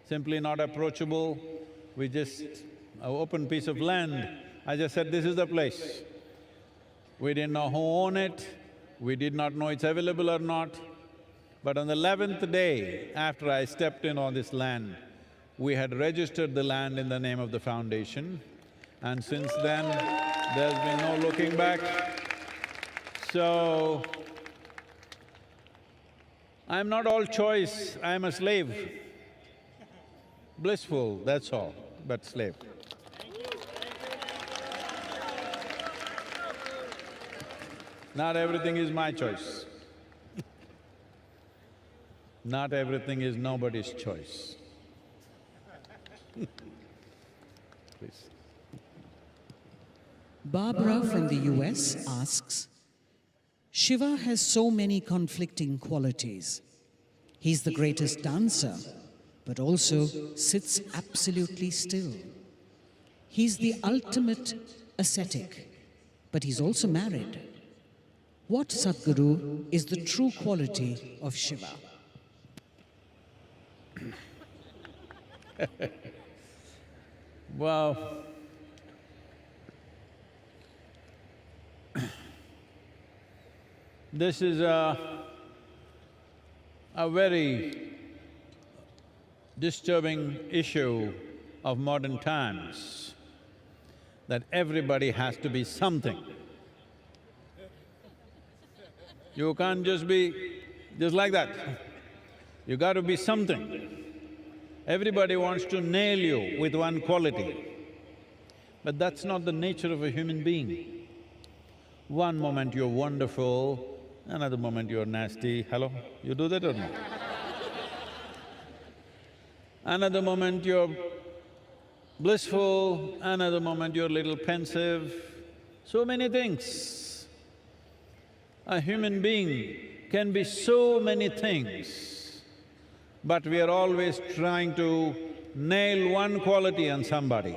simply not approachable. We just… an open piece of land. I just said, this is the place. We didn't know who owned it, we did not know it's available or not. But on the 11th day after I stepped in on this land, we had registered the land in the name of the foundation, and since then, there's been no looking back. So, I'm not all choice, I'm a slave. Blissful, that's all, but slave. Not everything is my choice. Not everything is nobody's choice. Please. Barbara from the US asks, Shiva has so many conflicting qualities. He's the greatest dancer, but also sits absolutely still. He's the ultimate ascetic, but he's also married. What, Sadhguru, is the true quality of Shiva? Well, this is a very disturbing issue of modern times, that everybody has to be something. You can't just be just like that. You got to be something. Everybody wants to nail you with one quality, but that's not the nature of a human being. One moment you're wonderful, another moment you're nasty. Hello? You do that or not? Another moment you're blissful, another moment you're a little pensive. So many things. A human being can be so many things, but we are always trying to nail one quality on somebody.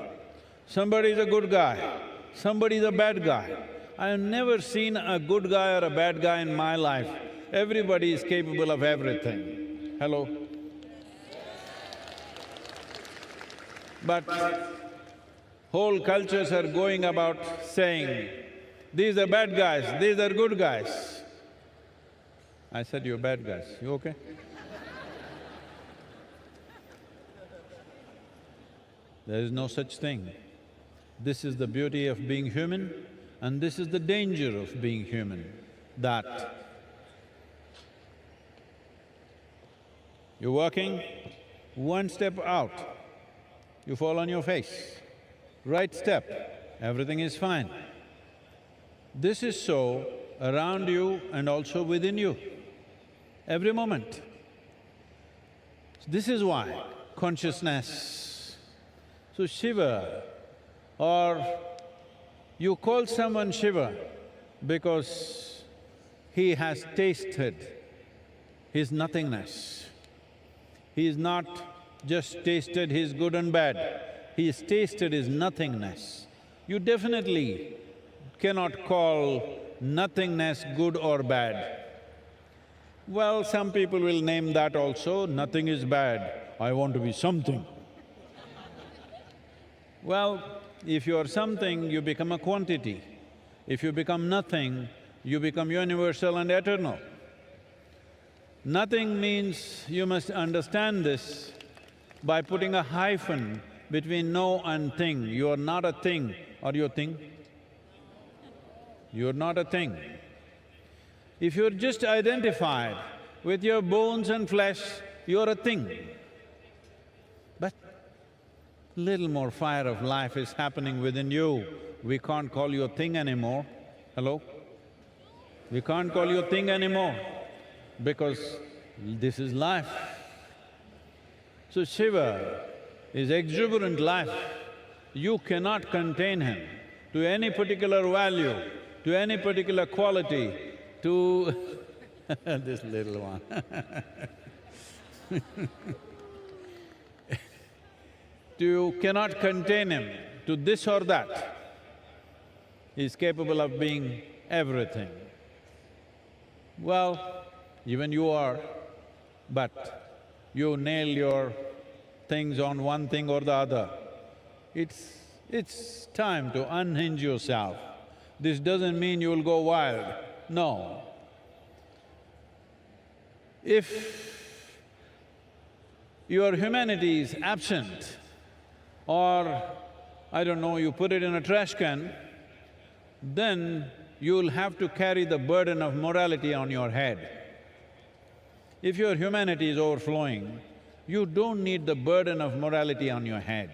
Somebody is a good guy, somebody is a bad guy. I have never seen a good guy or a bad guy in my life. Everybody is capable of everything. Hello? But whole cultures are going about saying, these are bad guys, these are good guys. I said, you're bad guys, you okay? There is no such thing. This is the beauty of being human, and this is the danger of being human, that you're walking, one step out, you fall on your face. Right step, everything is fine. This is so around you and also within you, every moment. This is why consciousness. So Shiva, or you call someone Shiva because he has tasted his nothingness. He is not just tasted his good and bad, he has tasted his nothingness. You definitely cannot call nothingness good or bad. Well, some people will name that also, nothing is bad, I want to be something. Well, if you are something, you become a quantity. If you become nothing, you become universal and eternal. Nothing means, you must understand this, by putting a hyphen between no and thing. You are not a thing. Are you a thing? You're not a thing. If you're just identified with your bones and flesh, you're a thing. But little more fire of life is happening within you. We can't call you a thing anymore. Hello? We can't call you a thing anymore because this is life. So Shiva is exuberant life. You cannot contain him to any particular value, to any particular quality, to this little one You cannot contain him to this or that. He is capable of being everything. Well, even you are, but you nail your things on one thing or the other. It's time to unhinge yourself. This doesn't mean you will go wild, no. If your humanity is absent, or I don't know, you put it in a trash can, then you'll have to carry the burden of morality on your head. If your humanity is overflowing, you don't need the burden of morality on your head.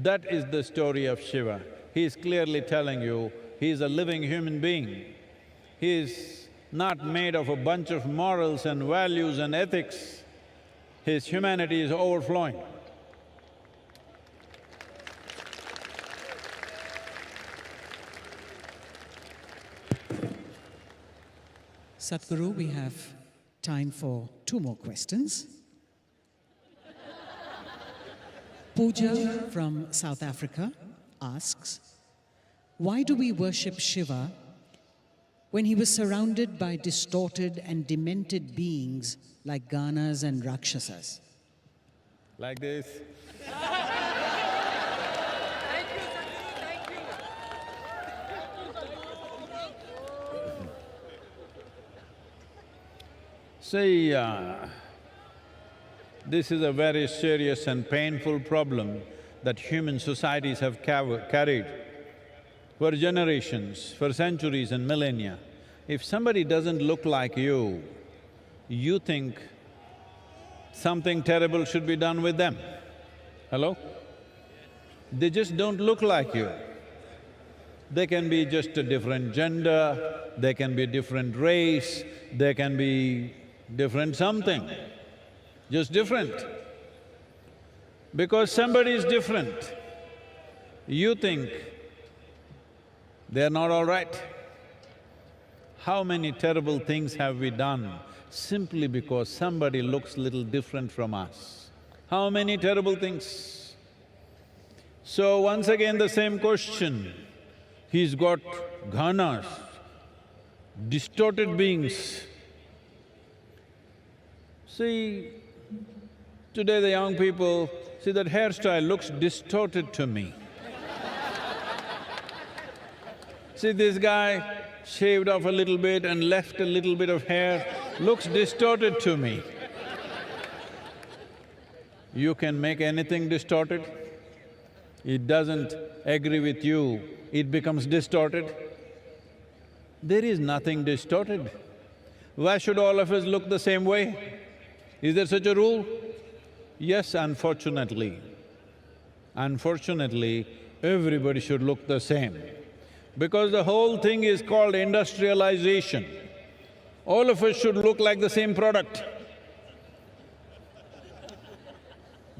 That is the story of Shiva. He is clearly telling you, he is a living human being. He is not made of a bunch of morals and values and ethics. His humanity is overflowing. Sadhguru, we have time for 2 more questions. Pooja from South Africa asks, why do we worship Shiva when he was surrounded by distorted and demented beings like Ganas and Rakshasas? Like this. See, this is a very serious and painful problem that human societies have carried for generations, for centuries and millennia. If somebody doesn't look like you, you think something terrible should be done with them. Hello? They just don't look like you. They can be just a different gender, they can be a different race, they can be different something, just different. Because somebody is different, you think they're not all right. How many terrible things have we done simply because somebody looks little different from us? How many terrible things? So once again the same question, he's got ghanas, distorted beings. See, today the young people, see that hairstyle looks distorted to me. See this guy shaved off a little bit and left a little bit of hair, looks distorted to me. You can make anything distorted. It doesn't agree with you, it becomes distorted. There is nothing distorted. Why should all of us look the same way? Is there such a rule? Yes, unfortunately. Unfortunately, everybody should look the same. Because the whole thing is called industrialization. All of us should look like the same product.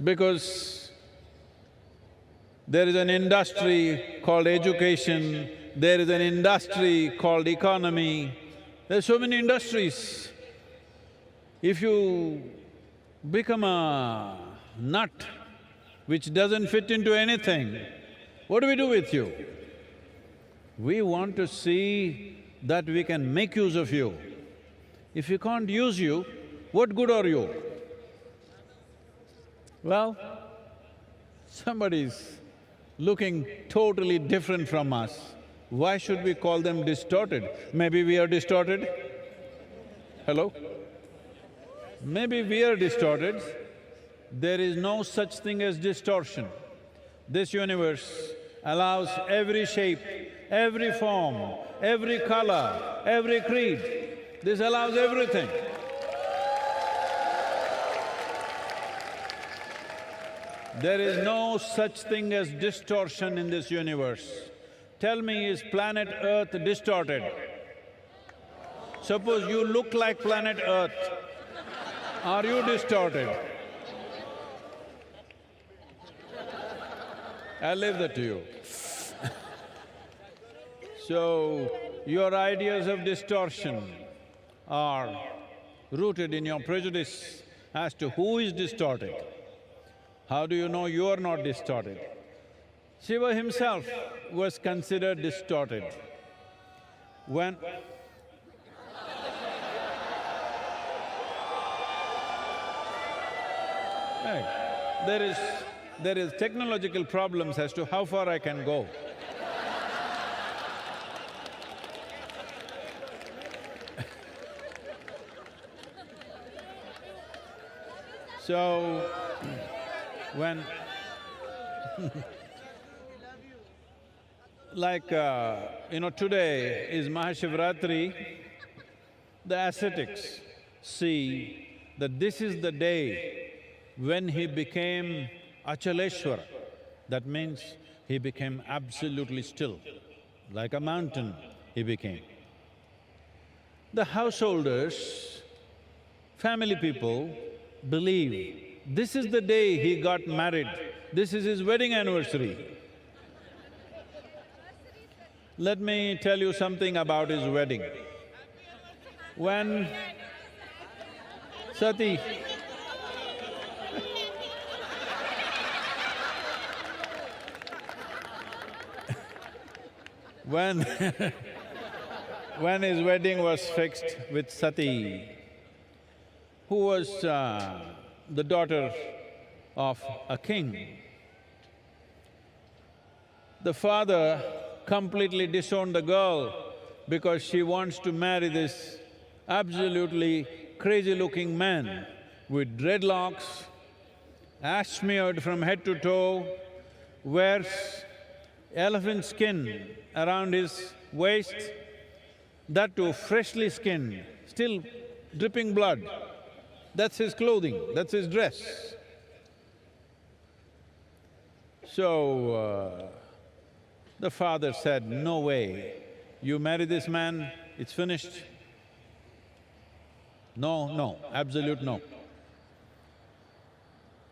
Because there is an industry called education, there is an industry called economy, there are so many industries. If you become a nut which doesn't fit into anything, what do we do with you? We want to see that we can make use of you. If we can't use you, what good are you? Well, somebody's looking totally different from us. Why should we call them distorted? Maybe we are distorted? Hello? Maybe we are distorted. There is no such thing as distortion. This universe allows every shape, every form, every color, every creed. This allows everything. There is no such thing as distortion in this universe. Tell me, is planet Earth distorted? Suppose you look like planet Earth, are you distorted? I'll leave that to you. So, your ideas of distortion are rooted in your prejudice as to who is distorted. How do you know you are not distorted? Shiva himself was considered distorted. When… There is technological problems as to how far I can go. So, when today is Mahashivratri, the ascetics see that this is the day when he became Achaleshwara. That means he became absolutely still, like a mountain he became. The householders, family people believe this is the day he got married, this is his wedding anniversary. Let me tell you something about his wedding. When Sati when his wedding was fixed with Sati, who was the daughter of a king, the father completely disowned the girl because she wants to marry this absolutely crazy-looking man with dreadlocks, ash smeared from head to toe, wears elephant skin around his waist, that too freshly skinned, still dripping blood. That's his clothing, that's his dress. So, the father said, no way, you marry this man, it's finished. No, absolute no.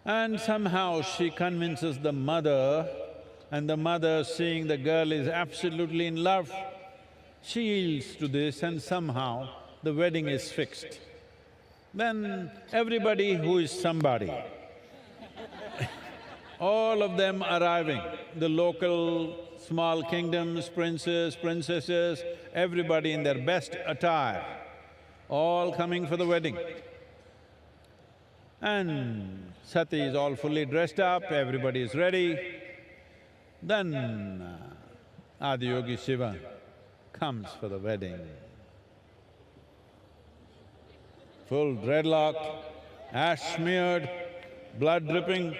And somehow she convinces the mother, and the mother, seeing the girl is absolutely in love, she yields to this and somehow the wedding is fixed. Then everybody who is somebody, all of them arriving, the local small kingdoms, princes, princesses, everybody in their best attire, all coming for the wedding. And Sati is all fully dressed up, everybody is ready. Then Adiyogi Shiva comes for the wedding. Full dreadlock, ash smeared, blood dripping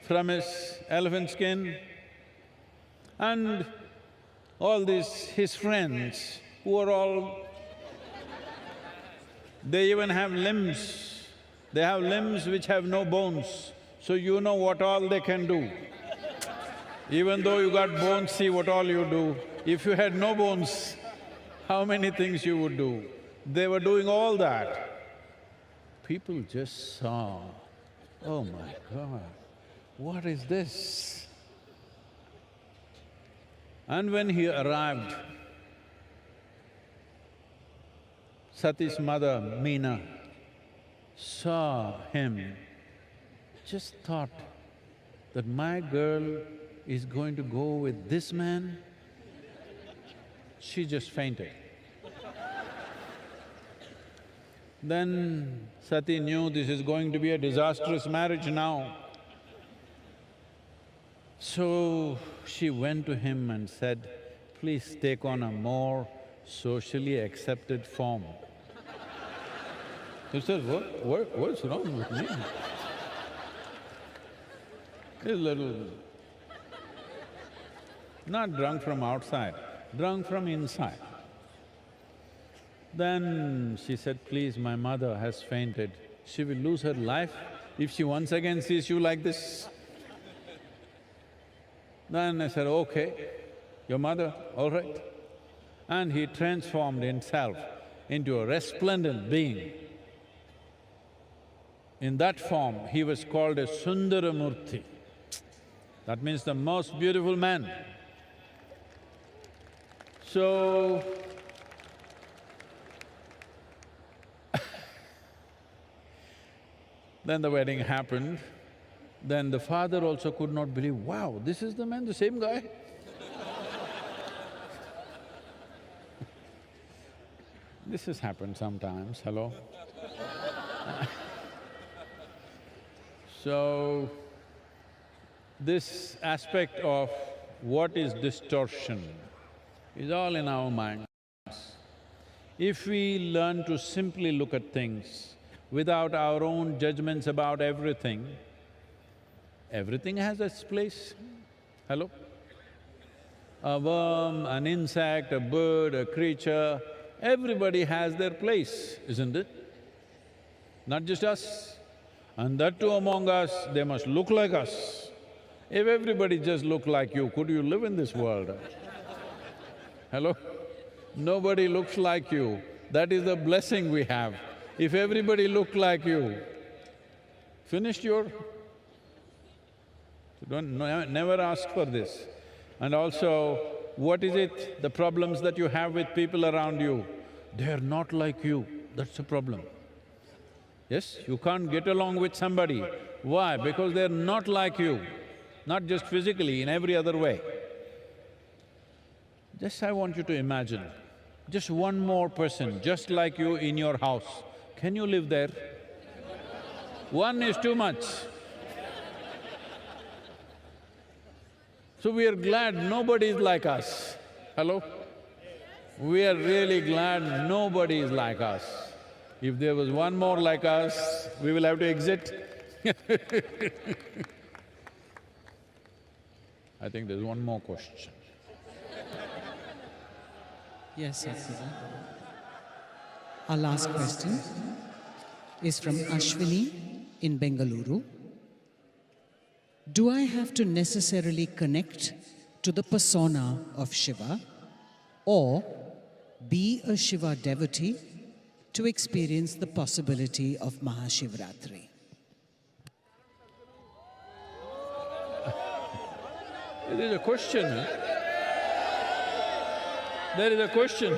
from his elephant skin. And all these his friends who are all… they even have limbs. They have limbs which have no bones, so you know what all they can do. Even though you got bones, see what all you do. If you had no bones, how many things you would do? They were doing all that. People just saw, oh my God, what is this? And when he arrived, Sati's mother, Meena, saw him, just thought that my girl is going to go with this man. She just fainted. Then Sati knew this is going to be a disastrous marriage now. So she went to him and said, please take on a more socially accepted form. He said, what's wrong with me? He's a little… not drunk from outside, drunk from inside. Then she said, please, my mother has fainted. She will lose her life if she once again sees you like this. Then I said, okay, your mother, all right. And he transformed himself into a resplendent being. In that form, he was called a Sundaramurti. That means the most beautiful man. So, then the wedding happened. Then the father also could not believe, wow, this is the man, the same guy. This has happened sometimes, hello? So, this aspect of what is distortion is all in our minds. If we learn to simply look at things without our own judgments about everything, everything has its place. Hello? A worm, an insect, a bird, a creature, everybody has their place, isn't it? Not just us. And that too among us, they must look like us. If everybody just looked like you, could you live in this world? Hello? Nobody looks like you. That is the blessing we have. If everybody looked like you, finished your… never ask for this. And also, what is it, the problems that you have with people around you? They're not like you, that's the problem. Yes, you can't get along with somebody. Why? Because they're not like you, not just physically, in every other way. Just I want you to imagine, just one more person just like you in your house, can you live there? One is too much. So we are glad nobody is like us. Hello? We are really glad nobody is like us. If there was one more like us, we will have to exit. I think there's one more question. Yes, Sadhguru. Our last question is from Ashwini in Bengaluru. Do I have to necessarily connect to the persona of Shiva or be a Shiva devotee to experience the possibility of Mahashivratri? There is a question, huh? There is a question.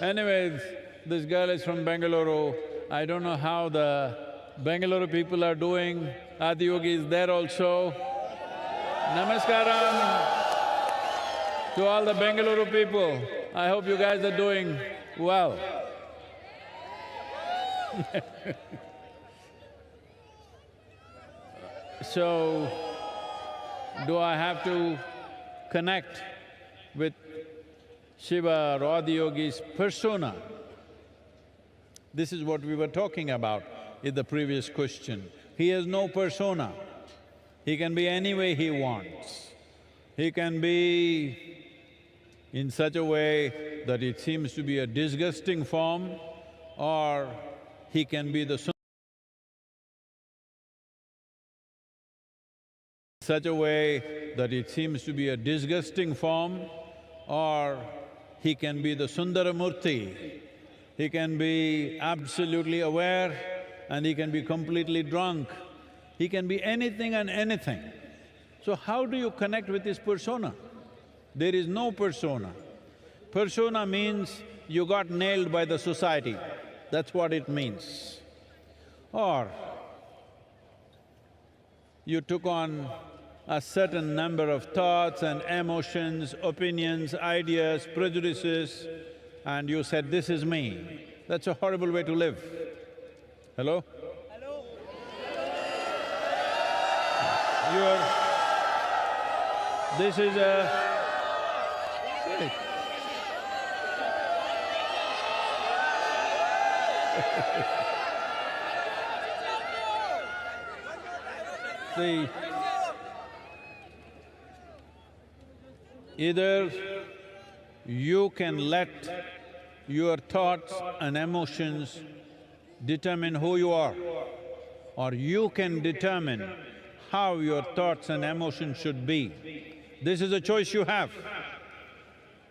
Anyways, this girl is from Bengaluru. I don't know how the Bengaluru people are doing. Adiyogi is there also. Namaskaram to all the Bengaluru people. I hope you guys are doing well. So, do I have to connect with Shiva or Adiyogi's persona? This is what we were talking about in the previous question. He has no persona. He can be any way he wants. He can be in such a way that it seems to be a disgusting form, or he can be the such a way that it seems to be a disgusting form, or he can be the Sundaramurti. He can be absolutely aware and he can be completely drunk. He can be anything and anything. So how do you connect with his persona? There is no persona. Persona means you got nailed by the society, that's what it means. Or you took on a certain number of thoughts and emotions, opinions, ideas, prejudices, and you said, this is me. That's a horrible way to live. Hello? Hello? This is a… See, either you can let your thoughts and emotions determine who you are, or you can determine how your thoughts and emotions should be. This is a choice you have.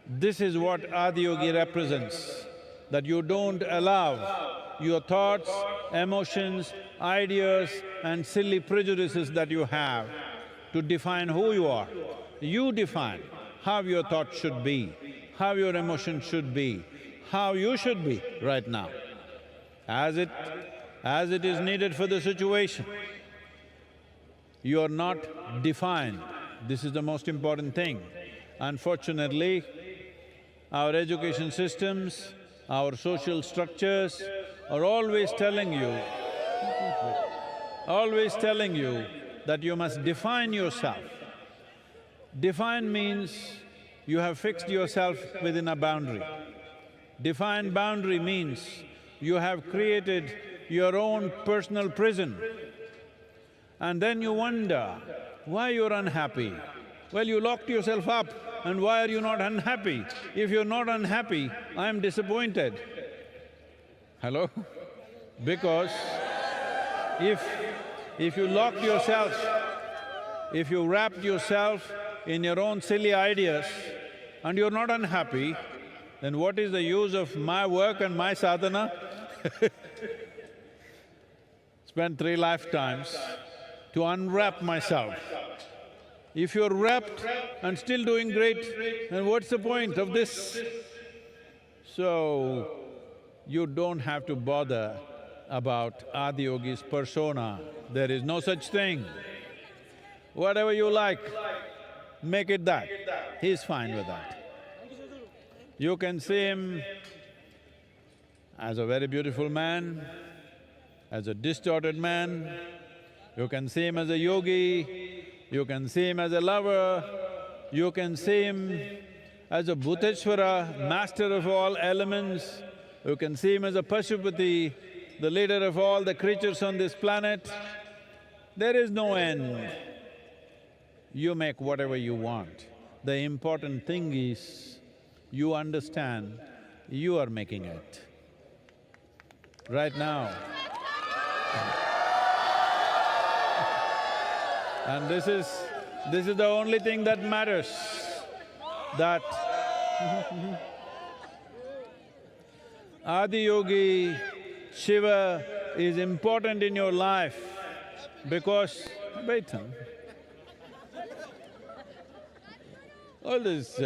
This is what Adiyogi represents, that you don't allow your thoughts, emotions, ideas and silly prejudices that you have to define who you are. You define how your thoughts should be, how your emotions should be, how you should be right now, as it is needed for the situation. You are not defined. This is the most important thing. Unfortunately, our education systems, our social structures are always telling you that you must define yourself. Define means you have fixed yourself within a boundary. Defined boundary means you have created your own personal prison. And then you wonder why you're unhappy. Well, you locked yourself up, and why are you not unhappy? If you're not unhappy, I'm disappointed. Hello? Because if you locked yourself, if you wrapped yourself in your own silly ideas and you're not unhappy, then what is the use of my work and my sadhana? Spent 3 lifetimes to unwrap myself. If you're wrapped and still doing great, then what's the point of this? So, you don't have to bother about Adiyogi's persona. There is no such thing. Whatever you like, make it that. He's fine with that. You can see him as a very beautiful man, as a distorted man. You can see him as a yogi, you can see him as a lover, you can see him as a Bhuteshwara, master of all elements, you can see him as a Pashupati, the leader of all the creatures on this planet. There is no end. You make whatever you want. The important thing is, you understand you are making it. Right now. And this is the only thing that matters, that Adiyogi, Shiva is important in your life because… wait, all this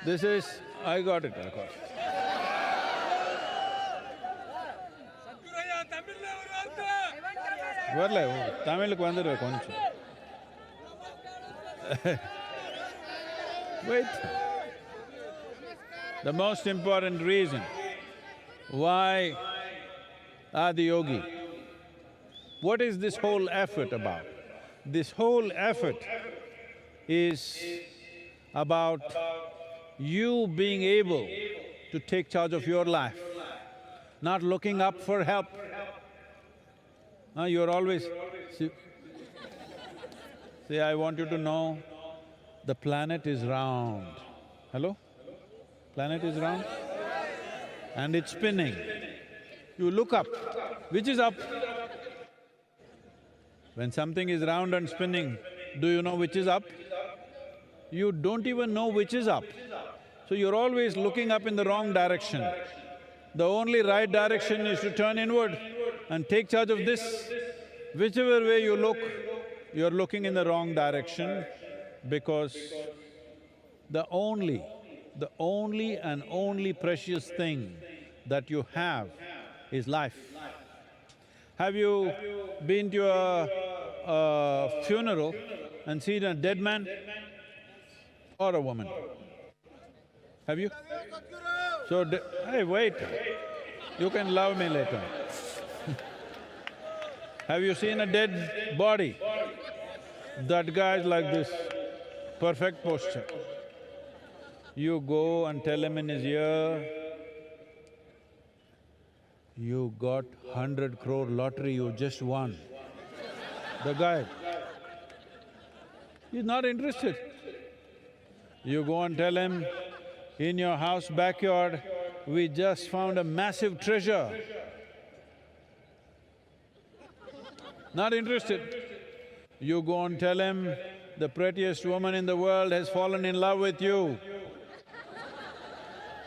this is… I got it. Varle, Tamil ku vandiru koncham. Wait. The most important reason why Adiyogi, what is this whole effort about? This whole effort is about you being able to take charge of your life, not looking up for help. You're always… See, I want you to know, the planet is round. Hello? Planet is round and it's spinning. You look up, which is up? When something is round and spinning, do you know which is up? You don't even know which is up. So you're always looking up in the wrong direction. The only right direction is to turn inward and take charge of this. Whichever way you look, you're looking in the wrong direction because the only and only precious thing that you have is life. Have you been to a funeral and seen a dead man or a woman? Have you? So, hey, wait, you can love me later. Have you seen a dead body? That guy's like this, perfect posture. You go and tell him in his ear, you got 100 crore lottery, you just won. The guy, he's not interested. You go and tell him, in your house backyard, we just found a massive treasure. Not interested. You go and tell him, the prettiest woman in the world has fallen in love with you.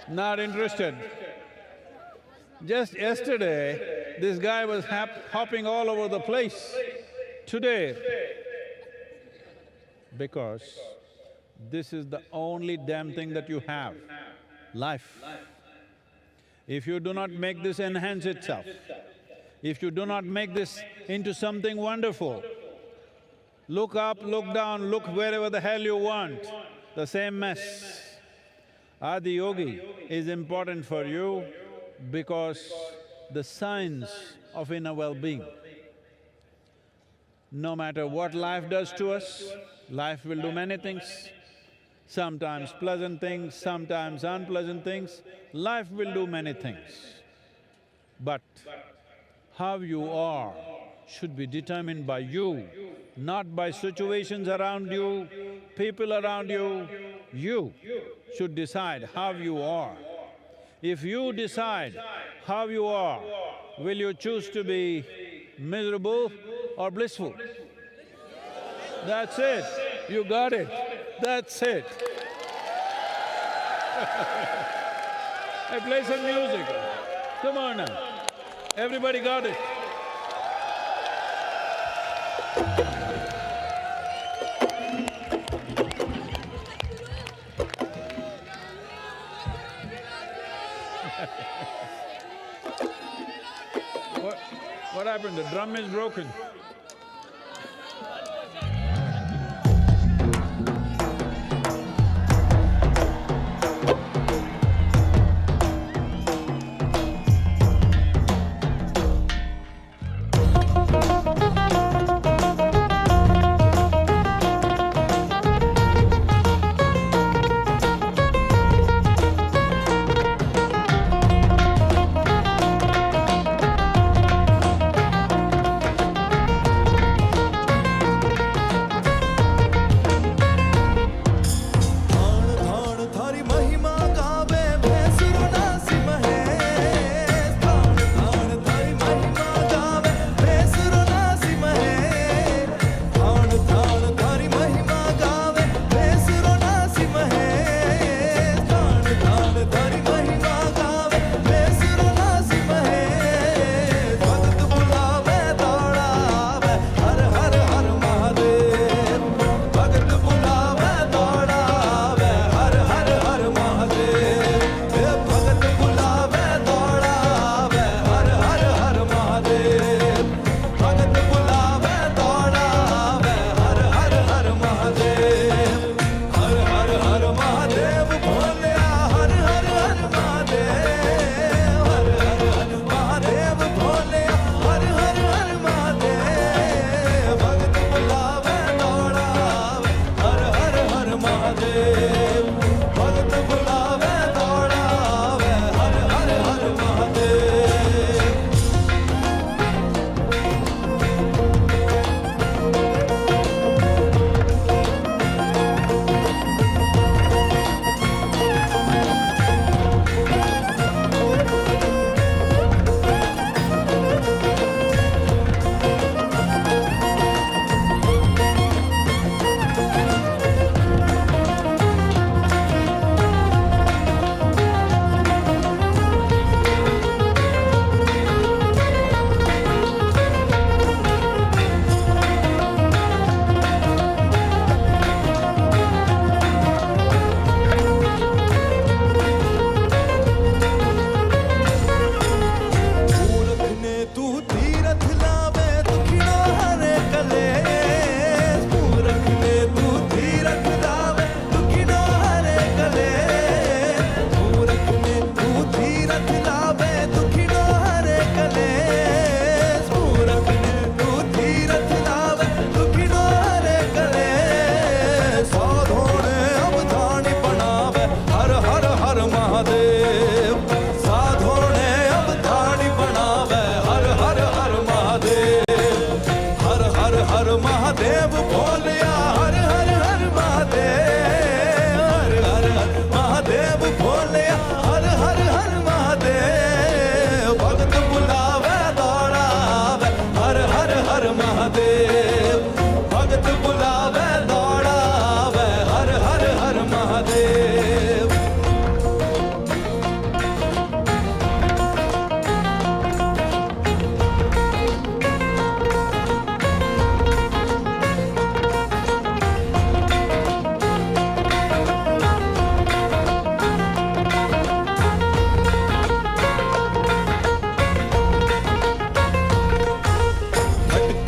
Not interested. Just yesterday, this guy was hopping all over the place. Today, because this is the only damn thing that you have, life. If you do not make this enhance itself, if you do not make this into something wonderful, look up, look down, look wherever the hell you want, the same mess. Adi Yogi is important for you because the science of inner well-being. No matter what life does to us, life will do many things. Sometimes pleasant things, sometimes unpleasant things, life will do many things. But how you are should be determined by you, not by situations around you, people around you. You should decide how you are. If you decide how you are, will you choose to be miserable or blissful? That's it, you got it, that's it. Hey, play some music, come on now, everybody got it. What happened? The drum is broken.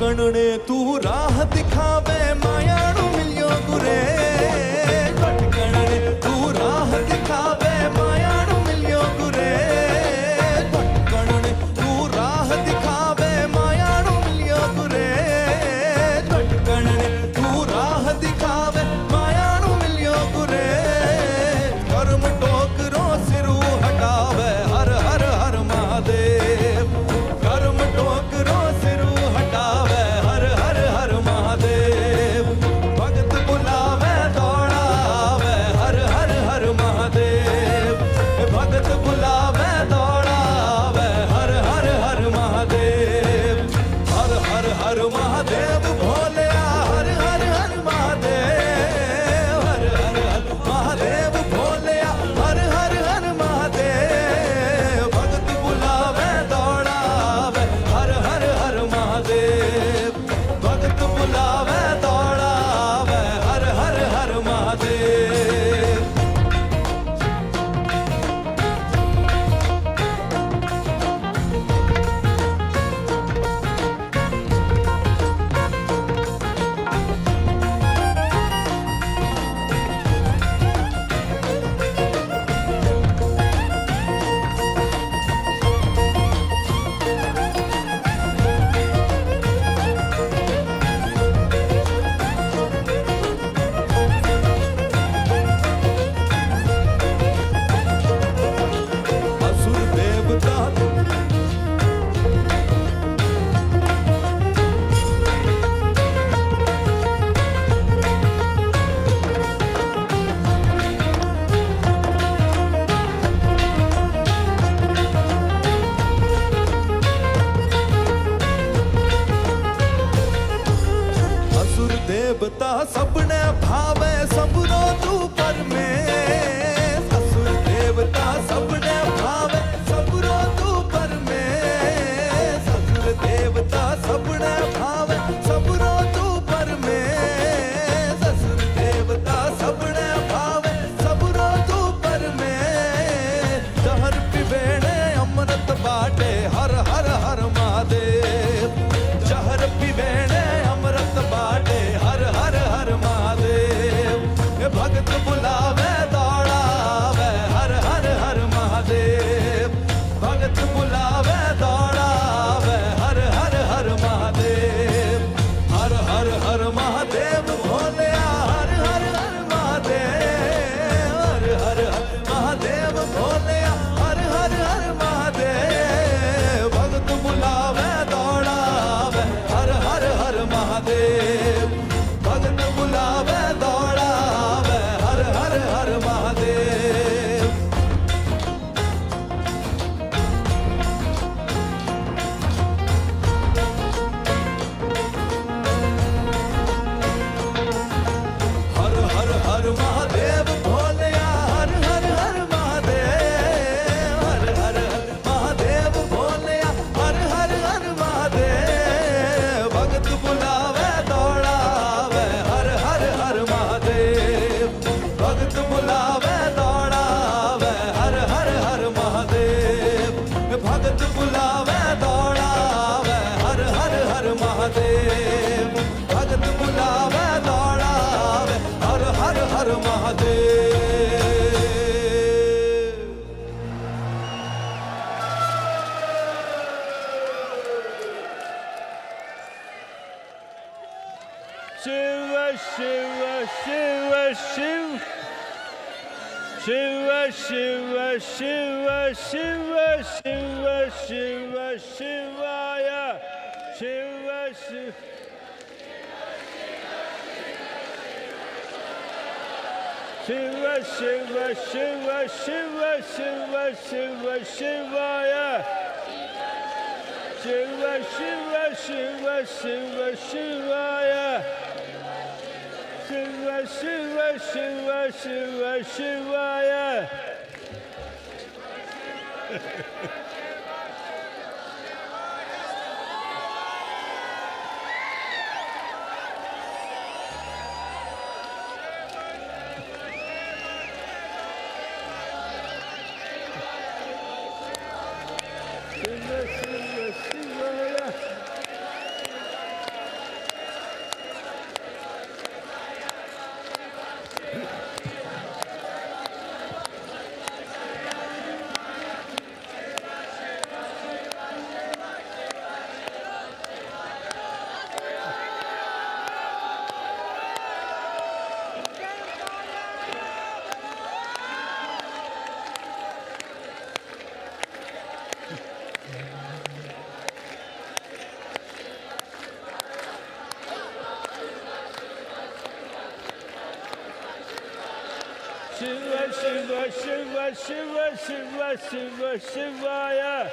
भटकणने तू राह दिखावे मायाणू मिलियो गुरे भटकणने तू राह दिखावे मायाणू मिलियो गुरे भटकणने तू राह दिखावे मायाणू मिलियो गुरे भटकणने तू राह दिखावे मायाणू मिलियो गुरे कर्म टोकरो सिरू हटावे हर हर हर महादेव कर्म टोकरो सिरू हटावे हर हर हर महादेव भगत बुलावे दौड़ावे हर हर हर महादेव भगत बुलावे दौड़ावे हर हर हर महादेव हर हर हर महादेव भोलेया हर हर हर महादेव हर हर हर महादेव भोलेया हर हर हर महादेव भगत बुलावे दौड़ावे हर हर हर महादेव भगत बुलावे दौड़ावे हर हर हर महादेव असुर देवता असुर देवता सबने भावे सबरो तू पर में असुर देवता सबने भावे सबरो तू पर में असुर देवता सबने भावे सबरो तू पर में असुर देवता सबने भावे सबरो तू पर में जहर पिबेणे अमृत बाटे हर हर हर महादेव जहर पिबेणे अमृत बाटे हर हर हर महादेव ये भगत बुलावे दौड़ावे हर हर हर महादेव भगत बुलावे दौड़ावे हर हर हर महादेव हर हर हर महादेव भोलेया हर हर हर महादेव हर हर हर महादेव भोलेया हर हर हर महादेव भगत बुलावे दौड़ावे हर हर हर महादेव भगत बुलावे दौड़ावे हर हर हर महादेव हर हर हर महादेव भोलेया हर हर हर महादेव हर हर हर महादेव भोलेया हर हर हर महादेव भगत बुलावे दौड़ावे हर हर हर महादेव भगत बुलावे दौड़ावे हर हर हर महादेव भगत बुलावे दौड़ावे हर हर हर महादेव भगत बुलावे दौड़ावे हर हर हर Mahadev Shiva, Shiva, Shiva, Shiva. Shiva, Shiva, Shiva, Shiva, Shiva, Shiva, Shivaya. Shiva, Shiva. Shiva, Shiva, Shiva, Shiva, Shiva, Shiva, Shivaya. Shiva, Shiva, Shiva, Shiva, Shivaya. Shiva, Shiva, Shiva, Shiva, Shivaya. Shiva, Shiva, Shivaya. Shiva Shiva Shiva Shiva Shiva Shivaya.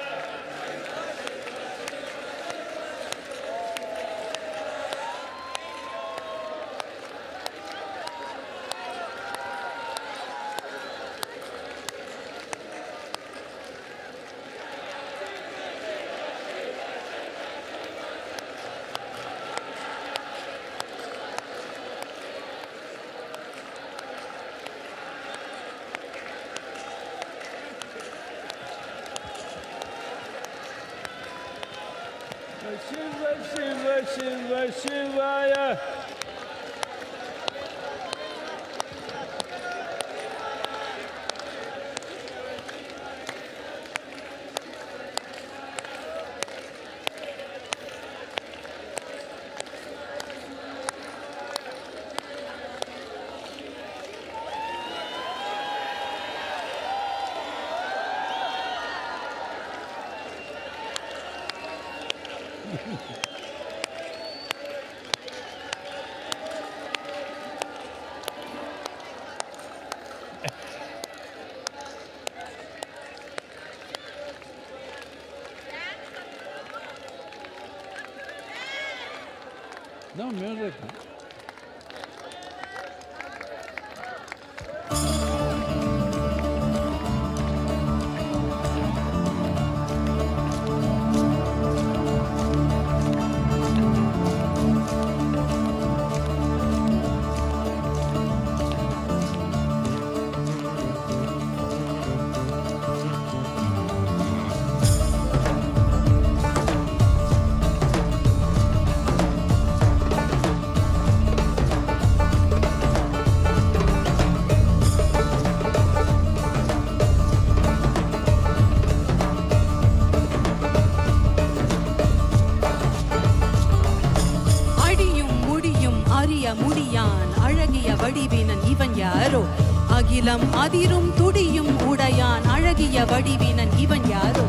Shiva Shiva Shiva Shivaya. No music. முடியான் அழகிய வடிவினன் இவன் யாரோ அகிலம் அதிரும் துடியும் உடையான் அழகிய வடிவினன் இவன் யாரோ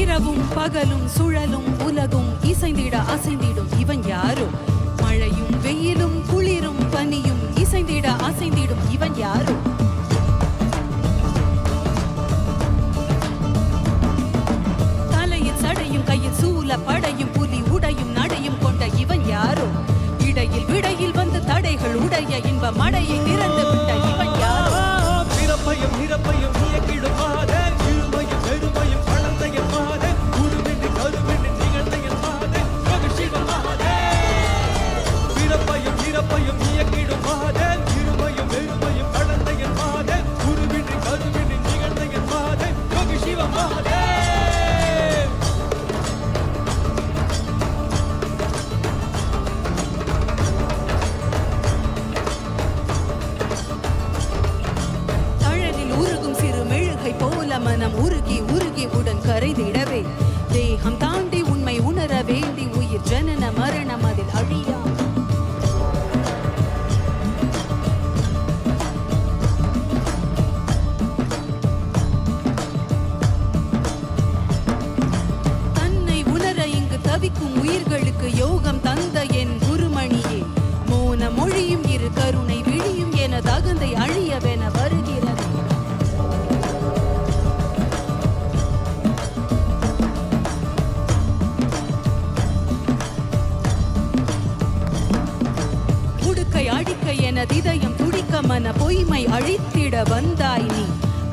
இரவும் பகலும் சுழலும் உலகும் இசைந்திட அசைந்திடும் இவன் யாரோ மழையும் வெயிலும் குளிரும் பனியும் இசைந்திட அசைந்திடும் இவன் யாரோ சடையும் கையில் சூல படையும் புலி உடையும் நடையும் கொண்ட இவன் யாரோ இடையில் விடையில் வந்து தடைகள் உடைய இன்ப மடையை திறந்து விட்ட இவன் யாரோ பிறப்பையும் இறப்பையும் இயக்கிடும் மாதே இருமையும் பெருமையும் வளர்ந்த என் மாதே குருவின்றி கருவின்றி நிகழ்ந்த என் மாதே சிவ மாதே பிறப்பையும் இறப்பையும் இயக்கிடும் மாதே இருமையும் பெருமையும் வளர்ந்த என் மாதே குருவின்றி கருவின்றி நிகழ்ந்த என் மாதே யோகி சிவ மாதே போல மனம் உருகி உருகி உடன் கரைதிடவே தேகம் தாண்டி உண்மை உணர வேண்டி உயிர் ஜனன மரணம் அதில் அழியா தன்னை உணர இங்கு தவிக்கும் உயிர்களுக்கு யோகம் தந்த என் குருமணியே மோன மொழியும் இரு கருணை விழியும் என தகுந்தை அழியவென வருகிறது இதயம் துடிக்க மன பொய்மை அழித்திட வந்தாய் நீ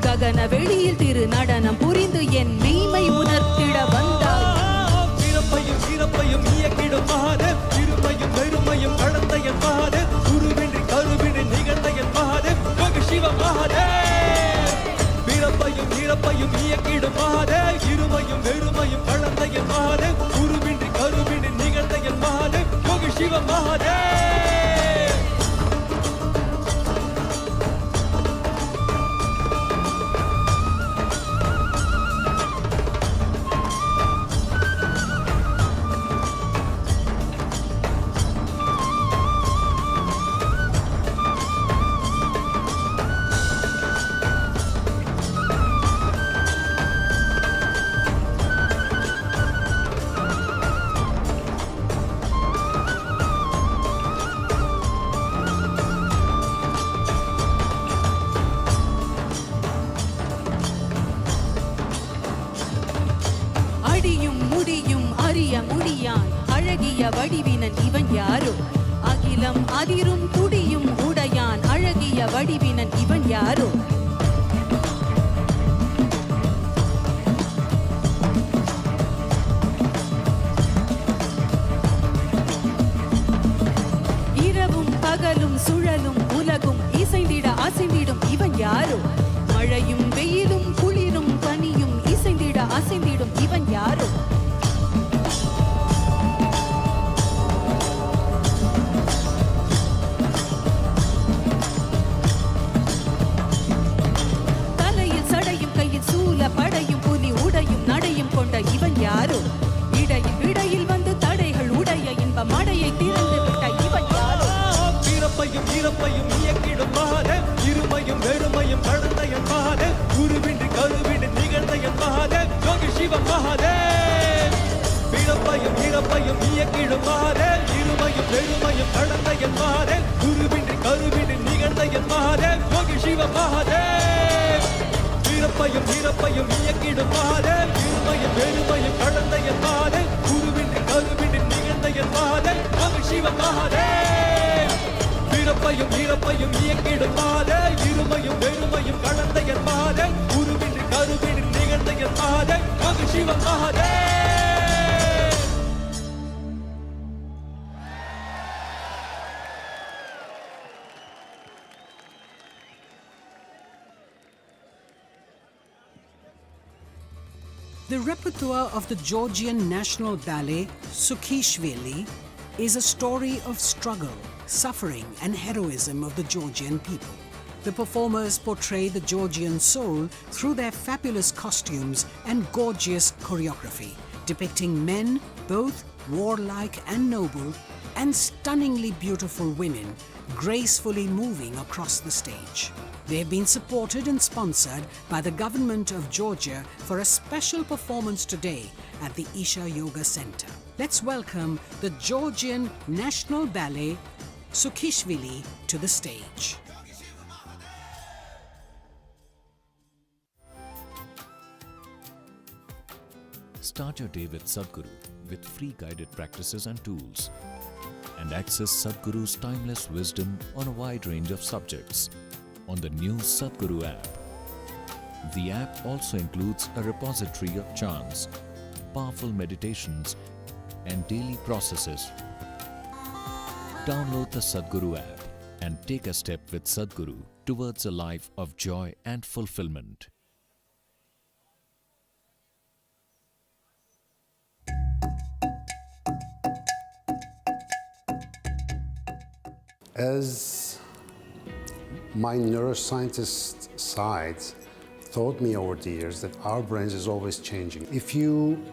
ககன வெளியில் திரு நடனம் புரிந்து என் மெய்மை உணர்த்திட வந்தாய் பிறப்பையும் இறப்பையும் இயக்கிடும் மாதே இருமையும் பெருமையும் கடந்த என் மாதே குருவின்றி கருவின்றி நிகழ்ந்த என் மாதே யோகி சிவ மாதே பிறப்பையும் இறப்பையும் இயக்கிடும் மாதே இருமையும் பெருமையும் கடந்த என் மாதே குருவின்றி கருவின்றி நிகழ்ந்த என் மாதே யோகி சிவ மாதே அழகிய வடிவினன் இவன் யாரோ அகிலம் அதிரும் துடியும் உடையான் அழகிய வடிவினன் இவன் யாரோ இரவும் பகலும் சுழலும் உலகும் இசைந்திட அசைந்திடும் இவன் யாரோ மழையும் வெயிலும் குளிரும் பனியும் இசைந்திட அசைந்திடும் இவன் யாரோ தலையில் சடையும் கையில் சூல படையும் புலி உடையும் நடையும் கொண்ட இவன் யாரோ இடையில் விடையில் வந்து தடைகள் உடைய இன்ப மடையை திறந்து விட்ட இவன் யாரோ பிறப்பையும் இறப்பையும் இயக்கிடும் மகாதேவ் இருமையும் வெறுமையும் கடந்த என் மகாதேவ் குருவின்றி கருவின்றி நிகழ்ந்த என் மகாதேவ் யோகி சிவ மகாதேவ் பிறப்பையும் இறப்பையும் இயக்கிடும் மகாதேவ் இருமையும் வெறுமையும் கடந்த என் மகாதேவ் குருவின்றி கருவின்றி நிகழ்ந்த என் மகாதேவ் யோகி சிவ மகாதேவ் பிறப்பையும் இறப்பையும் இயக்கிடும் மகாதேவ் இருமையும் வெறுமையும் கடந்த என் மகாதேவ் குருவின்றி கருவின்றி நிகழ்ந்த என் மகாதேவ் யோகி சிவ மகாதேவ் பிறப்பையும் இறப்பையும் இயக்கிடும் மாதே இருமையும் வெறுமையும் கடந்த என் மாதே குருவின்றி கருவின்றி நிகழ்ந்த என் மாதே யோகி சிவ மகாதே The repertoire of the Georgian National Ballet Sukhishvili is a story of struggle, suffering and heroism of the Georgian people. The performers portray the Georgian soul through their fabulous costumes and gorgeous choreography, depicting men, both warlike and noble, and stunningly beautiful women, gracefully moving across the stage. They have been supported and sponsored by the government of Georgia for a special performance today at the Isha Yoga Center. Let's welcome the Georgian National Ballet Sukhishvili to the stage. Start your day with Sadhguru with free guided practices and tools, and access Sadhguru's timeless wisdom on a wide range of subjects on the new Sadhguru app. The app also includes a repository of chants, powerful meditations, and daily processes. Download the Sadhguru app and take a step with Sadhguru towards a life of joy and fulfillment. As my neuroscientist side taught me over the years that our brains is always changing. If you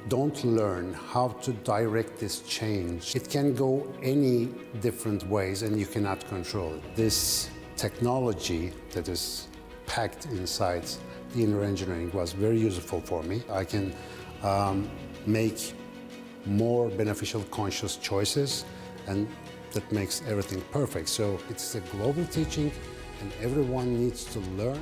don't learn how to direct this change, it can go any different ways and you cannot control it. This technology that is packed inside the inner engineering was very useful for me. I can make more beneficial conscious choices, and that makes everything perfect. So it's a global teaching and everyone needs to learn.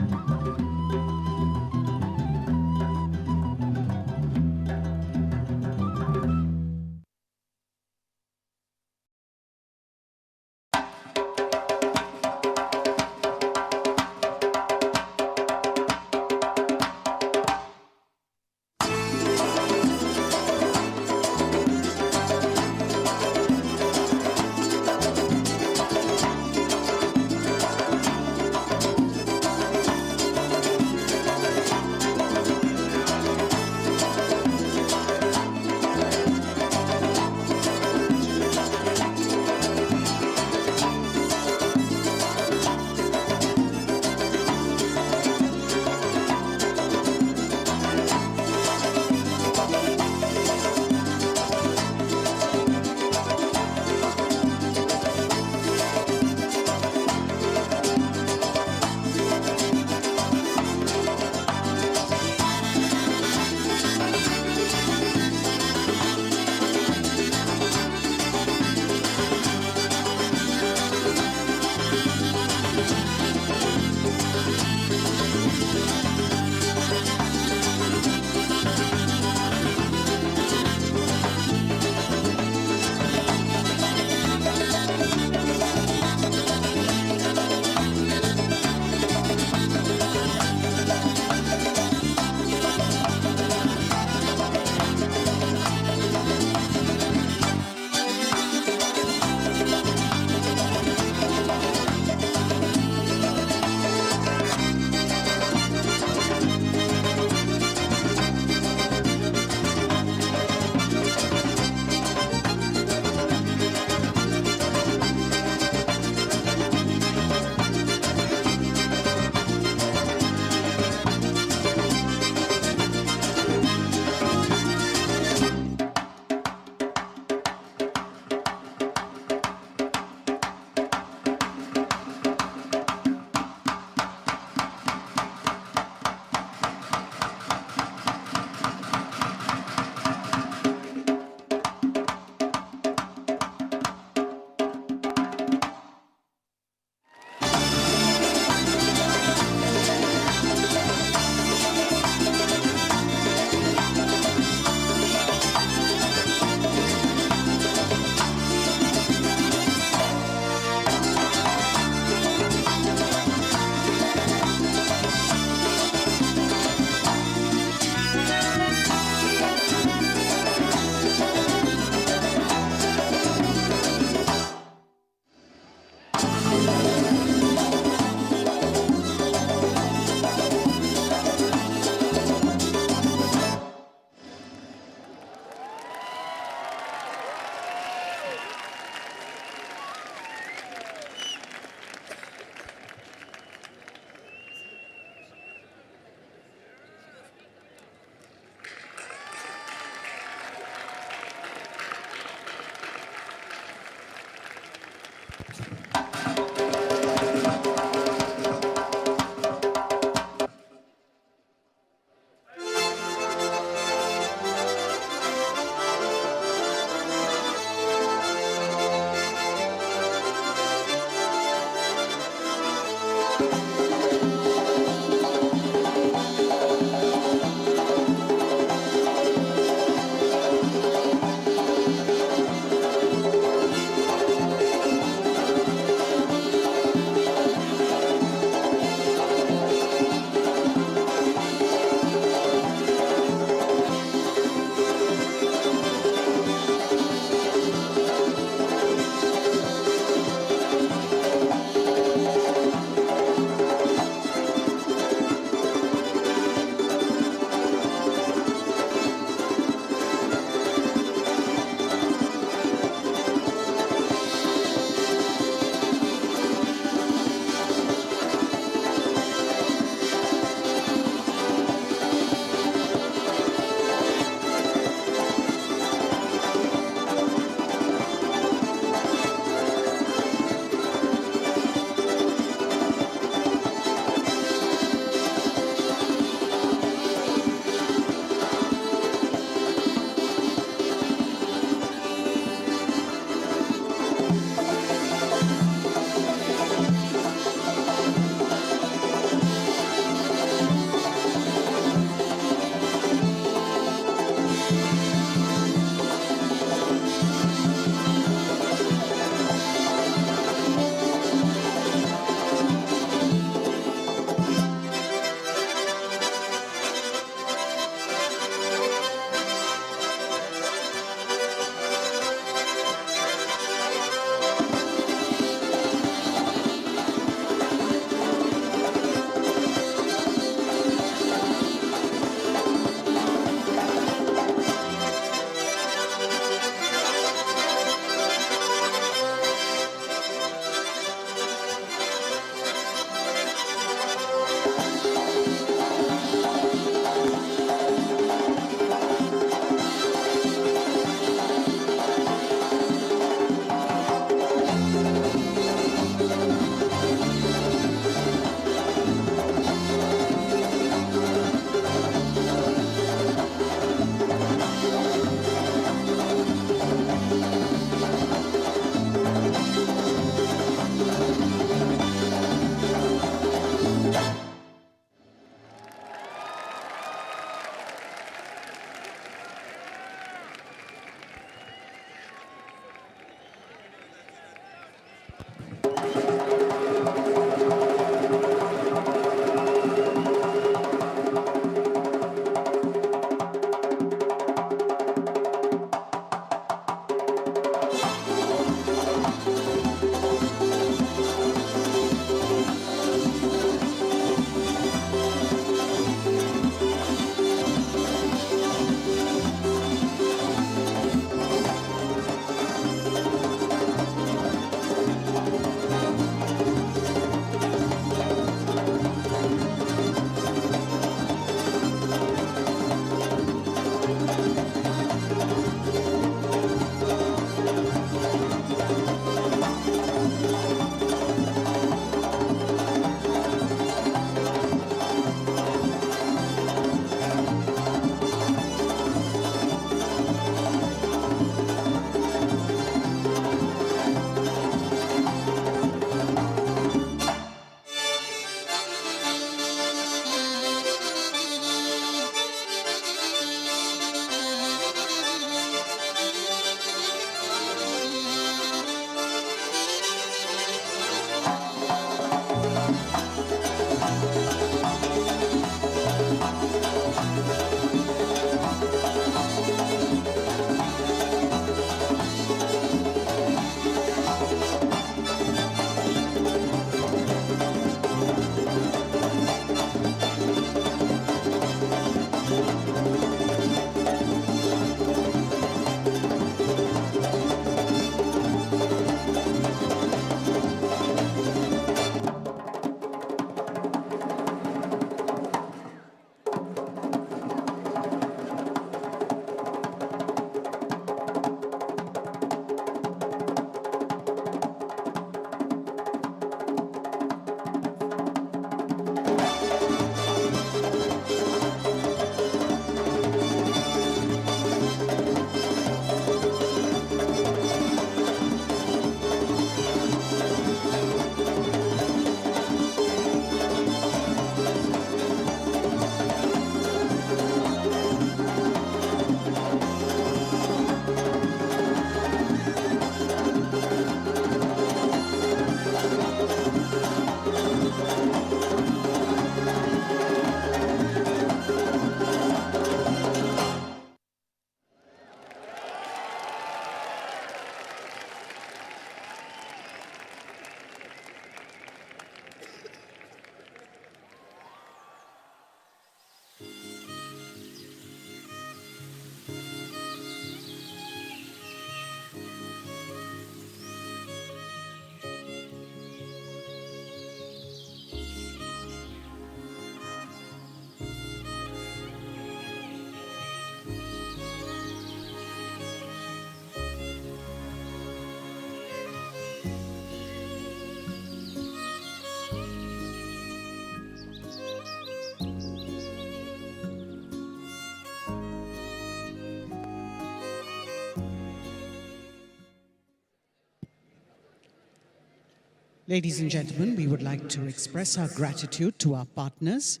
Ladies and gentlemen, we would like to express our gratitude to our partners,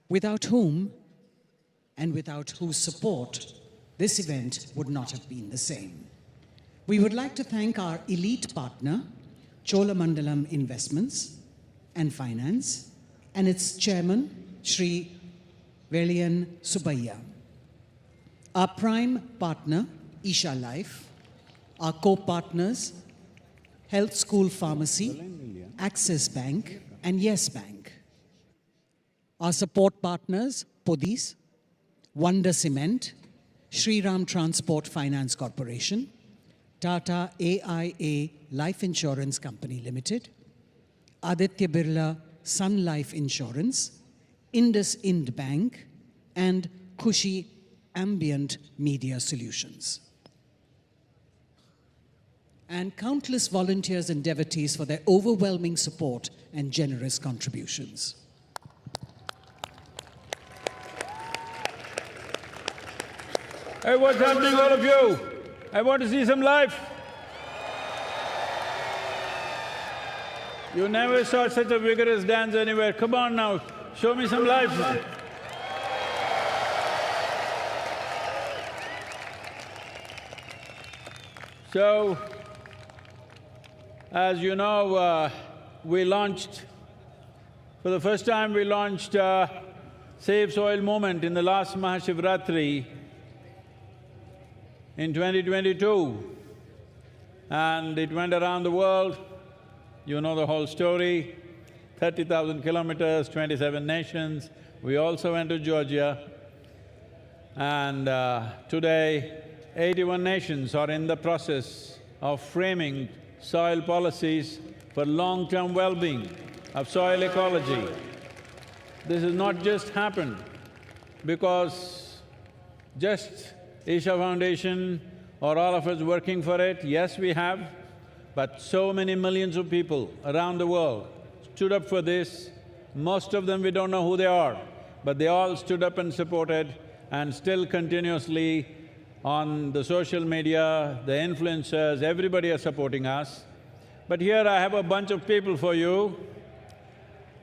without whom and without whose support this event would not have been the same. We would like to thank our elite partner, Cholamandalam Investments and Finance, and its chairman, Shri Velian Subbiah. Our prime partner, Isha Life, our co-partners, Health School Pharmacy, Axis Bank, and Yes Bank. Our support partners, Podis, Wonder Cement, Shriram Transport Finance Corporation, Tata AIA Life Insurance Company Limited, Aditya Birla Sun Life Insurance, Indus Ind Bank, and Khushi Ambient Media Solutions. And countless volunteers and devotees for their overwhelming support and generous contributions. Hey, what's happening, all of you? I want to see some life. You never saw such a vigorous dance anywhere. Come on now, show me some life. So, as you know, for the first time we launched Save Soil Movement in the last Mahashivratri in 2022, and it went around the world. You know the whole story, 30,000 kilometers, 27 nations. We also went to Georgia, and today 81 nations are in the process of framing soil policies for long-term well-being of soil ecology. This has not just happened because just Isha Foundation or all of us working for it. Yes, we have, but so many millions of people around the world stood up for this. Most of them we don't know who they are, but they all stood up and supported, and still continuously on the social media, the influencers, everybody are supporting us. But here I have a bunch of people for you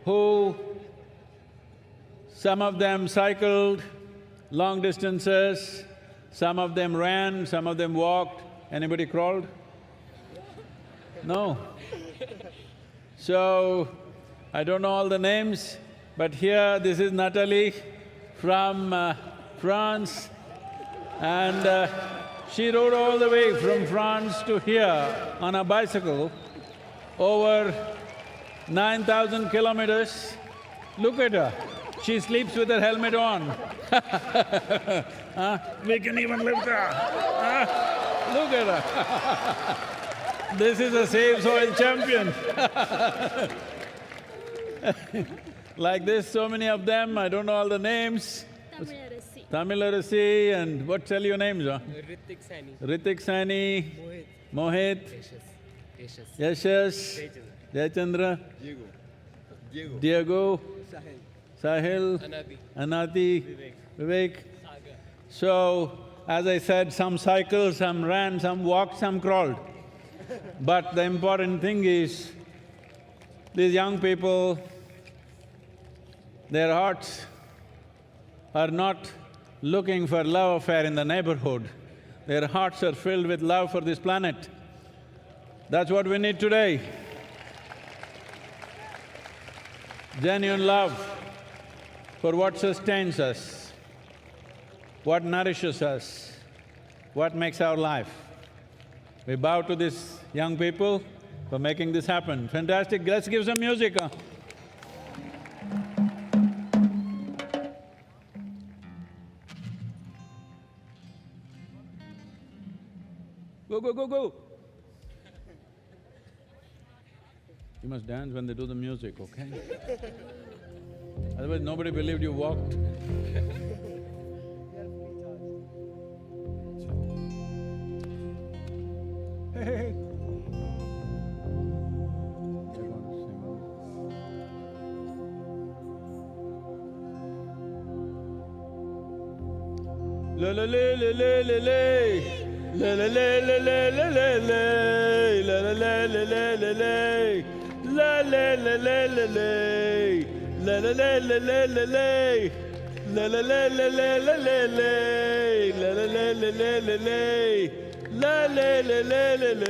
who… some of them cycled long distances, some of them ran, some of them walked. Anybody crawled? No. So, I don't know all the names, but here this is Natalie from France, and she rode all the way from France to here on a bicycle, over 9,000 kilometers. Look at her, she sleeps with her helmet on. We can even lift her. Look at her. This is a Save Soil champion. Like this, so many of them, I don't know all the names. Tamil-Arasi, and what tell your names, huh? Ritik Sani, Mohit, Yashas, Jayachandra, Diego, Sahil, Anati, Vivek. So, as I said, some cycled, some ran, some walked, some crawled. But the important thing is, these young people, their hearts are not looking for love affair in the neighborhood. Their hearts are filled with love for this planet. That's what we need today. Genuine love for what sustains us, what nourishes us, what makes our life. We bow to these young people for making this happen. Fantastic, let's give some music, huh? Go, go, go, go! You must dance when they do the music, okay? Otherwise nobody believed you walked. Hey, hey, hey. La la la la la la la. La la la la la la la la, la la la la la la la, La la la la la la. La la la la la la la. La la la la la la la la. La la la la la la la. La la la la la la.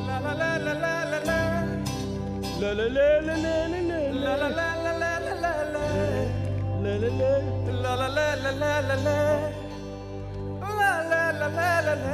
La la la la la la la. La la la la la la la. La la la la la la la la. La la la. La la la la la la la. La la la la la la.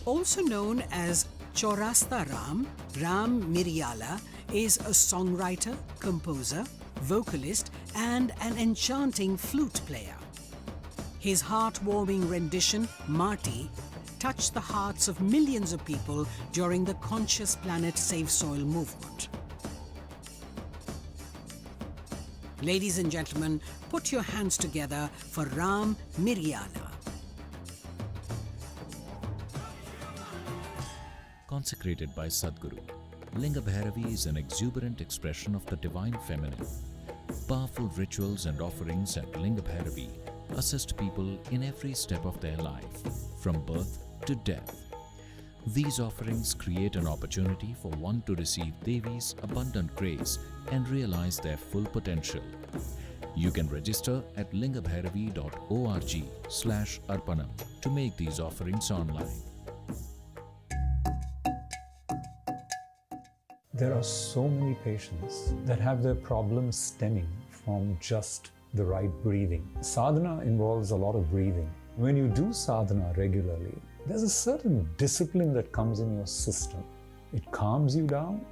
Also known as Chaurasta Ram, Ram Miryala is a songwriter, composer, vocalist, and an enchanting flute player. His heartwarming rendition, Marty, touched the hearts of millions of people during the Conscious Planet Save Soil movement. Ladies and gentlemen, put your hands together for Ram Miryala. Consecrated by Sadhguru, Linga Bhairavi is an exuberant expression of the divine feminine. Powerful rituals and offerings at Linga Bhairavi assist people in every step of their life, from birth to death. These offerings create an opportunity for one to receive Devi's abundant grace and realize their full potential. You can register at lingabhairavi.org/arpanam to make these offerings online. There are so many patients that have their problems stemming from just the right breathing. Sadhana involves a lot of breathing. When you do sadhana regularly, there's a certain discipline that comes in your system. It calms you down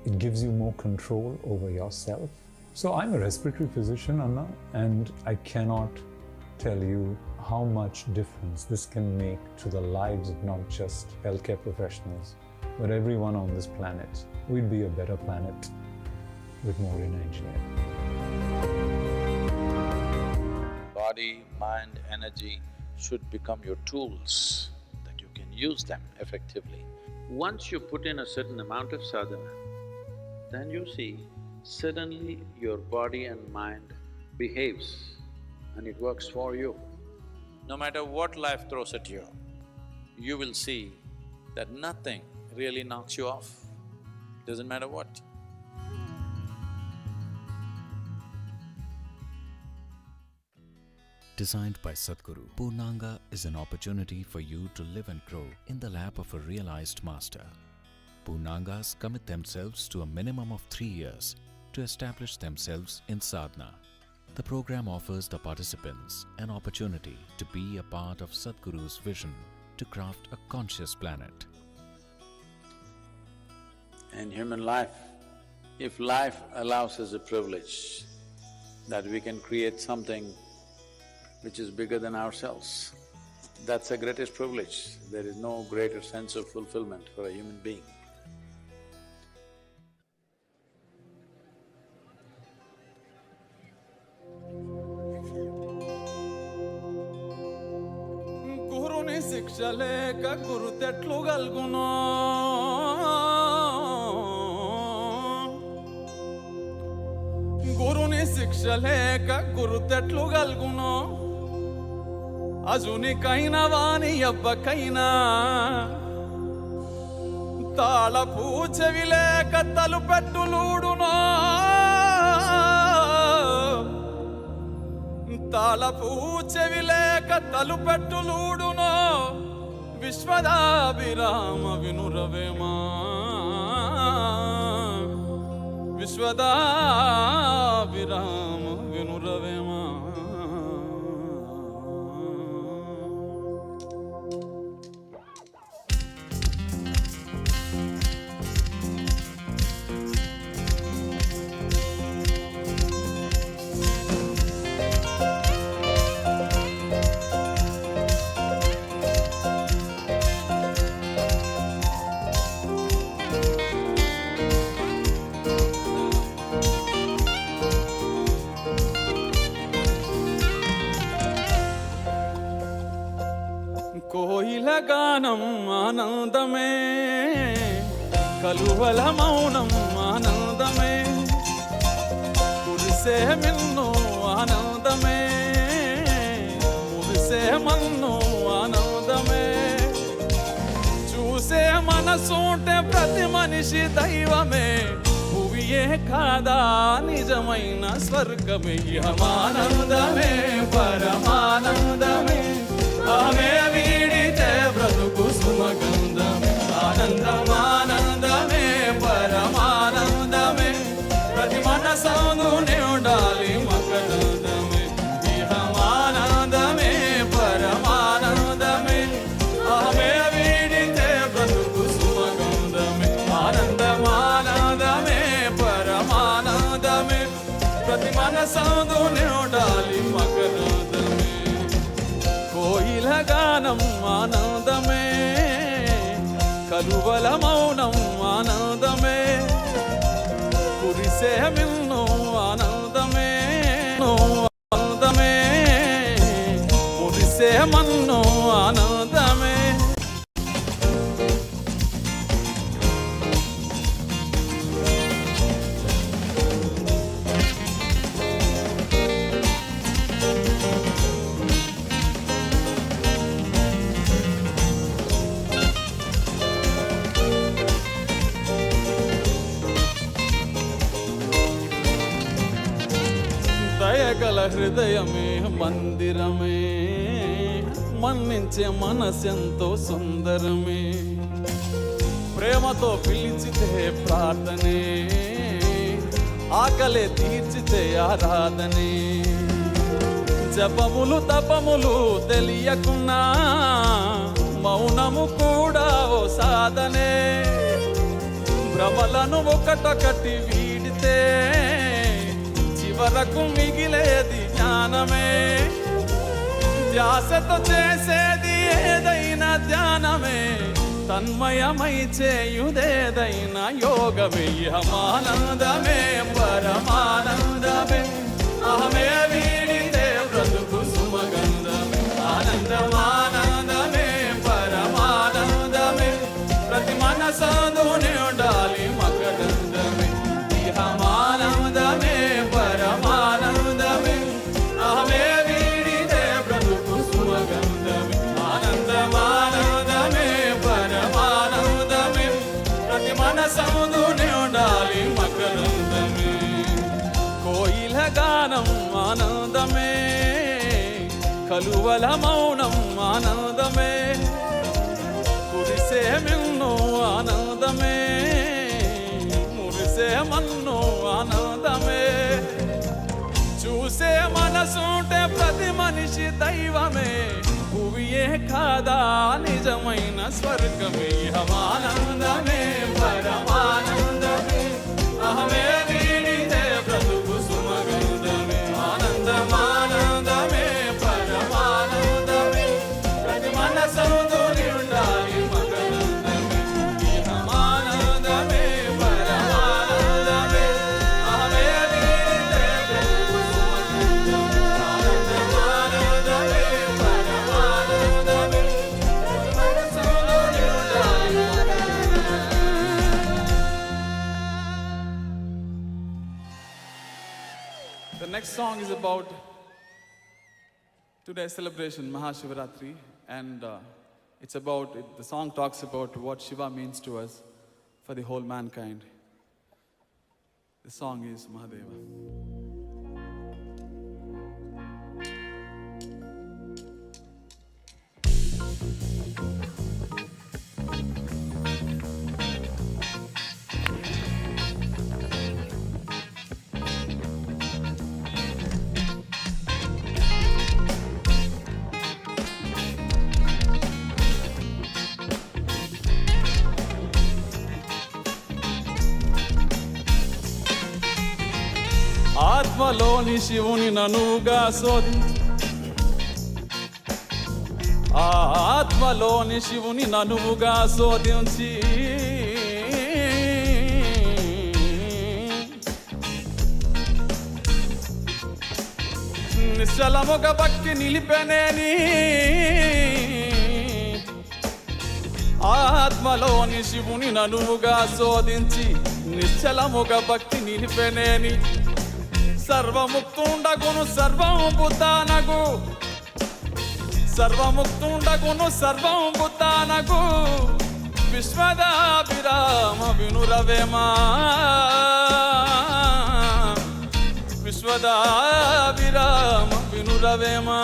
It gives you more control over yourself. So I'm a respiratory physician, Anna, and I cannot tell you how much difference this can make to the lives of not just healthcare professionals, but everyone on this planet. We'd be a better planet with more in engineering. Body, mind, energy should become your tools, that you can use them effectively. Once you put in a certain amount of sadhana, then you see suddenly your body and mind behaves and it works for you. No matter what life throws at you, you will see that nothing really knocks you off, doesn't matter what. Designed by Sadhguru, Purnanga is an opportunity for you to live and grow in the lap of a realized master. Purnangas commit themselves to a minimum of 3 years to establish themselves in sadhana. The program offers the participants an opportunity to be a part of Sadhguru's vision to craft a conscious planet. In human life, if life allows us a privilege that we can create something which is bigger than ourselves, that's the greatest privilege. There is no greater sense of fulfillment for a human being. గురుని శిక్ష లేక గురుతెట్లు గల్గునో గురుని శిక్ష లేక గురుతెట్లు గల్గునో అజునికైనా వాని అబ్బకైనా తాళపు చెవి లేక తలుపెట్టులూడునో తాళపు చెవి లేక తలుపెట్టులూడునో విశ్వదాభిరామ వినురవేమా విశ్వదాభిరామ వినురవేమా కోయిల గానం ఆనందమే కలువల మౌనం ఆనందమే కురిసే మిన్ను ఆనందమే మురిసే మన్ను ఆనందమే చూసే మనసుంటే ప్రతి మనిషి దైవమే భువియే కాదా నిజమైన స్వర్గమే ఆనందమే పరమానందమే ఆమె వీడితే బ్రతుకు సుమగంధమే ఆనందమానందమే పరమానందమే ప్రతి మనసందునే ఉండాలి మకరందమే ఇహమానందమే పరమానందమే ఆమె వీడితే బ్రతుకు సుమగంధమే ఆనందమానందమే పరమానందమే ప్రతి మనసందునే ఉండాలి మకరందమే కోయిల గానం ఆనందమే కలువల మౌనం ఆనందమే కురిసే మిన్ను ఆనందమే ఆనందమే కురిసే మన్ను ఆనందమే దయగల హృదయమే మందిరమే మన్నించే మనసెంతో సుందరమే ప్రేమతో పిలిచితే ప్రార్థనే ఆకలే తీర్చితే ఆరాధనే జపములు తపములు తెలియకున్నా మౌనము కూడా ఓ సాధనే భ్రమలను ఒక్కటొక్కటి వీడితే చివరకు మిగిలేది జ్ఞానమే. ధ్యాసతో చేసేది ఏదైనా ధ్యానమే, తన్మయమై చేయుదేదైనా యోగమే. ఇహమానందమే పరమానందమే, అహమే వీడితే బ్రతుకు సుమగంధమే. ఆనందమానందమే పరమానందమే, ప్రతి మనసందునే ఉండాలి మకరందమే. ఇహమానందమే పరమానందమే, అహమే వీడితే బ్రతుకు సుమగంధమే. ఆనందమానందమే పరమానందమే, ప్రతి మనసందునే ఉండాలి మకరందమే. కోయిల గానం ఆనందమే, కలువల మౌనం ఆనందమే, కురిసే మిన్ను ఆనందమే, మురిసే మన్ను ఆనందమే. చూసే మనసుంటే ప్రతి మనిషి దైవమే, భువియే కాదా నిజమైన స్వర్గమే. ఇహమానందమే పరమానందమే, అహమే వీడితే బ్రతుకు సుమగంధమే. ఆనందమానందమే పరమానందమే, ప్రతి మనసందునే ఉండాలి మకరందమే. ఇహమానందమే పరమానందమే, అహమే వీడితే బ్రతుకు సుమగంధమే. ఆనందమానందమే పరమానందమే, ప్రతి మనసందునే ఉండాలి మకరందమే. The next song is about today's celebration, Mahashivaratri, and the song talks about what Shiva means to us for the whole mankind. The song is Mahadeva. ఆత్మలోని శివుని ననుగా శోధించి, ఆత్మలోని శివుని ననువుగా శోధించి, నిశ్చలముగ భక్తి నిలిపెనేని, ఆత్మలోని శివుని ననువుగా శోధించి, నిశ్చలముగ భక్తి నిలిపెనేని. సర్వముక్తుండగును సర్వము బుద్ధానగు, సర్వముక్తుండగును సర్వము బుద్ధానగు, విశ్వదాభిరామ వినురవేమా. విశ్వదాభిరామ వినురవేమా.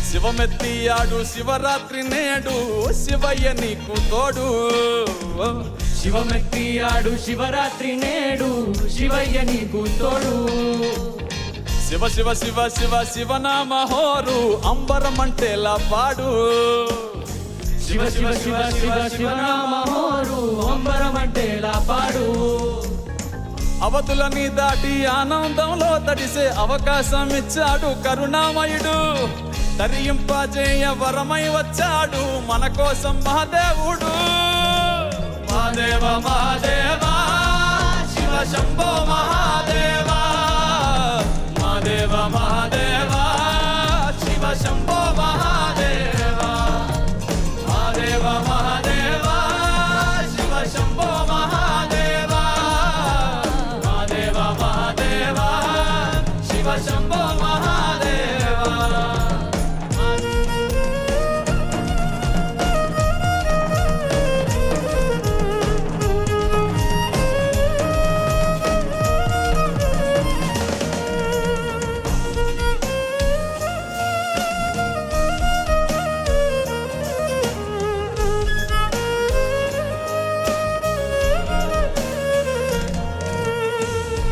శివమెత్తియాడు శివరాత్రి నేడు, శివయ్య నీకు తోడు. శివమెత్తియాడు శివరాత్రి నేడు, శివయ్య నీకు తోడు. శివ శివ శివ శివ శివనామ హోరు, అంబరమంటేలా పాడు. శివ శివ శివ శివ శివనామ హోరు, అంబరమంటేలా పాడు. అవతులని దాటి ఆనందంలో తడిసే అవకాశం ఇచ్చాడు కరుణామయుడు. తరింపజేయ వరమై వచ్చాడు మన కోసం మహాదేవుడు. మహాదేవ మహాదేవ శివ శంభో మహాదేవ. మహాదేవ మహాదేవ శివ శంభో మహాదేవ. మహాదేవ మహాదేవ శివ శంభో మహాదేవ. మహాదేవ మహాదేవ శివ శంభో మహాదేవ.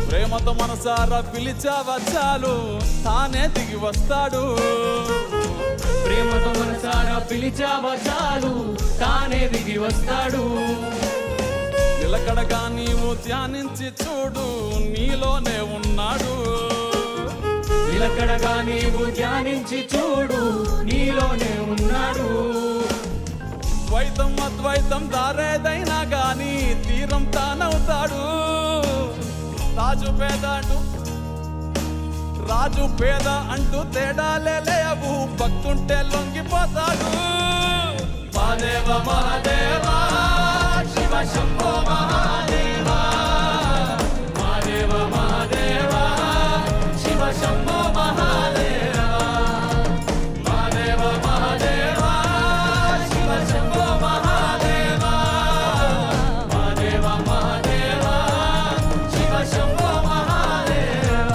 ప్రేమతో మనసారా పిలిచావా చాలు, తానే దిగి వస్తాడు. ప్రేమతో మనసారా పిలిచావా చాలు తానే దిగి వస్తాడు. నిలకడగా నీవు ధ్యానించి చూడు నీలోనే ఉన్నాడు. నిలకడగా నీవు ధ్యానించి చూడు నీలోనే ఉన్నాడు. ద్వైతం అద్వైతం దారేదైనా గాని తీరం తానవుతాడు. రాజు పేద అంటూ తేడాలే లేవు, భక్తుంటే లొంగిపోతాడు. మహాదేవ మహాదేవ శివ శంభో మహాదేవ, మహాదేవ మహాదేవ శివ శంభో మహాదేవ, మహాదేవ మహాదేవ శివ శంభో మహాదేవ, మహాదేవ మహాదేవ శివ శంభో మహాదేవ.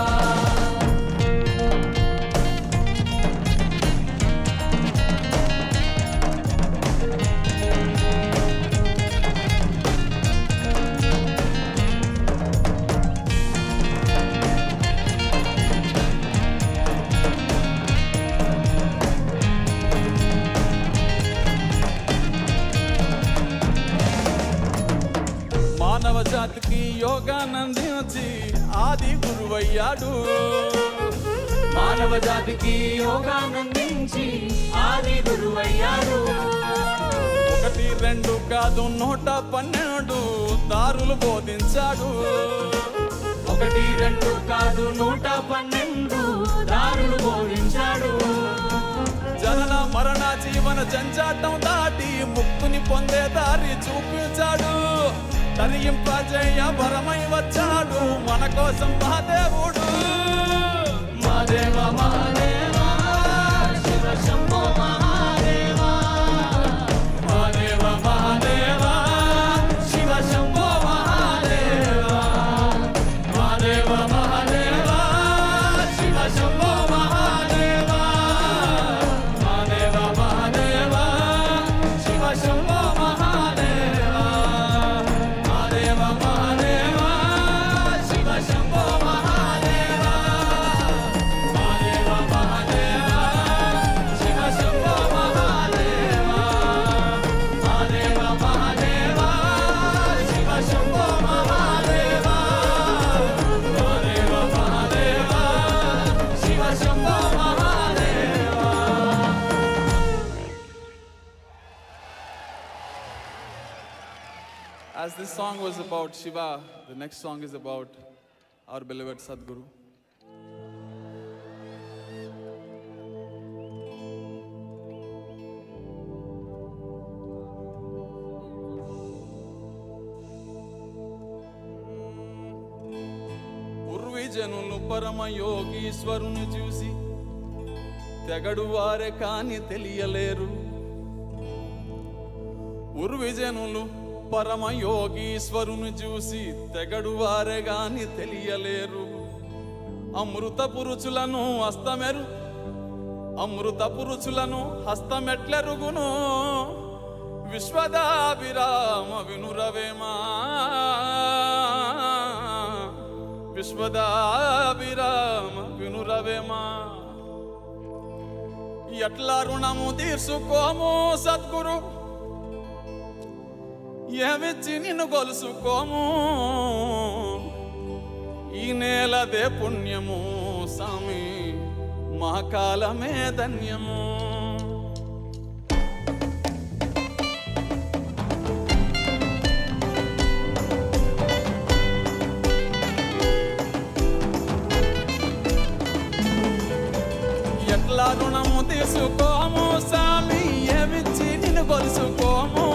మానవ జాతికి యోగానందించి ఆది గురువయ్యాడు. మానవ జాతికి యోగానందించి ఆది గురువయ్యాడు. 1 2 కాదు 112 దారులు బోధించాడు. 1 2 కాదు 112 దారులు బోధించాడు. జనన మరణ జీవన జంజాటం దాటి ముక్తుని పొందే దారి చూపించాడు. తరింపజేయ వరమై వచ్చాడు మన కోసం మహాదేవుడు. Mahadeva Mahadeva Shiva Shambho Mahadeva, Mahadeva Mahadeva Shiva Shambho Mahadeva, Mahadeva Mahadeva Shiva Shambho Mahadeva, Mahadeva Mahadeva Shiva Shambho Mahadeva, Mahadeva Mahadeva Shiva Shambho Mahadeva, Mahadeva Mahadeva Shiva Shambho Mahadeva, Mahadeva Mahadeva Shiva Shambho Mahadeva, Mahadeva Mahadeva Shiva Shambho Mahadeva. As this song was about Shiva, the next song is about our beloved Sadhguru. పూర్వీజనులు పరమ యోగీశ్వరుని చూసి తెగడు వారే కాని తెలియలేరు. పూర్వీజనులు పరమ యోగీశ్వరుని చూసి తెగడు వారే గాని తెలియలేరు. అమృత పురుచులను హస్తమెట్లెరుగును విశ్వదాభిరామ వినురవేమా, విశ్వదాభిరామ వినురవేమా. ఎట్లా రుణము తీర్చుకోము సద్గురు, ఏమిచ్చి నిన్ను గొలుసుకోము. ఈ నేలదే పుణ్యము సామి, మా కాలమే ధన్యము. ఎట్లా రుణము తీసుకోము సామి, ఏమిచ్చి నిన్ను గొలుసుకోము.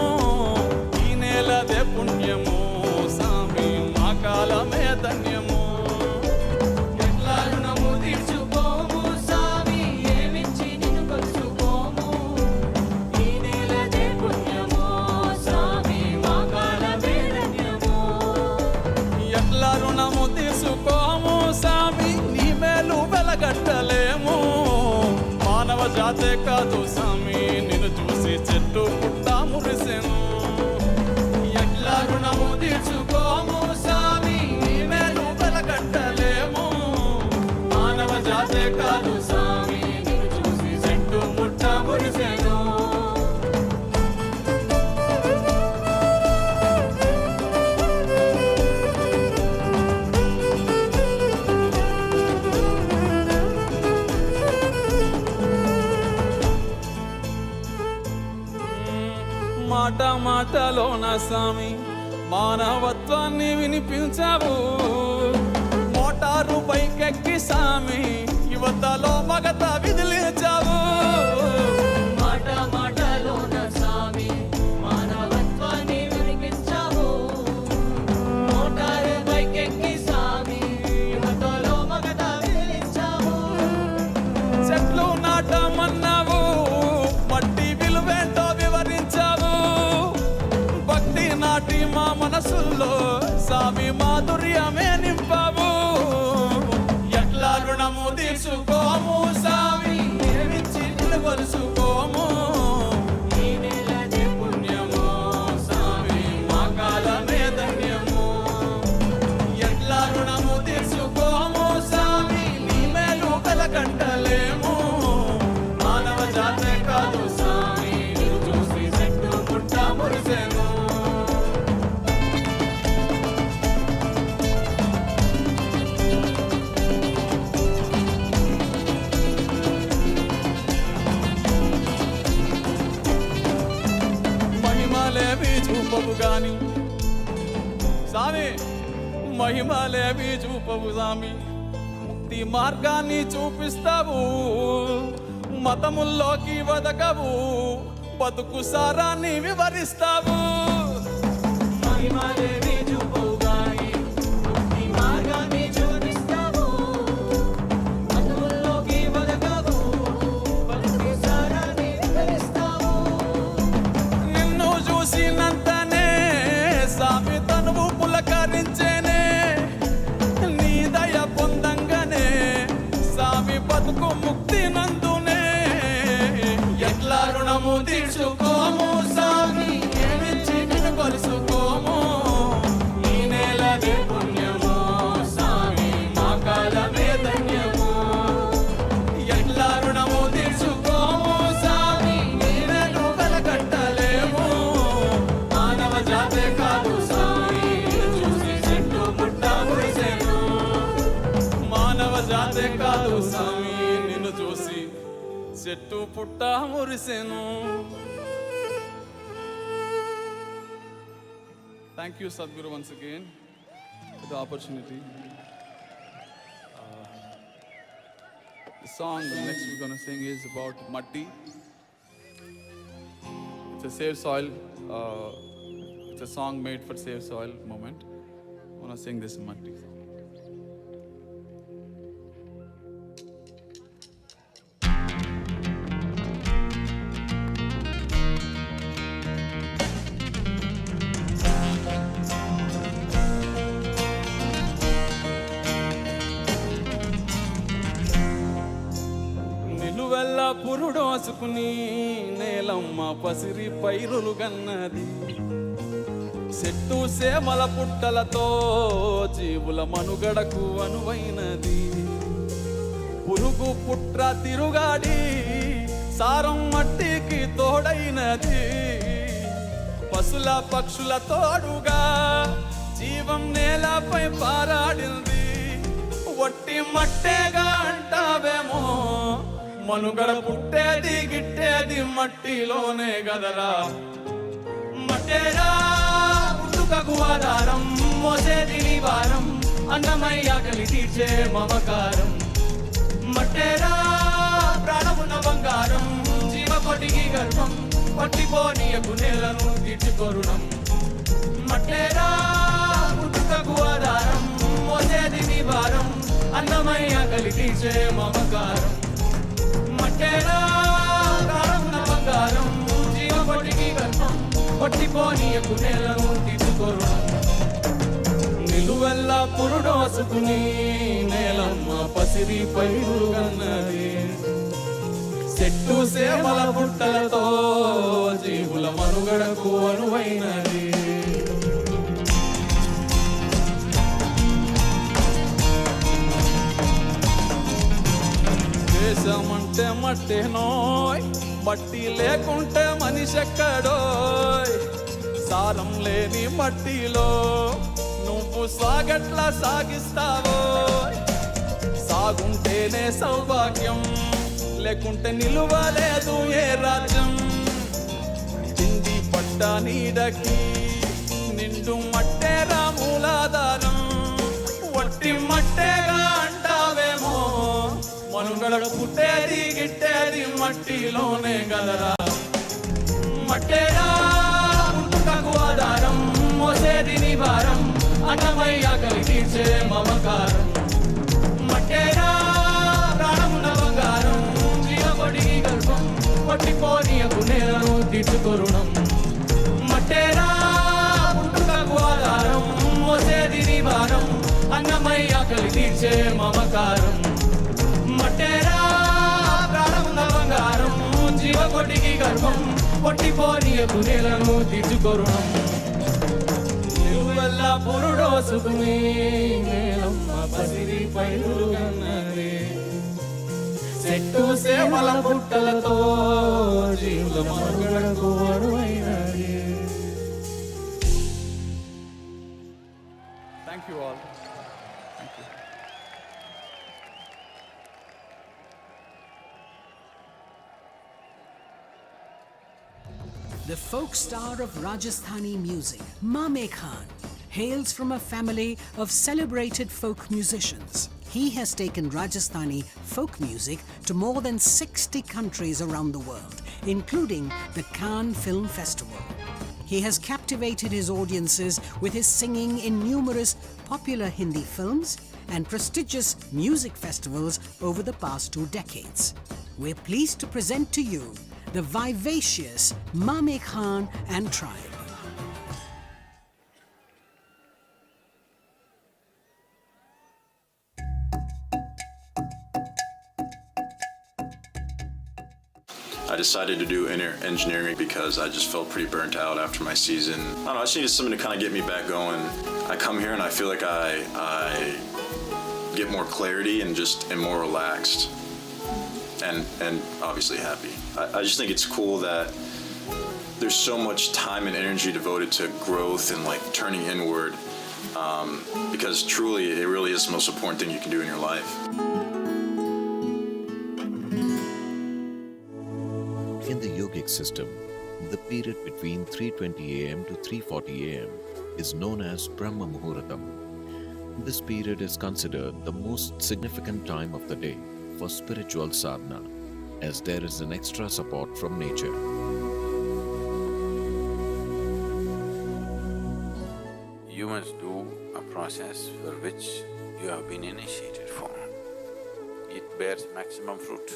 ఈ నేలదే పుణ్యము సామి, మా కాలమే ధన్యము. ఎట్లా రుణము తీర్చుకోము సామి, ఏమిచ్చి నిన్ను కొలుచుకోము. ఈ నేలదే పుణ్యము సామి, మా కాలమే ధన్యము. ఎట్లా రుణము తీసుకోము సామి, నీ మేలు వెలగట్టలేము. మానవ జాతే కాదు సామి, నిన్ను చూసి చెట్టు పుట్ట మురిసెను. ఎట్లా రుణము తీర్చుకోము సామి, నీ మేలు వెలగట్టలేము. మానవ జాతే కాదు సామి, నిన్ను చూసి చెట్టు మాట మాటలోన స్వామి మానవత్వాన్ని వినిపించావు. మోటారు పైకెక్కి స్వామి యువతలో మగత విదిలించావు. మాట మాటలోన స్వామి మానవత్వాన్ని వినిపించావు. మోటారు పైకెక్కి స్వామి యువతలో మగత విదిలించావు. చెట్లు నాటమన్నావు, మట్టి విలువేంటో వివరించావు. భక్తి నాటి మా మనసుల్లో స్వామి మాధుర్యమే నింపావు. ఎట్లా రుణము తీర్చుకోము స్వామి ఏమిచ్చి నిలువలుసుకోము. ఈ నెలదే పుణ్యము స్వామి మా కాలమే ధన్యము. ఎట్లా రుణము తీర్చుకోము స్వామి నీ మేలు కలకంటలేము. మానవ జాతే కాదు స్వామి నిన్ను చూసి చెట్టు పుట్ట మురిసెను. మహిమలేవి చూపవు గాని స్వామి మహిమలేవి చూపవు స్వామి ముక్తి మార్గాన్ని చూపిస్తావు. మతముల్లోకి వదకవు బతుకు సారాన్ని వివరిస్తావు. మహిమలేవి చూపవు గాని ముక్తి మార్గాన్ని చూపిస్తావు. మతముల్లోకి వదకవు బతుకు సారాన్ని వివరిస్తావు. నిన్ను చూసినంతనే స్వామి తనువు పులకరించేనే. నీ దయ పొందంగానే స్వామి బతుకు ముక్తి నందునే. ఎట్లా రుణము తీర్చుకోము స్వామి ఏమిచ్చి నిన్ను కొలుసుకోము. ఈ నేలదే పుణ్యము స్వామి మా కాలమే ధన్యము. ఎట్లా రుణము తీర్చుకోము స్వామి నీవేను వెలకట్టలేము. మానవ జాతే కాదు స్వామి చూసి చెట్టు పుట్ట మురిసెను. మానవ జాతే కాదు స్వామి నిన్ను చూసి చెట్టు పుట్ట మురిసెను. Thank you, Sadhguru, once again for the opportunity. The song next we're going to sing is about Matti. It's a Save Soil. It's a song made for Save Soil moment. I want to sing this in Matti. నిలువెల్ల పురుడోసుకుని నేలమ్మ పసిరి పైరులు గన్నది. చెట్టు సేమల పుట్టలతో జీవుల మనుగడకు అనువైనది. పురుగు పుట్ర తిరుగాడి సారం మట్టికి తోడైనది. పశుల పక్షుల తోడుగా జీవం నేలపై పారాడింది. వట్టి మట్టేగా అంటావేమో మనుగడ పుట్టేది గిట్టేది మట్టిలోనే గదరా. మట్టేరా పుట్టుకకు ఆధారం మోసేది నీ భారం అన్నమయ్య ఆకలి తీర్చే మమకారం. మట్టేరా ప్రాణమున్న బంగారం జీవకోటికి గర్భం పట్టిపోనీయకు నేలను తీర్చుకొరుణం. మట్టేరా పుట్టుకకు ఆధారం మోసేది నీ భారం అన్నమయ్య ఆకలి తీర్చే మమకారం. మట్టేరా ప్రాణమున్న బంగారం జీవకోటికి గర్భం పట్టిపోనీయకు నేలను తీర్చుకొరుణం. నిలువెల్ల పురుడోసుకుని నేలమ్మ పసిరి పైరులు గన్నది. చెట్టు సేమల పుట్టలతో జీవుల మనుగడకు అనువైనది. దేశమంటే మట్టేనోయ్ మట్టి లేకుంటే మనిషెక్కడోయ్. సారం లేని మట్టిలో నువ్వు సాగట్లా సాగిస్తావో. సాగుంటేనే సౌభాగ్యం లేకుంటే నిలువలేదు ఏ రాజ్యం. తిండి పట్టు గుట్ట నీడకి నిండు మట్టేరా మూలాధారం వట్టి మట్టేగా అంటావేమో మనుగడ పుట్టేది గిట్టేది మట్టిలోనే గలరా మట్టేరా పుట్టుకకు ఆధారం మోసేది నీ భారం అన్నమై ఆకలి తీర్చే మమకారం మట్టేరా ప్రాణమున్న బంగారం జీవకొడికి గర్భం పట్టిపోనీయకు నేలను తీర్చుకొరుణం మట్టేరా పుట్టుకకు ఆధారం మోసేది నీ భారం అన్నమై ఆకలి తీర్చే మమకారం మట్టేరా ప్రాణమున్న బంగారం జీవకొడికి గర్భం పట్టిపోనీయకు నేలను తీర్చుకొరుణం నిలువెల్ల పురుడోసుకుని నేలమ్మ పసిరి పైరులు కన్నది చెట్టు సేవల పుట్టలతో జీవుల మనుగడకు అరువైనది. Thank you all. Thank you. The folk star of Rajasthani music, Mame Khan, hails from a family of celebrated folk musicians. He has taken Rajasthani folk music to more than 60 countries around the world, including the Cannes Film Festival. He has captivated his audiences with his singing in numerous popular Hindi films and prestigious music festivals over the past 2 decades. We're pleased to present to you the vivacious Mame Khan and tribe. I decided to do engineering because I just felt pretty burnt out after my season. I don't know, I just needed something to kind of get me back going. I come here and I feel like I get more clarity and just am more relaxed and obviously happy. I just think it's cool that there's so much time and energy devoted to growth and like turning inward because truly it really is the most important thing you can do in your life. In the yogic system, the period between 3:20 am to 3:40 am is known as Brahma Muhurtam. This period is considered the most significant time of the day for spiritual sadhana, as there is an extra support from nature. You must do a process for which you have been initiated for. It bears maximum fruit.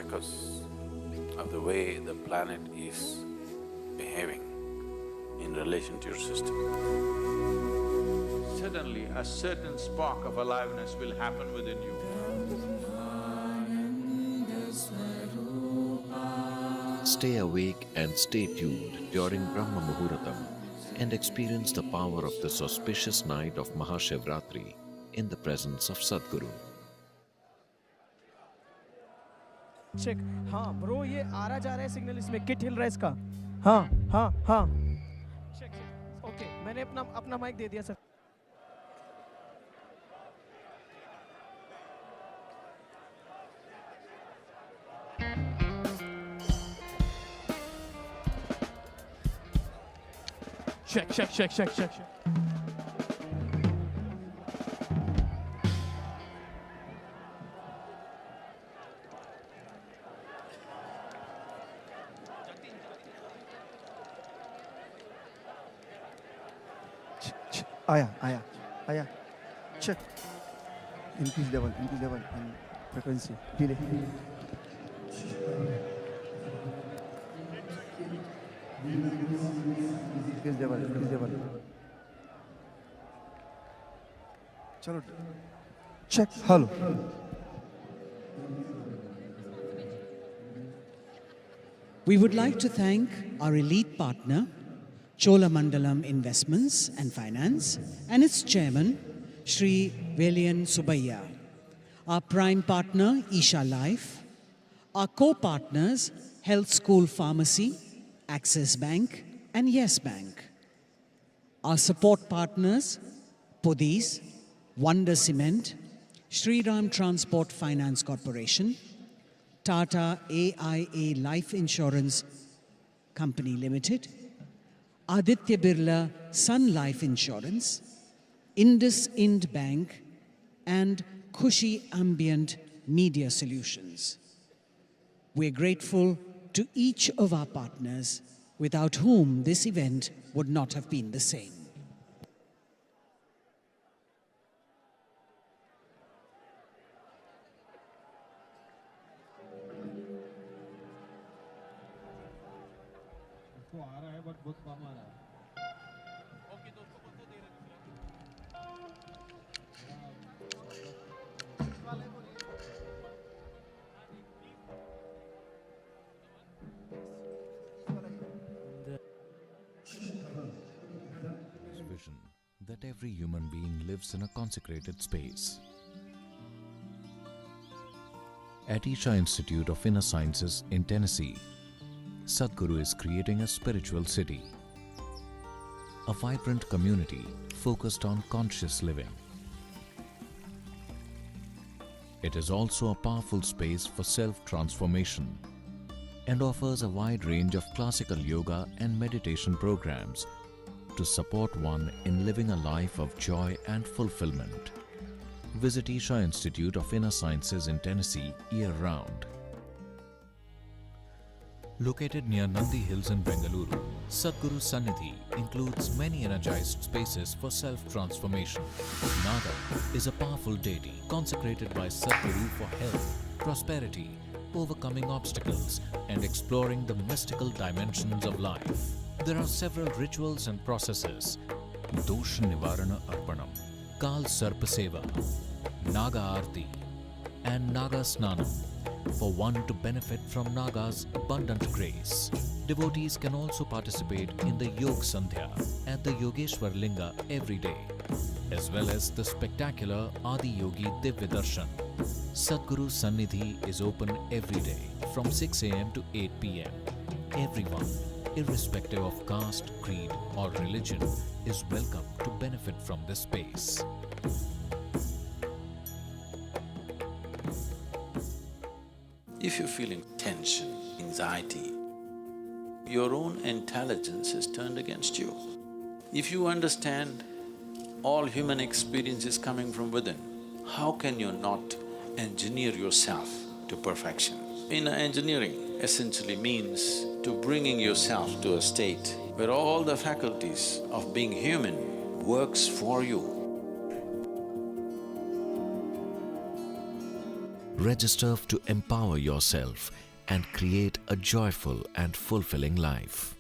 Because of the way the planet is behaving in relation to your system. Suddenly, a certain spark of aliveness will happen within you. Stay awake and stay tuned during Brahma Muhurtam and experience the power of this auspicious night of Mahashivratri in the presence of Sadguru. Check हाँ bro ये आ रहा जा रहा है signal इसमें kit हिल रहा है इसका हाँ हाँ हाँ चेक ओके मैंने अपना माइक दे दिया सर check. आया check increase level and frequency delay increase level चलो check hello We would like to thank our elite partner, Cholamandalam Investments and Finance, and its chairman, Shri Velian Subbiah, our prime partner, Isha Life, our co-partners, Health School Pharmacy, Axis Bank, and Yes Bank, our support partners, Podis, Wonder Cement, Shriram Transport Finance Corporation, Tata AIA Life Insurance Company Limited, Aditya Birla Sun Life Insurance, Indus Ind Bank, and Khushi Ambient Media Solutions. We're grateful to each of our partners, without whom this event would not have been the same. Vision that every human being lives in a consecrated space. At Isha Institute of Inner Sciences in Tennessee, Sadhguru is creating a spiritual city, a vibrant community focused on conscious living. It is also a powerful space for self-transformation and offers a wide range of classical yoga and meditation programs to support one in living a life of joy and fulfillment. Visit Isha Institute of Inner Sciences in Tennessee year-round. Located near Nandi Hills in Bengaluru, Sadhguru Sannidhi includes many energized spaces for self-transformation. Naga is a powerful deity consecrated by Sadhguru for health, prosperity, overcoming obstacles, and exploring the mystical dimensions of life. There are several rituals and processes: Dosh Nivarana Arpanam, Kal Sarpa Seva, Naga Aarti, and Naga Snanam for one to benefit from Naga's abundant grace. Devotees can also participate in the Yog Sandhya at the Yogeshwar Linga every day, as well as the spectacular Adi Yogi Divya Darshan. Sadhguru Sannidhi is open every day from 6 a.m. to 8 p.m. Everyone, irrespective of caste, creed, or religion, is welcome to benefit from this space. If you're feeling tension, anxiety, your own intelligence is turned against you. If you understand all human experience is coming from within, how can you not engineer yourself to perfection? Inner engineering essentially means to bringing yourself to a state where all the faculties of being human works for you. Register to empower yourself and create a joyful and fulfilling life.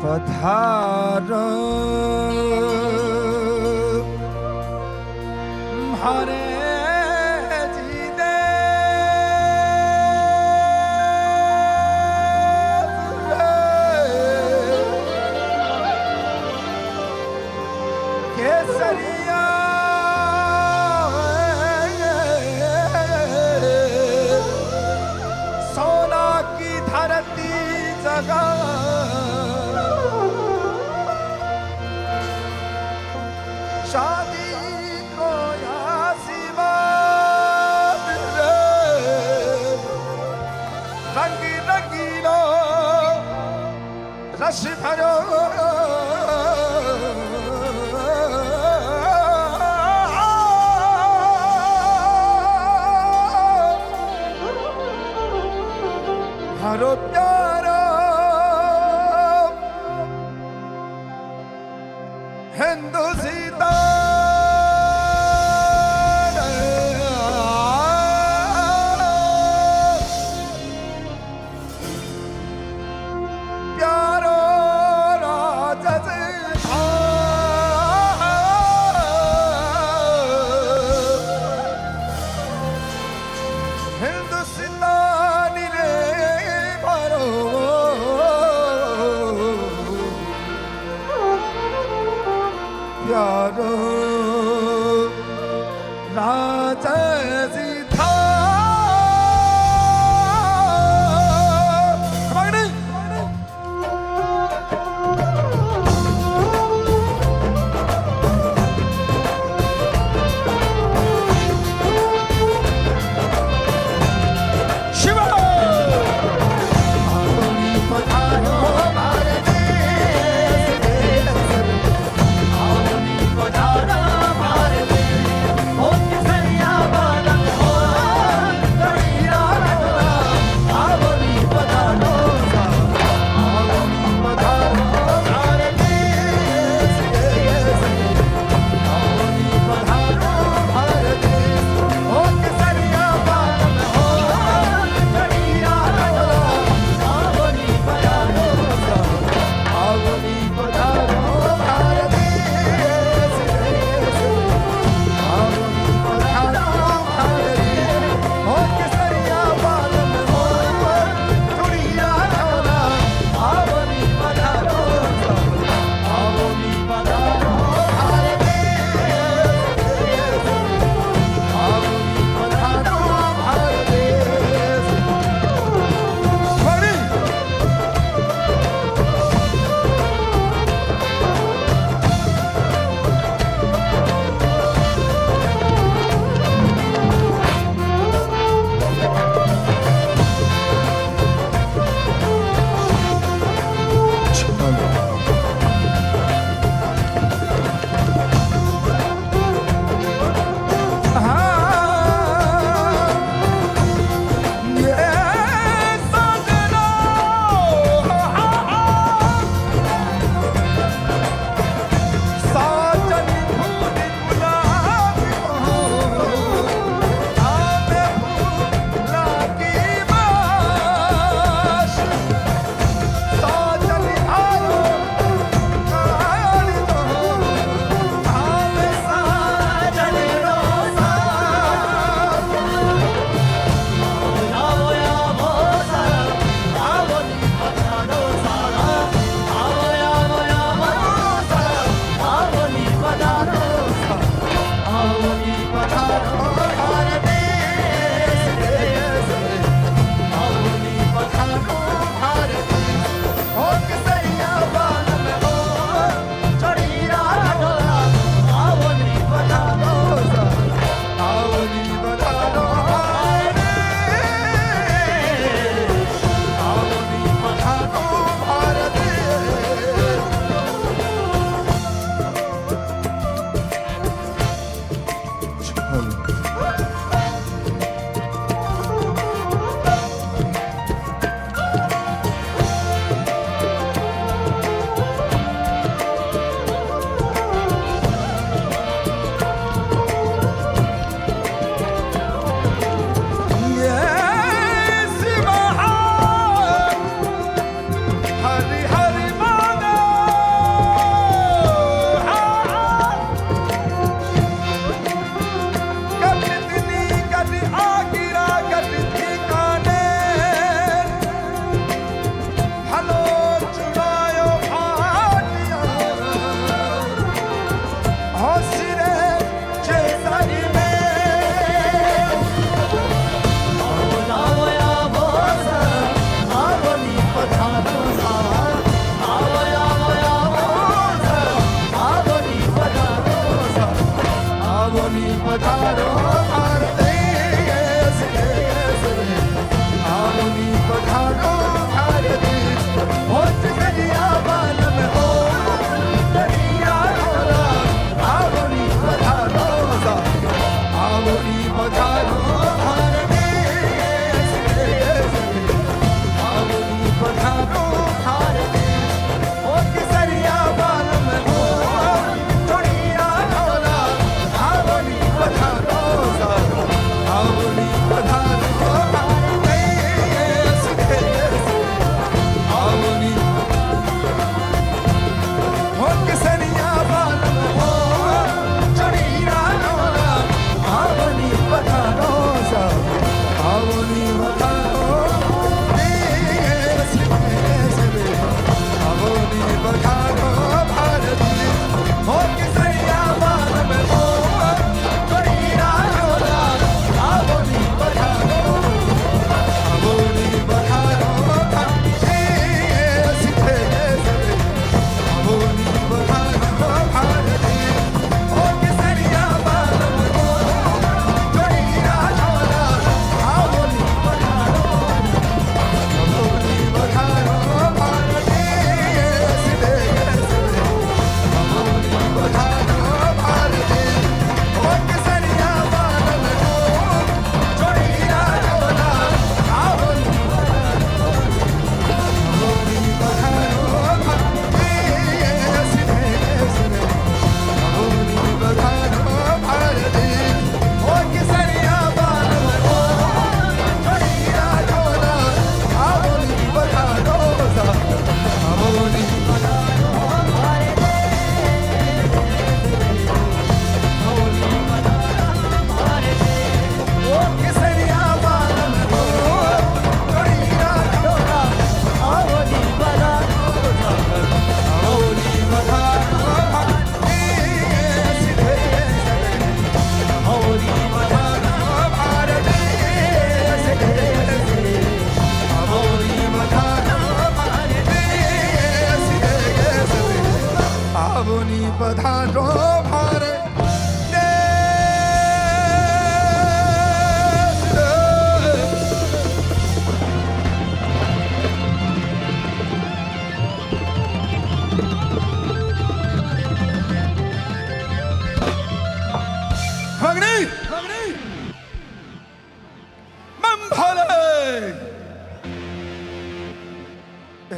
पधारो हरे जी केसरिया सोना की धरती जगह शादी को आशीर्वाद रंग रंगीलो रस भरो हरो प्यारो हिंदुस्तान प्यारो राजस्थान हिंदुस्तानी रे भरो प्यारो राजस्थान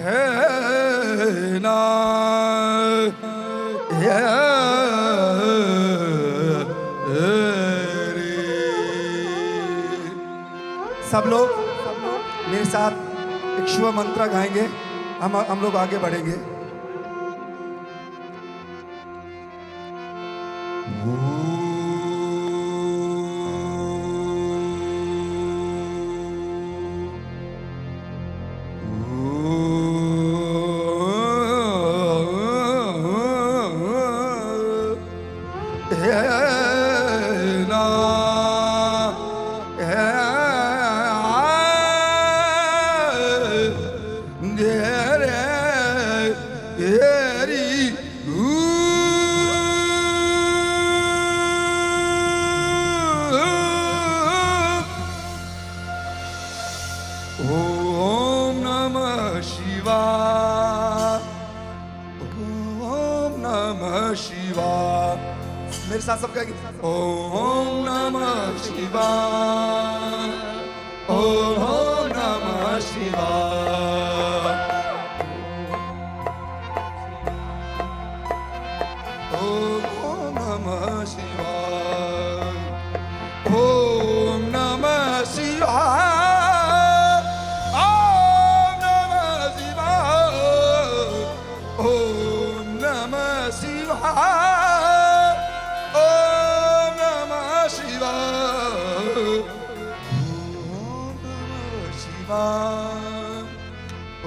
ना सब लोग मेरे साथ एक शुभ मंत्र गाएंगे, हम लोग आगे बढ़ेंगे। ओम नमः शिवाय, ओम नमः शिवाय। मेरे साथ सबका ओम नमः शिवाय, ओम नमः शिवाय, ओम नमः शिवाय, ओम नमः शिवाय।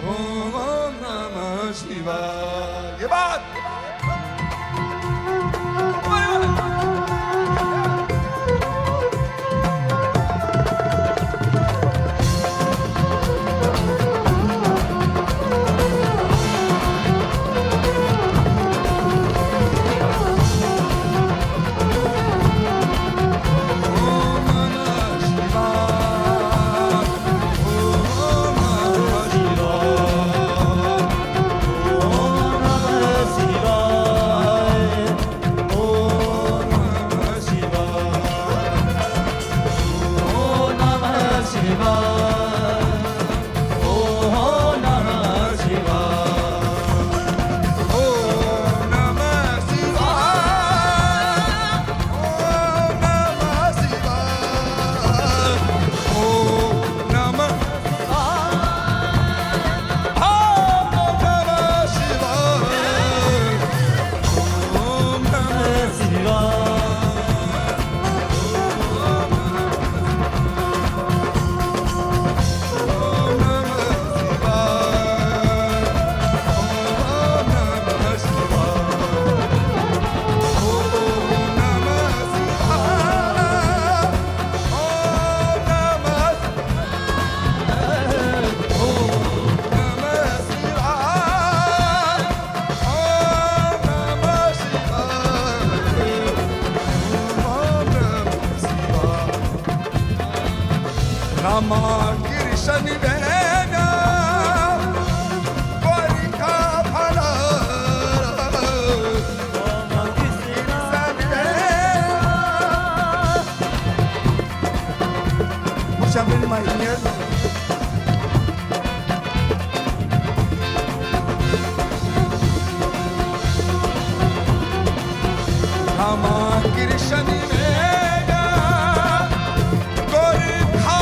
ओम नमः शिवाय। ये बात Rama Kirshani Vena Gorika Phala Rama Kirshani Vena. Push up in my ear. Rama Kirshani Vena Gorika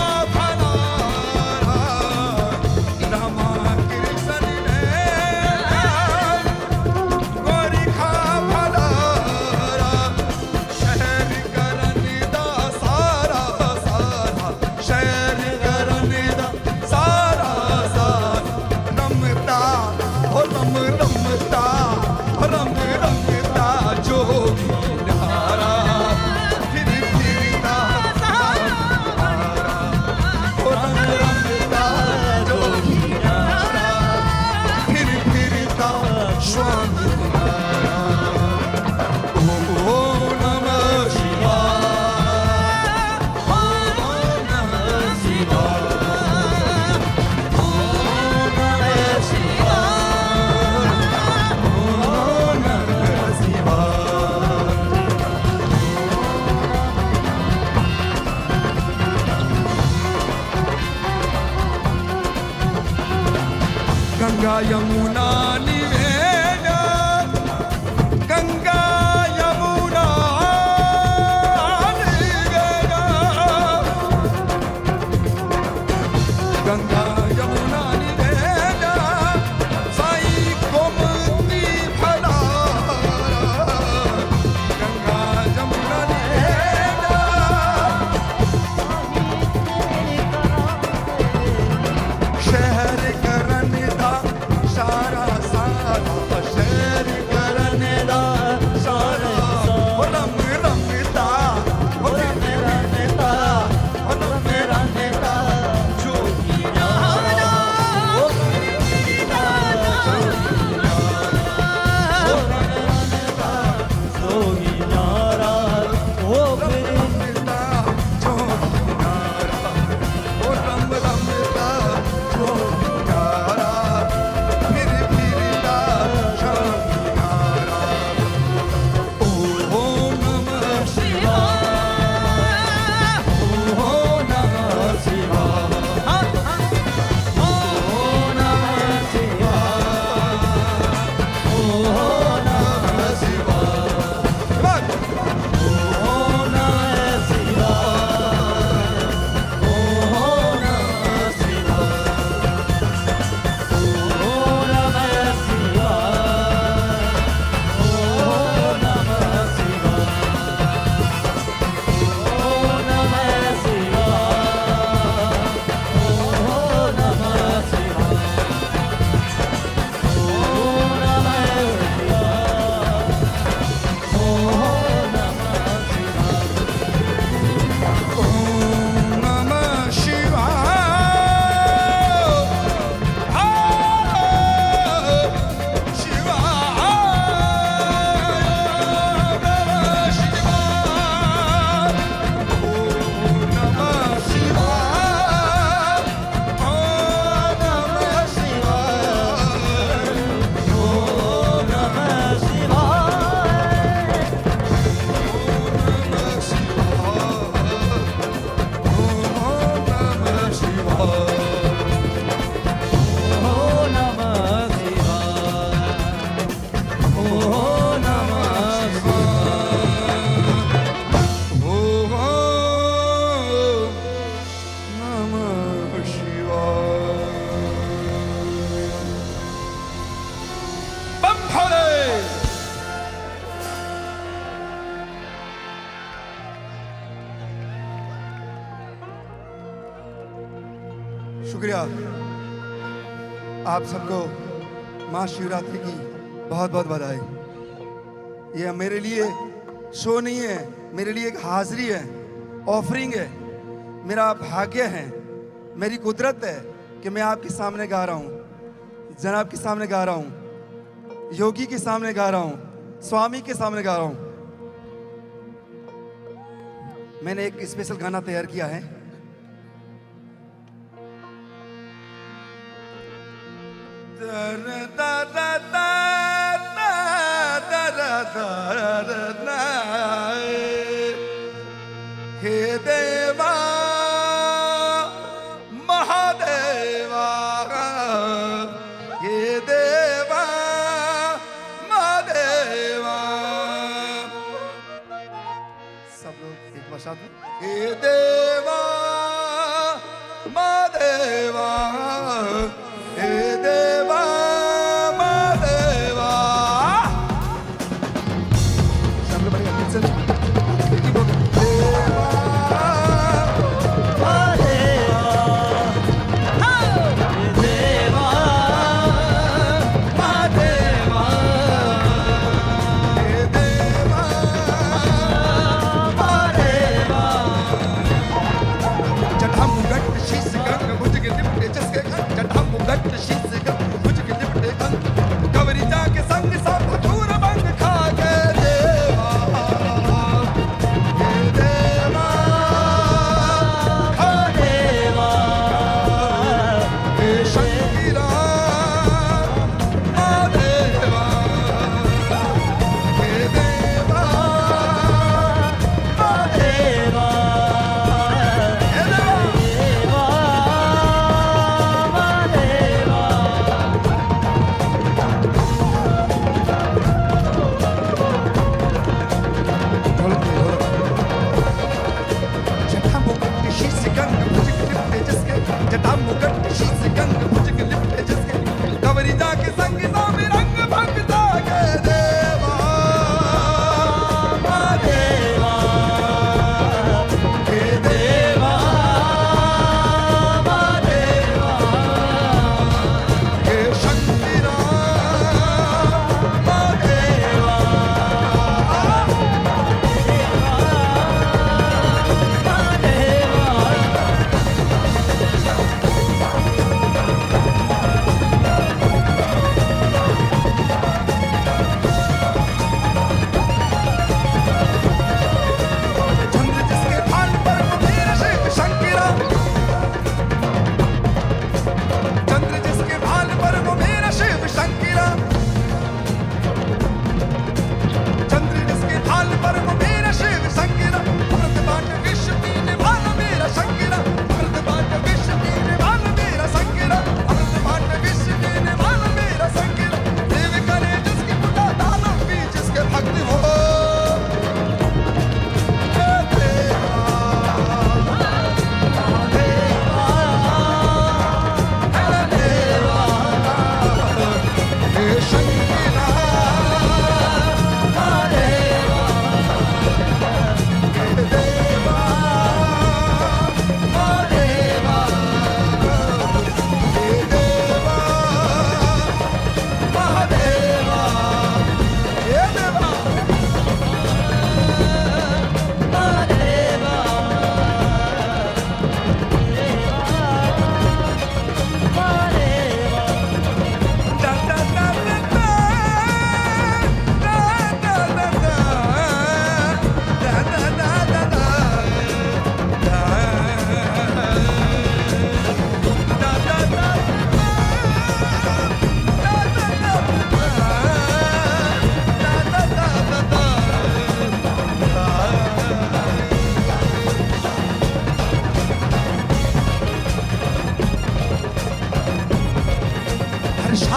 Yamuna Niveda Ganga Yamuna Niveda Ganga Yamuna Niveda Sai Gomti भंडारा गंगा यमुना निवेदा शहर करन दा सारा सारा शहर करन दा सारा रंग रंगता रंग रंगता रंग रंगता जोगी नारा जोगी नारा ओ रंगता जोगी नारा ओ रंग रंगता जोगी नारा फिर फिरता जोगी नारा ओम नमः शिवाय ओम नमः शिवाय ओम नमः शिवाय ओम नमः शिवाय ओम नमः शिवाय ओम नमः बम भोले शुक्रिया आप सबको महाशिवरात्रि की बहुत बहुत बधाई। ये मेरे लिए शो नहीं है, मेरे लिए एक हाजिरी है, ऑफरिंग है, मेरा भाग्य है, मेरी कुदरत है कि मैं आपके सामने गा रहा हूँ, जनाब के सामने गा रहा हूँ, योगी के सामने गा रहा हूँ, स्वामी के सामने गा रहा हूँ। मैंने एक स्पेशल गाना तैयार किया है। हे देवा महादेवा हे देवा महादेवा सब लोग एक बार साथ में हे देवा महादेवा हे देवा महादेवा सब लोग बढ़िया फिर से जटामु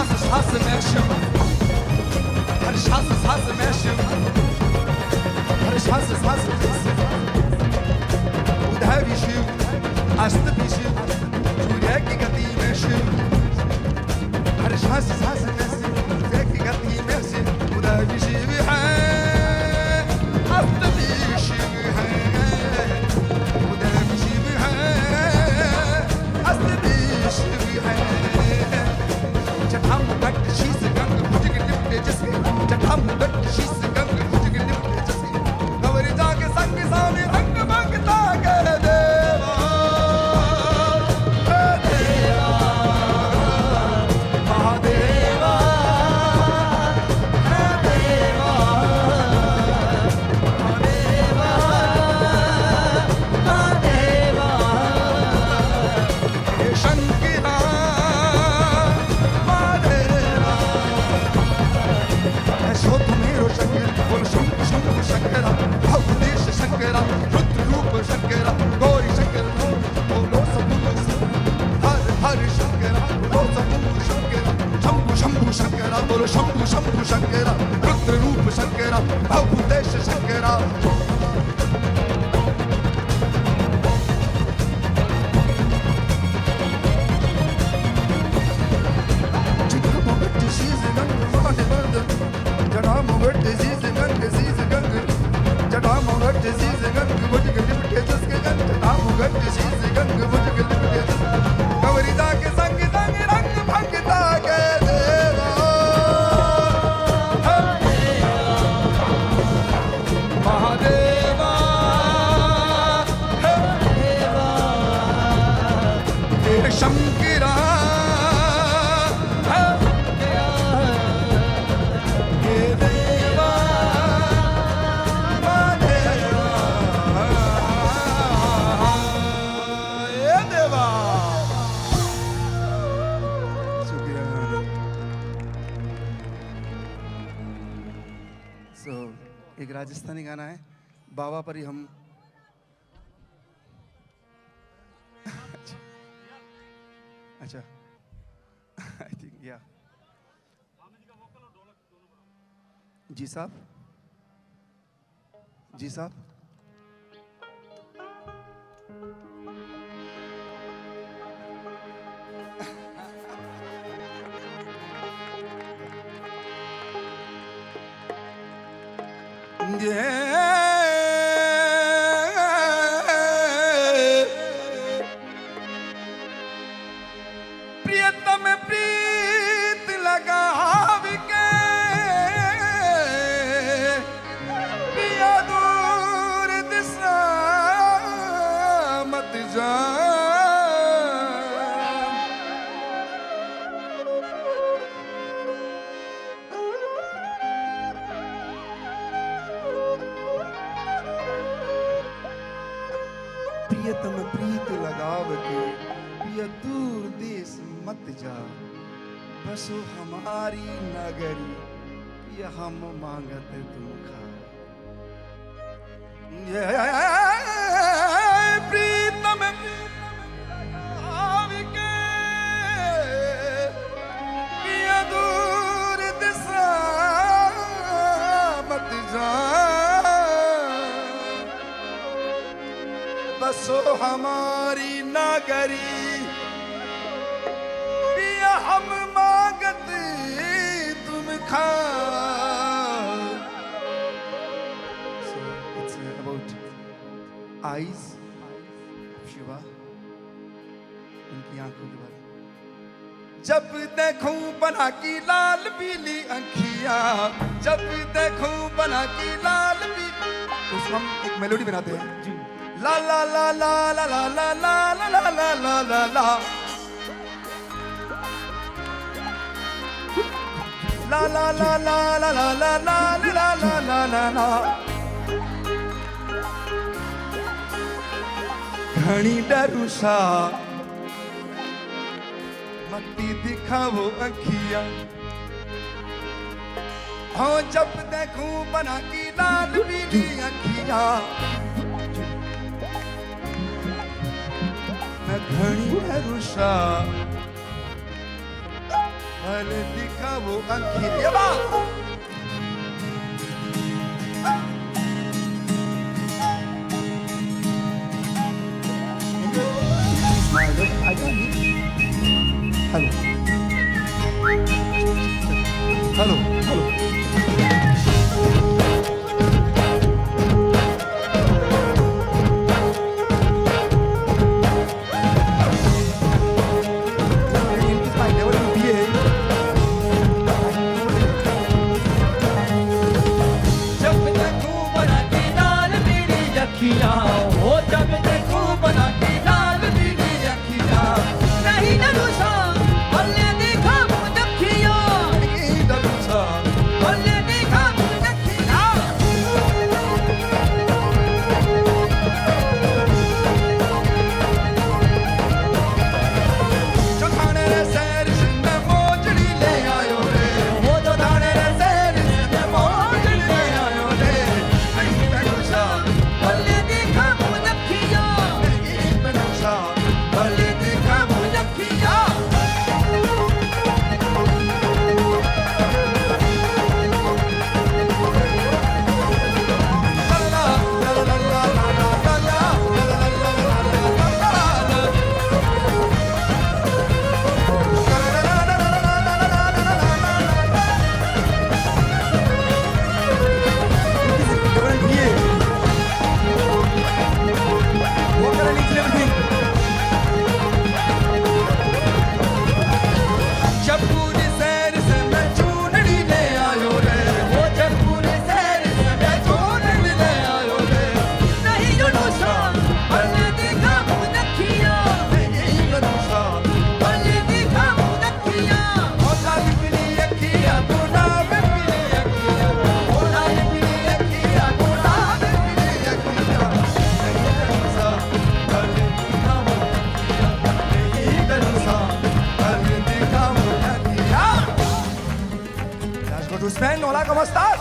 सांस में शिव, हर सांस में शिव, हर सांस उदय भी शिव, अस्त भी शिव, सूर्य की गति में शिव, हर सांस में शिव, सूर्य की गति में शिव, उदय भी शिव है, अस्त भी शिव है, उदय भी शिव है, अस्त भी शिव है। जटाम गट शीस गंग भुजग लिपटे जिसके, जटाम गट शीस गंग भुजग लिपटे जिसके, गौरी जाके संग सामने रंग मांगता के देवा, हे देवा, महादेवा, हे देवा, महादेवा, महादेवा, हे शंकरा, शंकर शंकर शंकरा, भवदेश शंकरा, रुद्र रूप शंकरा, गौरी शंकर, बोलो शंभु, हर हर शंकरा, बोलो शंभु शंकरा, शंभु शंभु शंकरा, बोलो शंभु शंभु शंकरा, रुद्र रूप शंकरा, भवदेश शंकरा। गौरी जाके संग संग रंग भंगता के देवा, महादेवा, हे शंकरा, एक राजस्थानी गाना है, बाबा पर ही हम अच्छा आई थिंक या जी साहब, जी साहब, प्रियतम प्रीत लगाव के, पिया दूर दिशा मत जा, प्रियतम प्रीत लगाव के, पिया दूर देश मत जा, बसो हमारी नगरी, पिया हम मांगत तुम खा। प्रीतम लगाव के, पिया दूर दिशा मत जा, बसो हमारी नगरी, पिया हम मांगत तुम खा। So it's about eyes, Shiva, उनकी आंखों के बारे में। जब देखूं बना की लाल पीली आँखियां, जब देखूं बना की लाल पीली, तो उसको हम एक मेलोडी बनाते हैं, ला ला ला ला ला ला ला ला ला ला ला ला ला, ला ला ला ला ला ला ला ला ला ला ला ला। घणी डरूसा मती दिखाओ अखियां, हाँ जब देखूं बना की लाल पीली अखियां, मैं घणी डरूसा पल दिखा वो अंधेरे ये बात hello hello Sven, hola, ¿cómo estás?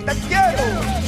Te quiero.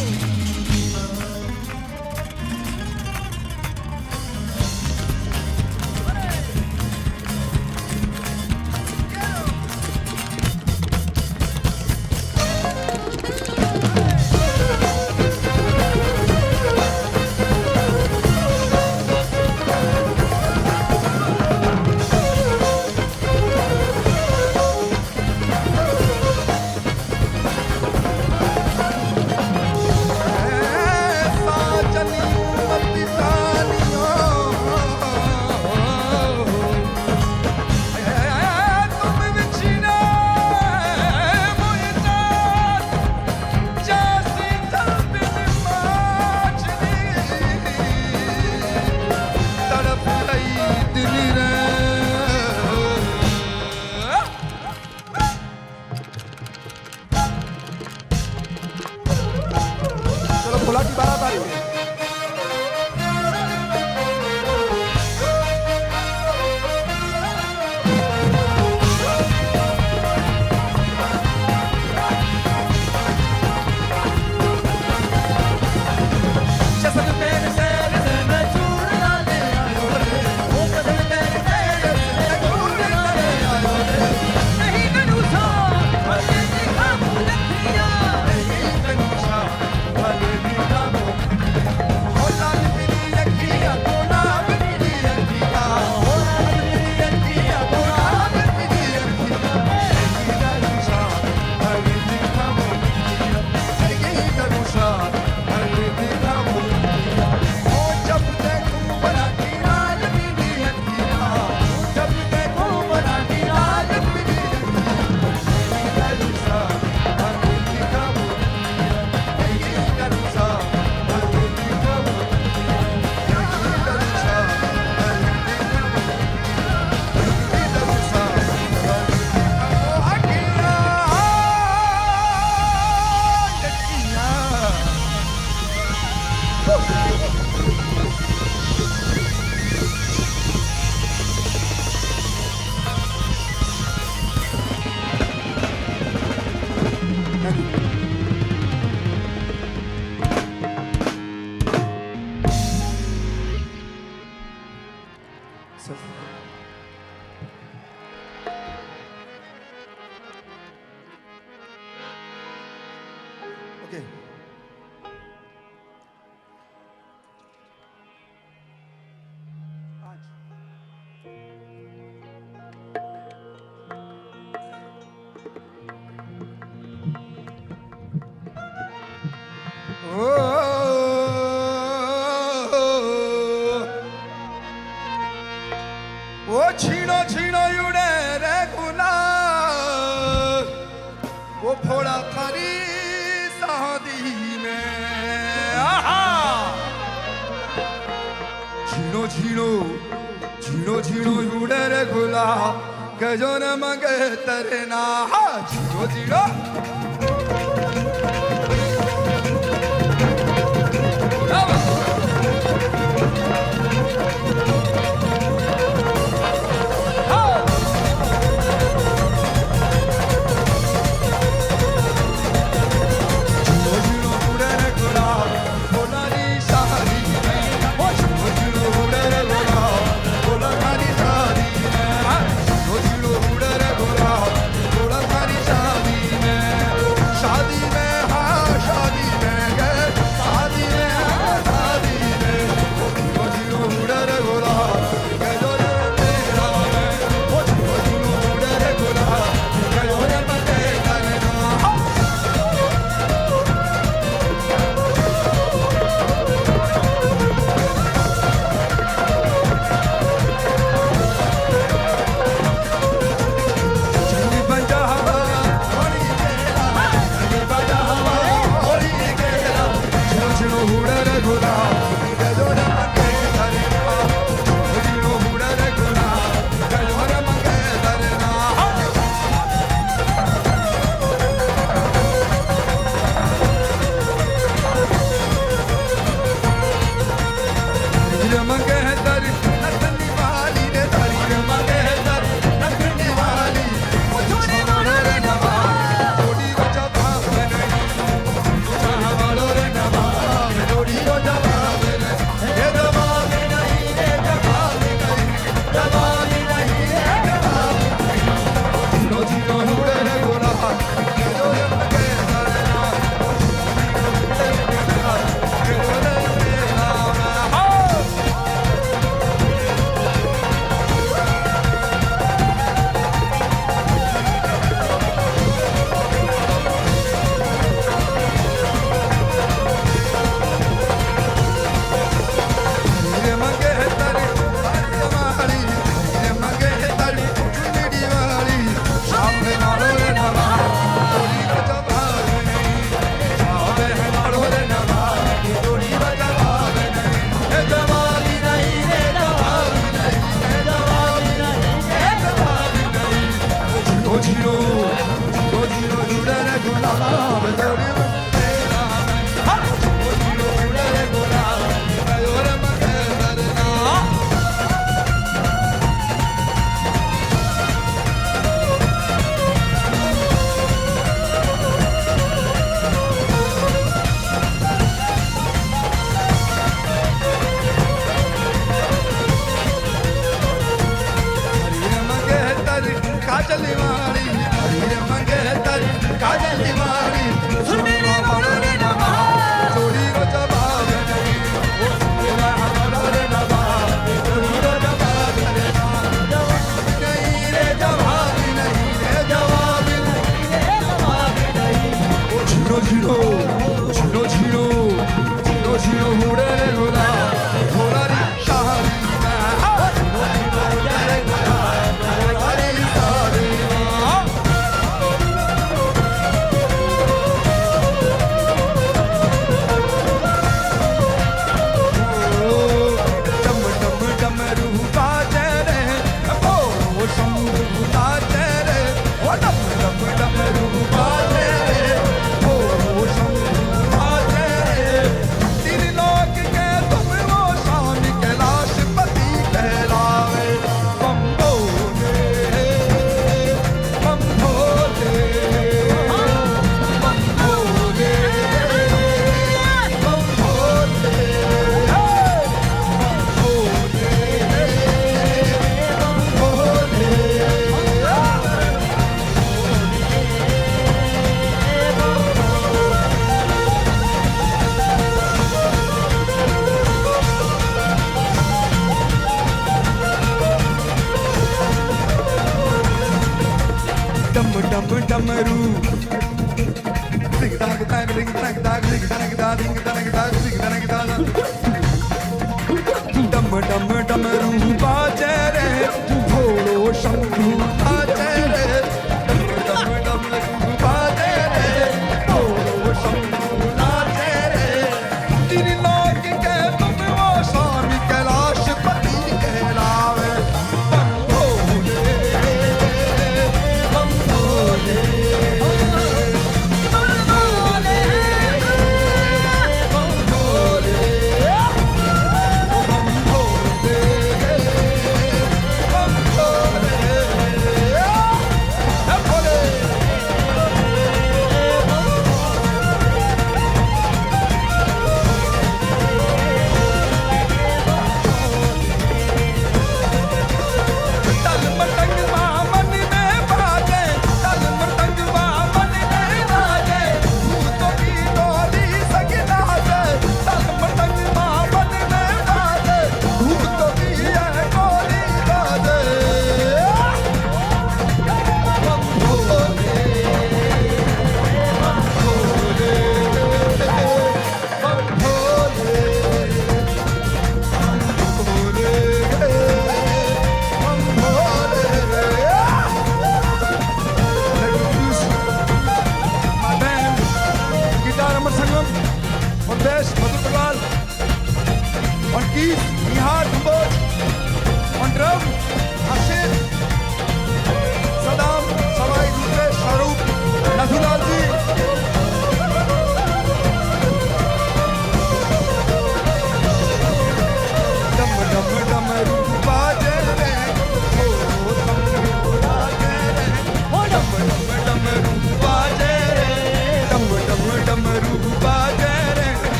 गुला के जो न मंगे तरना जीरो जीरो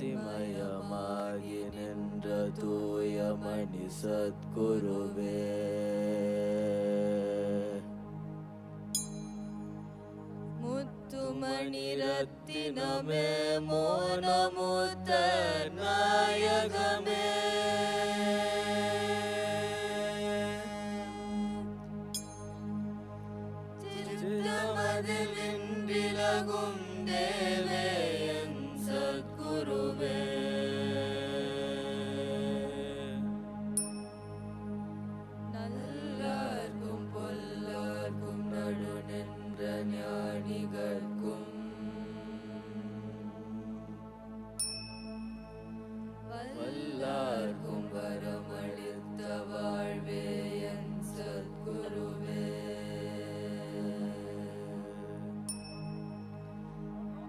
ஜோதிமயமாகி நின்ற தூயமணி சத்குருவே முத்துமணி ரத்தினமே மோனமுத்த நாயகமே சித்தமதில் நின்றிலகும் தேவே என் சத்குருவே நல்லார்க்கும் பொல்லார்க்கும் நடு நின்ற ஞானிகர்க்கும் வல்லார்க்கும் வரமளித்த வாழ்வே என் சத்குருவே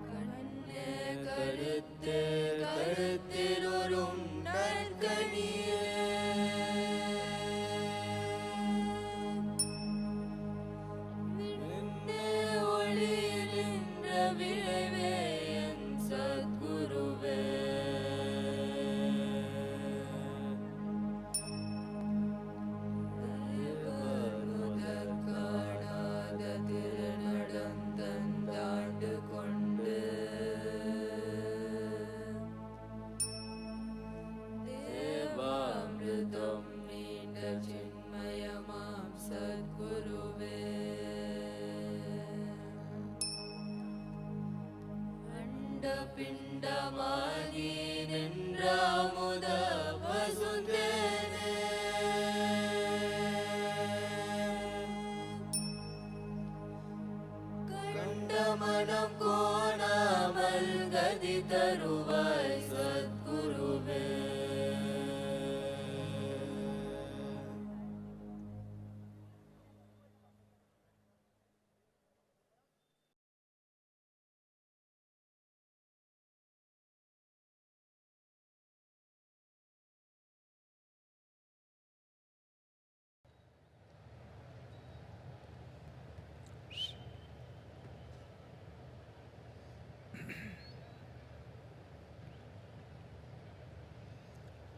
கண்ணே கருத்தே கருத்திலொரும் நற்கனியே விண்ணே ஒளியில் நின்ற விளைவே என் சத்குருவே முதற் காணாத திருநடந்தாண்டு கொண்டு தேவாமிருதம் நீண்ட சின்மயமாம் சத்குருவே அண்ட பிண்டமாகி நின்ற அமுத வசுந்தேனே கண்ட மனம் கோணாமல் கதி தருவாய் சத்குருவே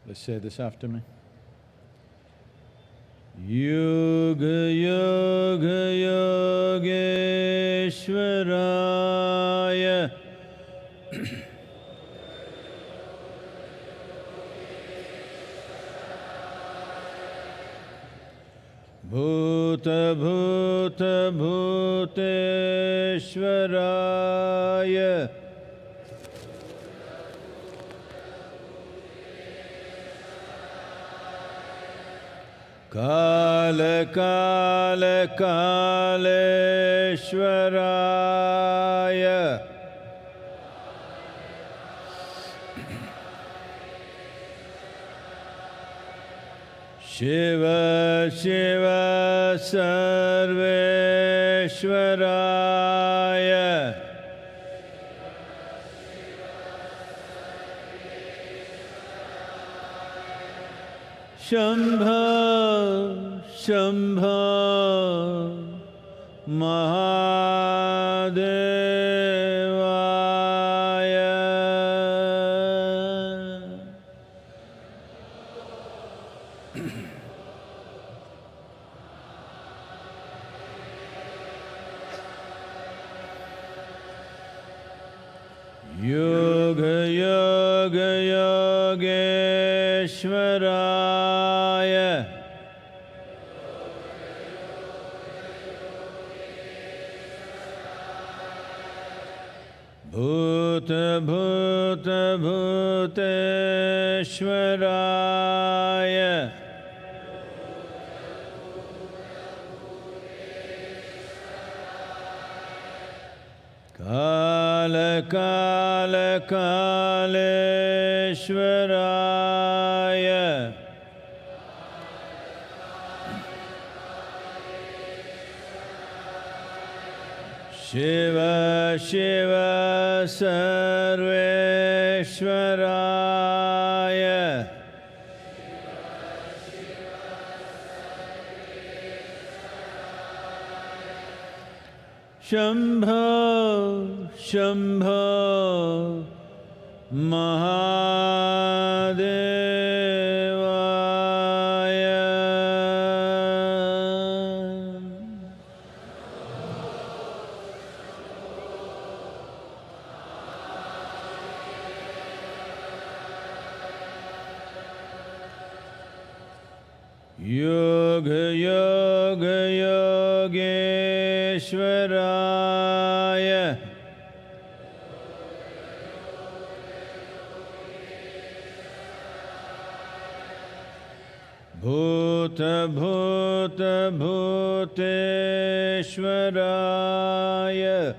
Let's say this after me. Yoga Yoga Yogeshwaraya Bhuta Bhuta Bhuteshwaraya Kala Kala Kaleshwaraya Shiva Shiva Sarveshwaraya Shambha Shambha Mahadevaya Yoga Yoga Yogeshwaraya Bhuta Bhuta Bhuteshwaraya Kala Kala Kaleshwaraya Shiva Shiva Sarveshwaraya Shambho Shambho Yoga Yoga Yogeshwaraya Bhuta Bhuta Bhuteshwaraya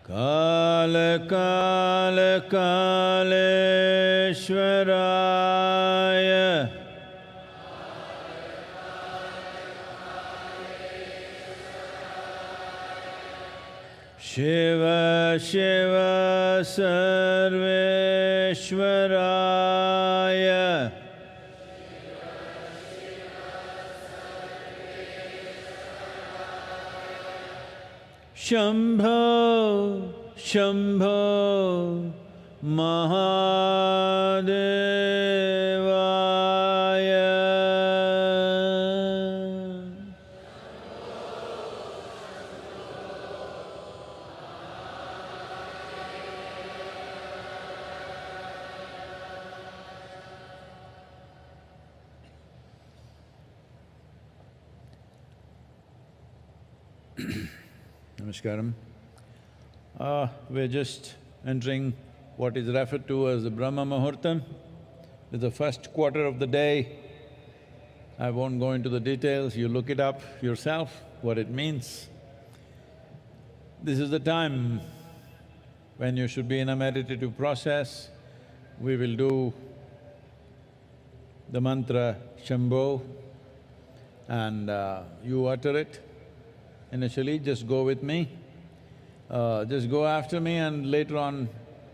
Kala Kala Kaleshwaraya Shiva Shiva Sarveshwaraya Shambho Shambho Mahadevaya Namaskaram. We're just entering what is referred to as the Brahma Muhurtam. It's the first quarter of the day. I won't go into the details, you look it up yourself, what it means. This is the time when you should be in a meditative process. We will do the mantra Shambho and you utter it. Initially, just go with me. Just go after me and later on,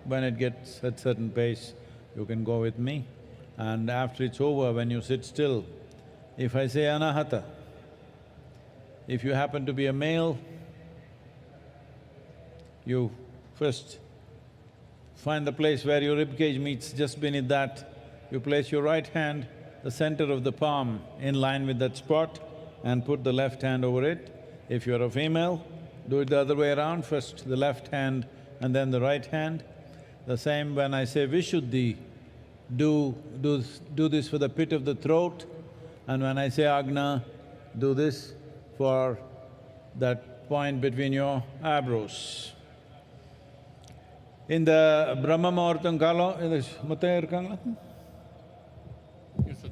when it gets at certain pace, you can go with me. And after it's over, when you sit still, if I say Anahata, if you happen to be a male, you first find the place where your ribcage meets, just beneath that, you place your right hand, the center of the palm in line with that spot and put the left hand over it. If you're a female, do it the other way around, first the left hand and then the right hand. The same when I say Vishuddhi, do this for the pit of the throat, and when I say Agna, do this for that point between your eyebrows. In the Brahma Muhurtam Kala, Muttaya irukangala? Yes, sir.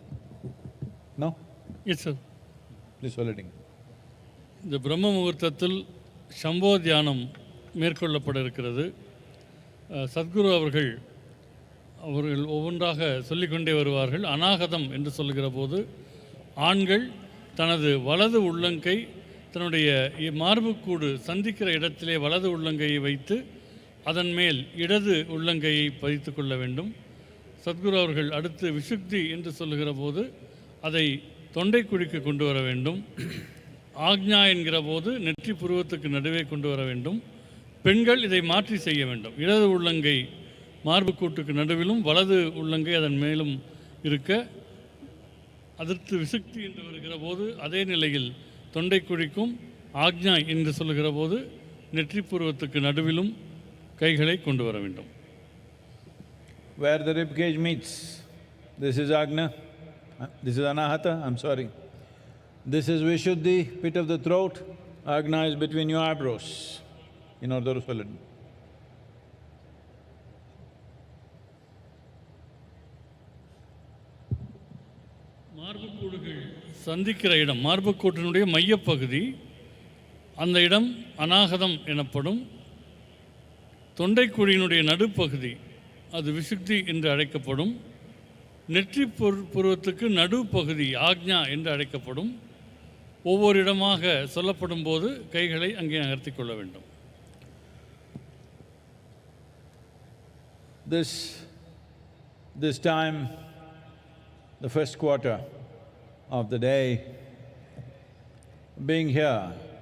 No? Yes, sir. Please சொல்லிடுங்க. இந்த பிரம்ம முகூர்த்தத்தில் சம்போ தியானம் மேற்கொள்ளப்பட இருக்கிறது. சத்குரு அவர்கள் ஒவ்வொன்றாக சொல்லிக்கொண்டே வருவார்கள். அநாகதம் என்று சொல்லுகிற போது ஆண்கள் தனது வலது உள்ளங்கை தன்னுடைய மார்புக்கூடு சந்திக்கிற இடத்திலே வலது உள்ளங்கையை வைத்து அதன் மேல் இடது உள்ளங்கையை பதித்து கொள்ள வேண்டும். சத்குரு அவர்கள் அடுத்து விஷுக்தி என்று சொல்லுகிற போது அதை தொண்டை குழிக்கு கொண்டு வர வேண்டும். ஆக்ஞா என்கிற போது நெற்றி புருவத்துக்கு நடுவே கொண்டு வர வேண்டும். பெண்கள் இதை மாற்றி செய்ய வேண்டும். இடது உள்ளங்கை மார்புக்கூட்டுக்கு நடுவிலும் வலது உள்ளங்கை அதன் மேலும் இருக்க, அதற்கு விசுக்தி என்று வருகிற போது அதே நிலையில் தொண்டை குழிக்கும், ஆக்ஞா என்று சொல்லுகிற போது நெற்றி புருவத்துக்கு நடுவிலும் கைகளை கொண்டு வர வேண்டும். Where the rib cage meets, this is Agna, this is Anahata, I'm sorry. This is Vishuddhi, pit of the throat, Agna is between your eyebrows. இன்னொரு சொல்லிடு. மார்புக்கூடுகள் சந்திக்கிற இடம், மார்புக்கூட்டினுடைய மையப்பகுதி, அந்த இடம் அநாகதம் எனப்படும். தொண்டைக்குழியினுடைய நடுப்பகுதி அது விசுக்தி என்று அழைக்கப்படும். நெற்றி புருவத்துக்கு நடுப்பகுதி ஆக்ஞா என்று அழைக்கப்படும். ஒவ்வொரு இடமாக சொல்லப்படும் போது கைகளை அங்கே நகர்த்தி கொள்ள வேண்டும். This time, the first quarter of the day, being here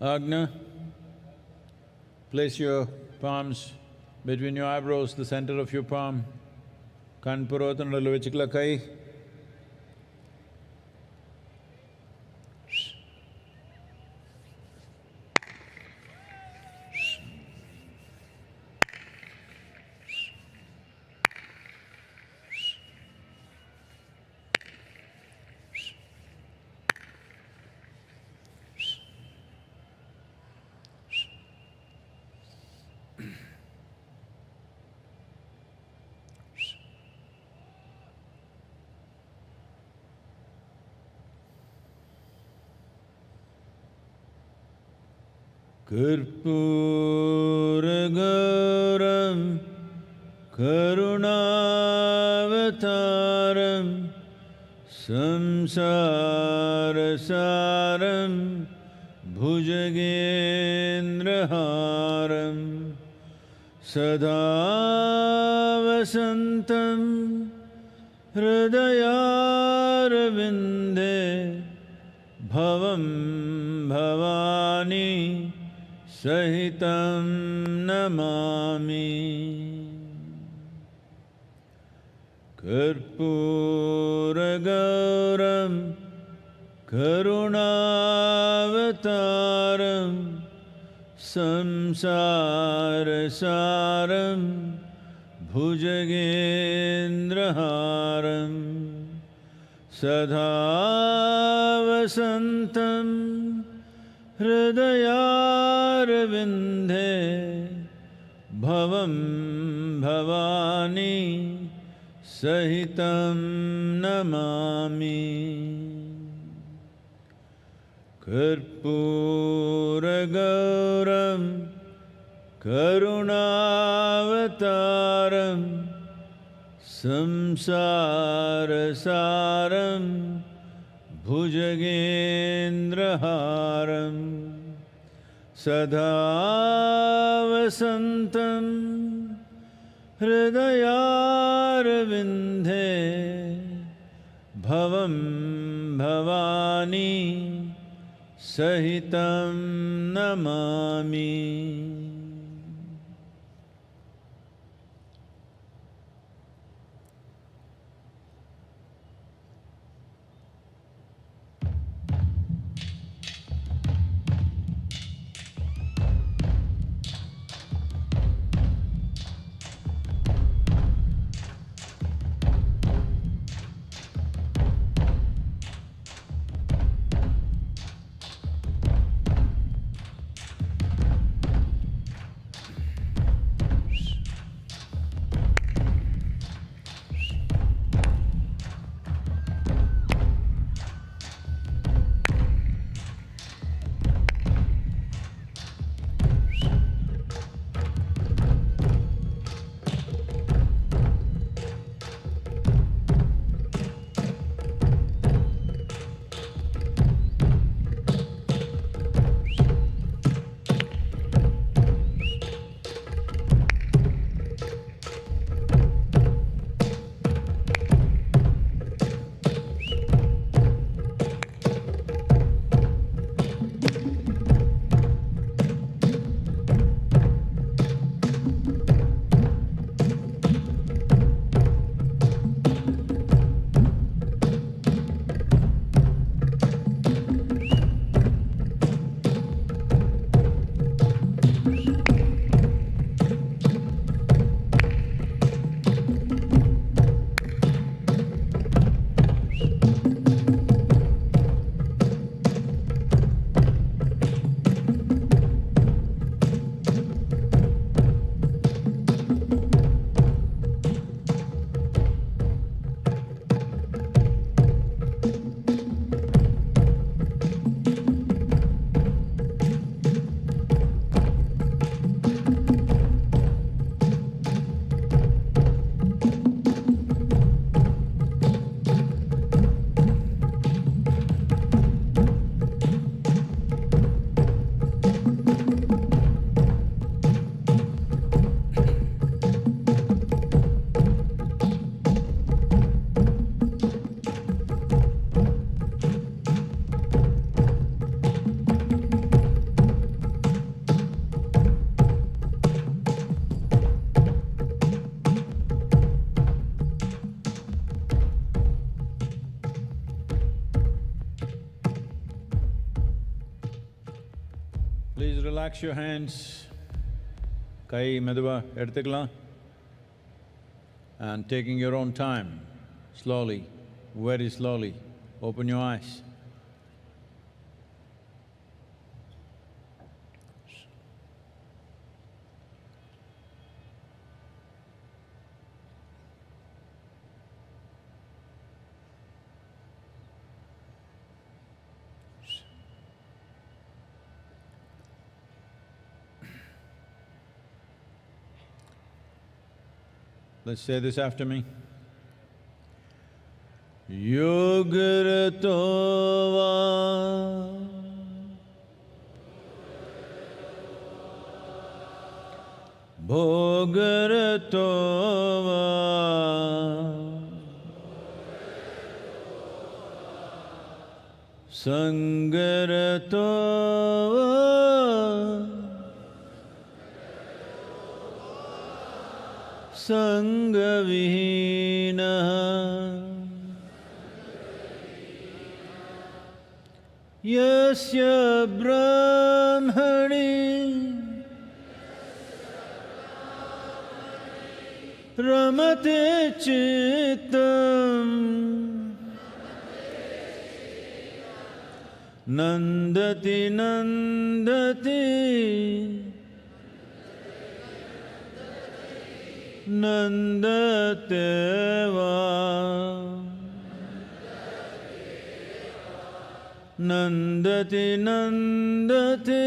Agna, place your palms between your eyebrows, the center of your palm. Kanpurotanadalu vechikla kai. Karpuragauram Karunavataram Samsarasaram Bhujagendraharam Sada Vasantam Hridayarvinde Bhavam Bhavani Sahitam namami. Karpuragauram Karunavataram Samsarasaram Bhujagendraharam Sada Vasantam Hridayarvinde Bhavam Bhavani Sahitam namami. Karpuragauram Karunavataram Samsarasaram Bhujagendraharam Sada Vasantam Hridayarvinde Bhavam Bhavani Sahitam namami. Please relax your hands. Kai meduva eduthukalam. And taking your own time, slowly, very slowly, open your eyes. Let's say this after me. Yogaratova Bhogaratova Sangaratova Sangavihinaha Yasya Brahmani Ramate Chittam Nandati Nandati Nandateva Nandati Nandati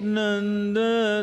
Nandateva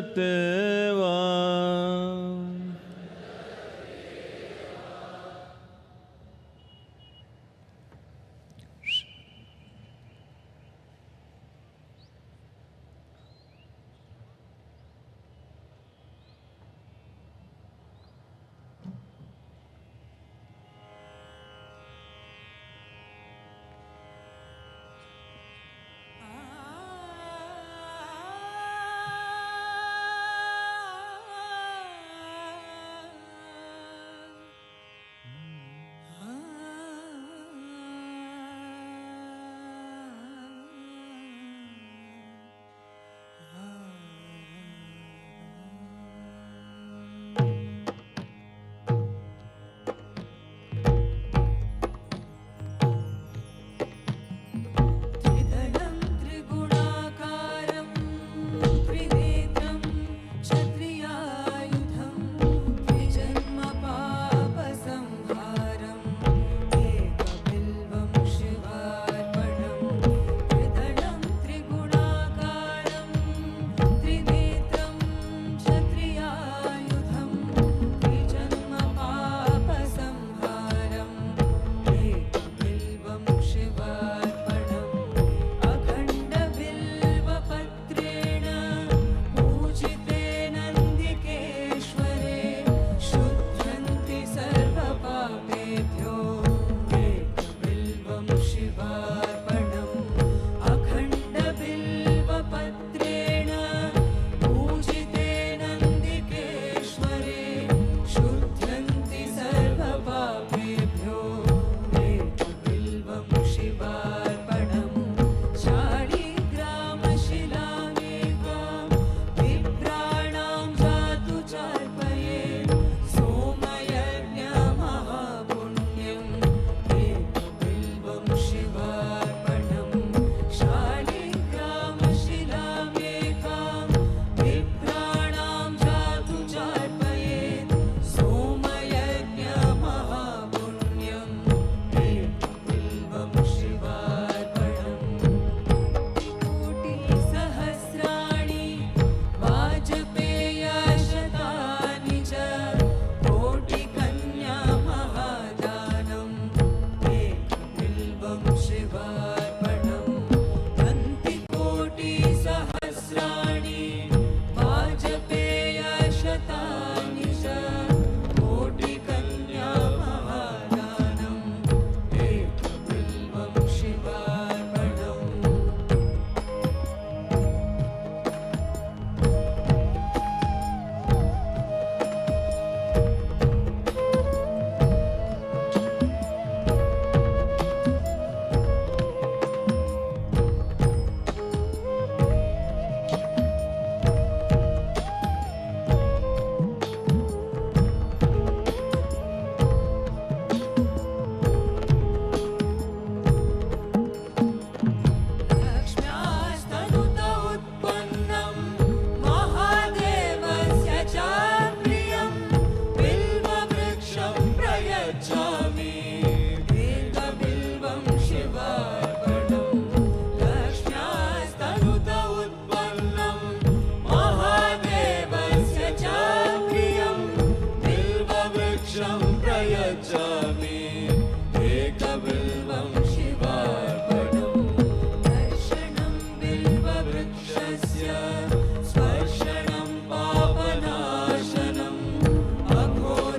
प्रयच्छामि एकबिल्वं शिवार्पणं लक्ष्म्यास्तनुत उत्पन्नं महादेवस्य च प्रियं बिल्ववृक्षं प्रयच्छामि एकबिल्वं शिवार्पणं दर्शनं बिल्ववृक्षस्य स्पर्शनं पापनाशनम् अघोरपापसंहारम्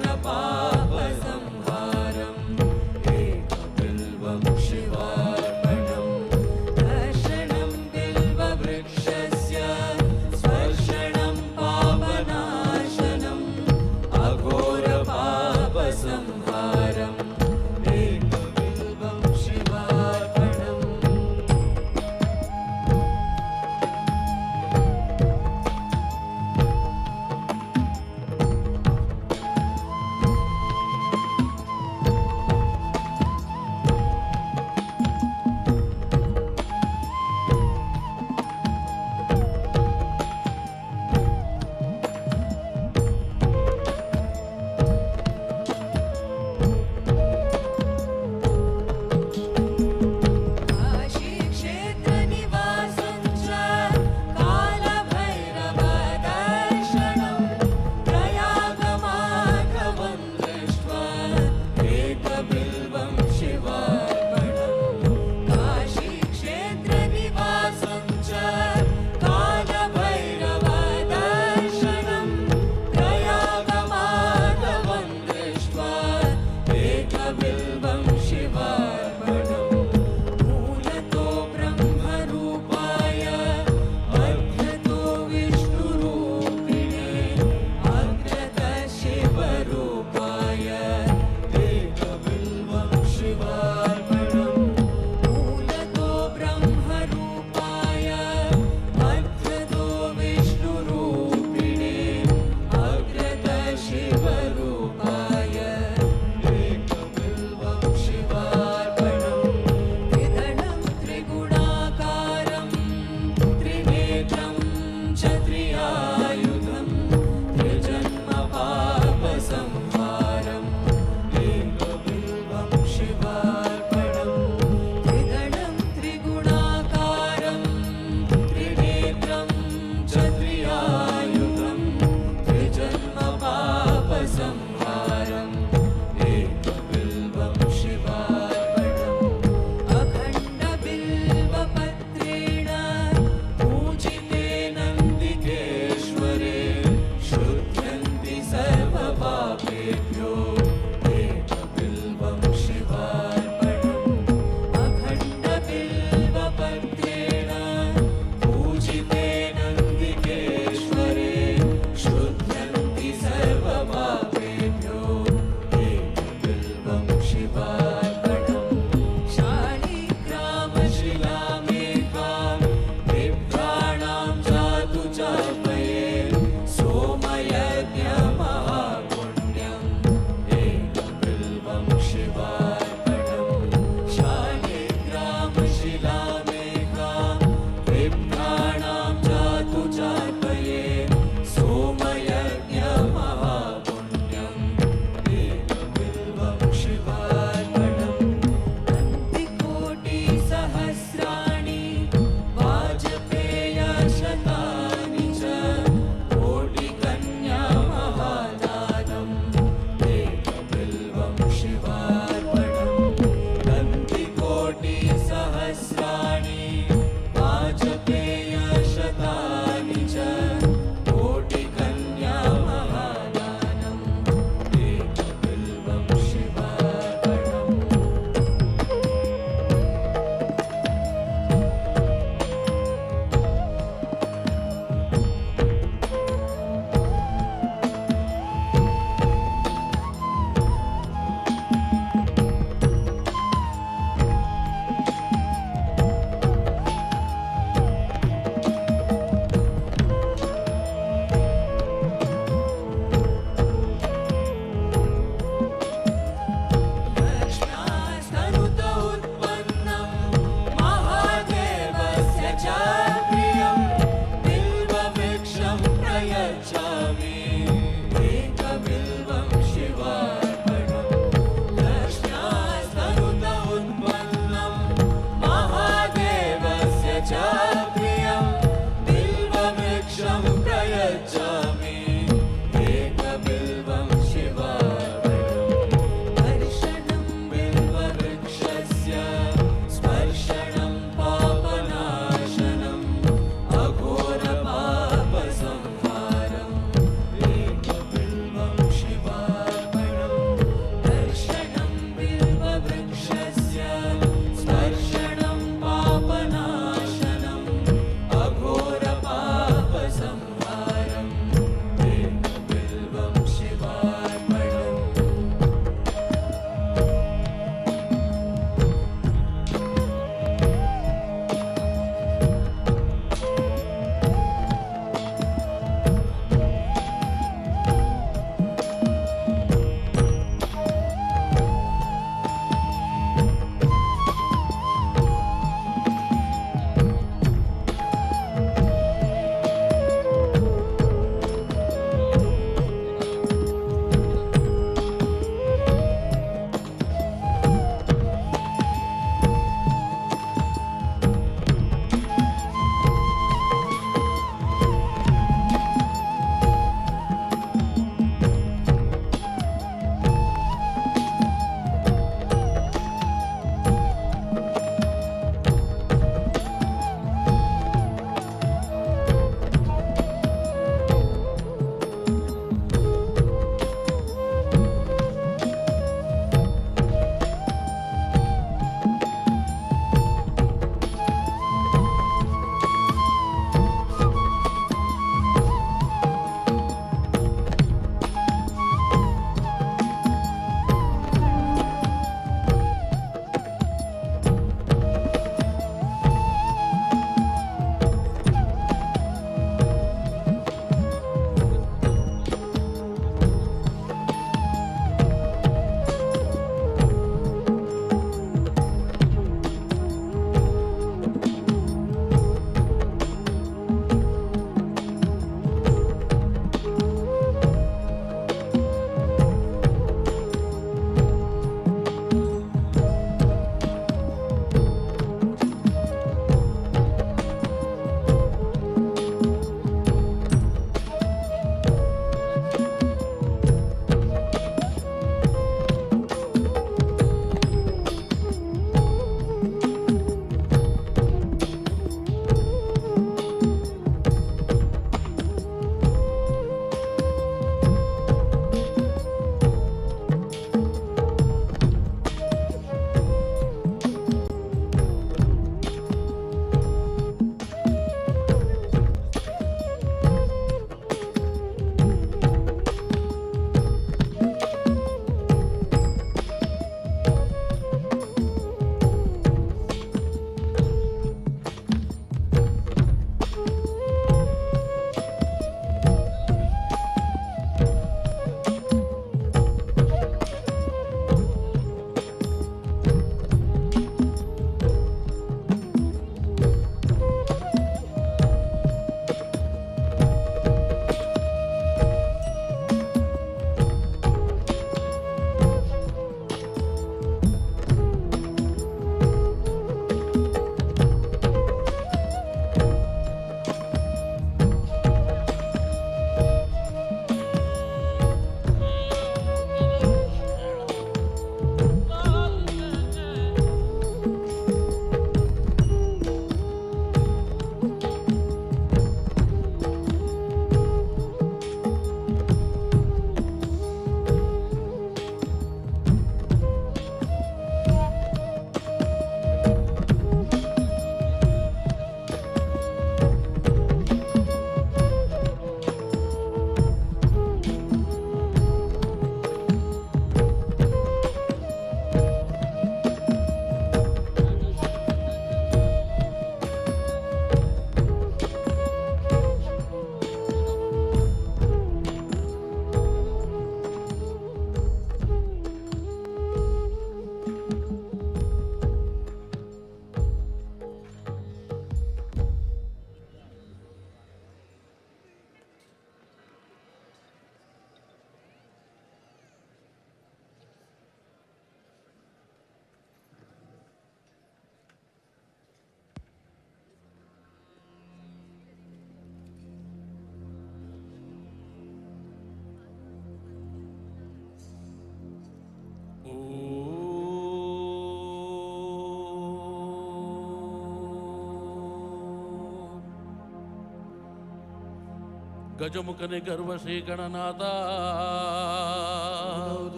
ಗಜಮುಖನೆ ಗರ್ವ ಶ್ರೀ ಗಣನಾಥ.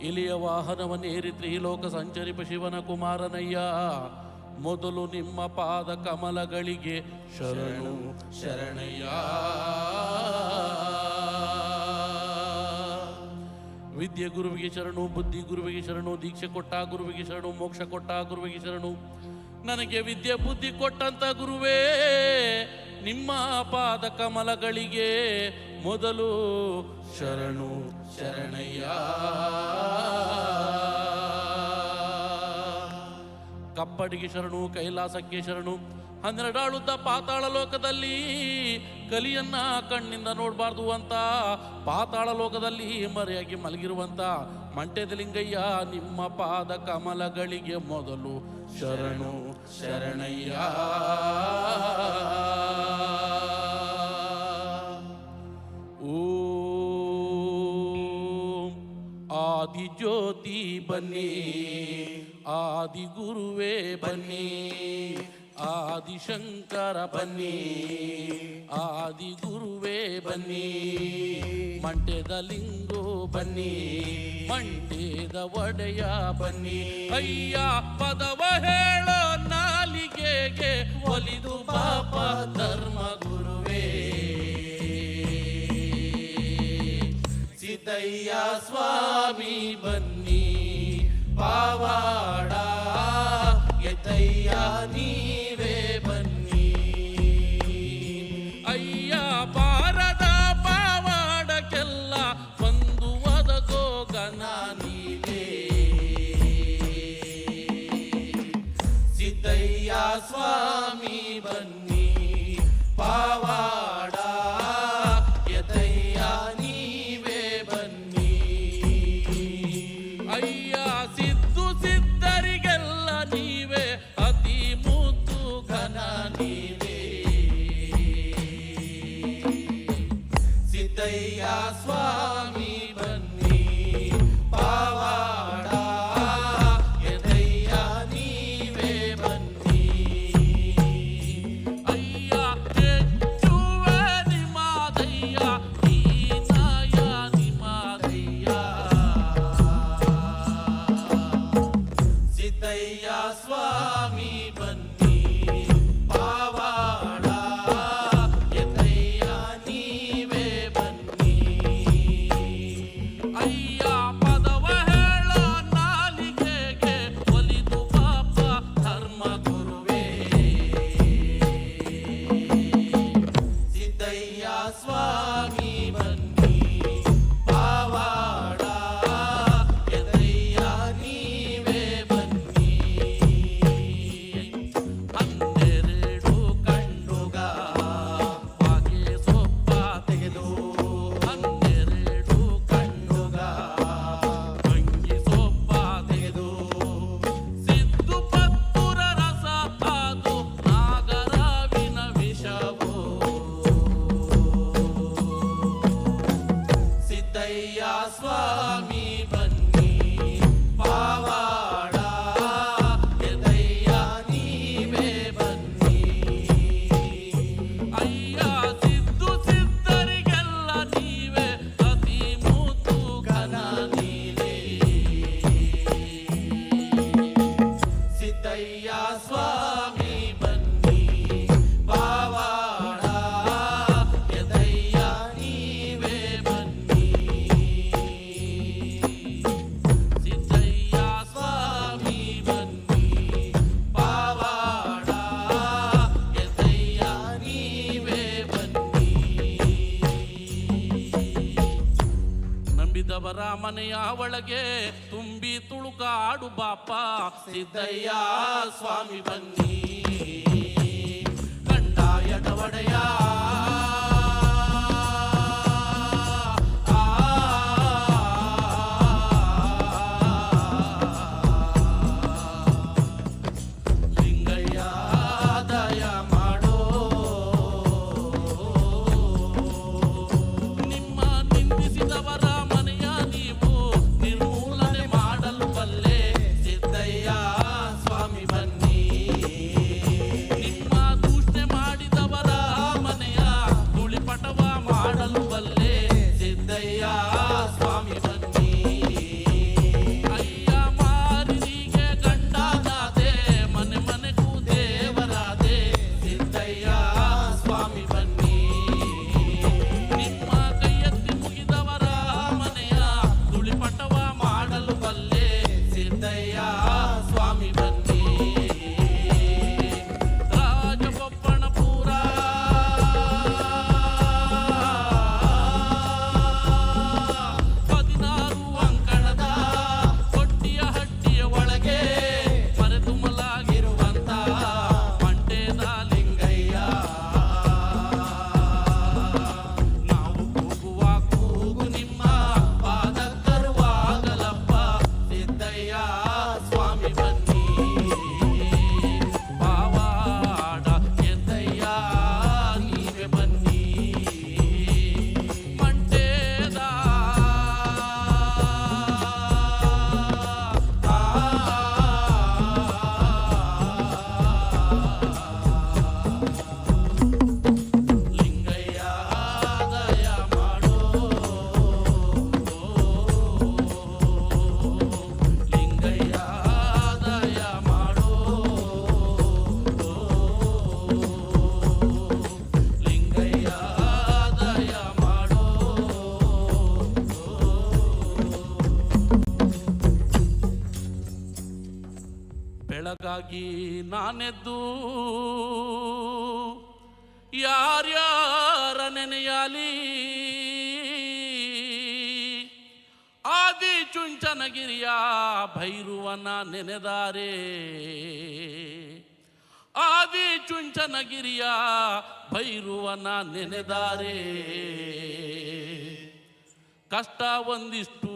ಇಲಿಯ ವಾಹನವನ್ನೇರಿ ತ್ರಿಲೋಕ ಸಂಚರಿಪ ಶಿವನ ಕುಮಾರನಯ್ಯ. ಮೊದಲು ನಿಮ್ಮ ಪಾದ ಕಮಲಗಳಿಗೆ ಶರಣು ಶರಣಯ್ಯ. ವಿದ್ಯೆ ಗುರುವಿಗೆ ಶರಣು, ಬುದ್ಧಿ ಗುರುವಿಗೆ ಶರಣು, ದೀಕ್ಷೆ ಕೊಟ್ಟ ಗುರುವಿಗೆ ಶರಣು, ಮೋಕ್ಷ ಕೊಟ್ಟ ಗುರುವಿಗೆ ಶರಣು. ನನಗೆ ವಿದ್ಯೆ ಬುದ್ಧಿ ಕೊಟ್ಟಂತ ಗುರುವೇ, ನಿಮ್ಮ ಪಾದ ಕಮಲಗಳಿಗೆ ಮೊದಲು ಶರಣು ಶರಣಯ್ಯ. ಕಪ್ಪಡಿಗೆ ಶರಣು, ಕೈಲಾಸಕ್ಕೆ ಶರಣು. 12 ಆಳುದ್ದ ಪಾತಾಳ ಲೋಕದಲ್ಲಿ ಕಲಿಯನ್ನ ಕಣ್ಣಿಂದ ನೋಡಬಾರ್ದು ಅಂತ ಪಾತಾಳ ಲೋಕದಲ್ಲಿ ಮರೆಯಾಗಿ ಮಲಗಿರುವಂತ ಮಂಟೆದ ಲಿಂಗಯ್ಯ, ನಿಮ್ಮ ಪಾದ ಕಮಲಗಳಿಗೆ ಮೊದಲು ಶರಣು ಶರಣಯ್ಯ. ಓಂ ಆದಿ ಜ್ಯೋತಿ ಬನ್ನಿ, ಆದಿ ಗುರುವೇ ಬನ್ನಿ, ಆದಿಶಂಕರ ಬನ್ನಿ, ಆದಿ ಗುರುವೇ ಬನ್ನಿ. ಮಂಟೆದ ಲಿಂಗೋ ಬನ್ನಿ, ಮಂಟೆದ ಒಡೆಯ ಬನ್ನಿ. ಅಯ್ಯ ಪದವ ಹೇಳೋ ನಾಲಿಗೆಗೆ ಒಲಿದು ಪಾಪ ಧರ್ಮ ಗುರುವೇ. ಸಿದ್ದಯ್ಯ ಸ್ವಾಮಿ ಬನ್ನಿ, ಪಾವಾಡ ಎತ್ತಯ್ಯ ನೀವೇ ಬನ್ನಿ. ಅಯ್ಯ ಪಾರದ ಪಾವಾಡಕ್ಕೆಲ್ಲ ಬಂದು ಒದಗೋ ಗಣ ನೀವೇ. ಸಿದ್ದಯ್ಯ ಸ್ವಾಮಿ ಬನ್ನಿ, ಪಾವಾಡ ಎತ್ತಯ್ಯ ನೀವೇ ಬನ್ನಿ. ಅಯ್ಯ ಸಿದ್ದು ಸಿದ್ಧರಿಗೆಲ್ಲ ನೀವೇ, ಅತಿ ಮುದ್ದು ಘನ ನೀವೇ. ಸಿದ್ದಯ್ಯ ಸ್ವಾಮಿ ಬನ್ನಿ, ಪಾವಾಡ ಎದಯ್ಯ ನೀವೇ ಬನ್ನಿ. ಅಯ್ಯ ಹೆಚ್ಚುವೆ ನಿಮಾದಯ್ಯ, ಹೀನಾಯ ನಿಮಾದಯ್ಯ. ಸಿದ್ದಯ್ಯ ಸ್ವಾಮಿ ಬನ್ನಿ, ಪಾವಾಡ ಎತ್ತಯ್ಯ ನೀವೇ ಬನ್ನಿ. ಅಯ್ಯ ಪದವ ಹೇಳೋ ನಾಲಿಗೆಗೆ ಒಲಿದು ಪಾಪ ಧರ್ಮ ಗುರುವೇ. ಸಿದ್ದಯ್ಯ ಸ್ವಾಮಿ ಬನ್ನಿ, ಪಾವಾಡ ಎತ್ತಯ್ಯ ನೀವೇ ಬನ್ನಿ. 12 ಕಂಡುಗ ಹಾಗೆ ಸೊಪ್ಪ ತೆಗೆದು, 12 ಕಂಡುಗ ಅಂಗಿ ಸೊಪ್ಪ ತೆಗೆದು, ಸಿದ್ದು ಪತ್ತುರ ರಸ ಅದು ನಾಗರಾವಿನ ವಿಷವು. ಸಿದ್ದಯ್ಯ ಸ್ವಾಮಿ ಬನ್ನಿ, ಪಾವಾಡ ಎದಯ್ಯ ನೀವೇ ಬನ್ನಿ. ಅಯ್ಯ ಸಿದ್ದು ಸಿದ್ಧರಿಗೆಲ್ಲ ನೀವೇ, ಅತಿ ಮುದ್ದು ಘನ ನೀವೇ. ಸಿದ್ದಯ್ಯ ಸ್ವಾಮಿ ಬನ್ನಿ, ಪಾವಾಡ ಎದಯ್ಯ ನೀವೇ ಬನ್ನಿ. ಸಿದ್ದಯ್ಯ ಸ್ವಾಮಿ ಬನ್ನಿ, ಪಾವಾಡ ಎದಯ್ಯ ನೀವೇ ಬನ್ನಿ. ನಂಬಿದವರ ಮನೆಯ ಒಳಗೆ ತುಂಬಿ ತುಳುಕಾಡು ಬಾಪ. ಸಿದ್ದಯ್ಯ ಸ್ವಾಮಿ ಬನ್ನಿ, ಕಂಡಾಯದ ಒಡೆಯ. ಲಿಂಗಯ್ಯ ದಯ ಮಾಡೋ, ನಿಮ್ಮ ನಿಂದಿಸಿದವರ ಮನೆಯ ನೀವು ನಿರ್ಮೂಲನೆ ಮಾಡಲು ಬಲ್ಲೆ. ಸಿದ್ದಯ್ಯ ಸ್ವಾಮಿ ಬನ್ನಿ, ನಿಮ್ಮ ದೂಷಣೆ ಮಾಡಿದವರ ಮನೆಯ ಬೆಳಗಾಗಿ ನಾನೆದ್ದು ಯಾರ್ಯಾರ ನೆನೆಯಾಲಿ ಆದಿ ಚುಂಚನಗಿರಿಯ ಭೈರುವನ ನೆನೆದಾರೆ ಆದಿ ಚುಂಚನಗಿರಿಯ ಭೈರುವನ ನೆನೆದಾರೆ ಕಷ್ಟ ಒಂದಿಷ್ಟು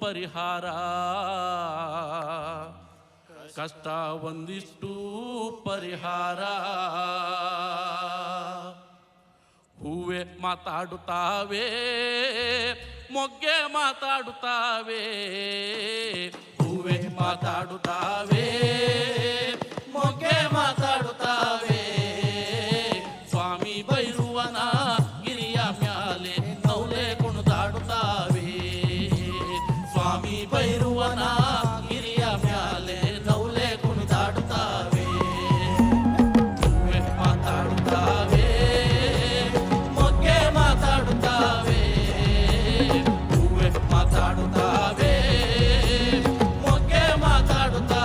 ಪರಿಹಾರ ಕಷ್ಟ ಒಂದಿಷ್ಟು ಪರಿಹಾರ ಹೂವೆ ಮಾತಾಡುತ್ತಾವೆ ಮೊಗ್ಗೆ ಮಾತಾಡುತ್ತಾವೆ ಹೂವೆ ಮಾತಾಡುತ್ತಾವೆ ಮೊಗ್ಗೆ ಮಾತಾಡುತ್ತಾವೆ ಸ್ವಾಮಿ ಭೈರುವನ ಗಿರಿಯ ಮ್ಯಾಲೆ ನೌಲೆ ಕುಣಿದಾಡುತ್ತಾವೆ ಸ್ವಾಮಿ ಭೈರುವನ ಗಿರಿಯ ಮ್ಯಾಲೆ ನೌಲೆ ಕುಣಿದಾಡುತ್ತಾವೆ ಹೂವೆ ಮಾತಾಡುತ್ತಾವೆ ಮೊಗ್ಗೆ ಮಾತಾಡುತ್ತಾವೆ ಹೂವೆ ಮಾತಾಡುತ್ತಾವೆ ಮೊಗ್ಗೆ ಮಾತಾಡುತ್ತಾವೆ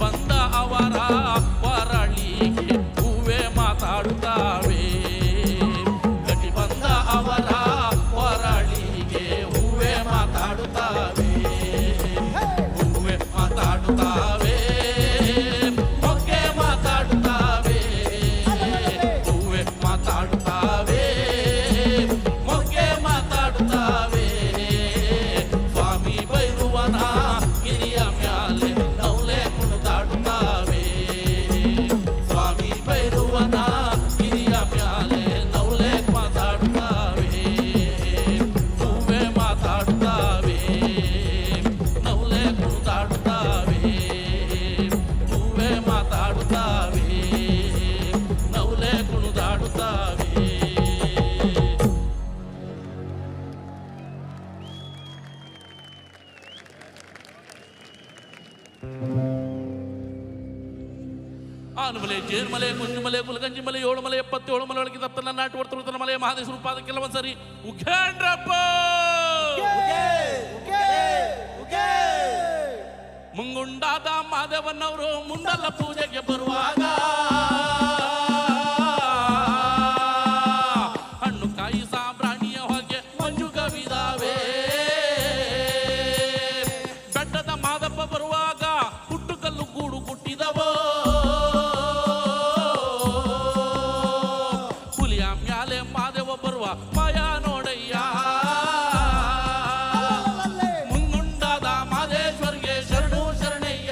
ಬಂದ ಅವರ ಹೊರಳಿಗೆ ಹೂವೇ ಮಾತಾಡುತ್ತಾವೆ. ಕಟಿ ಬಂದ ಅವರ ಹೊರಳಿಗೆ ಹೂವೇ ಮಾತಾಡುತ್ತಾವೆ. ಹೂವೇ ಮಾತಾಡುತ್ತಾವೆ, ಮೊಗ್ಗೆ ಮಾತಾಡುತ್ತಾವೆ. ಹೂವೇ ಮಾತಾಡುತ್ತಾವೆ, ಮೊಗ್ಗೆ ಮಾತಾಡುತ್ತಾವೆ. ಸ್ವಾಮಿ ಬೈರುವನ ಗಿರಿಯ ಮ್ಯಾಲೆ ನೌಲೆ ಕುಣಿದಾಡುತ್ತಾವೆ. ಸ್ವಾಮಿ ಬೈರುವನ ಗಿರಿಯ ಮ್ಯಾಲೆ ನೌಲೆ ಮಾತಾಡುತ್ತಾವೆ. ಹೂವೇ ಮಾತಾಡುತ್ತಾವೆ, ನೌಲೆ ಕುಣಿದಾಡುತ್ತಾವೆ. ಹೂವೇ ಮಾತಾಡುತ್ತಾವೆ, ನೌಲೆ ಕುಣಿದಾಡುತ್ತಾವೆ. ಆನಮಲೆ, ಜೇನುಮಲೆ, ಕುಂಜುಮಲೆ, ಕುಲಗಂಜಿ ಮಲೆ, 7 ಮಲೆ, 77 ಮಲೆ ಒಳಗೆ ದತ್ತನ ನಾಟು ವರ್ತನ ಮಲೆ, ಮಹಾದೇಶ್ವರ ಪಾದ ಕೆಲವೊಂದ್ಸರಿ ಉಘೇಂದ್ರಪ್ಪ ಮುಂಗುಂಡಾದ ಮಾದೇವನವರು ಮುಂದಲ್ಲ ಪೂಜೆಗೆ ಬರುವಾಗ ಹಣ್ಣು ಕಾಯಿ ಸಾಂಬ್ರಾಣಿಯ ಹೊಗೆ ಮಂಜು ಕವಿದಾವೆ. ಬೆಟ್ಟದ ಮಾದಪ್ಪ ಬರುವಾಗ ಹುಟ್ಟುಕಲ್ಲು ಗೂಡು ಕುಟ್ಟಿದವೋ. ಹುಲಿಯ ಮ್ಯಾಲೆ ಮಾದೇವ ಬರುವ ಮಾಯಾ ನೋಡಯ್ಯ. ಮುಂಗುಂಡಾದ ಮಾದೇಶ್ವರಿಗೆ ಶರಣು ಶರಣಯ್ಯ.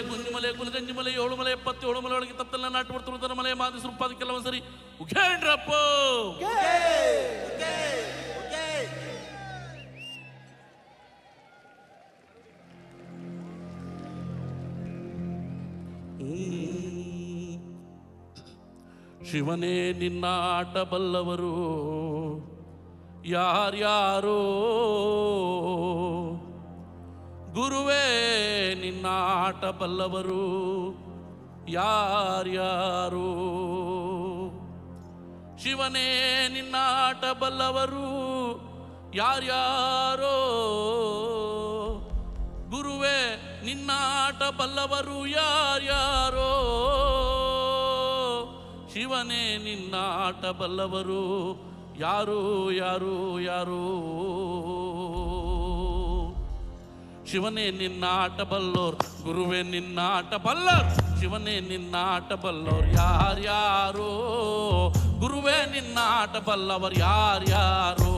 ಗುಂಜಿಮಲೆ ಗುಲಗಂಜಿಮಲೆ 7 ಮಲೆ 77 ಮಲೆ ಒಳಗೆ ತಪ್ಪಲ್ಲ ನಾಟು ಬರ್ತುವುದರ ಮಲೆ ಮಾದಿ ಸುರುಪಾದ ಕೆಲವೊಂದು ಸರಿ ಉಗೇಂಡ್ರಪ್ಪ ಶಿವನೇ ನಿನ್ನ ಆಟ ಬಲ್ಲವರು ಯಾರ್ಯಾರೋ, ಗುರುವೇ ನಿನ್ನ ಆಟ ಬಲ್ಲವರು ಯಾರ್ಯಾರೋ, ಶಿವನೇ ನಿನ್ನ ಆಟ ಬಲ್ಲವರು ಯಾರ್ಯಾರೋ, ಗುರುವೇ ನಿನ್ನ ಆಟ ಬಲ್ಲವರು ಯಾರ್ಯಾರೋ, ಶಿವನೇ ನಿನ್ನ ಆಟ ಬಲ್ಲವರು ಯಾರು ಯಾರು ಯಾರು, ಶಿವನೇ ನಿನ್ನ ಆಟ ಬಲ್ಲೋರ್, ಗುರುವೇ ನಿನ್ನ ಆಟ ಬಲ್ಲರ್, ಶಿವನೇ ನಿನ್ನ ಆಟ ಬಲ್ಲೋರ್ ಯಾರ್ಯಾರೋ, ಗುರುವೇ ನಿನ್ನ ಆಟ ಬಲ್ಲವರು ಯಾರ್ಯಾರೋ,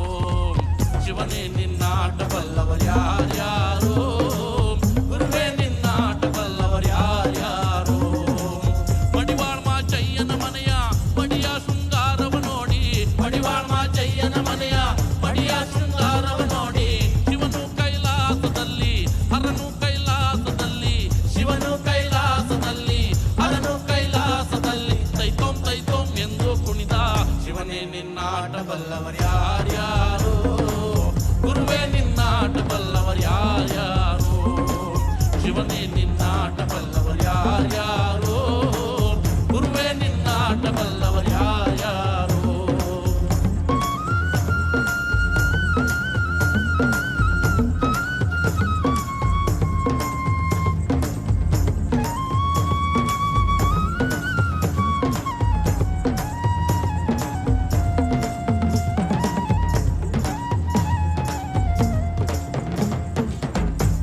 ಶಿವನೇ ನಿನ್ನ ಆಟ ಬಲ್ಲವರು ಯಾರ್ಯಾರೋ, ಗುರುವೇ ನಿನ್ನ ಆಟ ಬಲ್ಲವರು ಯಾರ್ಯಾರೋ. ಮಡಿವಾಳ ಮಾಚಯ್ಯನ ಮನೆಯ ಮಡಿಯ ಶೃಂಗಾರವ ನೋಡಿ, ಮಡಿವಾಳ ಮಾಚಯ್ಯನ ಮನೆಯ ಮಡಿಯ ಶೃಂಗಾರವ ನೋಡಿ, ಶಿವನು ಕೈಲಾಸದಲ್ಲಿ ಹರನು ಕೈಲಾಸದಲ್ಲಿ, ಶಿವನು ಕೈಲಾಸದಲ್ಲಿ ಹರನು ಕೈಲಾಸದಲ್ಲಿ, ತೈತೋಂ ತೈತೋಂ ಎಂದು ಕುಣಿದ, ಶಿವನೇ ನಿನ್ನ ಆಟ ಬಲ್ಲವರು ಯಾರ್ಯಾರೋ, ಗುರುವೇ ನಿನ್ನ ಆಟ ಬಲ್ಲವರು ಯಾರ್ಯಾರೋ, ಶಿವನೇ ನಿನ್ನ ಆಟ ಬಲ್ಲವರು ಯಾರ್ಯಾರೋ, ಗುರುವೇ ನಿನ್ನ ಆಟ ಬಲ್ಲವರು ಯಾರ್ಯಾರೋ.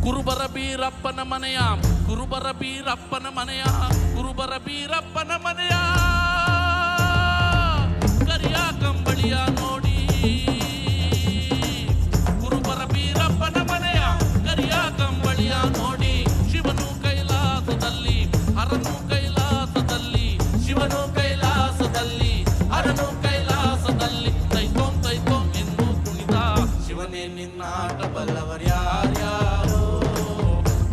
ಕುರುಬರ ಬೀರಪ್ಪನ ಮನೆಯ, ಕುರುಬರ ಬೀರಪ್ಪನ ಮನೆಯ, ಕುರುಬರ ಬೀರಪ್ಪನ ಮನೆಯ ಕರಿಯ ಕಂಬಳಿಯ ನೋಡಿ, ಕುರುಬರ ಬೀರಪ್ಪನ ಮನೆಯ ಕರಿಯ ಕಂಬಳಿಯ ನೋಡಿ, ಶಿವನು ಕೈಲಾಸದಲ್ಲಿ ಹರನು ಕೈಲಾಸದಲ್ಲಿ, ಶಿವನು ಕೈಲಾಸದಲ್ಲಿ ಹರನು ಕೈಲಾಸದಲ್ಲಿ, ತೈತೋಂ ತೈತೋಂ ಎಂದು ಕುಣಿದ, ಶಿವನೇ ನಿನ್ನ ಆಟ ಬಲ್ಲವರು ಯಾರ್ಯಾರೋ,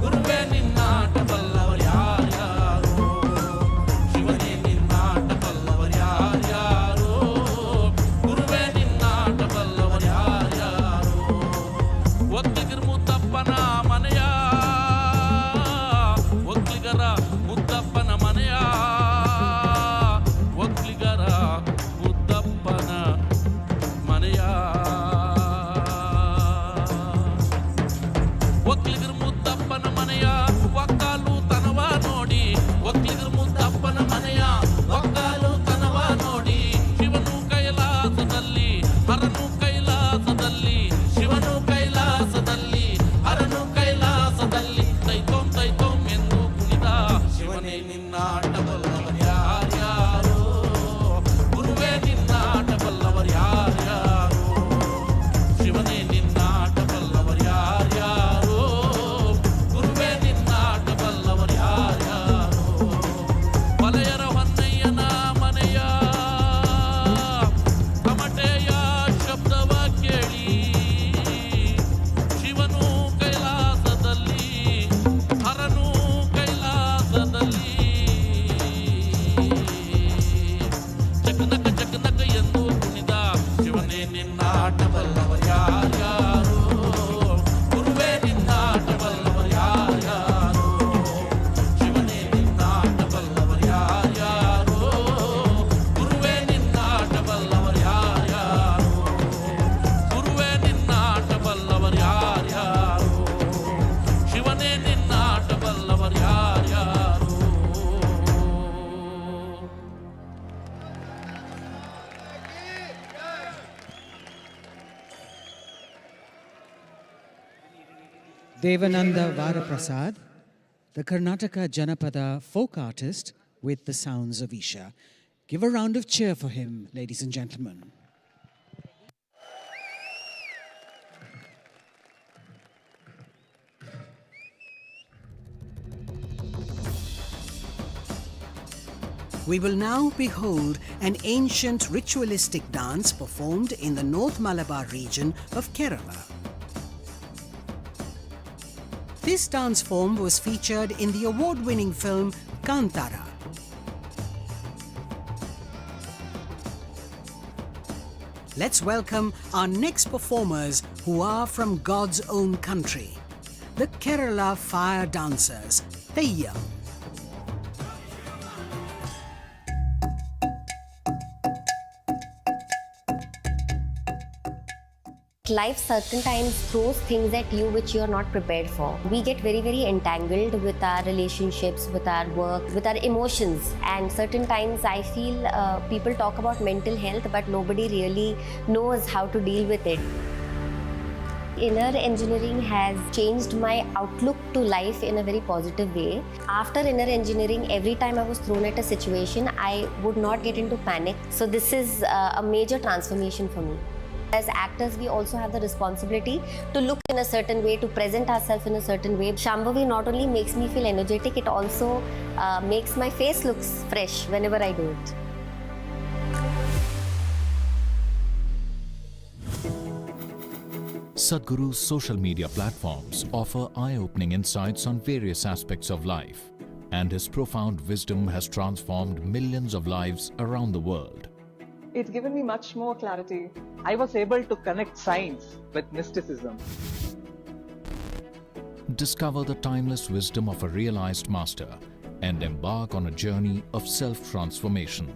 ಗುರುವೇ ನಿನ್ನ ಆಟ ಬಲ್ಲವರು ಯಾರ್ಯಾರೋ, ಶಿವನೇ ನಿನ್ನ ಆಟ ಬಲ್ಲವರು ಯಾರ್ಯಾರೋ, ಗುರುವೇ ನಿನ್ನ ಆಟ ಬಲ್ಲವರು ಯಾರ್ಯಾರೋ. ಒಕ್ಕಲಿಗರ ಮುದ್ದಪ್ಪನ ಮನೆಯ, ಒಕ್ಕಲಿಗರ ಮುದ್ದಪ್ಪನ ಮನೆಯ, ಒಕ್ಕಲಿಗರ ಮುದ್ದಪ್ಪನ ಮನೆಯ, ಒಕ್ಕಲಿಗರ ಮುದ್ದಪ್ಪನ ಮನೆಯ ಒಕ್ಕಾಲು ತನವ ನೋಡಿ, ಒಕ್ಕಲಿಗರ ಮುದ್ದಪ್ಪನ ಮನೆಯ ಒಕ್ಕಾಲು ತನವ ನೋಡಿ, ಶಿವನು ಕೈಲಾಸದಲ್ಲಿ ಹರನು ಕೈಲಾಸದಲ್ಲಿ, ಶಿವನು ಕೈಲಾಸದಲ್ಲಿ ಹರನು ಕೈಲಾಸದಲ್ಲಿ, ತೈತೋಂ ತೈತೋಂ ಎಂದು ಕುಣಿದ, ಶಿವನೇ ನಿನ್ನ ಆಟ ಬಲ್ಲವರು ಯಾರ್ಯಾರೋ, ಗುರುವೇ ನಿನ್ನ ಆಟ ಬಲ್ಲವರು ಯಾರ್ಯಾರೋ, ಶಿವನೇ ನಿನ್ನ ಆಟ ಬಲ್ಲವರು ಯಾರ್ಯಾರೋ, ಗುರುವೇ ನಿನ್ನ ಆಟ ಬಲ್ಲವರು ಯಾರ್ಯಾರೋ. ಮಲೆಯರ ಹೊನ್ನಯ್ಯನ ಮನೆಯ ತಮಟೆಯ ಶಬ್ದವ ಕೇಳಿ, ಶಿವನು ಕೈಲಾಸದಲ್ಲಿ ಹರನು ಕೈಲಾಸದಲ್ಲಿ, ಚಕನಕ ಚಕನಕ ಎಂದು ಕುಣಿದ, ಶಿವನೇ ನಿನ್ನ ಆಟ ಬಲ್ಲವರು ಯಾರ್ಯಾರೋ, ಗುರುವೇ ನಿನ್ನ ಆಟ ಬಲ್ಲವರು ಯಾರ್ಯಾರೋ, ಶಿವನೇ ನಿನ್ನ ಆಟ ಬಲ್ಲವರು ಯಾರ್ಯಾರೋ, ಗುರುವೇ ನಿನ್ನ ಆಟ ಬಲ್ಲವರು ಯಾರ್ಯಾರೋ, ಗುರುವೇ ನಿನ್ನ ಆಟ ಬಲ್ಲವರು ಯಾರ್ಯಾರೋ, ಶಿವನೇ ನಿನ್ನ ಆಟ ಬಲ್ಲವರು ಯಾರ್ಯಾರೋ. Devananda Varaprasad, the Karnataka Janapada folk artist with the sounds of Isha. Give a round of cheer for him, ladies and gentlemen. We will now behold an ancient ritualistic dance performed in the North Malabar region of Kerala. This dance form was featured in the award-winning film Kantara. Let's welcome our next performers who are from God's own country, the Kerala Fire Dancers, Theyyam. Life certain times throws things at you which you are not prepared for. We get very entangled with our relationships, with our work, with our emotions, and certain times I feel people talk about mental health but nobody really knows how to deal with it. Inner engineering has changed my outlook to life in a very positive way. After inner engineering, every time I was thrown at a situation, I would not get into panic. So this is a major transformation for me. As actors, we also have the responsibility to look in a certain way, to present ourselves in a certain way. Shambhavi not only makes me feel energetic, it also makes my face look fresh whenever I do it. Sadhguru's social media platforms offer eye-opening insights on various aspects of life, and his profound wisdom has transformed millions of lives around the world. It's given me much more clarity. I was able to connect science with mysticism. Discover the timeless wisdom of a realized master and embark on a journey of self-transformation.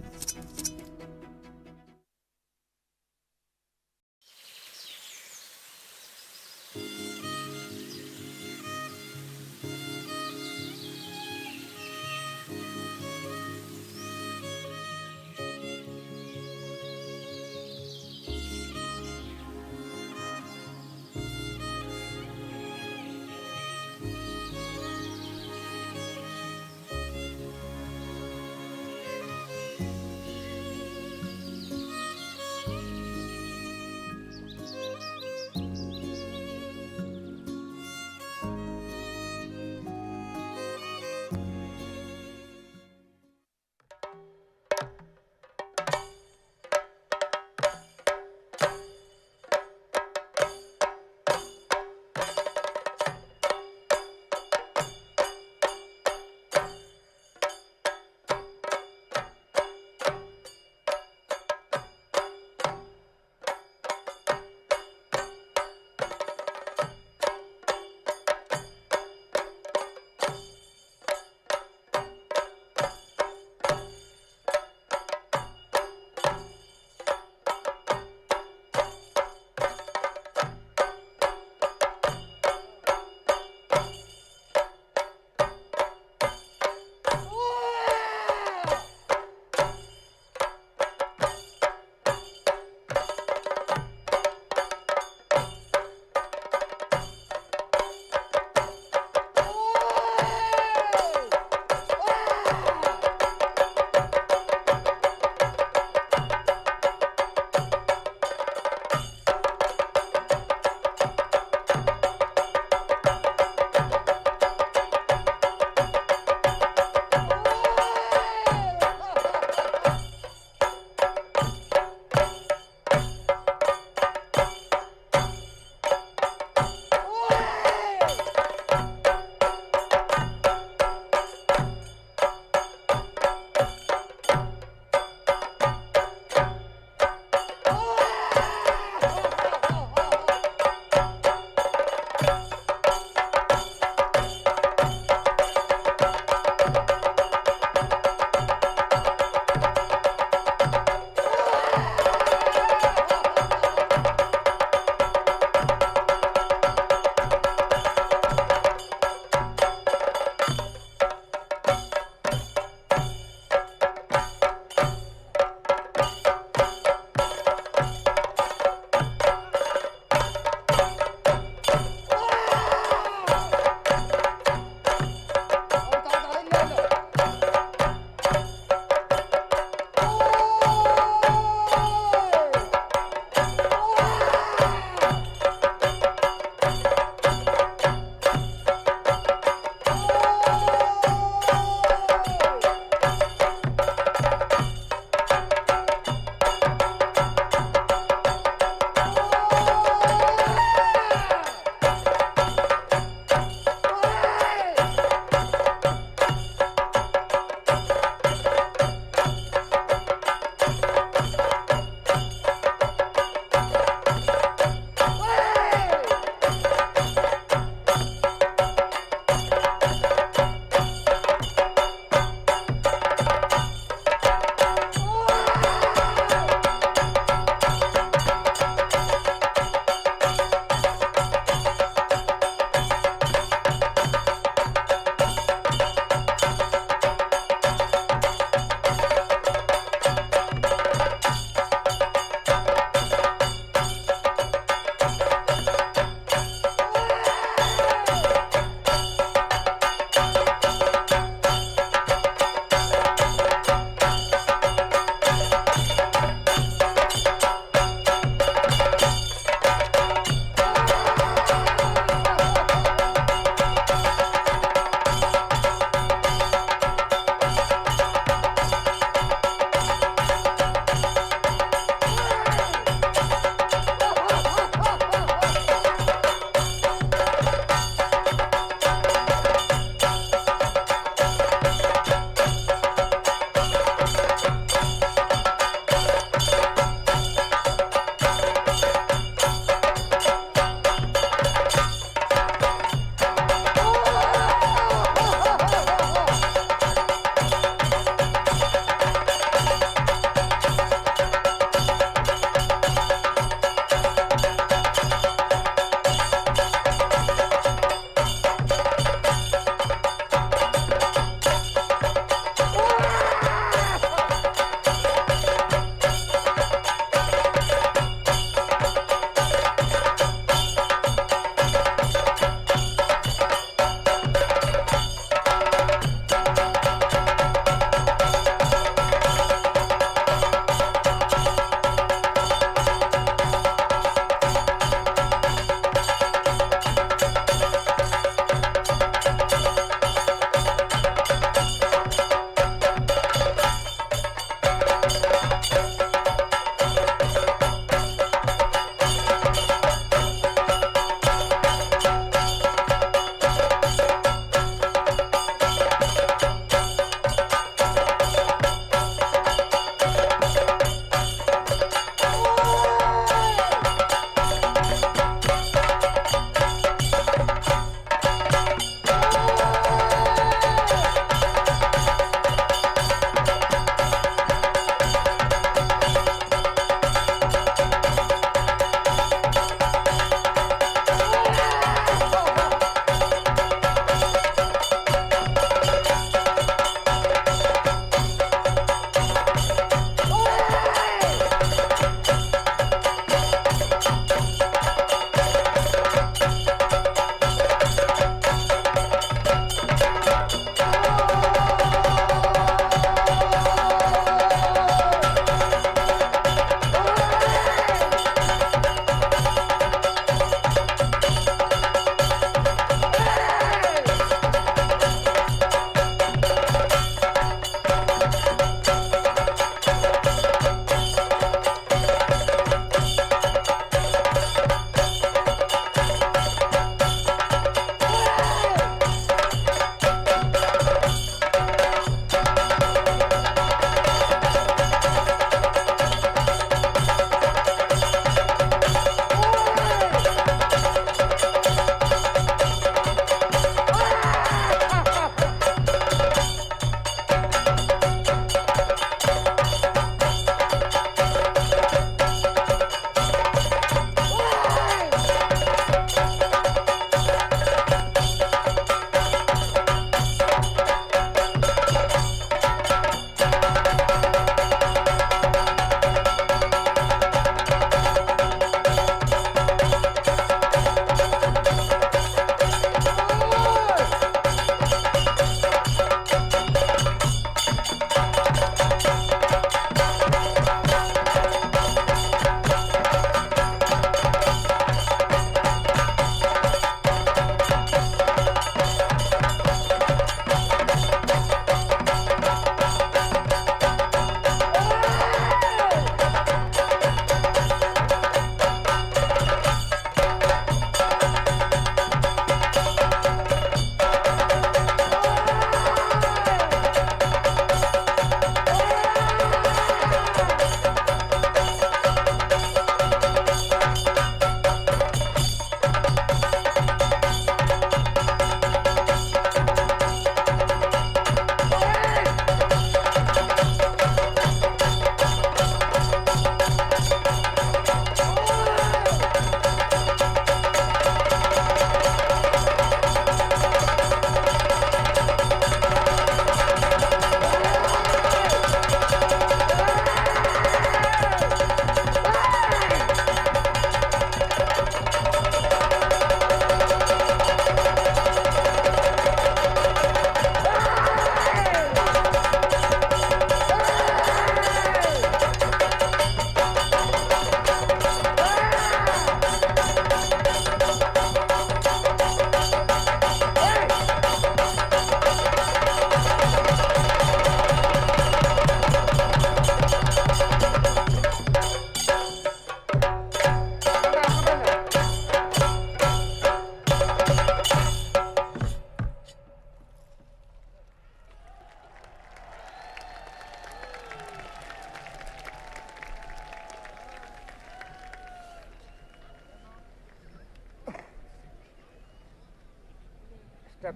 Velu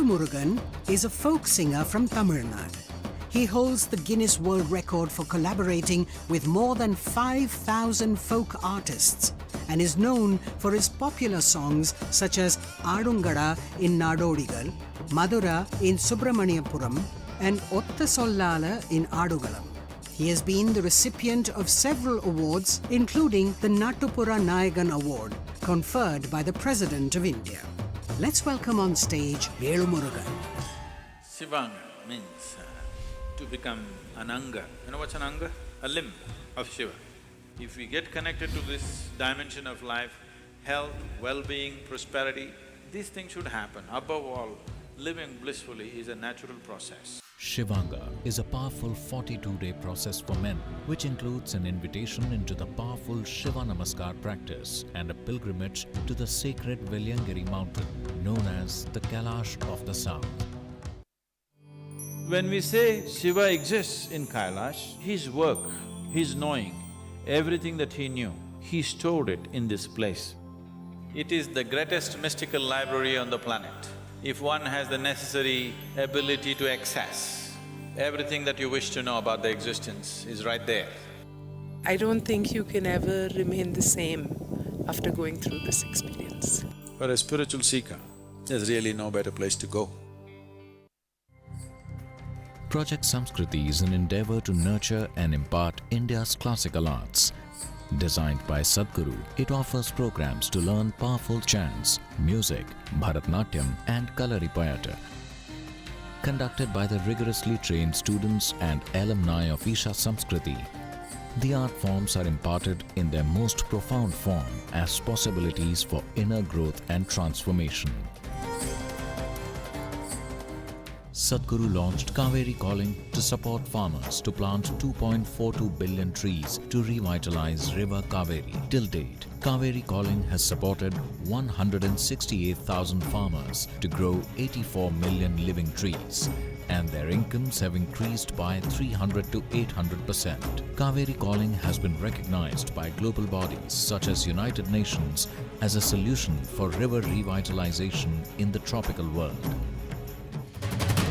Murugan is a folk singer from Tamil Nadu. He holds the Guinness World Record for collaborating with more than 5,000 folk artists and is known for his popular songs such as Adungada in Nadodigal, Madura in Subramaniapuram, and Otta Sollala in Adugalam. He has been the recipient of several awards, including the Nattupura Nayagan Award, conferred by the President of India. Let's welcome on stage Velu Murugan. Shivanga means to become an anga. You know what's an anga? A limb of Shiva. If we get connected to this dimension of life, health, well-being, prosperity, these things should happen. Above all, living blissfully is a natural process. Shivanga is a powerful 42-day process for men, which includes an invitation into the powerful Shiva Namaskar practice and a pilgrimage to the sacred Velliyangiri mountain, known as the Kailash of the South. When we say Shiva exists in Kailash, his work, his knowing, everything that he knew, he stored it in this place. It is the greatest mystical library on the planet. If one has the necessary ability to access, everything that you wish to know about the existence is right there. I don't think you can ever remain the same after going through this experience. For a spiritual seeker, there's really no better place to go. Project Samskriti is an endeavor to nurture and impart India's classical arts. Designed by Sadhguru, it offers programs to learn powerful chants, music, Bharatnatyam and Kalaripayattu. Conducted by the rigorously trained students and alumni of Isha Samskriti, the art forms are imparted in their most profound form as possibilities for inner growth and transformation. Sadhguru launched Kaveri Calling to support farmers to plant 2.42 billion trees to revitalize River Kaveri. Till date, Kaveri Calling has supported 168,000 farmers to grow 84 million living trees, and their incomes have increased by 300 to 800%. Kaveri Calling has been recognized by global bodies such as United Nations as a solution for river revitalization in the tropical world.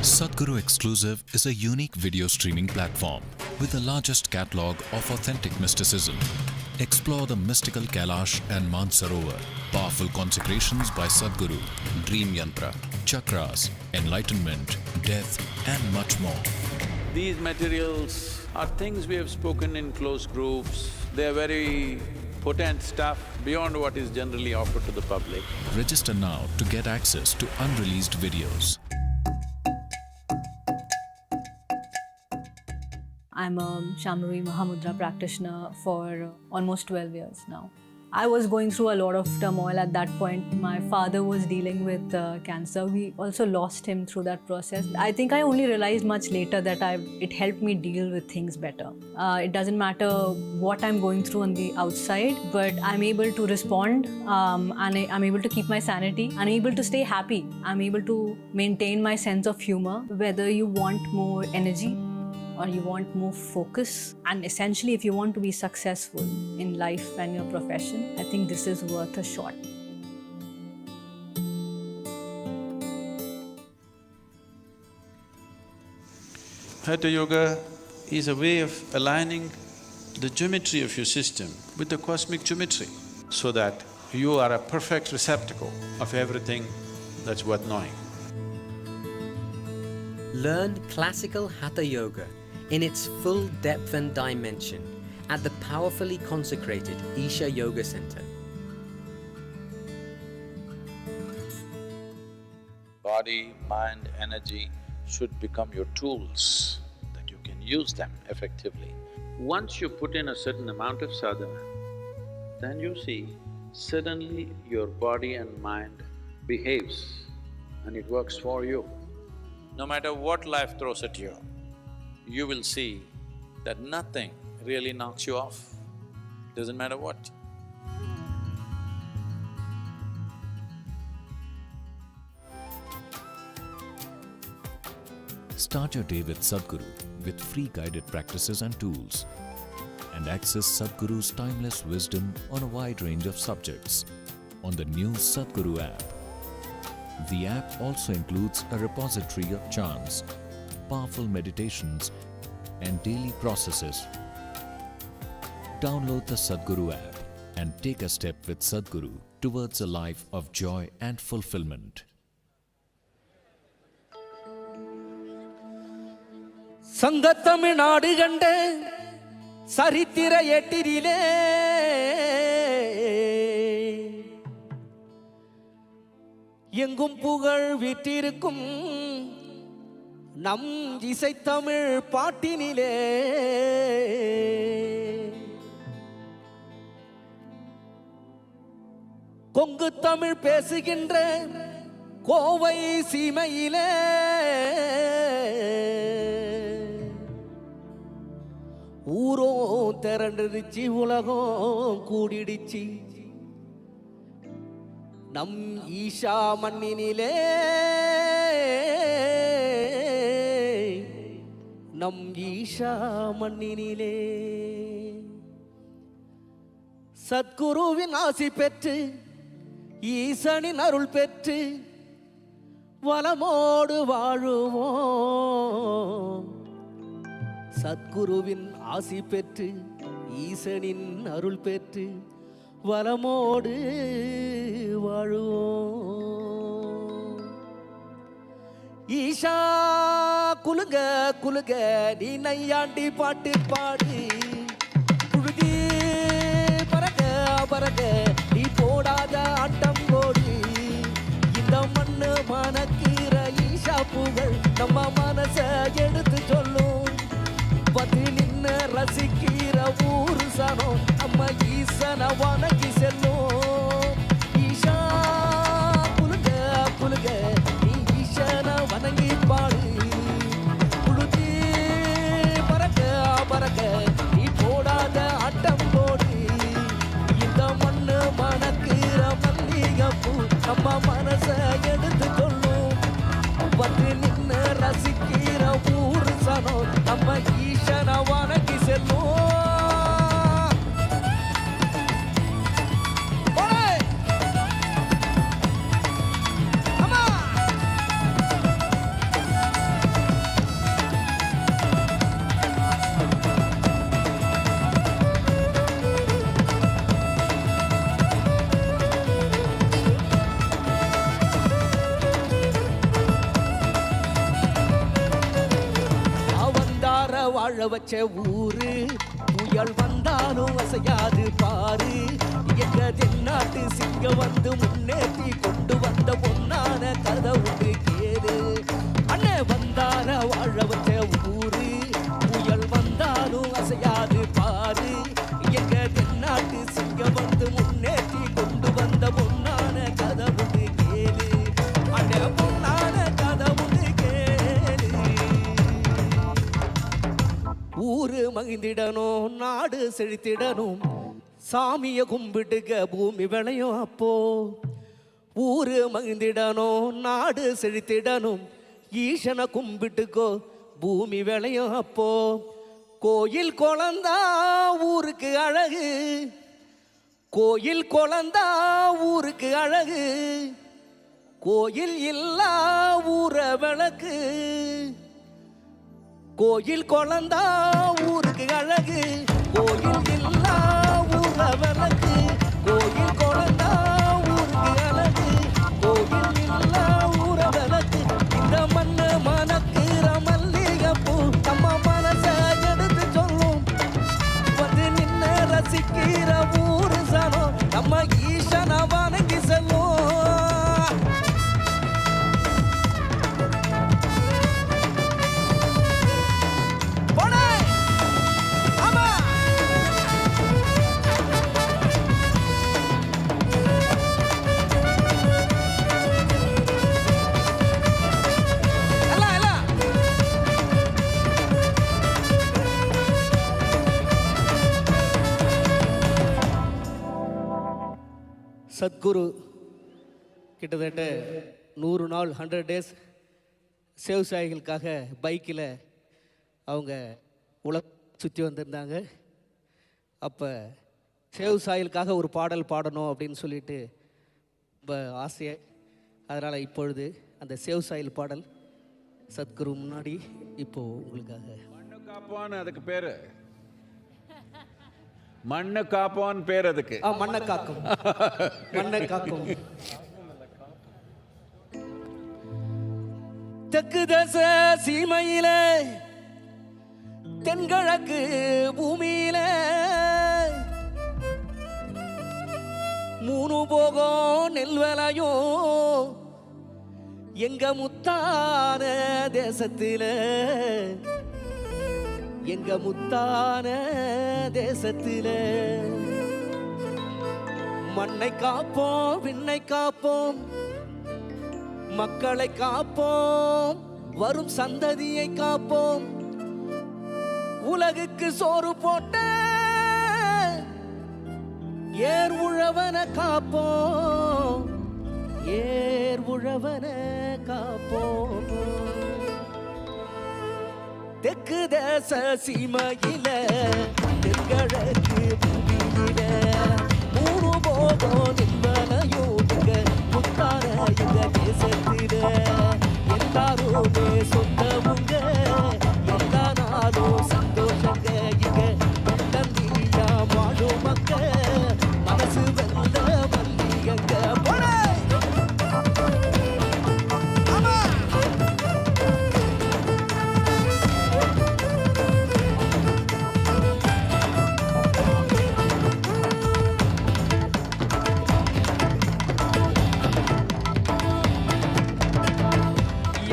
Sadhguru Exclusive is a unique video streaming platform with the largest catalogue of authentic mysticism. Explore the mystical Kailash and Mansarovar, powerful consecrations by Sadhguru, dream yantra, chakras, enlightenment, death and much more. These materials are things we have spoken in close groups. They are very potent stuff beyond what is generally offered to the public. Register now to get access to unreleased videos. I'm a Shamruhi Mahamudra practitioner for almost 12 years now. I was going through a lot of turmoil at that point. My father was dealing with cancer. We also lost him through that process. I think I only realized much later that it helped me deal with things better. It doesn't matter what I'm going through on the outside, but I'm able to respond and I'm able to keep my sanity. I'm able to stay happy. I'm able to maintain my sense of humor. Whether you want more energy or you want more focus, and essentially if you want to be successful in life and your profession, I think this is worth a shot. Hatha Yoga is a way of aligning the geometry of your system with the cosmic geometry so that you are a perfect receptacle of everything that's worth knowing. Learn classical Hatha Yoga in its full depth and dimension at the powerfully consecrated Isha Yoga Center. Body, mind, energy should become your tools, that you can use them effectively. Once you put in a certain amount of sadhana, then you see suddenly your body and mind behaves and it works for you. No matter what life throws at you, you will see that nothing really knocks you off, doesn't matter what. Start your day with Sadhguru with free guided practices and tools, and access Sadhguru's timeless wisdom on a wide range of subjects on the new Sadhguru app. The app also includes a repository of chants, powerful meditations, and daily processes. Download the Sadhguru app and take a step with Sadhguru towards a life of joy and fulfillment. சங்கத்தமிழ்நாடு கண்ட சரித்திர எட்டிரிலே எங்கும் புகழ் விற்றிருக்கும் நம் இசைத்தமிழ் பாட்டினிலே கொங்கு தமிழ் பேசுகின்ற கோவை சீமையிலே ஊரோ திரண்டுடுச்சு, உலகம் கூடிடுச்சு நம் ஈஷா மண்ணினிலே, நம் ஈஷா மண்ணினிலே. சத்குருவின் ஆசி பெற்று ஈசனின் அருள் பெற்று வளமோடு வாழுவோம். சத்குருவின் ஆசி பெற்று ஈசனின் அருள் பெற்று வளமோடு வாழுவோம். ஈஷா குலுங்க குலுங்க நீ நையாண்டி பாட்டு பாடு, குழுதி பறக்க பறக்க நீ போடாத ஆட்டம் போடு. இந்த மண்ணு மணக்கிற ஈஷா புகழ் நம்ம மனச எடுத்து சொல்லும். பத்து நின்ன ரசிக்கிற ஊரு சனம் நம்ம ஈசன வணங்கி செல்லும். ஈஷா குலுங்க குலுங்க நீ ஈசன வணங்கி பாடு, குழுதி பறக்க பறக்க நீ போடாத ஆட்டம் போடு. இந்த மண்ணு மணக்கிற மல்லிகைப்பூ நம்ம மனச எடுத்து கொள்ளும். பத்து நின்ன ரசிக்கிற ஊரு சனம் நம்ம ஈசன வணங்கி செல்லும். வாழ வச்ச ஊரு புயல் வந்தாலும் அசையாது பாரு. எங்க தென்னாட்டு சிங்க வந்து முன்னேற்றி கொண்டு வந்த பொன்னான கதை உண்டு கேரு. அண்ணே வந்தார வாழ வச்ச ஊரு புயல் வந்தாலும் அசையாது பாரு. எங்க தென்னாட்டு சிங்க வந்து முன்னேற்றி கொண்டு வந்த பொன்னான கதை உண்டு கேரு. அண்ணே பொன்னான கதை உண்டு கேரு. ஊரு மகிழ்ந்திடணும், நாடு செழித்திடணும், சாமிய கும்பிட்டுக்க பூமி விளையும் அப்போ. ஊரு மகிழ்ந்திடணும், நாடு செழித்திடணும், ஈசனை கும்பிட்டுக்கோ பூமி விளையும் அப்போ. கோயில் குழந்தா ஊருக்கு அழகு, கோயில் குழந்தா ஊருக்கு அழகு, கோயில் இல்லா ஊர விளக்கு. கோயில் குழந்தா ஊருக்கு அழகு, கோயில் இல்லா ஊர விளக்கு. கோயில் குழந்தா ஊருக்கு அழகு, கோயில் இல்லா ஊர விளக்கு. இந்த மண்ணு மணக்கிற மல்லிகைப்பூ நம்ம மனச எடுத்து சொல்லும். வந்து நின்ன ரசிக்கிற ஊரு சனம் நம்ம ஈசன வணங்கி செல்லும். சத்குரு கிட்டத்தட்ட 100 நாள் 100 days விவசாயிகளுக்காக பைக்கில் அவங்க சுற்றி வந்திருந்தாங்க. அப்போ விவசாயிகளுக்காக ஒரு பாடல் பாடணும் அப்படின்னு சொல்லிட்டு ரொம்ப ஆசையை, அதனால் இப்பொழுது அந்த விவசாயிகள் பாடல் சத்குரு முன்னாடி இப்போது உங்களுக்காக. மண்ணு காப்பான்னு அதுக்கு பேர், மண்ணு காப்பான்னு பேர் அதுக்கு. மண்ணை காக்கும், மண்ணை காக்கும். தெற்கு தச சீமையில தென்கிழக்கு பூமியில 3 போகம் நெல் விளையும் எங்க முத்தான தேசத்தில, எங்க முத்தான தேசத்தில. மண்ணை காப்போம், விண்ணை காப்போம், மக்களை காப்போம், வரும் சந்ததியை காப்போம். உலகுக்கு சோறு போட்ட ஏர் உழவன காப்போம், ஏர் உழவன காப்போம். தெற்கு தேச சீமையில தென்கிழக்கு பூமியில 3 போகம் நின்பனையோடுங்க முத்தான இந்த தேசத்தில. எல்லாருமே சொந்தமுங்க, எல்லா நாளும் சந்தோஷங்க. இங்க தந்தியா வாழும் மக்க மனசு வெல்ல மல்லிகங்க.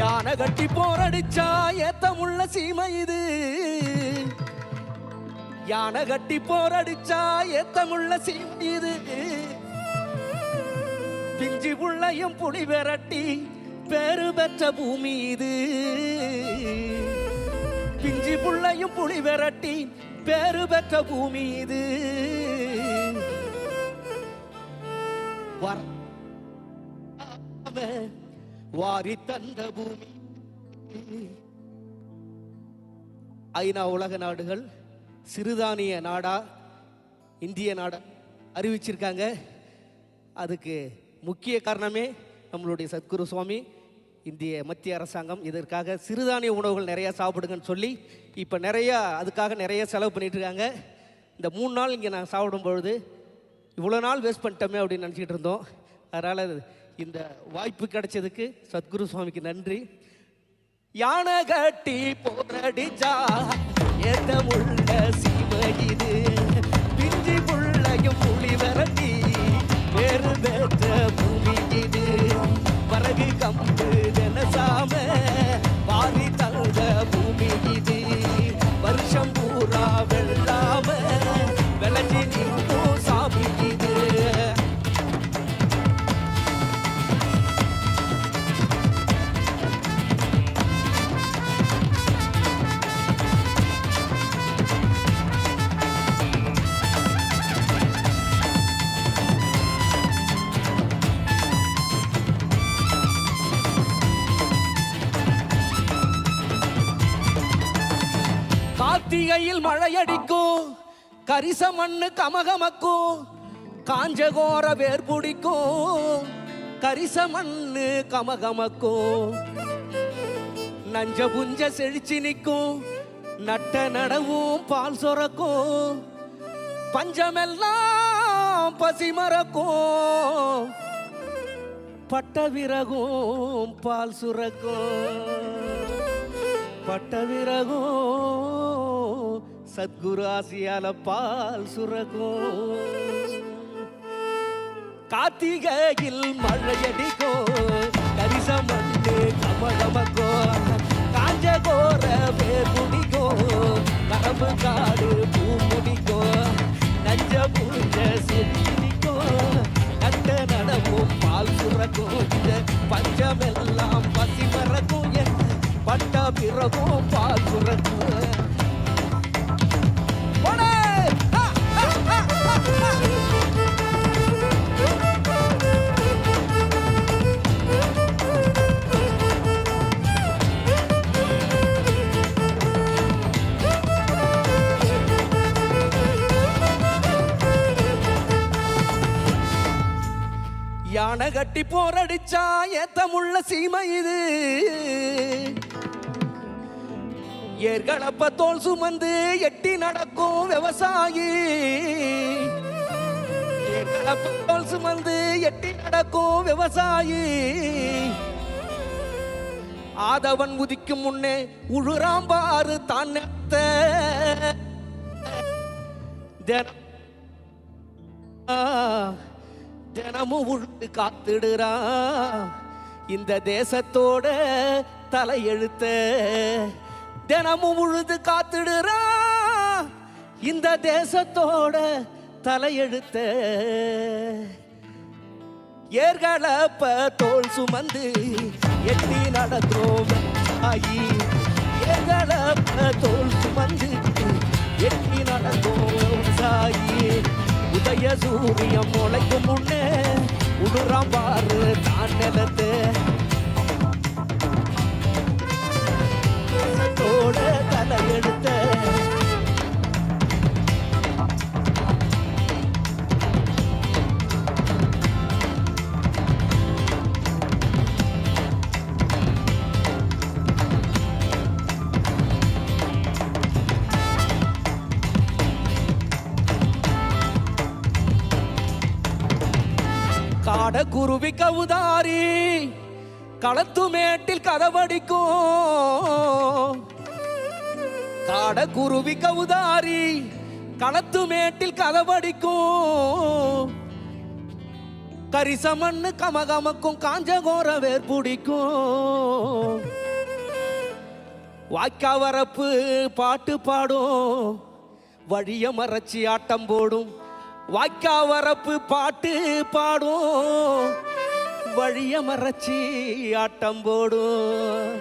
யானை கட்டி போரடிச்சா ஏத்தமுள்ள சீமை இது, யானை கட்டி போரடிச்சா ஏத்தமுள்ள சீமை இது. பிஞ்சி புள்ளையும் புலி விரட்டி பேரு பெற்ற பூமி இது, பிஞ்சி புள்ளையும் புலி விரட்டி பேரு பெற்ற பூமி இது. வாரி தந்த பூமி. ஐநா உலக நாடுகள் சிறுதானிய நாடா இந்திய நாடா அறிவிச்சிருக்காங்க. அதுக்கு முக்கிய காரணமே நம்மளுடைய சத்குரு சுவாமி, இந்திய மத்திய அரசாங்கம் இதற்காக சிறுதானிய உணவுகள் நிறையா சாப்பிடுங்கன்னு சொல்லி இப்போ நிறையா அதுக்காக நிறைய செலவு பண்ணிட்டு இருக்காங்க. இந்த 3 நாள் இங்கே நாங்கள் சாப்பிடும் பொழுது இவ்வளோ நாள் வேஸ்ட் பண்ணிட்டோமே அப்படின்னு நினச்சிக்கிட்டு இருந்தோம். அதனால் இந்த வாய்ப்பு கிடைச்சதுக்கு சத்குரு சுவாமிக்கு நன்றி. யானை கட்டி போரடிச்சா ஏத்தமுள்ள சீமை இது, பிஞ்சி புள்ளையும் புலி விரட்டி வேறு பெற்ற பூமி இது. பறகு கம்பு ஜனசாம வாரி தந்த பூமி இது. வருஷம் பூரா வெள்ளாம விளைஞ்சி நிற்கும் சாமி இது. கார்த்திகையில் மழையடிக்கும், கரிச மண்ணு கமகமக்கும், காஞ்சகோர வேர் பிடிக்கும், கரிச மண்ணு கமகமக்கும். நஞ்ச புஞ்ச செழிச்சு நிற்கும், நட்ட நடவும் பால் சொரக்கும், பஞ்சமெல்லாம் பசி மறக்கும், பட்ட விறகும் பால் சுரக்கும், பட்ட விறகும் சத்குரு ஆசியால பால் சுரக்கும். கார்த்திகையில் மழையடிக்கும், கரிச மண்ணு கமகமக்கும், காஞ்ச கோர வேர் பிடிக்கும், கரம்பு காடு பூ முடிக்கும், நஞ்ச பூஞ்ச செடிக்கும், நட்ட நடவும் பால் சுரக்கும். பஞ்சமெல்லாம் பசி மறக்கும், பட்ட பிறகும் பால் சுரக்கும். கட்டி போரடிச்சா ஏத்தமுள்ள சீமை இது. ஏர்களப்ப தோல் சுமந்து எட்டி நடக்கும் விவசாயி. ஏர்களப்ப தோல் சுமந்து எட்டி நடக்கும் விவசாயி. ஆதவன் உதிக்கும் முன்னே உழுறாம்பாறு தான் தினமும் உழுது காத்துடுறா. இந்த தேசத்தோட தலையெழுத்த தினமும் உழுது காத்துடுறா. இந்த தேசத்தோட தலையெழுத்த. ஏர்களப்ப தோல் சுமந்து எட்டி நடந்தோம் ஆயி. ஏர்களப்ப தோல் சுமந்து எட்டி நடந்தோம் சாயி. உதய சூரியம் முளைக்கும் முன்னே உடுறாம் பாரு தான் நிலத்து. தலையெடுத்த காட குருவி கவுதாரி களத்து மேட்டில் கதவடிக்கும். காட குருவி கவுதாரி களத்து மேட்டில் கதவடிக்கும். கரிசமண்ணு கமகமக்கும் காஞ்சகோர வேர் பிடிக்கும். வாய்க்கா வரப்பு பாட்டு பாடும் வழிய மறைச்சி ஆட்டம் போடும். வாய்க்கா வரப்பு பாட்டு பாடும் வழிய மறைச்சி ஆட்டம் போடும்.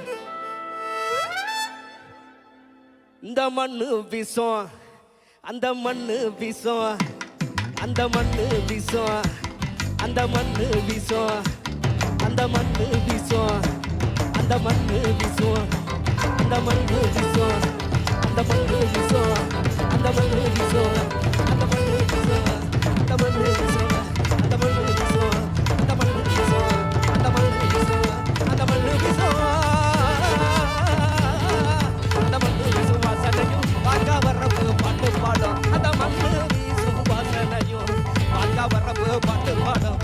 இந்த மண்ணு விஷம் அந்த மண்ணு விஷம். அந்த மண்ணு விஷம் அந்த மண்ணு விஷம். அந்த மண்ணு விஷம் அந்த மண்ணு விஷம். அந்த மண்ணு விஷம் அந்த மண்ணு விஷம். அந்த மண்ணு விஷம் அந்த மண்ணு விஷம். அந்த மண்ணு விஷம் அந்த மண்ணு விஷம். அந்த மண்ணு விஷம் அந்த மண்ணு விஷம். அந்த மண்ணு விஷம். அந்த மண்ணு விஷம் வாசனையும் வாக்கா வரப்பு பாட்டு பாடும். அந்த மண்ணு வீசும் வாசனையும் வாக்கா வரப்பு பாட்டு பாடும்.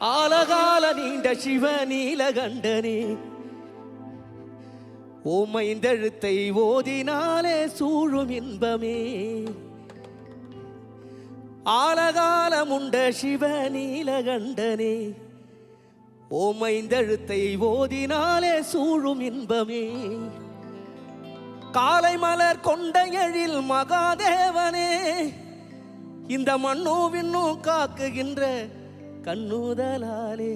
ஆலகால நீண்ட சிவ நீலகண்டனே ஓமைந்தெழுத்தை ஓதினாலே சூழும் இன்பமே. ஆலகாலமுண்ட சிவ நீலகண்டனே ஓமைந்தெழுத்தை ஓதினாலே சூழும் இன்பமே. காலை மலர் கொண்ட எழில் மகாதேவனே இந்த மண்ணோ விண்ணோ காக்குகின்ற கண்ணுதலாலே.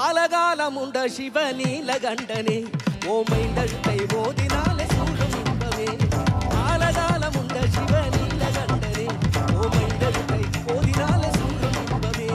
ஆலகாலமுண்ட சிவ நீலகண்டனே ஓமைந்தழுத்தை ஓதினாலே சூழும் இன்பமே. ஆலகாலமுண்ட சிவ நீலகண்டனே ஓமைந்தழுத்தை ஓதினாலே சூழும் இன்பமே.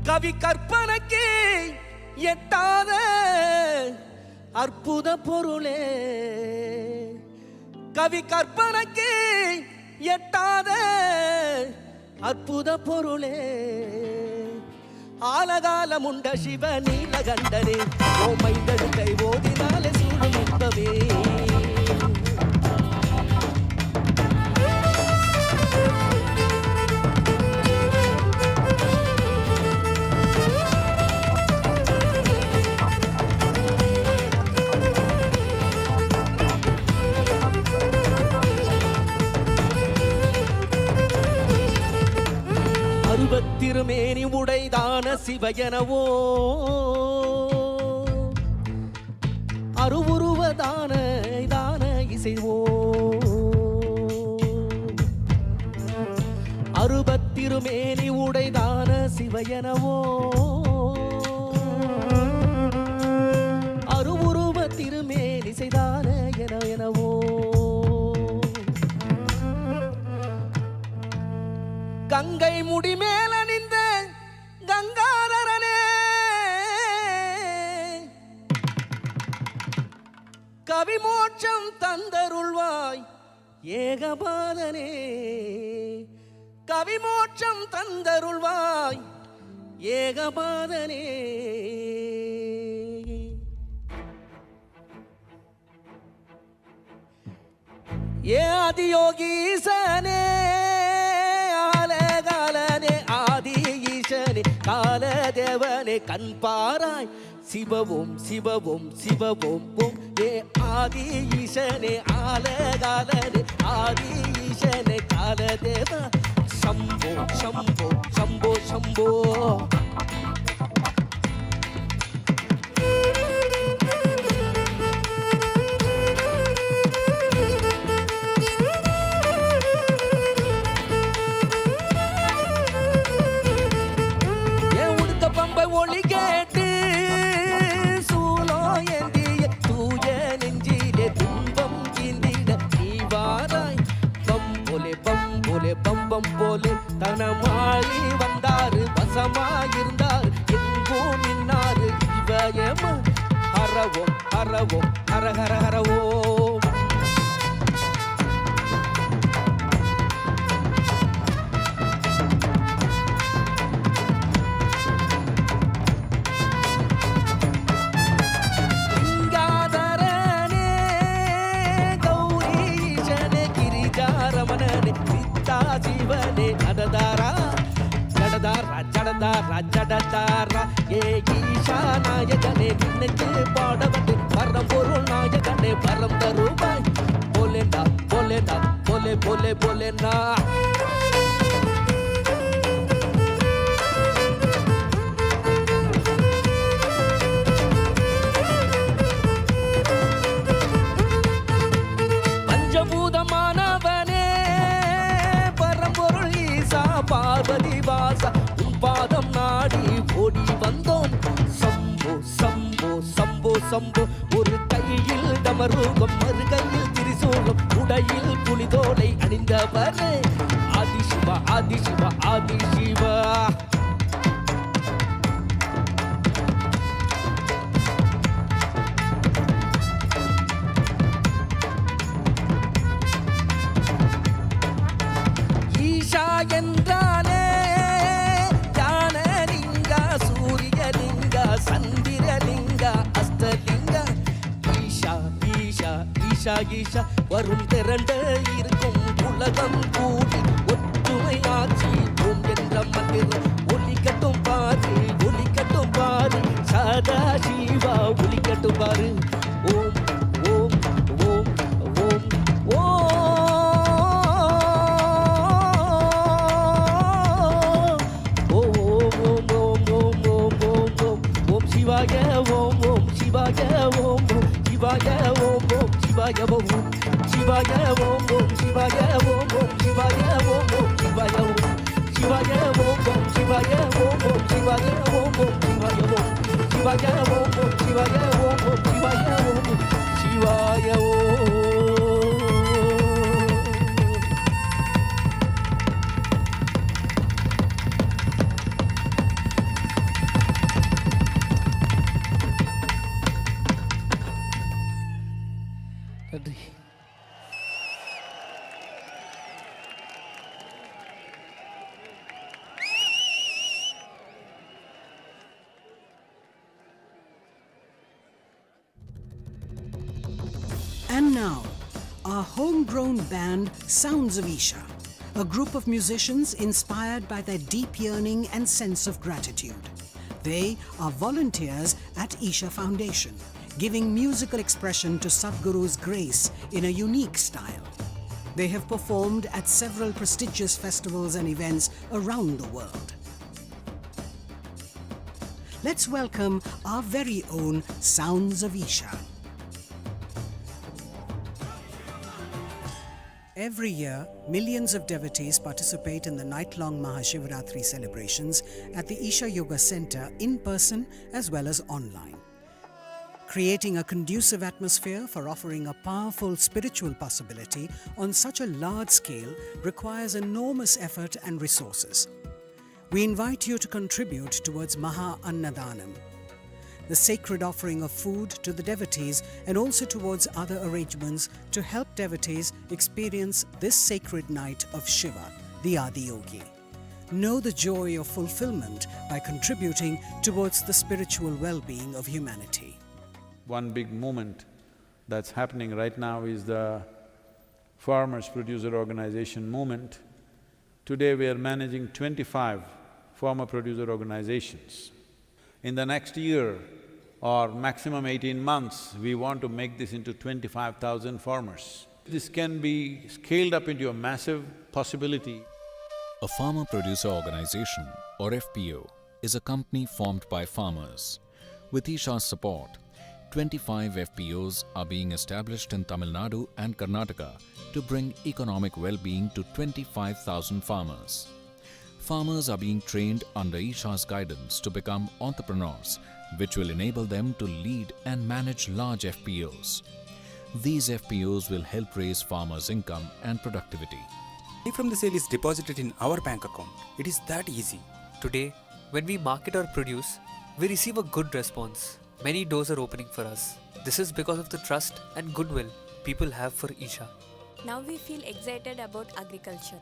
கவி கற்பனைக்கு எட்டாத அற்புத பொருளே. கவி கற்பனைக்கு எட்டாத அற்புத பொருளே. ஆலகாலமுண்ட சிவ நீலகண்டனே ஓமைந்தழுத்தை ஓதினாலே சூழும் இன்பமே. திருமேனி உடைதான சிவயனவோ அருவுருவதான தான இசைவோ அருபத்திருமேனி உடைதான சிவயனவோ அருவுருவ திருமேனி செய்தான எனவோ கங்கை முடிமேல் அணிந்த கங்காதரனே கவிமோட்சம் தந்தருள்வாய் ஏகபாதனே கவிமோட்சம் தந்தருள்வாய் ஏகபாதனே ஏ ஆதியோகீசனே ஆலகாலனே ஆதி ஈசனே காலதேவனே கண் பாராய் சிவவும் சிவவும் சிவவும் ஓம் ஏ ஆதி ஈசனே ஆலகாலனே ஆதி ஈசனே காலதேவ சம்போ சம்போ சம்போ சம்போ ஒளி கேட்டு சூலோ ஏந்திய தூய நெஞ்சிலே துன்பம் கீந்திட நீ வாராய் பம்போலே பம்போலே பம்பம் போலே தனமாளி வந்தாரு வசமாயிருந்தாரு எங்கும் நின்னாரு இவயம ஹரவோம் ஹரவோம் ஹர ஹர ஹரவோம் ஜீவனே அடதாரா ஜடதாரா ஜடதாரா ஜடதாரா ஏ ஈஷா நாயகனே நினைச்சு பாடவனே பரம்பொருள் நாயகனே பரம் தருவாய் போலேண்டா போலேண்டா போலே போலே போலேண்டா பஞ்சபூதமானவனே பார்வதி வாசா உன் பாதம் நாடி ஓடி வந்தோம் சம்போ சம்போ சம்போ சம்போ ஒரு கையில் டமருகம் மறு கையில் திரிசூலம் உடையில் புலிதோலை அணிந்தவனே ஆதிசிவா ஆதிசிவா ஆதிசிவா ஈஷா என்றானே ஞானலிங்க சூரியலிங்க சந்திரலிங்க அஸ்தலிங்க ஈஷா ஈஷா ஈஷா ஈஷா வரும் திரண்டு இருக்கும் உலகம் கூடி ஒற்றுமை ஆட்சி ஓம் என்ற மந்திரம் ஒலிக்கட்டும் பாரு ஒலிக்கட்டும் பாரு சதா சிவா ஒலிக்கட்டும் பாரு ஓம் ஓம் ஓம் ஓம் ஓம் சிவாய ஓம் ஓம் சிவாய ஓம் ஓம் சிவாய ஓம் ஓம் சிவாய ஓம் சிவாய ஓம் ஓம் சிவாய ஓம் ஓம் சிவாய ஓம் ஓம் சிவாய ஓம் சிவாய ஓம் ஓம் சிவாய ஓம் ஓம் சிவாய ஓம் ஓம் சிவாய ஓம் சிவாய ஓம் ஓம் சிவாய ஓம் ஓம் சிவாய ஓம் சிவாய ஓம் நன்றி. And now, our homegrown band Sounds of Isha, a group of musicians inspired by their deep yearning and sense of gratitude. They are volunteers at Isha Foundation, giving musical expression to Sadhguru's grace in a unique style. They have performed at several prestigious festivals and events around the world. let's welcome our very own Sounds of Isha. Every year, millions of devotees participate in the night-long Mahashivratri celebrations at the Isha Yoga Center in person as well as online. Creating a conducive atmosphere for offering a powerful spiritual possibility on such a large scale requires enormous effort and resources. We invite you to contribute towards Maha Annadanam, the sacred offering of food to the devotees, and also towards other arrangements to help devotees experience this sacred night of Shiva, the Adiyogi. Know the joy of fulfillment by contributing towards the spiritual well-being of humanity. One big movement that's happening right now is the Farmers Producer Organization movement. Today we are managing 25 farmer producer organizations. In the next year or maximum 18 months, we want to make this into 25,000 farmers. This can be scaled up into a massive possibility. A farmer producer organization, or FPO, is a company formed by farmers. With Isha's support, 25 FPOs are being established in Tamil Nadu and Karnataka to bring economic well-being to 25,000 farmers. Farmers are being trained under Isha's guidance to become entrepreneurs, which will enable them to lead and manage large FPOs. These FPOs will help raise farmers' income and productivity. Money from the sale is deposited in our bank account. It is that easy. Today, when we market our produce, we receive a good response. Many doors are opening for us. This is because of the trust and goodwill people have for Isha. Now we feel excited about agriculture.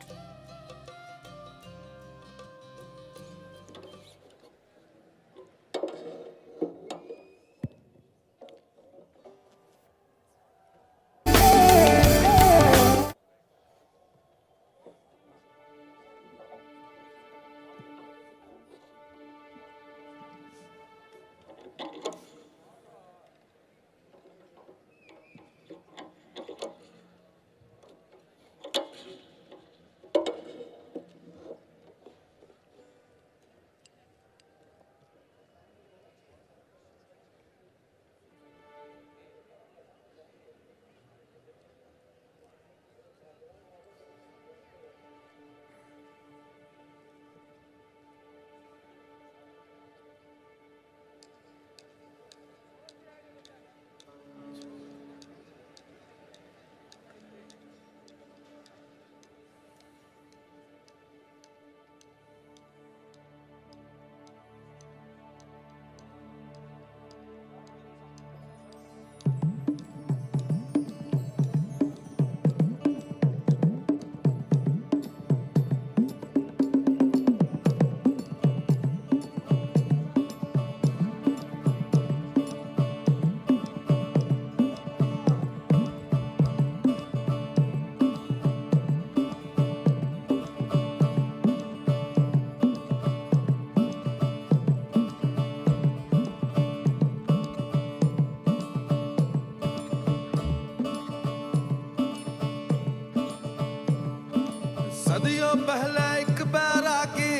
सदियों पहले एक बैरागी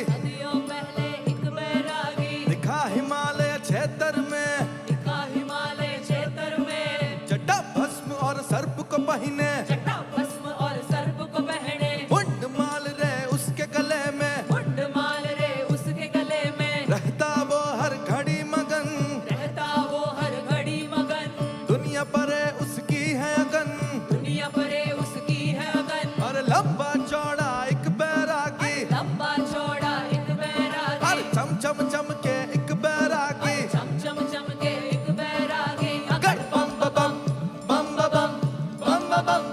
दिखा हिमालय क्षेत्र में जटा भस्म और सर्प को पहने मुंड माल रे उसके गले में रहता वो हर घड़ी मगन दुनिया परे उसकी है अगन और लंबा चौड़ा एक बैरागी हर चम चम चम के एक बैरागी गड़ बम बम बम बम बम बम बम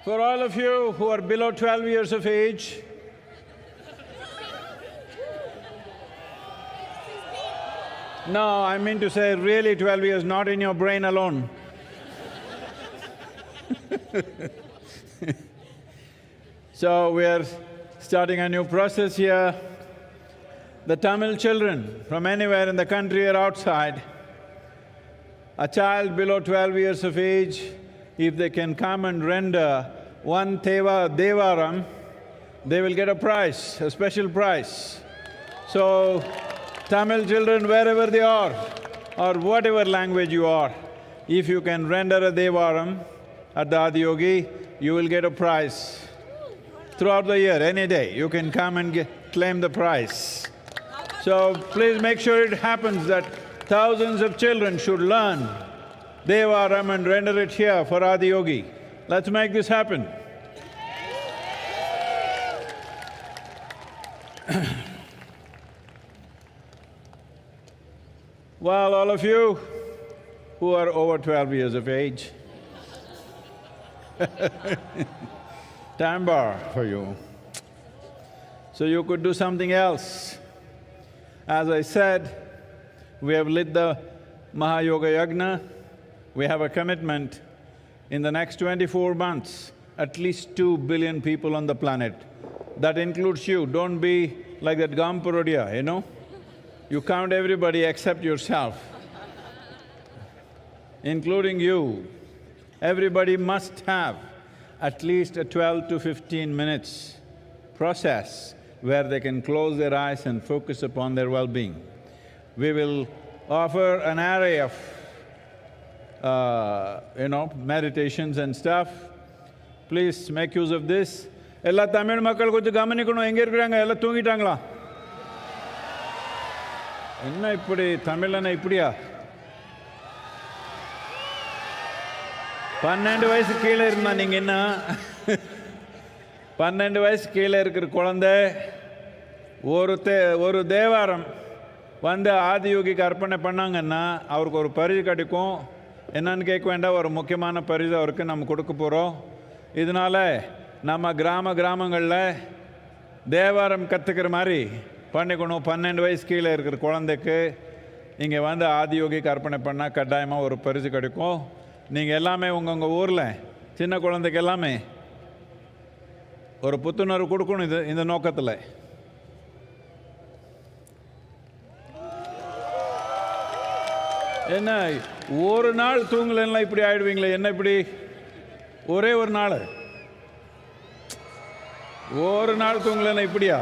For all of you who are below 12 years of age, no, I mean to say really 12 years, not in your brain alone. So we are starting a new process here. The Tamil children from anywhere in the country or outside, a child below 12 years of age, if they can come and render one Devaram, they will get a prize, a special prize. So, Tamil children, wherever they are, or whatever language you are, if you can render a Devaram at the Adiyogi, you will get a prize. Throughout the year, any day, you can come and claim the prize. So, please make sure it happens that thousands of children should learn Devaram and render it here for Adiyogi. Let's make this happen. Well, all of you who are over 12 years of age, time bar for you. So you could do something else. As I said, we have lit the Mahayoga Yagna. We have a commitment in the next 24 months, at least 2 billion people on the planet. That includes you. Don't be like that Gampurodia, you know? You count everybody except yourself, including you. Everybody must have at least a 12 to 15 minutes process where they can close their eyes and focus upon their well-being. We will offer an array of, meditations and stuff. Please make use of this. Ella Tamil makkal konju gamanikonu enga irukkranga ella thoongitangala enna ippadi Tamilana ipdiya 12 வயசு கீழே இருந்தா நீங்க என்ன 12 வயசு கீழே இருக்கிற குழந்தை ஒரு தேவாரம் வந்து ஆதியோகிக்கு அர்ப்பணை பண்ணாங்கன்னா அவருக்கு ஒரு பரிசு கிடைக்கும். என்னன்னு கேட்க வேண்டாம், ஒரு முக்கியமான பரிசு அவருக்கு நம்ம கொடுக்க போகிறோம். இதனால் நம்ம கிராமங்களில் தேவாரம் கற்றுக்கிற மாதிரி பண்ணிக்கணும். 12 வயசு கீழே இருக்கிற குழந்தைக்கு இங்கே வந்து ஆதியோகிக்கு அர்ப்பணை பண்ணால் கட்டாயமாக ஒரு பரிசு கிடைக்கும். நீங்கள் எல்லாமே உங்கள் ஊரில் சின்ன குழந்தைக்கு எல்லாமே ஒரு புத்துணர்வு கொடுக்கணும் இந்த நோக்கத்தில். என்ன ஒரு நாள் தூங்கலைன்னா இப்படி ஆயிடுவீங்களே, என்ன இப்படி ஒரே ஒரு நாள் தூங்கலைன்னா இப்படியா?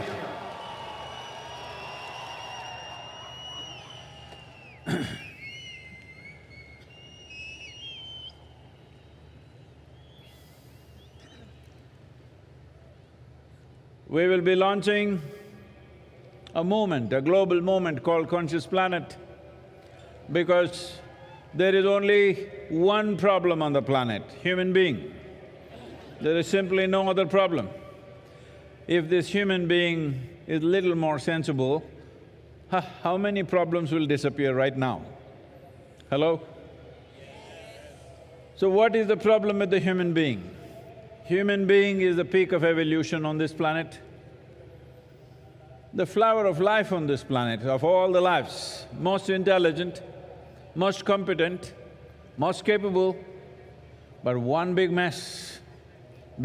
We will be launching a movement, a global movement called Conscious Planet, because there is only one problem on the planet, human being. There is simply no other problem. If this human being is little more sensible, how many problems will disappear right now? Hello? So what is the problem with the human being? Human being is the peak of evolution on this planet. The flower of life on this planet, of all the lives, most intelligent, most competent, most capable, but one big mess.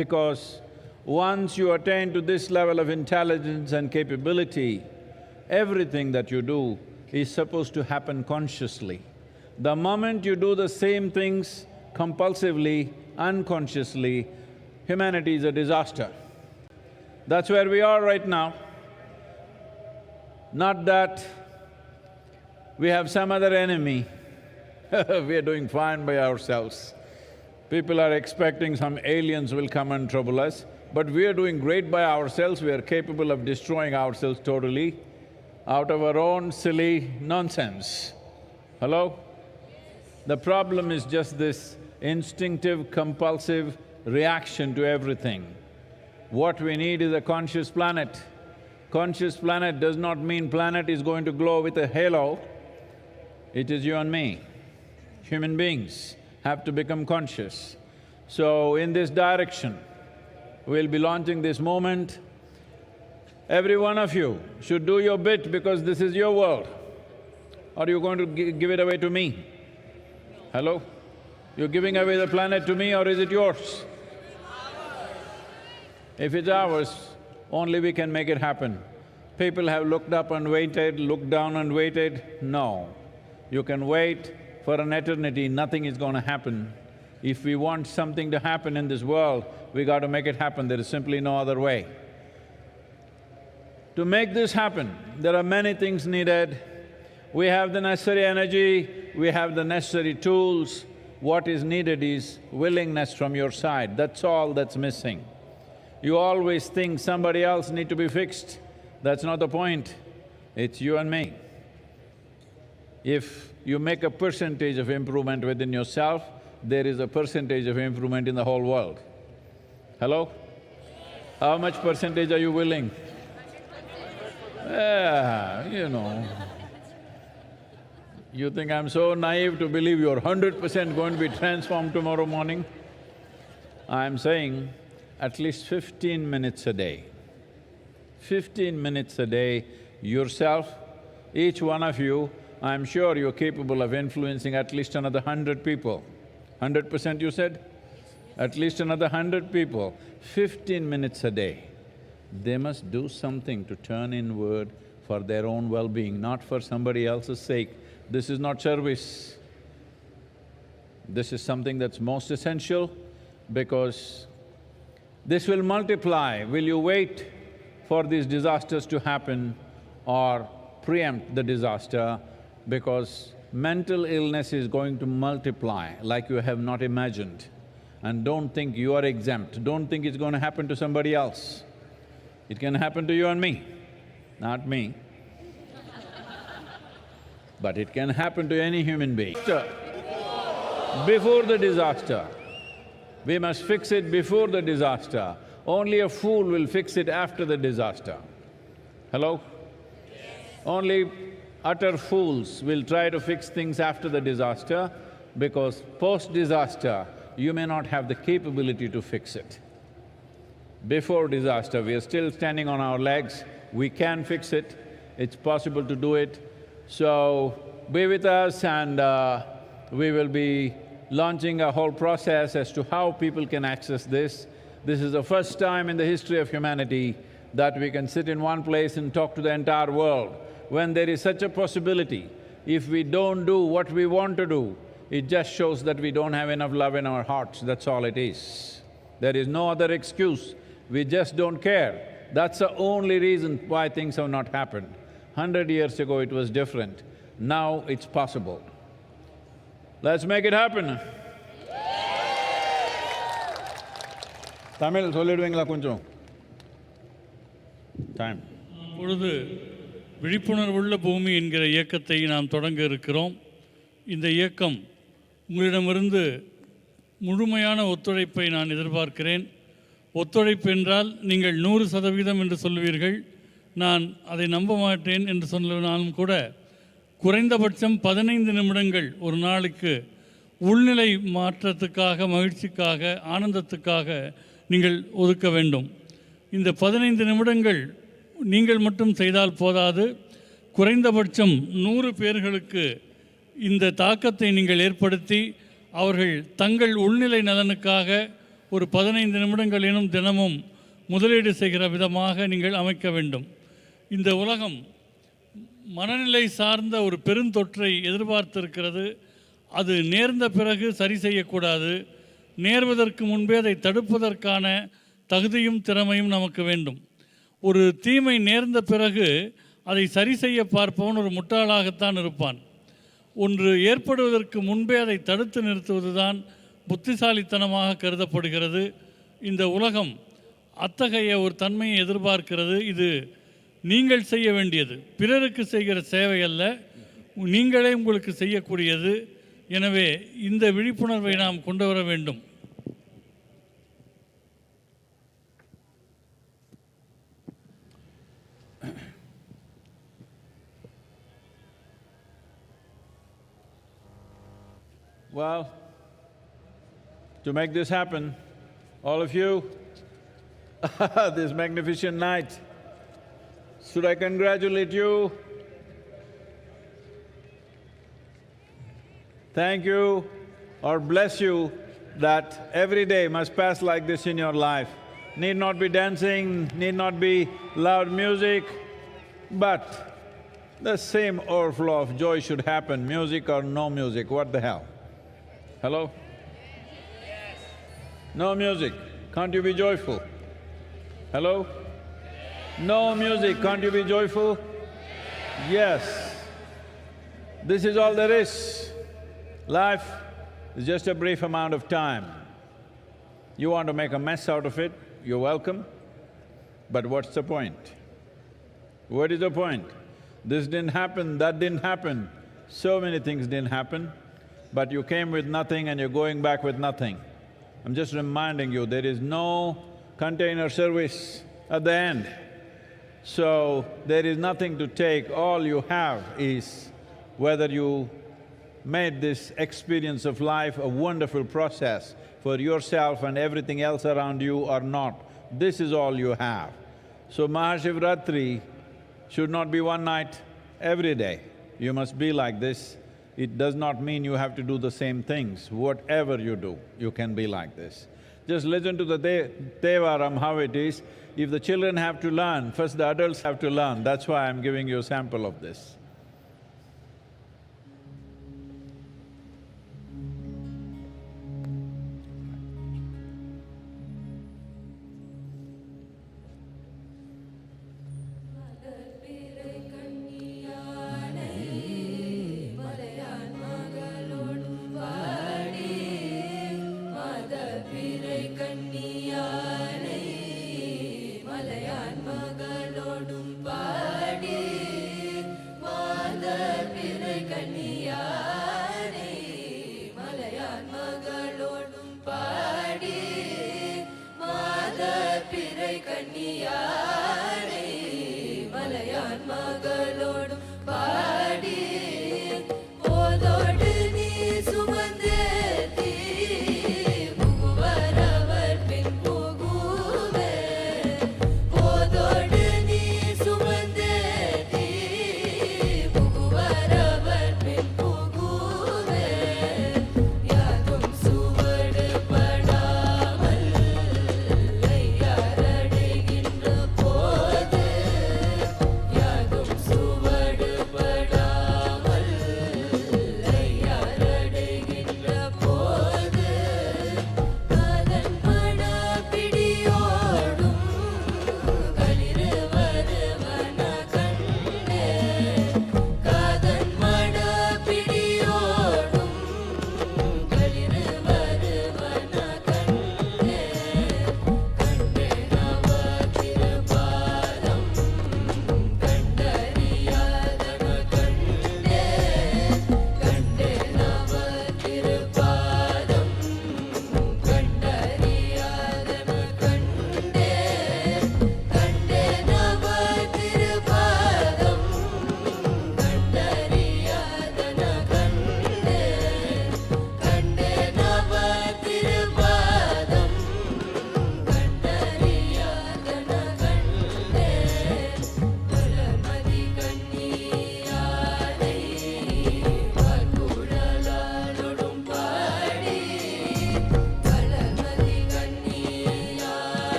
Because once you attain to this level of intelligence and capability, everything that you do is supposed to happen consciously. The moment you do the same things compulsively, unconsciously, humanity is a disaster. That's where we are right now. Not that we have some other enemy, we are doing fine by ourselves. People are expecting some aliens will come and trouble us, but we are doing great by ourselves. We are capable of destroying ourselves totally out of our own silly nonsense. Hello? The problem is just this instinctive, compulsive reaction to everything. What we need is a conscious planet. Conscious planet does not mean planet is going to glow with a halo. It is you and me. Human beings have to become conscious. So in this direction, we'll be launching this movement. Every one of you should do your bit because this is your world. Or are you going to give it away to me? Hello? You're giving away the planet to me or is it yours? If it's ours, only we can make it happen. People have looked up and waited, looked down and waited. No. You can wait for an eternity, nothing is going to happen. If we want something to happen in this world, we got to make it happen, there is simply no other way. To make this happen, there are many things needed. We have the necessary energy, we have the necessary tools. What is needed is willingness from your side, that's all that's missing. You always think somebody else need to be fixed. That's not the point, it's you and me. If you make a percentage of improvement within yourself, there is a percentage of improvement in the whole world. Hello? How much percentage are you willing? Yeah, you know. You think I'm so naive to believe you're 100% going to be transformed tomorrow morning? I'm saying at least 15 minutes a day. 15 minutes a day, yourself, each one of you, I'm sure you're capable of influencing at least another 100 people. 100% you said? At least another 100 people, 15 minutes a day. They must do something to turn inward for their own well-being, not for somebody else's sake. This is not service. This is something that's most essential because this will multiply. Will you wait for these disasters to happen or preempt the disaster? Because mental illness is going to multiply like you have not imagined. And don't think you are exempt, don't think it's going to happen to somebody else. It can happen to you and me, not me. But it can happen to any human being. Before the disaster, we must fix it before the disaster. Only a fool will fix it after the disaster. Hello? Only utter fools will try to fix things after the disaster because post-disaster, you may not have the capability to fix it. Before disaster, we are still standing on our legs, we can fix it, it's possible to do it. So, be with us and we will be launching a whole process as to how people can access this. This is the first time in the history of humanity that we can sit in one place and talk to the entire world. When there is such a possibility, if we don't do what we want to do, it just shows that we don't have enough love in our hearts, that's all it is. There is no other excuse, we just don't care. That's the only reason why things have not happened. 100 years ago it was different, now it's possible. Let's make it happen. Tamil சொல்லிடுவீங்களா கொஞ்சம்? Time. இப்பொழுது விழிப்புணர்வுள்ள பூமி என்கிற இயக்கத்தை நாம் தொடங்க இருக்கிறோம். இந்த இயக்கம் உங்களிடமிருந்து முழுமையான ஒத்துழைப்பை நான் எதிர்பார்க்கிறேன். ஒத்துழைப்பு என்றால் நீங்கள் 100% என்று சொல்வீர்கள். நான் அதை நம்ப மாட்டேன் என்று சொன்னாலும் கூட குறைந்தபட்சம் 15 நிமிடங்கள் ஒரு நாளுக்கு உள்நிலை மாற்றத்துக்காக, மகிழ்ச்சிக்காக, ஆனந்தத்துக்காக நீங்கள் ஒதுக்க வேண்டும். இந்த 15 நிமிடங்கள் நீங்கள் மட்டும் செய்தால் போதாது, குறைந்தபட்சம் 100 பேர்களுக்கு இந்த தாக்கத்தை நீங்கள் ஏற்படுத்தி அவர்கள் தங்கள் உள்நிலை நலனுக்காக ஒரு 15 நிமிடங்களிலும் தினமும் முதலீடு செய்கிற விதமாக நீங்கள் அமைக்க வேண்டும். இந்த உலகம் மனநிலை சார்ந்த ஒரு பெருந்தொற்றை எதிர்பார்த்திருக்கிறது. அது நேர்ந்த பிறகு சரி செய்யக்கூடாது. நேர்வதற்கு முன்பே அதை தடுப்பதற்கான தகுதியும் திறமையும் நமக்கு வேண்டும். ஒரு தீமை நேர்ந்த பிறகு அதை சரி செய்ய பார்ப்பவன் ஒரு முட்டாளாகத்தான் இருப்பான். ஒன்று ஏற்படுவதற்கு முன்பே அதை தடுத்து நிறுத்துவதுதான் புத்திசாலித்தனமாக கருதப்படுகிறது. இந்த உலகம் அத்தகைய ஒரு தன்மையை எதிர்பார்க்கிறது. இது நீங்கள் செய்ய வேண்டியது, பிறருக்கு செய்கிற சேவை அல்ல, நீங்களே உங்களுக்கு செய்யக்கூடியது. எனவே இந்த விழிப்புணர்வை நாம் கொண்டு வர வேண்டும். Well, to make this happen, all of you, this magnificent night. Should I congratulate you? Thank you or bless you that every day must pass like this in your life. Need not be dancing, need not be loud music, but the same overflow of joy should happen, music or no music, what the hell? Hello? No music, can't you be joyful? Hello? No music, can't you be joyful? Yes. This is all there is. Life is just a brief amount of time. You want to make a mess out of it, you're welcome, but what's the point? What is the point? This didn't happen, that didn't happen, so many things didn't happen, but you came with nothing and you're going back with nothing. I'm just reminding you, there is no container service at the end. So, there is nothing to take, all you have is whether you made this experience of life a wonderful process for yourself and everything else around you or not. This is all you have. So Mahashivratri should not be one night every day. You must be like this. It does not mean you have to do the same things. Whatever you do, you can be like this. Just listen to the Devaram, how it is. If the children have to learn, first the adults have to learn. That's why I'm giving you a sample of this.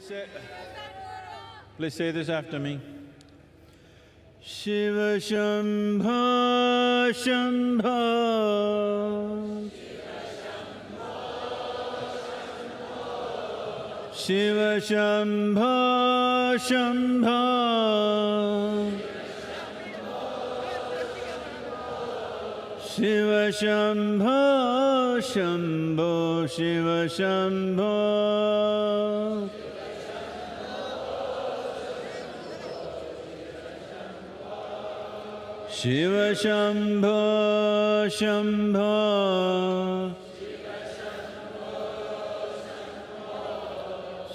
Please say this after me. Shiva Shambho Shambho, Shiva Shambho Shambho, Shiva Shambho Shambho, Shiva Shambho. Shiva Shambho Shambho,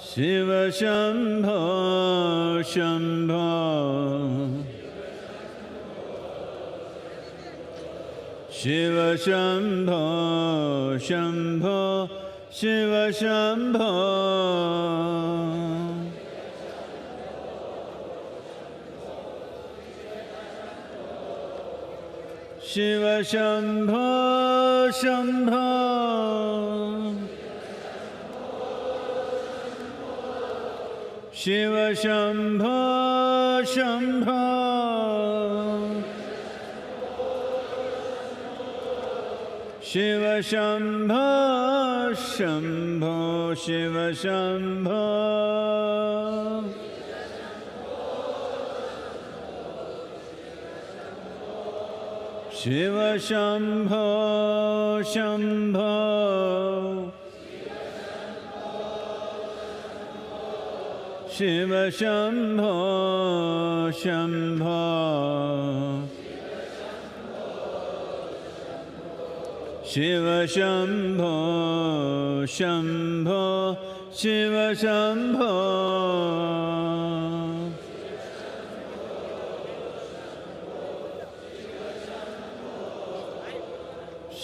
Shiva Shambho Shambho, Shiva Shambho Shambho, Shiva Shambho. Shiva Shambho Shambho, Shiva Shambho Shambho, Shiva Shambho Shambho, Shiva Shambho. Shiva Shambho Shambho, Shiva Shambho Shambho, Shiva Shambho Shambho, Shiva Shambho.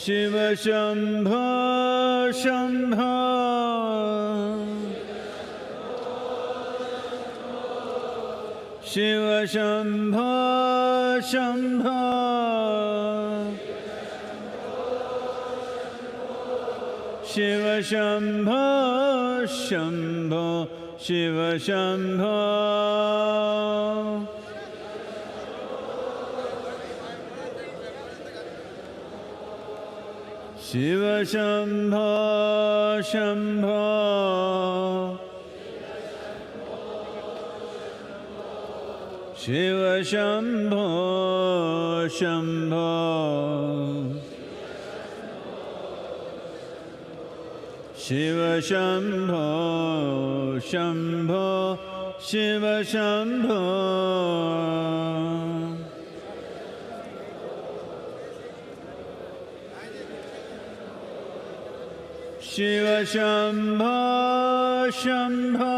Shiva Shambho Shambho, Shiva Shambho Shambho, Shiva Shambho Shambho, Shiva Shambho. Shiva Shambho Shambho, Shiva Shambho Shambho, Shiva Shambho Shambho, Shiva Shambho. Shiva Shambho Shambho,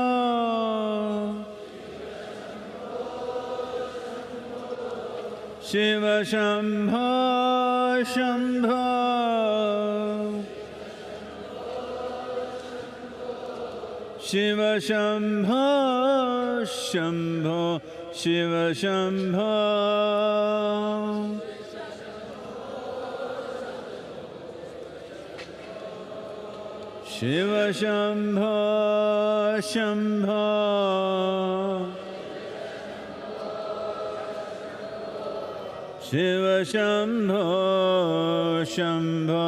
Shiva Shambho Shambho, Shiva Shambho Shambho, Shiva Shambho. Shiva Shambho Shambho, Shiva Shambho Shambho,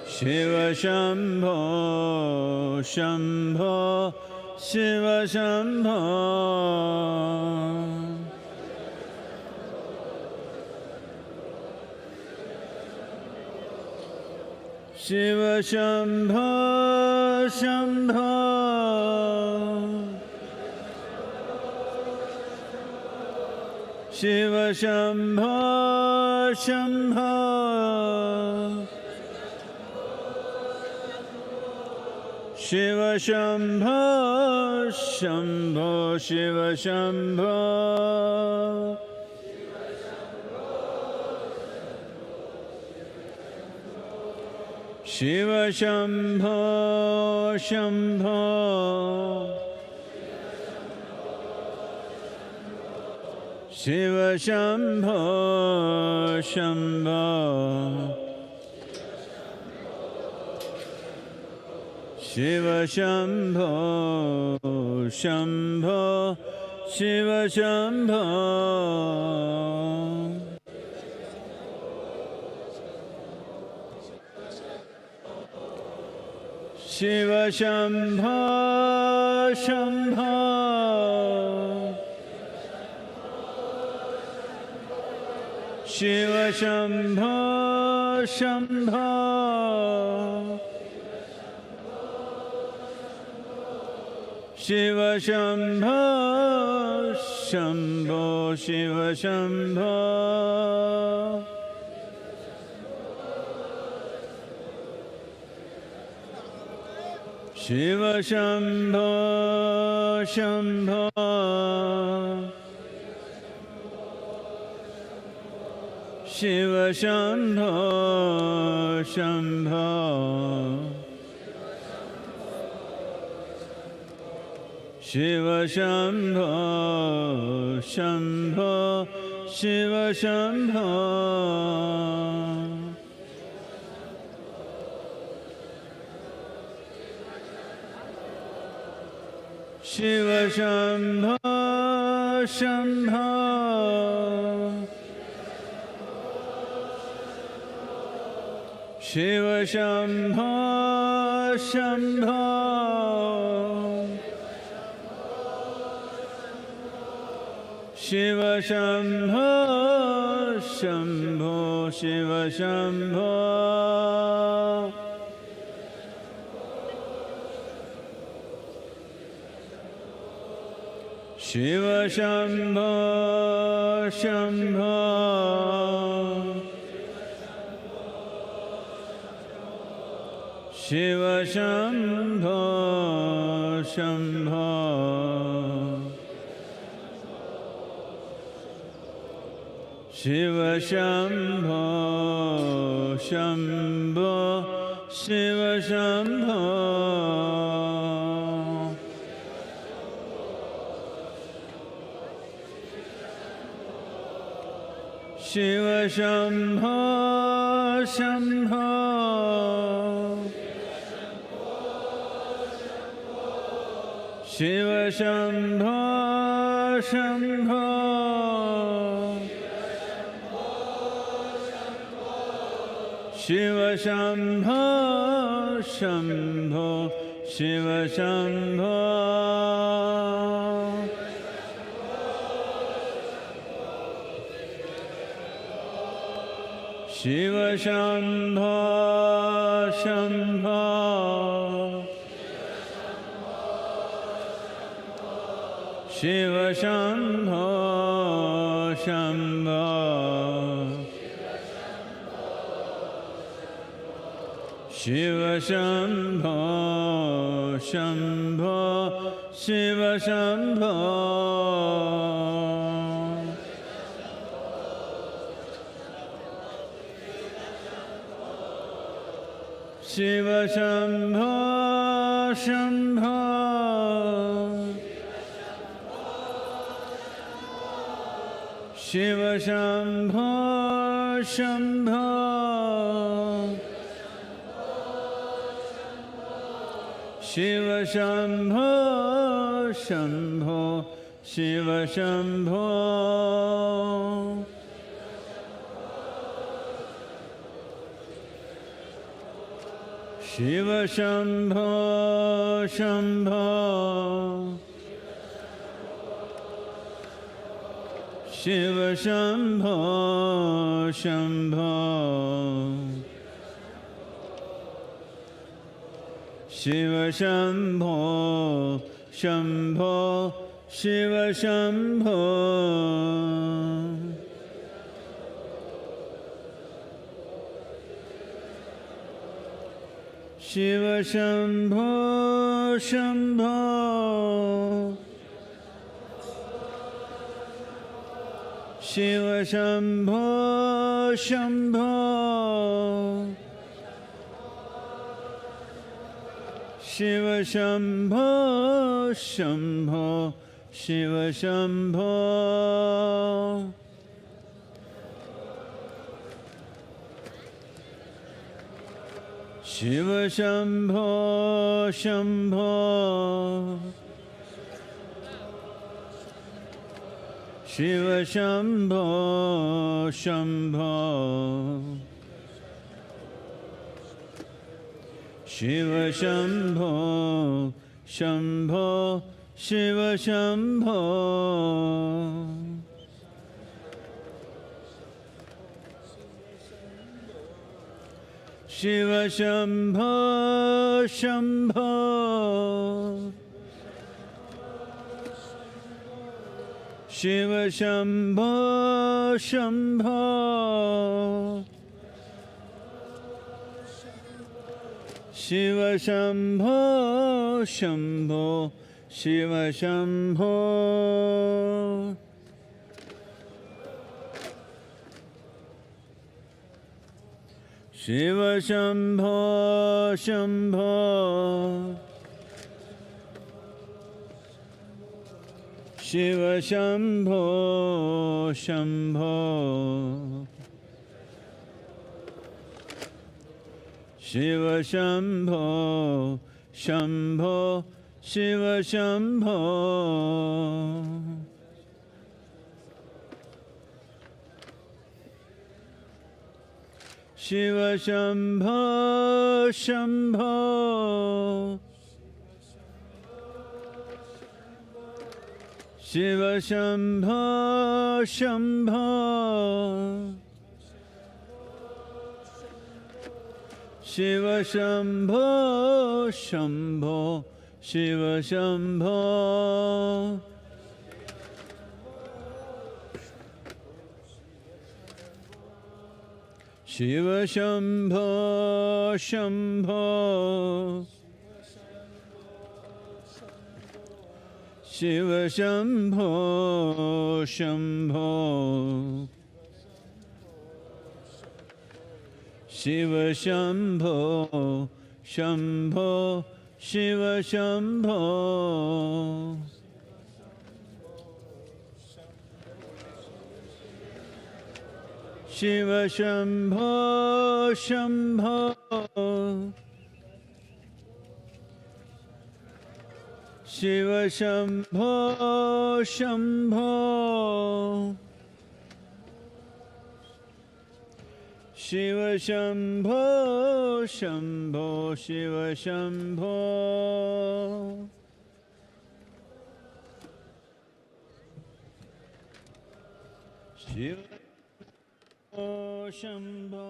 Shiva Shambho Shambho, Shiva Shambho. Shiva Shambho Shambho, Shiva Shambho Shambho, Shiva Shambho Shambho, Shiva Shambho. Shiva Shambho Shambho, Shiva Shambho Shambho, Shiva Shambho, Shambho, Shiva Shambho. Shiva Shambho, Shambho. Shiva Shambho, Shambho. Shiva Shambho, Shambho, Shiva Shambho. Shiva Shambho, Shambho. Shiva Shambho, Shambho. Shiva Shambho, Shambho, Shiva Shambho. Shiva Shambho, Shambho. Shiva Shambho, Shambho. Shiva Shambho, Shambho, Shiva Shambho. Shiva Shambho, Shambho. Shiva Shambho, Shambho. Shiva Shambho, Shambho, Shiva Shambho. Shiva Shambho, Shambho. Shiva Shambho, Shambho. Shiva Shambho, Shambho, Shiva Shambho. Shiva Shambho, Shambho. Shiva Shambho, Shambho. Shiva Shambho, Shambho, Shiva Shambho. Shiva Shambho, Shambho. Shiva Shambho, Shambho. Shiva Shambho, Shambho, Shiva Shambho. Shiva Shambho, Shambho. Shiva Shambho, Shambho. Shiva Shambho, Shambho, Shiva Shambho. Shiva Shambho, Shambho. Shiva Shambho, Shambho. Shiva Shambho, Shambho, Shiva Shambho. Shiva Shambho Shambho Shiva Shambho Shambho Shiva Shambho Shambho Shiva Shambho Shiva Shambho Shambho Shiva Shambho Shambho Shiva Shambho Shambho Shiva Shambho Shiva Shambho Shambho Shiva Shambho Shambho Shiva Shambho Shambho Shiva Shambho Shiva Shambho Shambho Shiva Shambho Shambho Shiva Shambho Shambho Shiva Shambho Shiva Shambho Shambho Shiva Shambho Shambho Shiva Shambho Shambho Shiva Shambho Shiva Shambho Shambho Shiva Shambho Shambho Shiva Shambho Shambho Shiva Shambho Shiva Shambho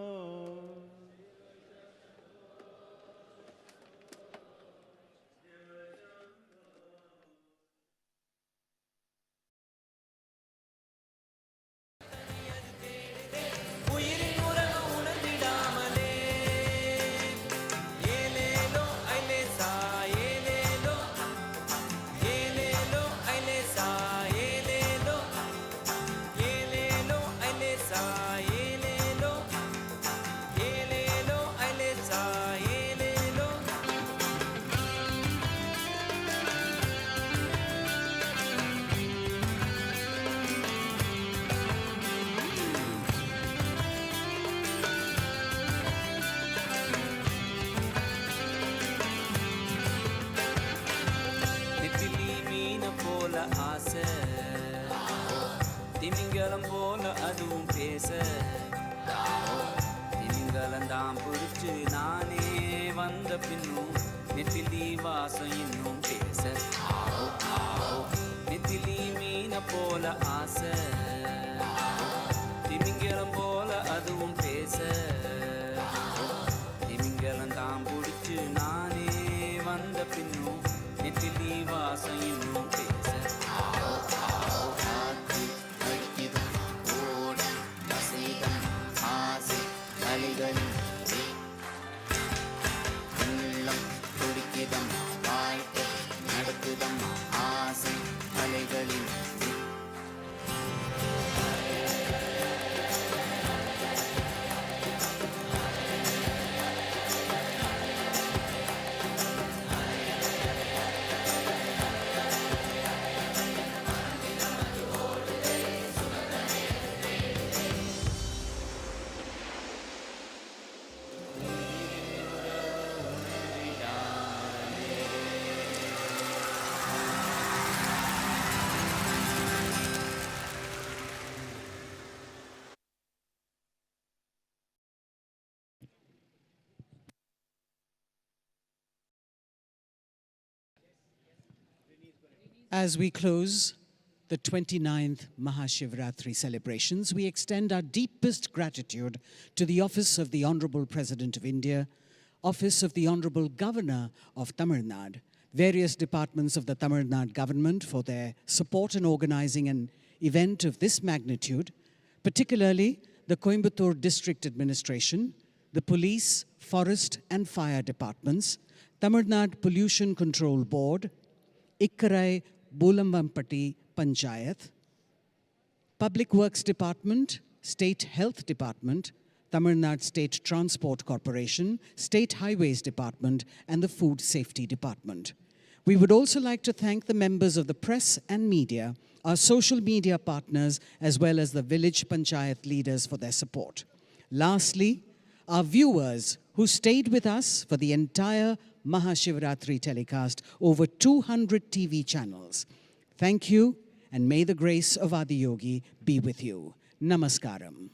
உயிரின் உறவு உணர்ந்திடாமலே ஏலேலோ ஐலேசா ஏலேலோ ஏலேலோ ஐலேசா ஏலேலோ ஏலேலோ ஐலேசா ஏலேலோ ஏலேலோ ஐலேசா ஏலேலோ நெத்திலி மீன போல ஆசை திமிங்கலம் போல அதுவும் பேச திமிங்கலம் தான் பிடிச்சு நானே வந்த பின்னும் நெத்திலி வாசம் இன்னும் பேச நெத்திலி மீன போல ஆசை திமிங்கலம் போல அதுவும் பேச திமிங்கலம் தான் பிடிச்சு நானே வந்த பின்னும் நெத்திலி வாசம் இன்னும் பேச As we close the 29th Mahashivratri celebrations, we extend our deepest gratitude to the Office of the Honorable President of India, Office of the Honorable Governor of Tamil Nadu, various departments of the Tamil Nadu government for their support in organizing an event of this magnitude, particularly the Coimbatore District Administration, the Police, Forest and Fire Departments, Tamil Nadu Pollution Control Board, Ikkarai Bulambamppatti Panchayat, Public Works Department, State Health Department, Tamil Nadu State Transport Corporation, State Highways Department, and the Food Safety Department. We would also like to thank the members of the press and media, our social media partners, as well as the village panchayat leaders for their support. Lastly, our viewers who stayed with us for the entire Mahashivratri telecast over 200 TV channels. Thank you, and may the grace of Adiyogi be with you. Namaskaram.